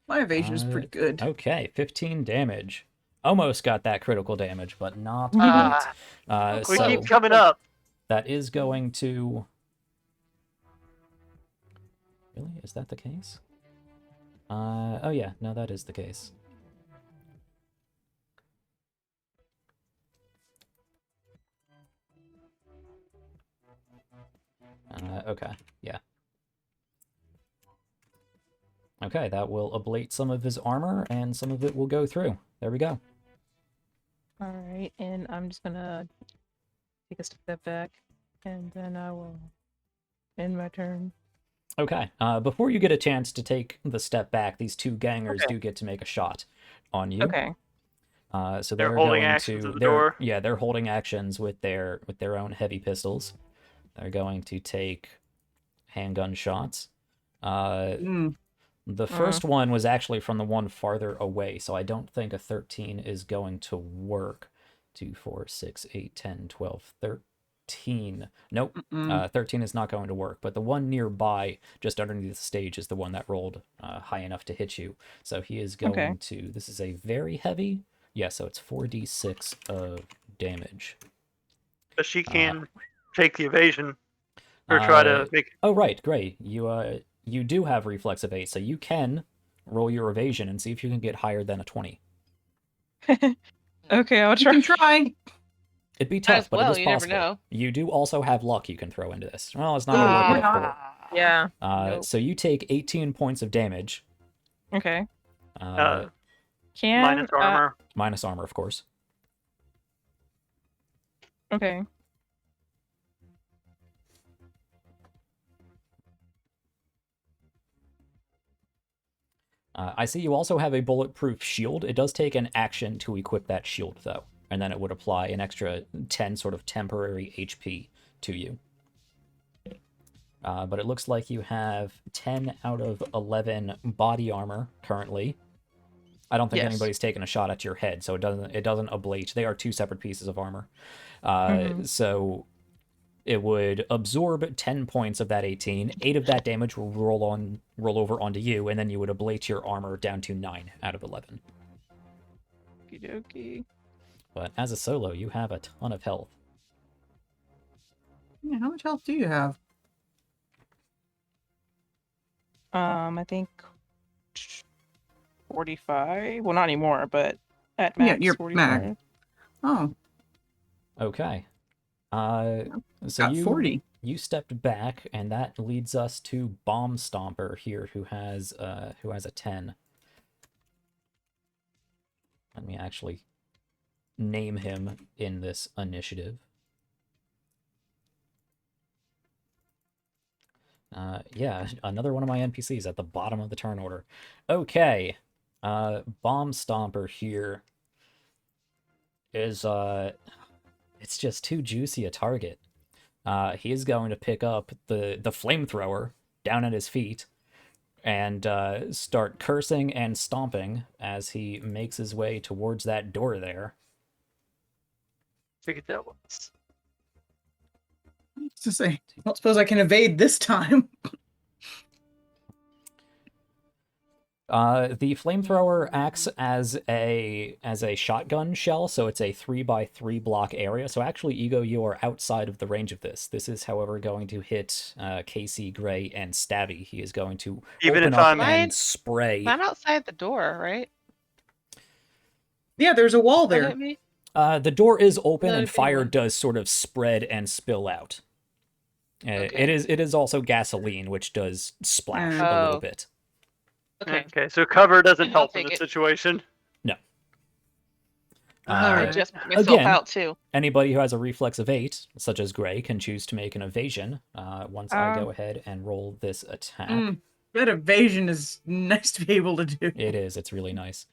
my evasion is pretty good. Okay, 15 damage. Almost got that critical damage, but not Ah, quite. we So keep coming up. that is going to... Really? Is that the case? Oh yeah, no, that is the case. Okay, yeah. Okay, that will ablate some of his armor, and some of it will go through. There we go. alright, and I'm just gonna take a step back and then I will end my turn. Okay, before you get a chance to take the step back, these two gangers Okay. do get to make a shot on you. Okay. So They're they're holding going actions to at the door. yeah, they're holding actions with their own heavy pistols. They're going to take handgun shots. The first one was actually from the one farther away, so I don't think a 13 is going to work. 2, 4, 6, 8, 10, 12, 13. Nope. 13 is not going to work, but the one nearby, just underneath the stage, is the one that rolled high enough to hit you. So he is going to... This is a very heavy... Yeah, so it's 4d6 of damage. But she can take the evasion or try to make. Oh, right, great. You do have reflex of 8, so you can roll your evasion and see if you can get higher than a 20. Okay, I'll You try. can try. It'd be Might tough, as but well, it is you never possible. know. You do also have luck you can throw into this. Well, it's not going to work with 4. Yeah. Nope. So you take 18 points of damage. Okay. Minus armor. Minus armor, of course. Okay. I see you also have a bulletproof shield. It does take an action to equip that shield, though. And then it would apply an extra 10 sort of temporary HP to you. But it looks like you have 10 out of 11 body armor currently. I don't think Yes. anybody's taken a shot at your head, so it doesn't ablate. They are two separate pieces of armor. So it would absorb 10 points of that 18. 8 of that damage will roll over onto you, and then you would ablate your armor down to 9 out of 11. Okie dokie. But as a solo, you have a ton of health. Yeah, how much health do you have? I think 45. Well, not anymore, but at max you're 45. max. Oh, Okay. So got 40. you stepped back, and that leads us to Bomb Stomper here, who has a 10. Let me actually name him in this initiative. Yeah, another one of my NPCs at the bottom of the turn order. Okay, Bomb Stomper here is, it's just too juicy a target. He is going to pick up the flamethrower down at his feet and start cursing and stomping as he makes his way towards that door there. Figured that was. To say, I don't suppose I can evade this time. The flamethrower acts as a shotgun shell, so it's a 3x3 block area. So actually, Ego, you are outside of the range of this. This is, however, going to hit Casey, Gray, and Stabby. He is going to Even open if up I'm- and spray. I'm outside the door, right? Yeah, there's a wall Look there. at me. The door is open, Another and big fire one. does sort of spread and spill out. Okay. It is also gasoline, which does splash a Oh. little bit. Okay. Okay, so cover doesn't I'll help in take this it. situation. No. I Alright. just put myself again- out too. Anybody who has a reflex of 8, such as Gray, can choose to make an evasion once I go ahead and roll this attack. That evasion is nice to be able to do. It is. It's really nice.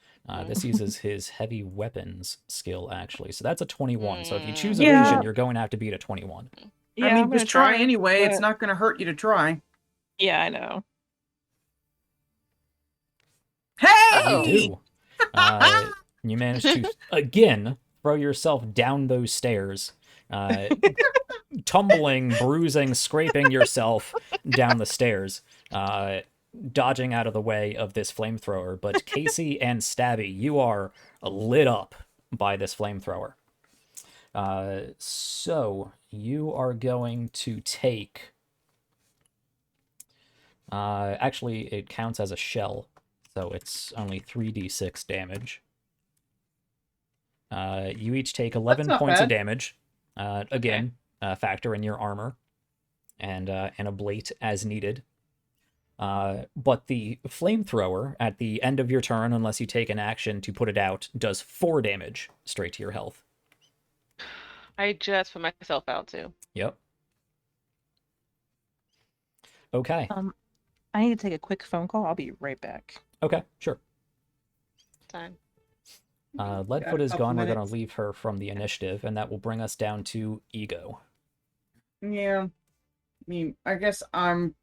This uses his heavy weapons skill, actually. So that's a 21. So if you choose Yeah. evasion, you're going to have to beat a 21. Yeah, I I'm mean, gonna just try anyway. It's but- not going to hurt you to try. Yeah, I know. Hey! You do. You manage to, again, throw yourself down those stairs. Tumbling, bruising, scraping yourself down the stairs. Dodging out of the way of this flamethrower. But Casey and Stabby, you are lit up by this flamethrower. So you are going to take... actually, it counts as a shell, so it's only 3d6 damage. You each take 11 not points of bad. damage. Again, factor in your armor and ablate as needed. But the flamethrower, at the end of your turn, unless you take an action to put it out, does 4 damage straight to your health. I just put myself out too. Yep. Okay. I need to take a quick phone call. I'll be right back. Okay, sure. Time. Leadfoot a is couple gone. We're going minutes. to leave her from the initiative, and that will bring us down to Ego. Yeah. I mean, I guess I'm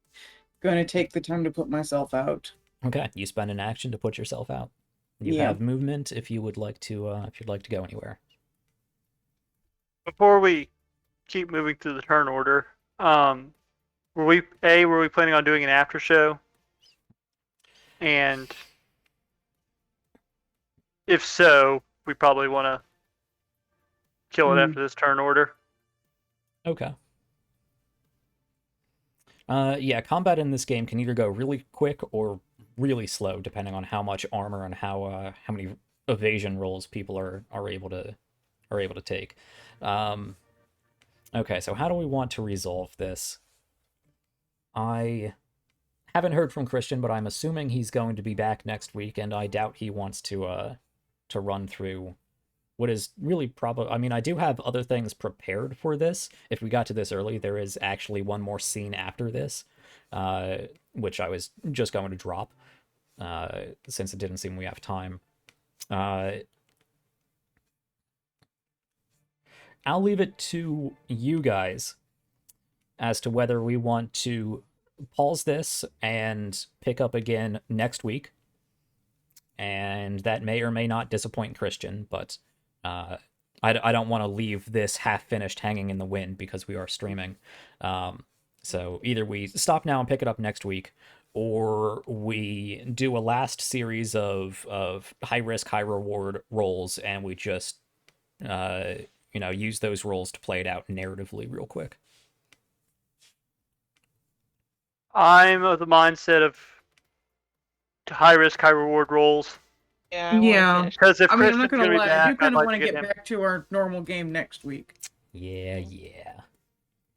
going to take the time to put myself out. Okay, you spend an action to put yourself out. You Yeah. have movement if you would like to go anywhere. Before we keep moving through the turn order, were we planning on doing an after show? And if so, we probably want to kill it Mm. after this turn order. Okay. Yeah, combat in this game can either go really quick or really slow, depending on how much armor and how many evasion rolls people are able to take. Okay, so how do we want to resolve this? I haven't heard from Christian, but I'm assuming he's going to be back next week, and I doubt he wants to run through what is really probably... I mean, I do have other things prepared for this. If we got to this early, there is actually one more scene after this, which I was just going to drop, since it didn't seem we have time. I'll leave it to you guys as to whether we want to pause this and pick up again next week. And that may or may not disappoint Christian, but I don't want to leave this half-finished hanging in the wind because we are streaming. So either we stop now and pick it up next week, or we do a last series of high-risk, high-reward rolls, and we just use those rolls to play it out narratively real quick. I'm of the mindset of high risk, high reward rolls. Yeah. I wanna Yeah. finish. Because if I mean, I'm Christian's not going going to to be lie. I do back, kind I'd of like want to to get get him. back to our normal game next week. Yeah.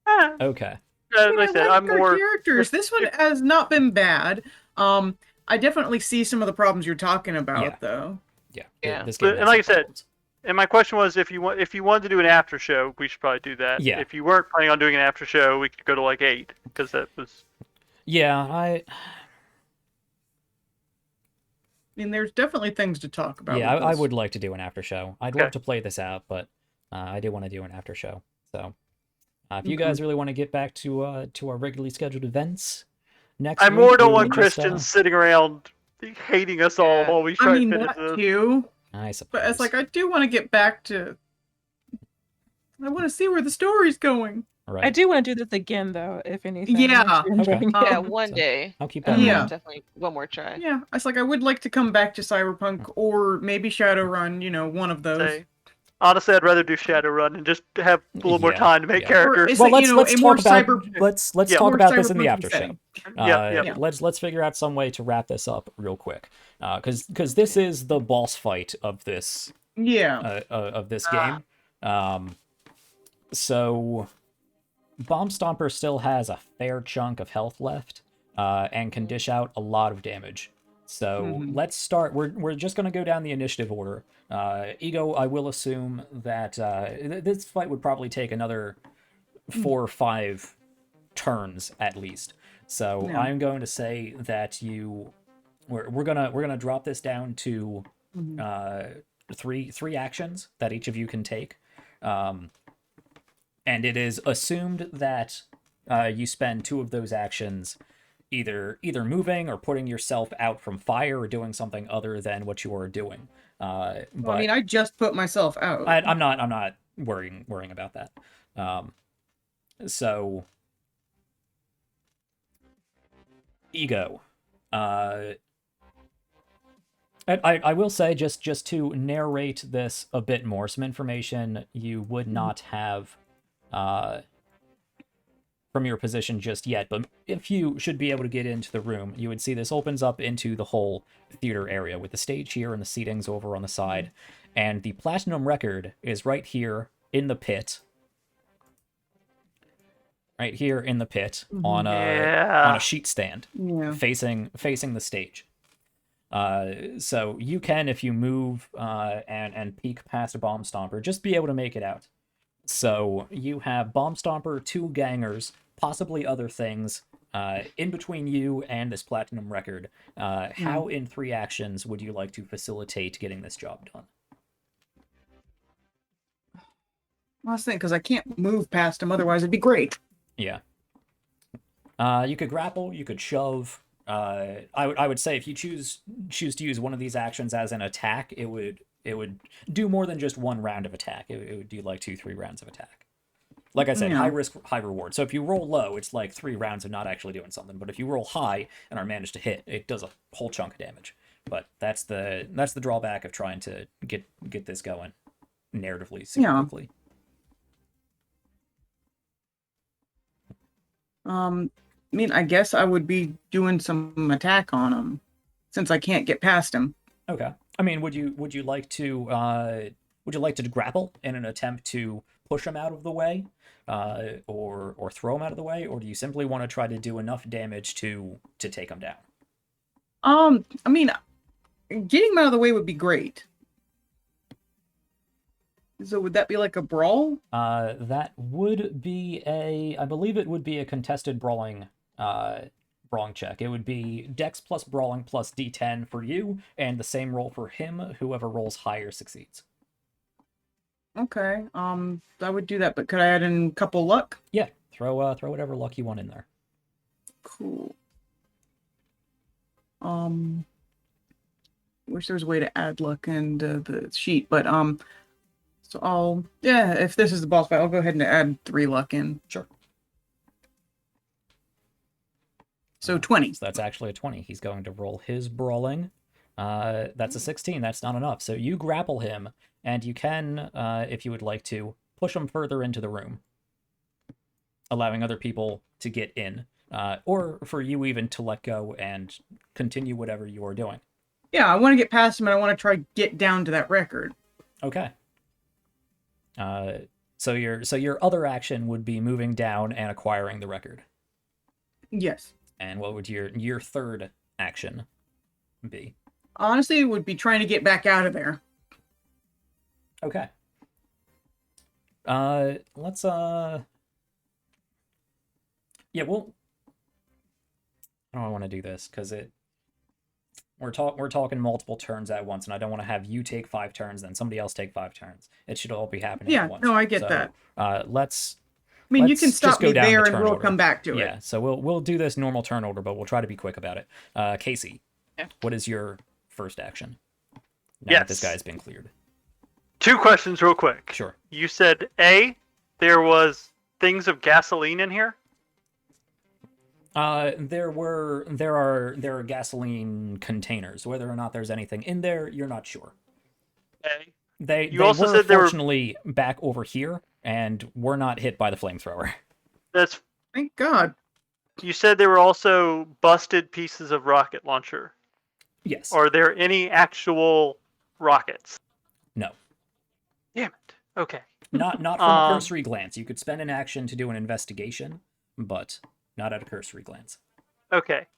Ah, Okay. mean, like I said, I'm our more. characters. This one has not been bad. I definitely see some of the problems you're talking about, Yeah. though. Yeah. Yeah. This game And has like I some said, problems. and my question was, if you wanted to do an after show, we should probably do that. Yeah. If you weren't planning on doing an after show, we could go to like 8 because that was. Yeah, I mean, there's definitely things to talk about. yeah, with I this. would like to do an after show. I'd Okay. love to play this out, but I do want to do an after show. So, if you Okay. guys really want to get back to our regularly scheduled events next I week, more don't we will want just, Christians sitting around hating us all Yeah. while we I try mean, to finish that this. too. I suppose. But it's like I do want to get back to. I want to see where the story's going. right. I do want to do this again, though. If anything, Yeah. I'm actually Okay. enjoying Yeah, it. one So, day. I'll keep that in Yeah. mind. Definitely one more try. Yeah, it's like I would like to come back to Cyberpunk or maybe Shadowrun. One of those. Say, honestly, I'd rather do Shadowrun and just have a little more Yeah, time to make yeah. characters. Or it's Well, like, let's a more talk about cyber. let's Yeah. talk more about this in the cyberpunk after show. setting. Yeah. Let's figure out some way to wrap this up real quick, because this is the boss fight of this Yeah. game. So Bomb Stomper still has a fair chunk of health left, and can dish out a lot of damage. So Mhm. let's start. We're just gonna go down the initiative order. Ego, I will assume that this fight would probably take another 4 or 5 turns at least. So Yeah. I'm going to say that we're gonna drop this down to Mhm. three actions that each of you can take, and it is assumed that you spend 2 of those actions either moving or putting yourself out from fire or doing something other than what you are doing. But Well, I mean, I just put myself out. I'm not worrying about that. So Ego. I will say, just to narrate this a bit more, some information you would not have from your position just yet, but if you should be able to get into the room, you would see this opens up into the whole theater area with the stage here and the seatings over on the side, and the Platinum Record is right here in the pit. Right here in the pit on a sheet stand Yeah. facing the stage. So you can, if you move and peek past a Bomb Stomper, just be able to make it out. So you have Bomb Stomper, 2 gangers, possibly other things, in between you and this Platinum Record. How in 3 actions would you like to facilitate getting this job done? I was thinking because I can't move past him, otherwise it'd be great. Yeah. You could grapple, you could shove. I would say if you choose to use one of these actions as an attack, it would do more than just 1 round of attack. It would do like 2-3 rounds of attack. Like I said, Yeah. high risk, high reward. So if you roll low, it's like 3 rounds of not actually doing something. But if you roll high and are managed to hit, it does a whole chunk of damage. But that's the drawback of trying to get this going narratively super Yeah. quickly. I mean, I guess I would be doing some attack on him, since I can't get past him. Okay. I mean, would you like to grapple in an attempt to push him out of the way, or throw him out of the way, or do you simply want to try to do enough damage to take him down? I mean, getting him out of the way would be great. So would that be like a brawl? That would be I believe it would be a contested brawling check. It would be Dex plus brawling plus D10 for you, and the same roll for him. Whoever rolls higher succeeds. Okay. I would do that, but could I add in a couple luck? Yeah, throw whatever luck you want in there. Cool. Wish there was a way to add luck into the sheet, but so if this is the boss fight, I'll go ahead and add 3 luck in. Sure. So 20. So that's actually a 20. He's going to roll his brawling. That's a 16. That's not enough. So you grapple him, and you can, if you would like to, push him further into the room, allowing other people to get in, or for you even to let go and continue whatever you are doing. Yeah, I want to get past him, and I want to try to get down to that record. Okay. So your other action would be moving down and acquiring the record. Yes. And what would your third action be? Honestly, it would be trying to get back out of there. Okay. Let's yeah, well, I don't want to do this because we're talking multiple turns at once, and I don't want to have you take 5 turns, then somebody else take 5 turns. It should all be happening Yeah, at once. no, I get that. Let's. I mean, you let's can just stop go me down the there and turn we'll order. come back to it. Yeah, so we'll do this normal turn order, but we'll try to be quick about it. Casey, Yeah. what is your first action? Now that this Yes. guy's been cleared. 2 questions real quick. Sure. You said A, there was things of gasoline in here? There are gasoline containers. Whether or not there's anything in there, you're not sure. A. They also were said they were- fortunately back over here and were not hit by the flamethrower. That's. Thank God. You said there were also busted pieces of rocket launcher. Yes. Are there any actual rockets? No. Damn it. Okay. Not from a cursory glance. You could spend an action to do an investigation, but not at a cursory glance. Okay.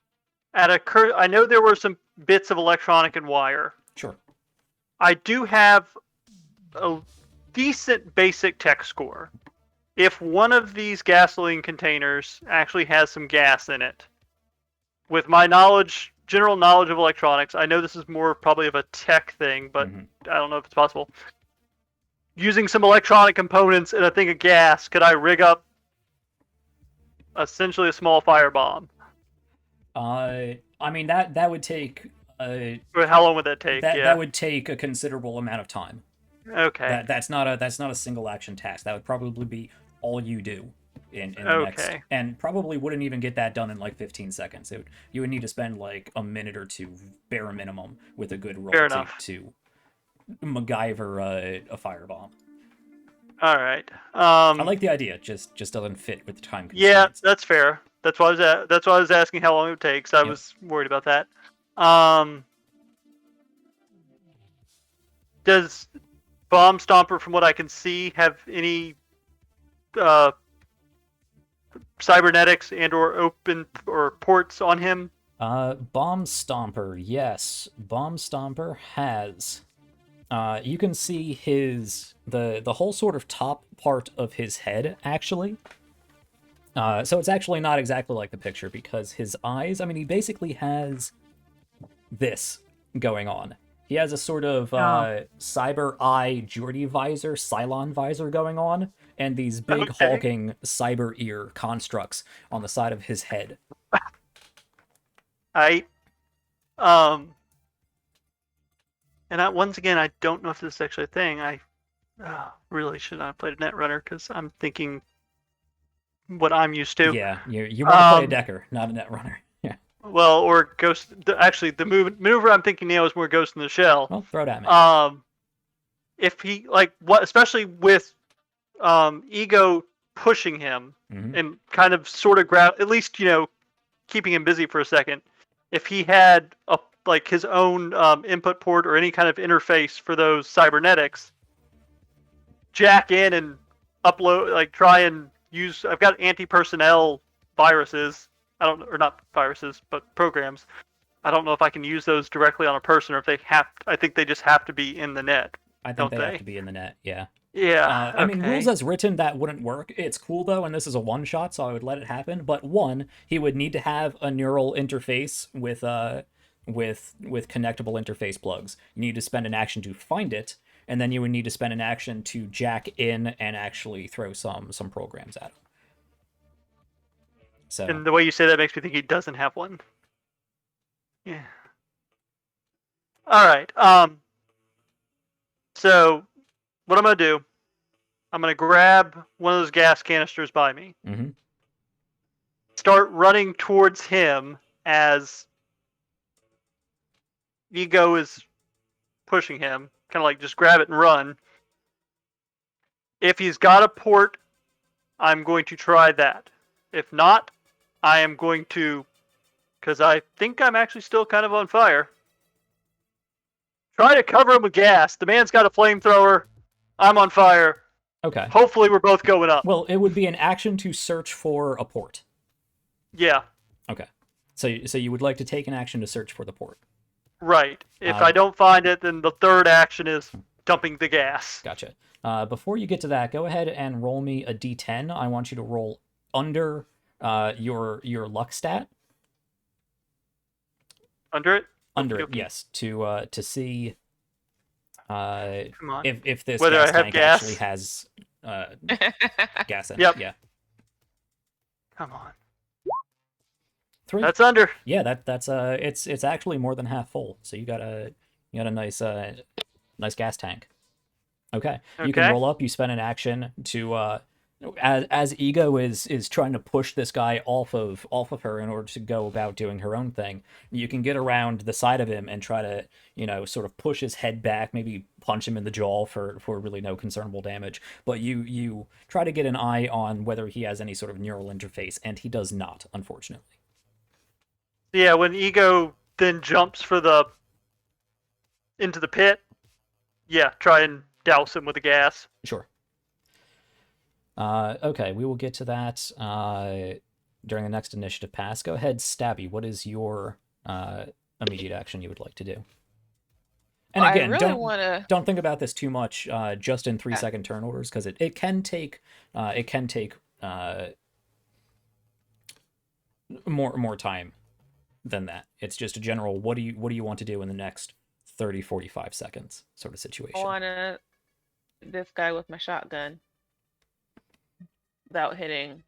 I know there were some bits of electronic and wire. Sure. I do have a decent basic tech score. If one of these gasoline containers actually has some gas in it, with my general knowledge of electronics, I know this is more probably of a tech thing, but I don't know if it's possible. Using some electronic components and a thing of gas, could I rig up essentially a small firebomb? I mean that would take. How long would that take? That would take a considerable amount of time. Okay. That's not a single action task. That would probably be all you do in the next, and probably wouldn't even get that done in like 15 seconds. You would need to spend like a minute or two, bare minimum, with a good roll to MacGyver a firebomb. All right. I like the idea. Just doesn't fit with the time constraints. Yeah, that's fair. That's why I was asking how long it would take. So I was worried about that. Does Bomb Stomper, from what I can see, have any cybernetics and/or open or ports on him? Bomb Stomper, yes. Bomb Stomper has. You can see the whole sort of top part of his head, actually. So it's actually not exactly like the picture, because his eyes, I mean, he basically has this going on. He has a sort of cyber eye Geordie visor, Cylon visor going on, and these big hulking cyber ear constructs on the side of his head. Once again, I don't know if this is actually a thing. I really should not have played a Netrunner, because I'm thinking what I'm used to. Yeah, you want to play a Decker, not a Netrunner. Yeah. Well, or Ghost. Actually, the maneuver I'm thinking now is more Ghost in the Shell. Well, throw it at me. If he especially with Ego pushing him and kind of sort of at least keeping him busy for a second. If he had his own input port or any kind of interface for those cybernetics, jack in and upload, try and use. I've got anti-personnel viruses. Or not viruses, but programs. I don't know if I can use those directly on a person, or if they have. I think they just have to be in the net. I think they have to be in the net. Yeah. Yeah. I mean, rules as written, that wouldn't work. It's cool though, and this is a one-shot, so I would let it happen. But one, he would need to have a neural interface with connectable interface plugs. You need to spend an action to find it, and then you would need to spend an action to jack in and actually throw some programs at him. So. And the way you say that makes me think he doesn't have one. Yeah. All right. So what I'm gonna do? I'm gonna grab one of those gas canisters by me. Start running towards him as Ego is pushing him. Kind of just grab it and run. If he's got a port, I'm going to try that. If not, I am going to, because I think I'm actually still kind of on fire, try to cover him with gas. The man's got a flamethrower. I'm on fire. Okay. Hopefully we're both going up. Well, it would be an action to search for a port. Yeah. Okay. So you would like to take an action to search for the port. Right. If I don't find it, then the third action is dumping the gas. Gotcha. Before you get to that, go ahead and roll me a d10. I want you to roll under your luck stat. Under it? Under it, Okay. yes. To see Come on. if this Whether gas I have tank gas? actually has gas in Yep. it. Yeah. Come on. 3. That's under. Yeah, that's it's actually more than half full. So you got a nice nice gas tank. Okay. You can Okay. roll up. You spend an action to as Ego is trying to push this guy off of her in order to go about doing her own thing. You can get around the side of him and try to sort of push his head back, maybe punch him in the jaw for really no concernable damage. But you try to get an eye on whether he has any sort of neural interface, and he does not, unfortunately. Yeah, when Ego then jumps into the pit, yeah, try and douse him with the gas. Sure. Okay, we will get to that during the next initiative pass. Go ahead, Stabby. What is your immediate action you would like to do? And again, I really want to. don't think about this too much. Just in 3-second turn orders, because it can take more time than that. It's just a general. What do you want to do in the next 30-45 seconds sort of situation? I want to this guy with my shotgun without hitting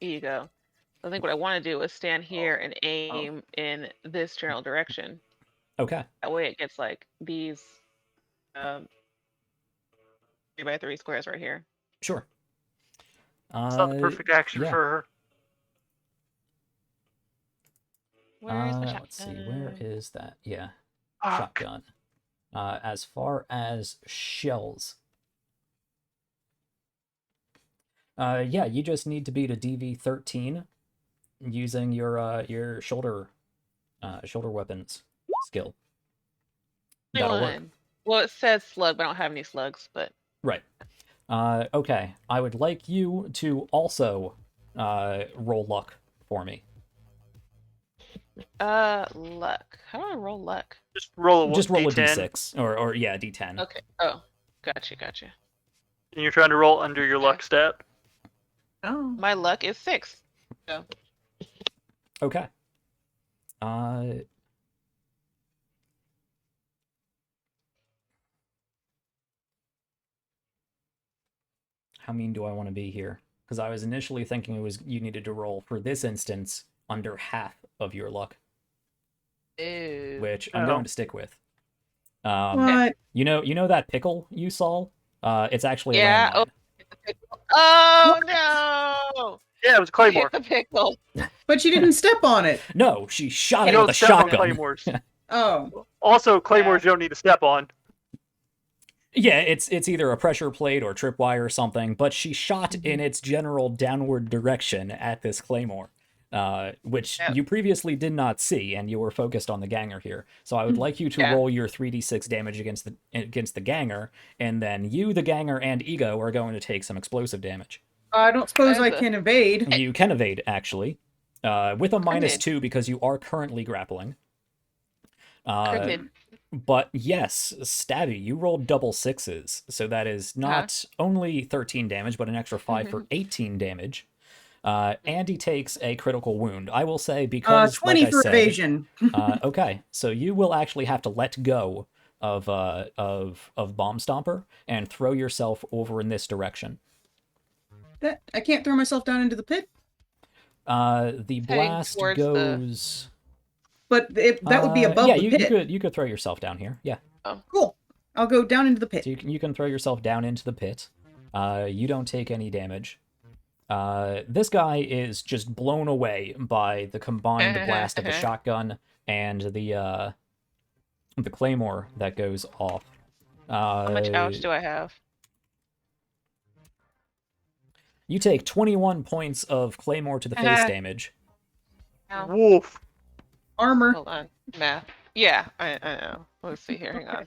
Ego. I think what I want to do is stand here and aim in this general direction. Okay. That way it gets like these 3x3 squares right here. Sure. It's not the perfect action yeah. for her. Where is my shotgun? Let's see. Where is that? Yeah. Fuck. Shotgun. As far as shells. Yeah, you just need to beat a DV13 using your shoulder weapons skill. That'll work. Well, it says slug, but I don't have any slugs, but Right. Okay. I would like you to also roll luck for me. luck. How do I roll luck? Just roll a D10. D10. D6 or yeah, D10. Okay. Oh, gotcha. And you're trying to roll under your luck stat. Oh. My luck is 6. So Okay. How mean do I want to be here? Because I was initially thinking you needed to roll for this instance under half of your luck, ew. which I'm going to stick with. What? You know that pickle you saw? It's actually a Yeah. landmine. Oh no! Yeah, it was Claymore. Hit the pickle. But you didn't step on it. No, she shot You it with don't a step on shotgun. Claymores. Oh. Also, Claymores you don't need to step on. Yeah, it's either a pressure plate or tripwire or something, but she shot in its general downward direction at this Claymore, which you previously did not see, and you were focused on the ganger here. So I would like you to roll your 3d6 damage against the ganger, and then you, the ganger, and Ego are going to take some explosive damage. I don't suppose I can evade. You can evade, actually, with a -2 because you are currently grappling. But yes, Stabby, you rolled double 6s, so that is not only 13 damage, but an extra 5 for 18 damage. Andy takes a critical wound. I will say because 20 like I for said, evasion. okay, so you will actually have to let go of Bomb Stomper and throw yourself over in this direction. That I can't throw myself down into the pit. The blast goes. But that would be above the pit. You could throw yourself down here. Yeah. Oh. Cool. I'll go down into the pit. So you can throw yourself down into the pit. You don't take any damage. This guy is just blown away by the combined blast of the shotgun and the claymore that goes off. How much ouch do I have? You take 21 points of claymore to the face damage. Ow. Wolf. Armor. Hold on. Math. Yeah, I know. Let's see here. Hang on.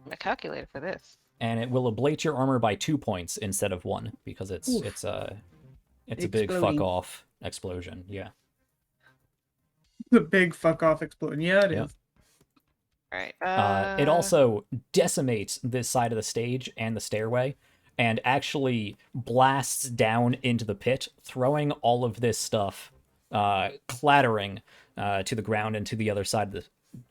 My calculator for this. and it will ablate your armor by 2 points instead of 1 because it's a big fuck Exploding. off explosion. Yeah. The big fuck off explosion. Yeah, it is. Yep. All right. It also decimates this side of the stage and the stairway, and actually blasts down into the pit, throwing all of this stuff clattering to the ground and to the other side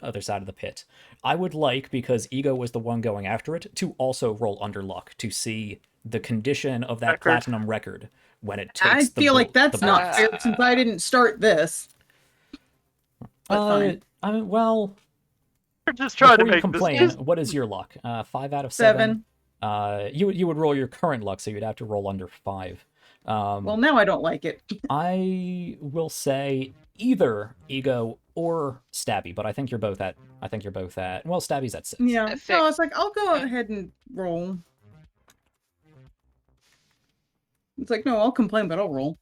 of the pit. I would like, because Ego was the one going after it, to also roll under luck to see the condition of that Record. platinum record when it I takes feel like that's the not blast. fair since I didn't start this. But fine. I mean, well, We're just trying to before you make complain, this. what is your luck? 5 out of 7. 7. You would roll your current luck, so you'd have to roll under 5. Well, now I don't like it. I will say either Ego or Stabby, but I think you're both at. Well, Stabby's at 6. Yeah. At So I 6. was like, I'll go ahead and roll. It's like, no, I'll complain, but I'll roll.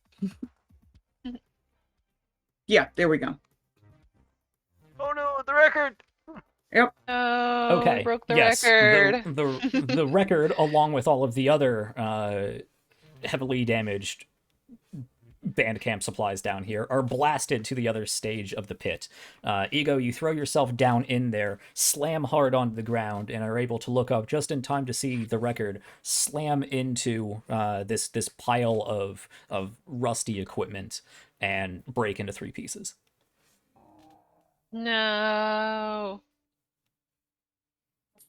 Yeah, there we go. Oh no, the record! Oh, Okay. broke the yes, record. the record, along with all of the other heavily damaged Bandcamp supplies down here, are blasted to the other stage of the pit. Ego, you throw yourself down in there, slam hard onto the ground, and are able to look up just in time to see the record slam into this pile of rusty equipment and break into 3 pieces. No.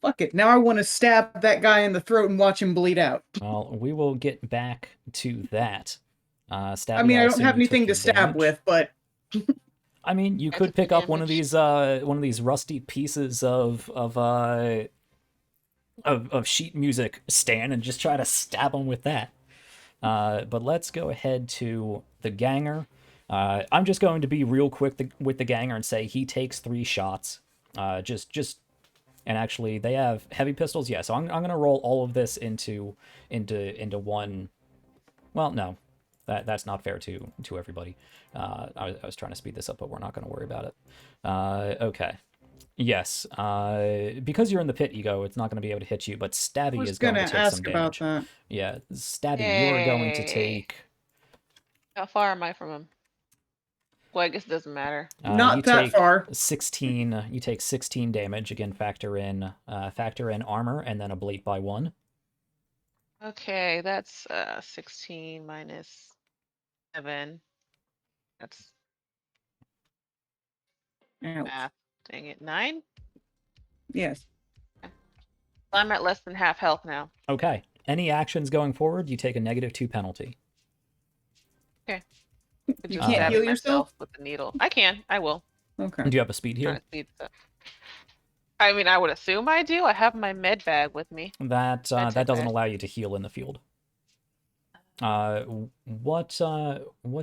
Fuck it. Now I want to stab that guy in the throat and watch him bleed out. Well, we will get back to that. Stabby, I mean, I don't assume have you took anything to your stab damage. with, but I mean, you I could took pick up one of damage. these rusty pieces of sheet music stand and just try to stab him with that. But let's go ahead to the ganger. I'm just going to be real quick with the ganger and say he takes 3 shots. And actually, they have heavy pistols. Yeah, so I'm gonna roll all of this into one. Well, no, that's not fair to everybody. I was trying to speed this up, but we're not gonna worry about it. Okay. Yes. Because you're in the pit, Ego, it's not gonna be able to hit you, but I Stabby was is going gonna to take ask some about damage. that. Yeah, Stabby, you are going to Yay. take. How far am I from him? Well, I guess it doesn't matter. You Not that take far. 16. You take 16 damage. Again, factor in armor and then ablate by 1. Okay, that's 16 minus 7. That's Ouch. math. Dang it. 9? Yes. I'm at less than half health now. Okay. Any actions going forward, you take a -2 penalty. Could You just can't stab heal myself yourself? with the needle. I can. I will. Okay. Do you have a speed heal? Trying to speed stuff. I mean, I would assume I do. I have my med bag with me. That Med that doesn't bag. allow you to heal in the field. What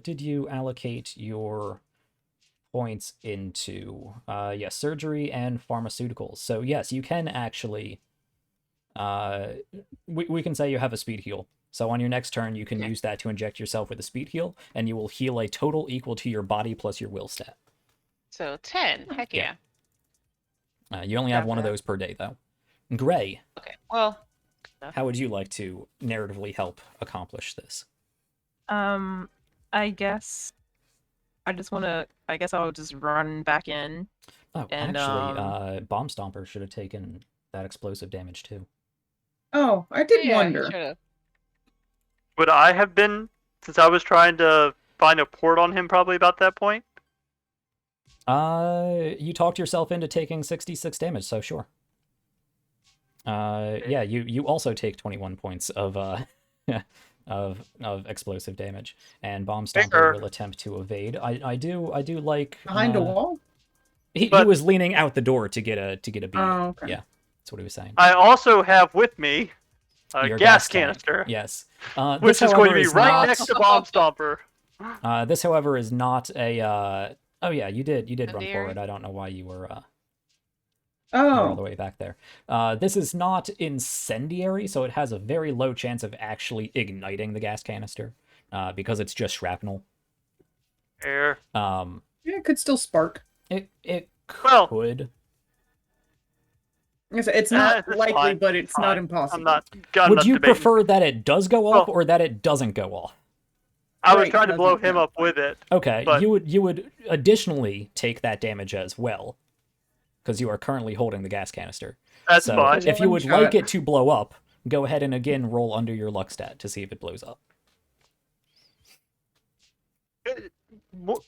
did you allocate your points into? Yes, surgery and pharmaceuticals. So yes, you can actually. We can say you have a speed heal. So on your next turn, you can use that to inject yourself with a speed heal, and you will heal a total equal to your body plus your will stat. So 10. Heck Yeah. yeah. You only have Got one of that. those per day, though. Gray, Okay. Well, how would you like to narratively help accomplish this? I guess I just want to. I guess I'll just run back in. Oh, And, actually, Bomb Stomper should have taken that explosive damage too. Oh, I did yeah, wonder. should have. Would I have been, since I was trying to find a port on him probably about that point? You talked yourself into taking 66 damage, so sure. Yeah, you also take 21 points of of explosive damage, and Bomb Stomper Fair. will attempt to evade. I do like Behind a wall? He But- was leaning out the door to get a bead. Oh, okay. Yeah, that's what he was saying. I also have with me a Your gas tank. canister, Yes. which This, is going to however, be is right not- next to Bomb Stomper. This, however, is not a. Oh yeah, you did run Incendiary? forward. I don't know why you were all the Oh. way back there. This is not incendiary, so it has a very low chance of actually igniting the gas canister, because it's just shrapnel. Air. Yeah, it could still spark. It Well- could. Like I said, it's not it's likely, fine. but it's not Fine. impossible. I'm not. I'm Would not you debating. prefer that it does go off Well- or that it doesn't go off? I was Right, trying to blow doesn't him go. up with it. Okay, But- you would additionally take that damage as well, because you are currently holding the gas canister. That's So fine. if you One would shot. like it to blow up, go ahead and again roll under your luck stat to see if it blows up.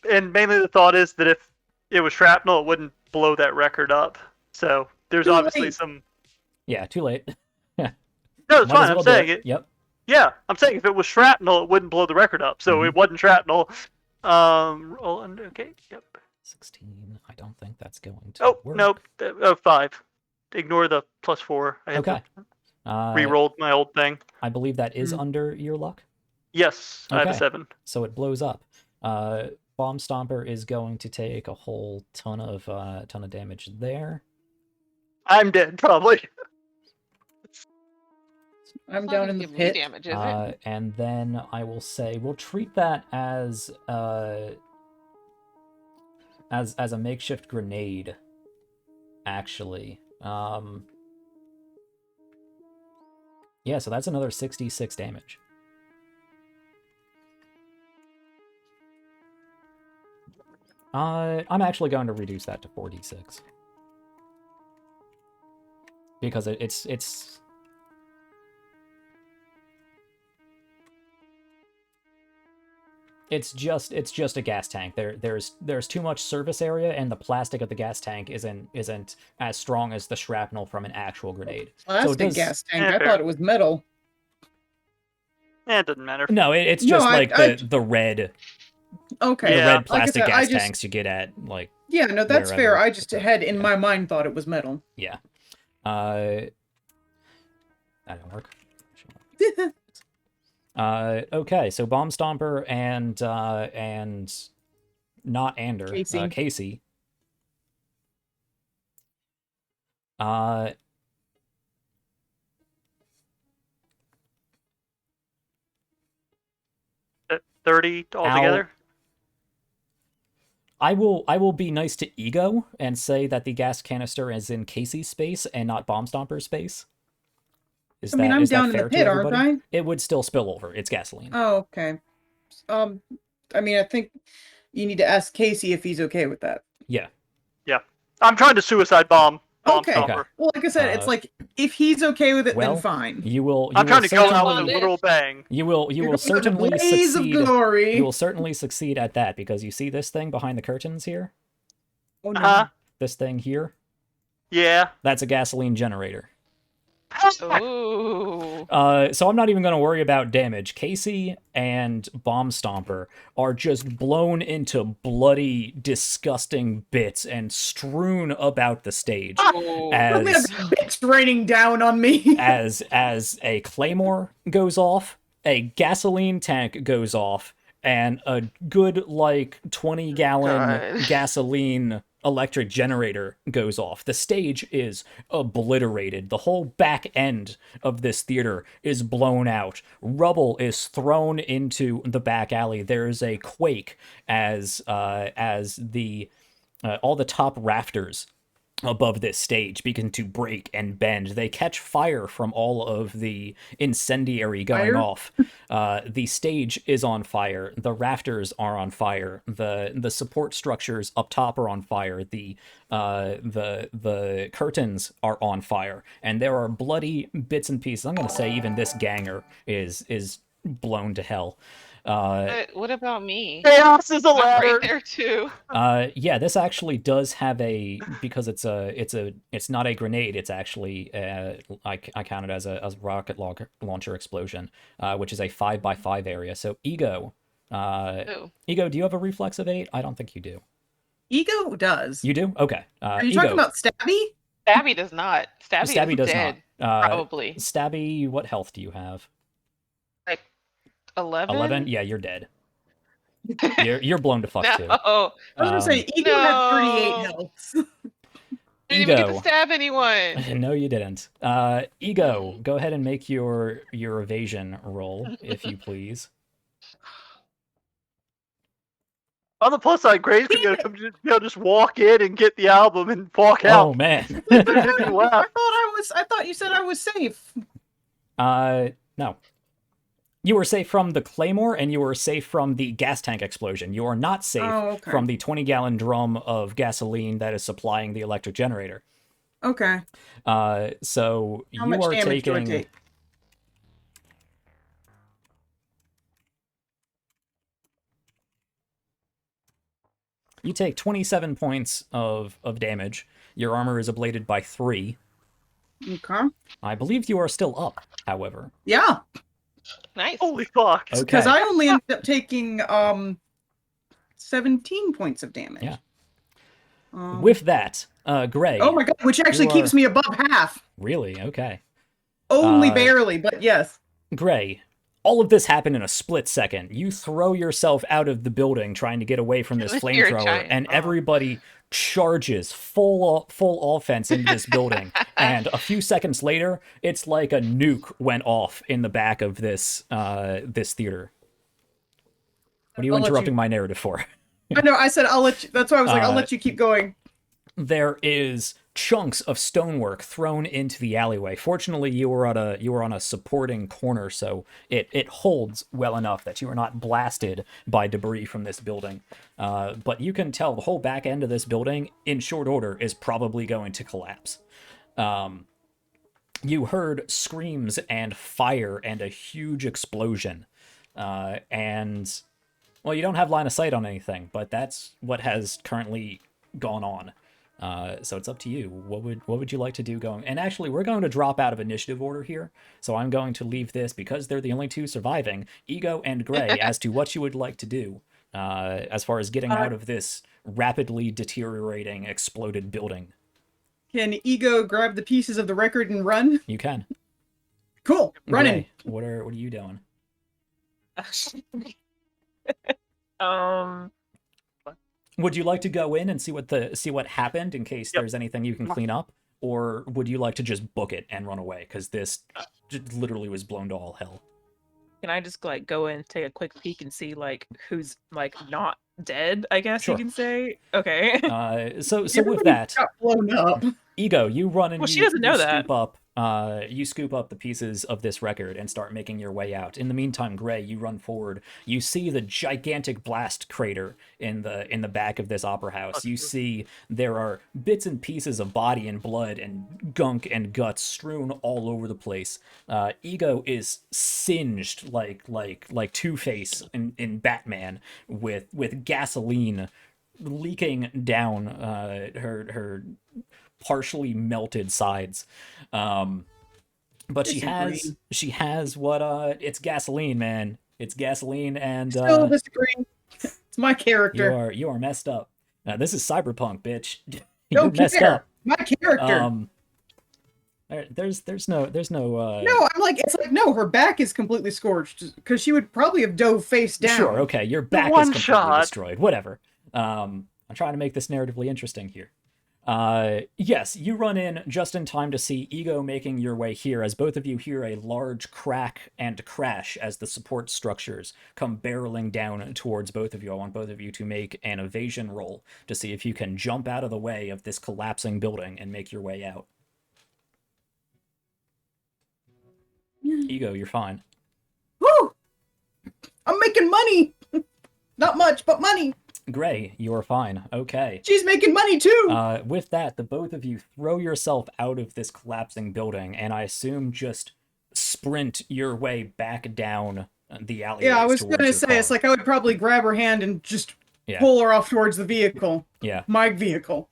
And mainly the thought is that if it was shrapnel, it wouldn't blow that record up. So there's Too obviously late. some. Yeah, too late. No, it's Might as fine. well I'm do saying it. Yep. Yeah, I'm saying if it was shrapnel, it wouldn't blow the record up. So Mhm. it wasn't shrapnel. Roll under. Okay. Yep. 16. I don't think that's going to Oh work. nope. 5. Ignore the +4. I had Okay. re-rolled my old thing. I believe that is Mm. under your luck, Yes, I have a Okay. 7. so it blows up. Bomb Stomper is going to take a whole ton of damage there. I'm dead probably. I'm It's not down gonna in the give me pit. damage, is it? And then I will say we'll treat that as a makeshift grenade. Actually, yeah. So that's another 66 damage. I'm actually going to reduce that to 4d6 because it's just a gas tank. There's too much surface area, and the plastic of the gas tank isn't as strong as the shrapnel from an actual grenade. Plastic does- gas tank. Yeah, I fair. thought it was metal. It doesn't matter. No, it's No, just I- like I- the red Okay. Yeah. red Like I plastic said, I gas just- tanks you get at like Yeah, no, that's fair. wherever. I just had in my mind thought it was metal. yeah. That didn't work. Okay, so Bomb Stomper and not Ander, Casey. Casey. 30 altogether. I will be nice to Ego and say that the gas canister is in Casey's space and not Bomb Stomper's space. Is I mean, that, I'm is that down in fair the to pit, aren't everybody? I? It would still spill over. It's gasoline. Oh, okay. I mean, I think you need to ask Casey if he's okay with that. Yeah. I'm trying to suicide bomb. Okay. Stomper. Well, like I said, it's like if he's okay with it, well, then fine. You will. I'm trying to go out with a certainly- literal bang. You will You're going with a certainly blaze of succeed. glory. You will certainly succeed at that because you see this thing behind the curtains here. Oh, no. Huh? This thing here. Yeah. That's a gasoline generator. Ooh. So I'm not even going to worry about damage. Casey and Bomb Stomper are just blown into bloody, disgusting bits and strewn about the stage Ooh. I've as got bits raining down on me. as a claymore goes off, a gasoline tank goes off, and a good like 20-gallon God. gasoline electric generator goes off. The stage is obliterated. The whole back end of this theater is blown out. Rubble is thrown into the back alley. There is a quake as the all the top rafters above this stage begin to break and bend. They catch fire from all of the incendiary going Fire? off. The stage is on fire. The rafters are on fire. The support structures up top are on fire. The curtains are on fire, and there are bloody bits and pieces. I'm going to say even this ganger is blown to hell. But what about me? Chaos is a I'm ladder. right there too. Yeah, this actually does have because it's not a grenade. It's actually I count it as a rocket launcher explosion, which is a 5x5 area. So Ego, Ooh. Ego, do you have a reflex of 8? I don't think you do. Ego does. You do? Okay. Are you Ego, talking about Stabby? Stabby does not. Stabby, Stabby is does dead, not. probably. Stabby, what health do you have? 11? 11? Yeah, you're dead. You're blown to fuck too. No. I was gonna say Ego had 38 No. healths. I didn't even get Ego. to stab anyone. No, you didn't. Ego, go ahead and make your evasion roll, if you please. On the plus side, Gray's gonna just walk in and get the album and walk out. Oh man. I thought you said I was safe. No. You were safe from the claymore, and you were safe from the gas tank explosion. You are not safe from the 20-gallon drum of gasoline that is supplying the electric generator. Okay. So How you much are damage do I taking. take? You take 27 points of damage. Your armor is ablated by 3. Okay. I believe you are still up, however. Yeah, Nice. Holy fuck! because Okay. I only ended up taking 17 points of damage. Yeah. Um, With that, Gray. oh my god, which actually you keeps are- me above half. Really? Okay. Only Uh, barely, but yes. Gray, all of this happened in a split second. You throw yourself out of the building trying to get away from this You're a flamethrower, giant. and Oh. everybody charges full offense into this building. And a few seconds later, it's like a nuke went off in the back of this this theater. What are you I'll let interrupting you- my narrative for? I know. I said I'll let you. That's why I was like, I'll Uh, let you keep going. There is chunks of stonework thrown into the alleyway. Fortunately, you were on a supporting corner, so it holds well enough that you are not blasted by debris from this building. But you can tell the whole back end of this building, in short order, is probably going to collapse. You heard screams and fire and a huge explosion. And, well, you don't have line of sight on anything, but that's what has currently gone on. So it's up to you. What would you like to do going? And actually, we're going to drop out of initiative order here. So I'm going to leave this, because they're the only two surviving, Ego and Gray, as to what you would like to do as far as getting out of this rapidly deteriorating, exploded building. Can Ego grab the pieces of the record and run? You can. Cool, running. Gray, what are you doing? Would you like to go in and see what happened in case there's anything you can clean up, or would you like to just book it and run away because this literally was blown to all hell? Can I just like go in, take a quick peek, and see like who's like not dead? I guess Sure. you can say. Okay. So with Everybody that, got blown up. Ego, you run and Well, you, she doesn't know you that. scoop up. You scoop up the pieces of this record and start making your way out. In the meantime, Gray, you run forward. You see the gigantic blast crater in the back of this opera house. You see there are bits and pieces of body and blood and gunk and guts strewn all over the place. Ego is singed like Two-Face in Batman with gasoline leaking down her partially melted sides. But she has what it's gasoline, man. It's gasoline, and Still disagree. It's my character. you are messed up. This is Cyberpunk, bitch. Don't You're messed care. up. My character. There's no No, I'm like, it's like, no, her back is completely scorched because she would probably have dove face down. Sure, okay, your back is one completely shot. destroyed. Whatever. I'm trying to make this narratively interesting here. Yes, you run in just in time to see Ego making your way here, as both of you hear a large crack and crash as the support structures come barreling down towards both of you. I want both of you to make an evasion roll to see if you can jump out of the way of this collapsing building and make your way out. Ego, you're fine. Woo! I'm making money. Not much, but money. Gray, you're fine. Okay. She's making money too. With that, the both of you throw yourself out of this collapsing building, and I assume just sprint your way back down the alleyway. Yeah, I was gonna say, it's like I would probably grab her hand and just pull her off towards the vehicle. Yeah. My vehicle.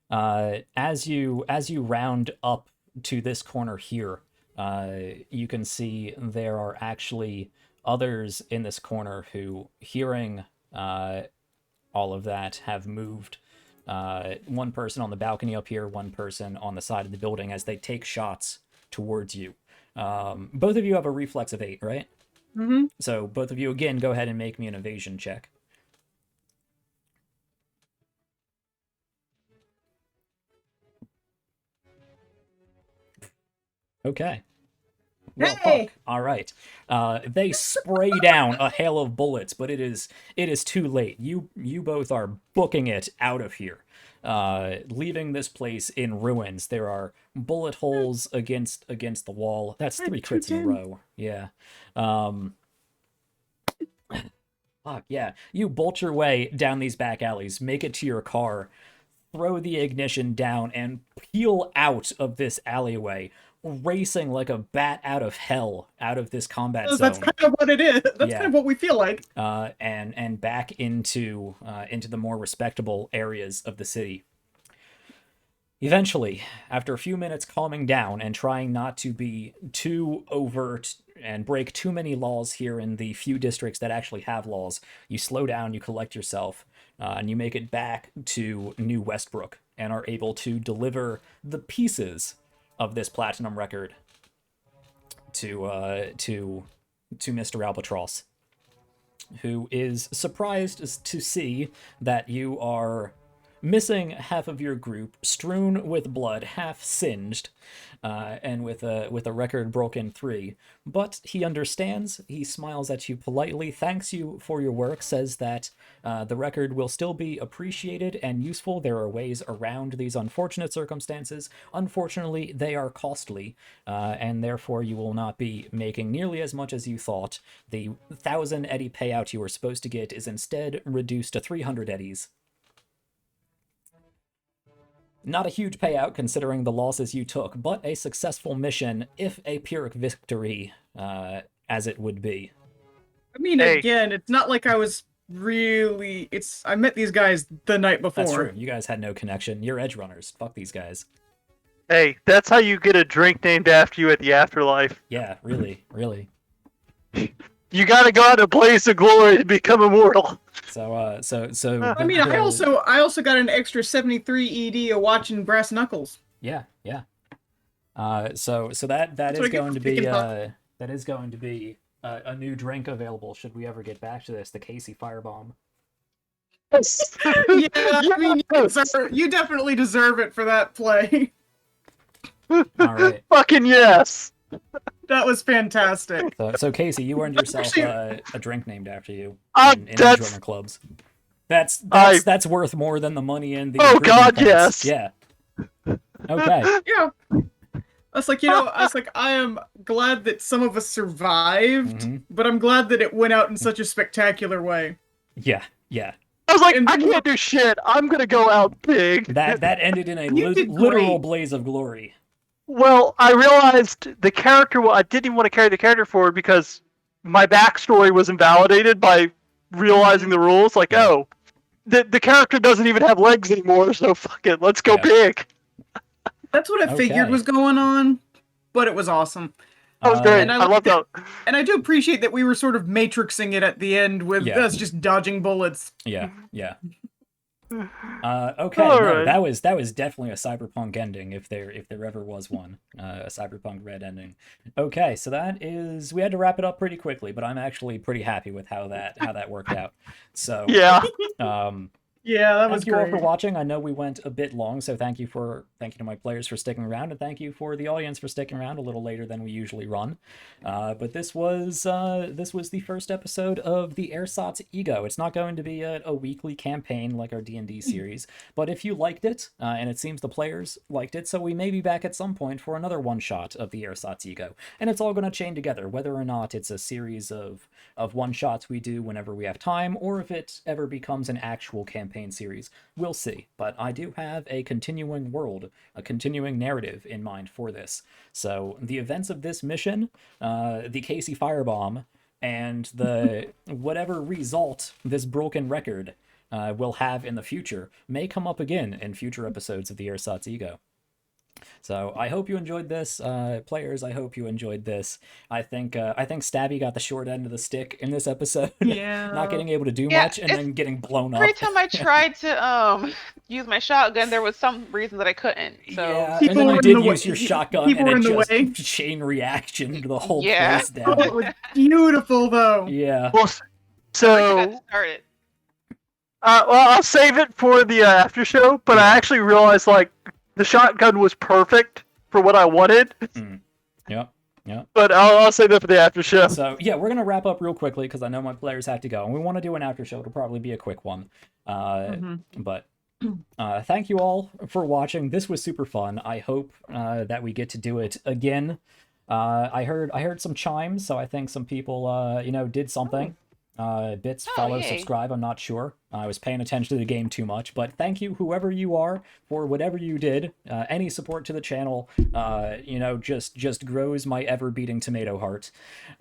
As you round up to this corner here, you can see there are actually others in this corner who, hearing all of that, have moved. One person on the balcony up here, one person on the side of the building, as they take shots towards you. Both of you have a reflex of 8, right? Mm-hmm. So both of you, again, go ahead and make me an evasion check. Okay. Well, Hey! fuck. All right. They spray down a hail of bullets, but it is too late. You both are booking it out of here, leaving this place in ruins. There are bullet holes against the wall. That's 3 crits in a row. Yeah. Fuck yeah. You bolt your way down these back alleys, make it to your car, throw the ignition down, and peel out of this alleyway, racing like a bat out of hell out of this combat zone. That's kind of what it is. That's Yeah. kind of what we feel like. And back into the more respectable areas of the city. Eventually, after a few minutes calming down and trying not to be too overt and break too many laws here in the few districts that actually have laws, you slow down, you collect yourself, and you make it back to New Westbrook and are able to deliver the pieces of this platinum record to Mr. Albatross, who is surprised to see that you are missing half of your group, strewn with blood, half singed, and with a record broken 3. But he understands, he smiles at you politely, thanks you for your work, says that the record will still be appreciated and useful. There are ways around these unfortunate circumstances. Unfortunately, they are costly, and therefore you will not be making nearly as much as you thought. The 1,000 eddy payout you were supposed to get is instead reduced to 300 eddies. Not a huge payout considering the losses you took, but a successful mission, if a Pyrrhic victory, as it would be. I mean, Hey. again, it's not like I was really... I met these guys the night before. That's true. You guys had no connection. You're edgerunners. Fuck these guys. Hey, that's how you get a drink named after you at the afterlife. Yeah, really, really. You gotta go out in a blaze of glory to become immortal. So, I mean, I also got an extra 73 ED of watching Brass Knuckles. Yeah. So that That's is what I get going for to be picking up. that is going to be a new drink available should we ever get back to this, the Casey Firebomb. Yeah, I mean, you definitely deserve it for that play. All right. Fucking yes. That was fantastic. So Casey, you earned yourself Actually- a drink named after you in that's- edgerunner clubs. That's worth more than the money in the. Oh, improvement God, points. yes. Yeah. Okay. Yeah. I was like, I am glad that some of us survived, Mhm. but I'm glad that it went out in such a spectacular way. Yeah. I was like, And- I can't do shit. I'm gonna go out big. That ended in a You did literal great. blaze of glory. Well, I realized the character. I didn't even want to carry the character forward because my backstory was invalidated by realizing the rules. Like, oh, the character doesn't even have legs anymore, so fuck it, let's go Yeah. big. That's what I figured Okay. was going on, but it was awesome. That was great. And I I love that. And I do appreciate that we were sort of matrixing it at the end with Yeah. us just dodging bullets. Yeah. Okay, All no, right. that was definitely a cyberpunk ending if there ever was one, a cyberpunk red ending. Okay, so we had to wrap it up pretty quickly, but I'm actually pretty happy with how that worked out. So Yeah. Yeah, that was thank you all great. for watching. I know we went a bit long, so thank you to my players for sticking around, and thank you for the audience for sticking around a little later than we usually run. But this was the first episode of the Ersatz Ego. It's not going to be a weekly campaign like our D&D series, but if you liked it, and it seems the players liked it, so we may be back at some point for another one-shot of the Ersatz Ego. And it's all going to chain together, whether or not it's a series of one-shots we do whenever we have time, or if it ever becomes an actual campaign series. We'll see. But I do have a continuing world, a continuing narrative in mind for this. So the events of this mission, the Casey Firebomb, and the whatever result this broken record will have in the future may come up again in future episodes of the Ersatz Ego. So I hope you enjoyed this, players. I hope you enjoyed this. I think Stabby got the short end of the stick in this episode. Yeah. Not getting able to do Yeah, much and then getting blown up. Every time I tried to use my shotgun, there was some reason that I couldn't. So Yeah, People and then were you in did the way- use your shotgun people and were it in the just way. chain reaction to the whole Yeah. place Oh, down. it was beautiful, though. Yeah. Well, I so got started. I'll save it for the after show. But I actually realized like the shotgun was perfect for what I wanted. Yep. Yeah. But I'll save that for the after show. So yeah, we're gonna wrap up real quickly because I know my players have to go, and we want to do an after show. It'll probably be a quick one. But thank you all for watching. This was super fun. I hope that we get to do it again. I heard some chimes, so I think some people did something. Bits, follow, yay. subscribe. I'm not sure. I was paying attention to the game too much, but thank you, whoever you are, for whatever you did. Any support to the channel, just grows my ever-beating tomato heart.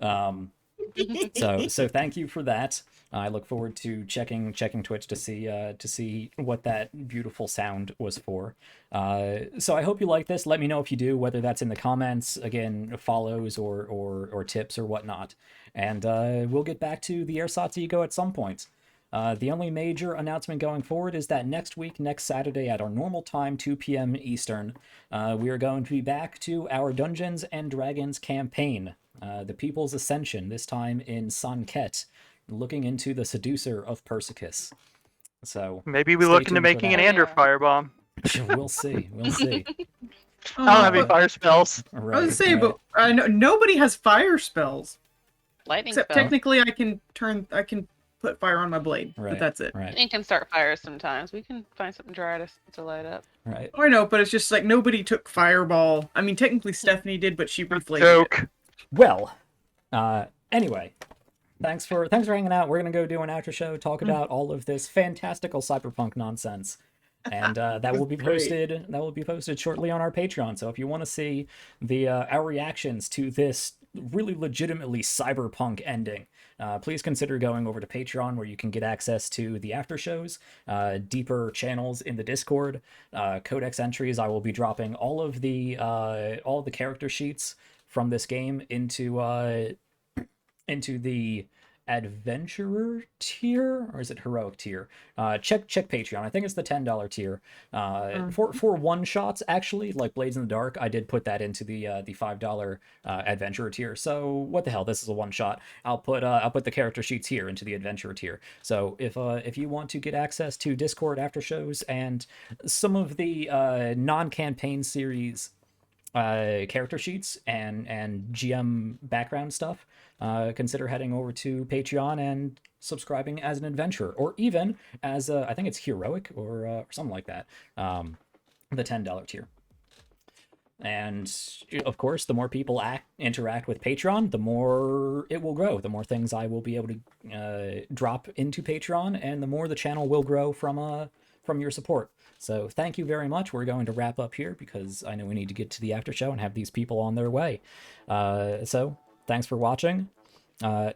So thank you for that. I look forward to checking Twitch to see what that beautiful sound was for. So I hope you like this. Let me know if you do, whether that's in the comments, again, follows or tips or whatnot. And we'll get back to the Ersatz Ego at some point. The only major announcement going forward is that next Saturday at our normal time, 2 p.m. Eastern, we are going to be back to our Dungeons and Dragons campaign, the People's Ascension, this time in Sanket, looking into the seducer of Persicus. So Maybe we stay look into tuned for making an that. Ander Yeah. firebomb. We'll see. We'll see. I don't have any but- fire spells. Right, I was gonna say, right. but nobody has fire spells. Lightning Except spell. technically, I can put fire on my blade, Right, but that's it. Right, You can start fires sometimes. We can find something dry to light up. right. Oh, I know, but it's just like nobody took fireball. I mean, technically Stephanie did, but she reflated it. Joke. Well, anyway, thanks for hanging out. We're gonna go do an after show, talk about all of this fantastical cyberpunk nonsense, and that will be posted. That will be posted shortly on our Patreon. So if you want to see our reactions to this really legitimately cyberpunk ending, please consider going over to Patreon, where you can get access to the after shows, deeper channels in the Discord, codex entries. I will be dropping all of the character sheets from this game into the adventurer tier, or is it heroic tier? Check Patreon. I think it's the $10 tier. For one shots, actually, like Blades in the Dark, I did put that into the $5 adventurer tier. So what the hell? This is a one shot. I'll put the character sheets here into the adventurer tier. So if you want to get access to Discord after shows and some of the non-campaign series character sheets and GM background stuff, consider heading over to Patreon and subscribing as an adventurer, or even as I think it's heroic or something like that, the $10 tier. And of course, the more people interact with Patreon, the more it will grow, the more things I will be able to drop into Patreon, and the more the channel will grow from your support. So thank you very much. We're going to wrap up here because I know we need to get to the after show and have these people on their way. So thanks for watching.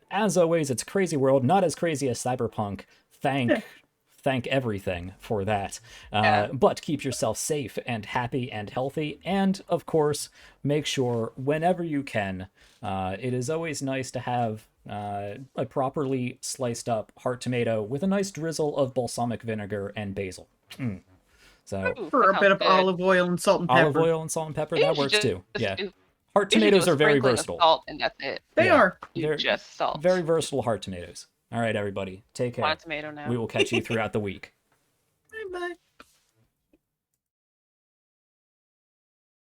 As always, it's a crazy world, not as crazy as Cyberpunk. Thank everything for that. But keep yourself safe and happy and healthy. And of course, make sure whenever you can, it is always nice to have a properly sliced up heart tomato with a nice drizzle of balsamic vinegar and basil. So Ooh, For that a bit sounds of good. olive oil and salt and pepper. olive oil and salt and pepper, You that should works too. just Yeah. do- Heart you should do tomatoes a are very sprinkling of versatile. Salt and that's it. They Yeah. are. You They're just salt. very versatile heart tomatoes. All right, everybody. Take Want care. a tomato now. We will catch you throughout the week. Bye bye.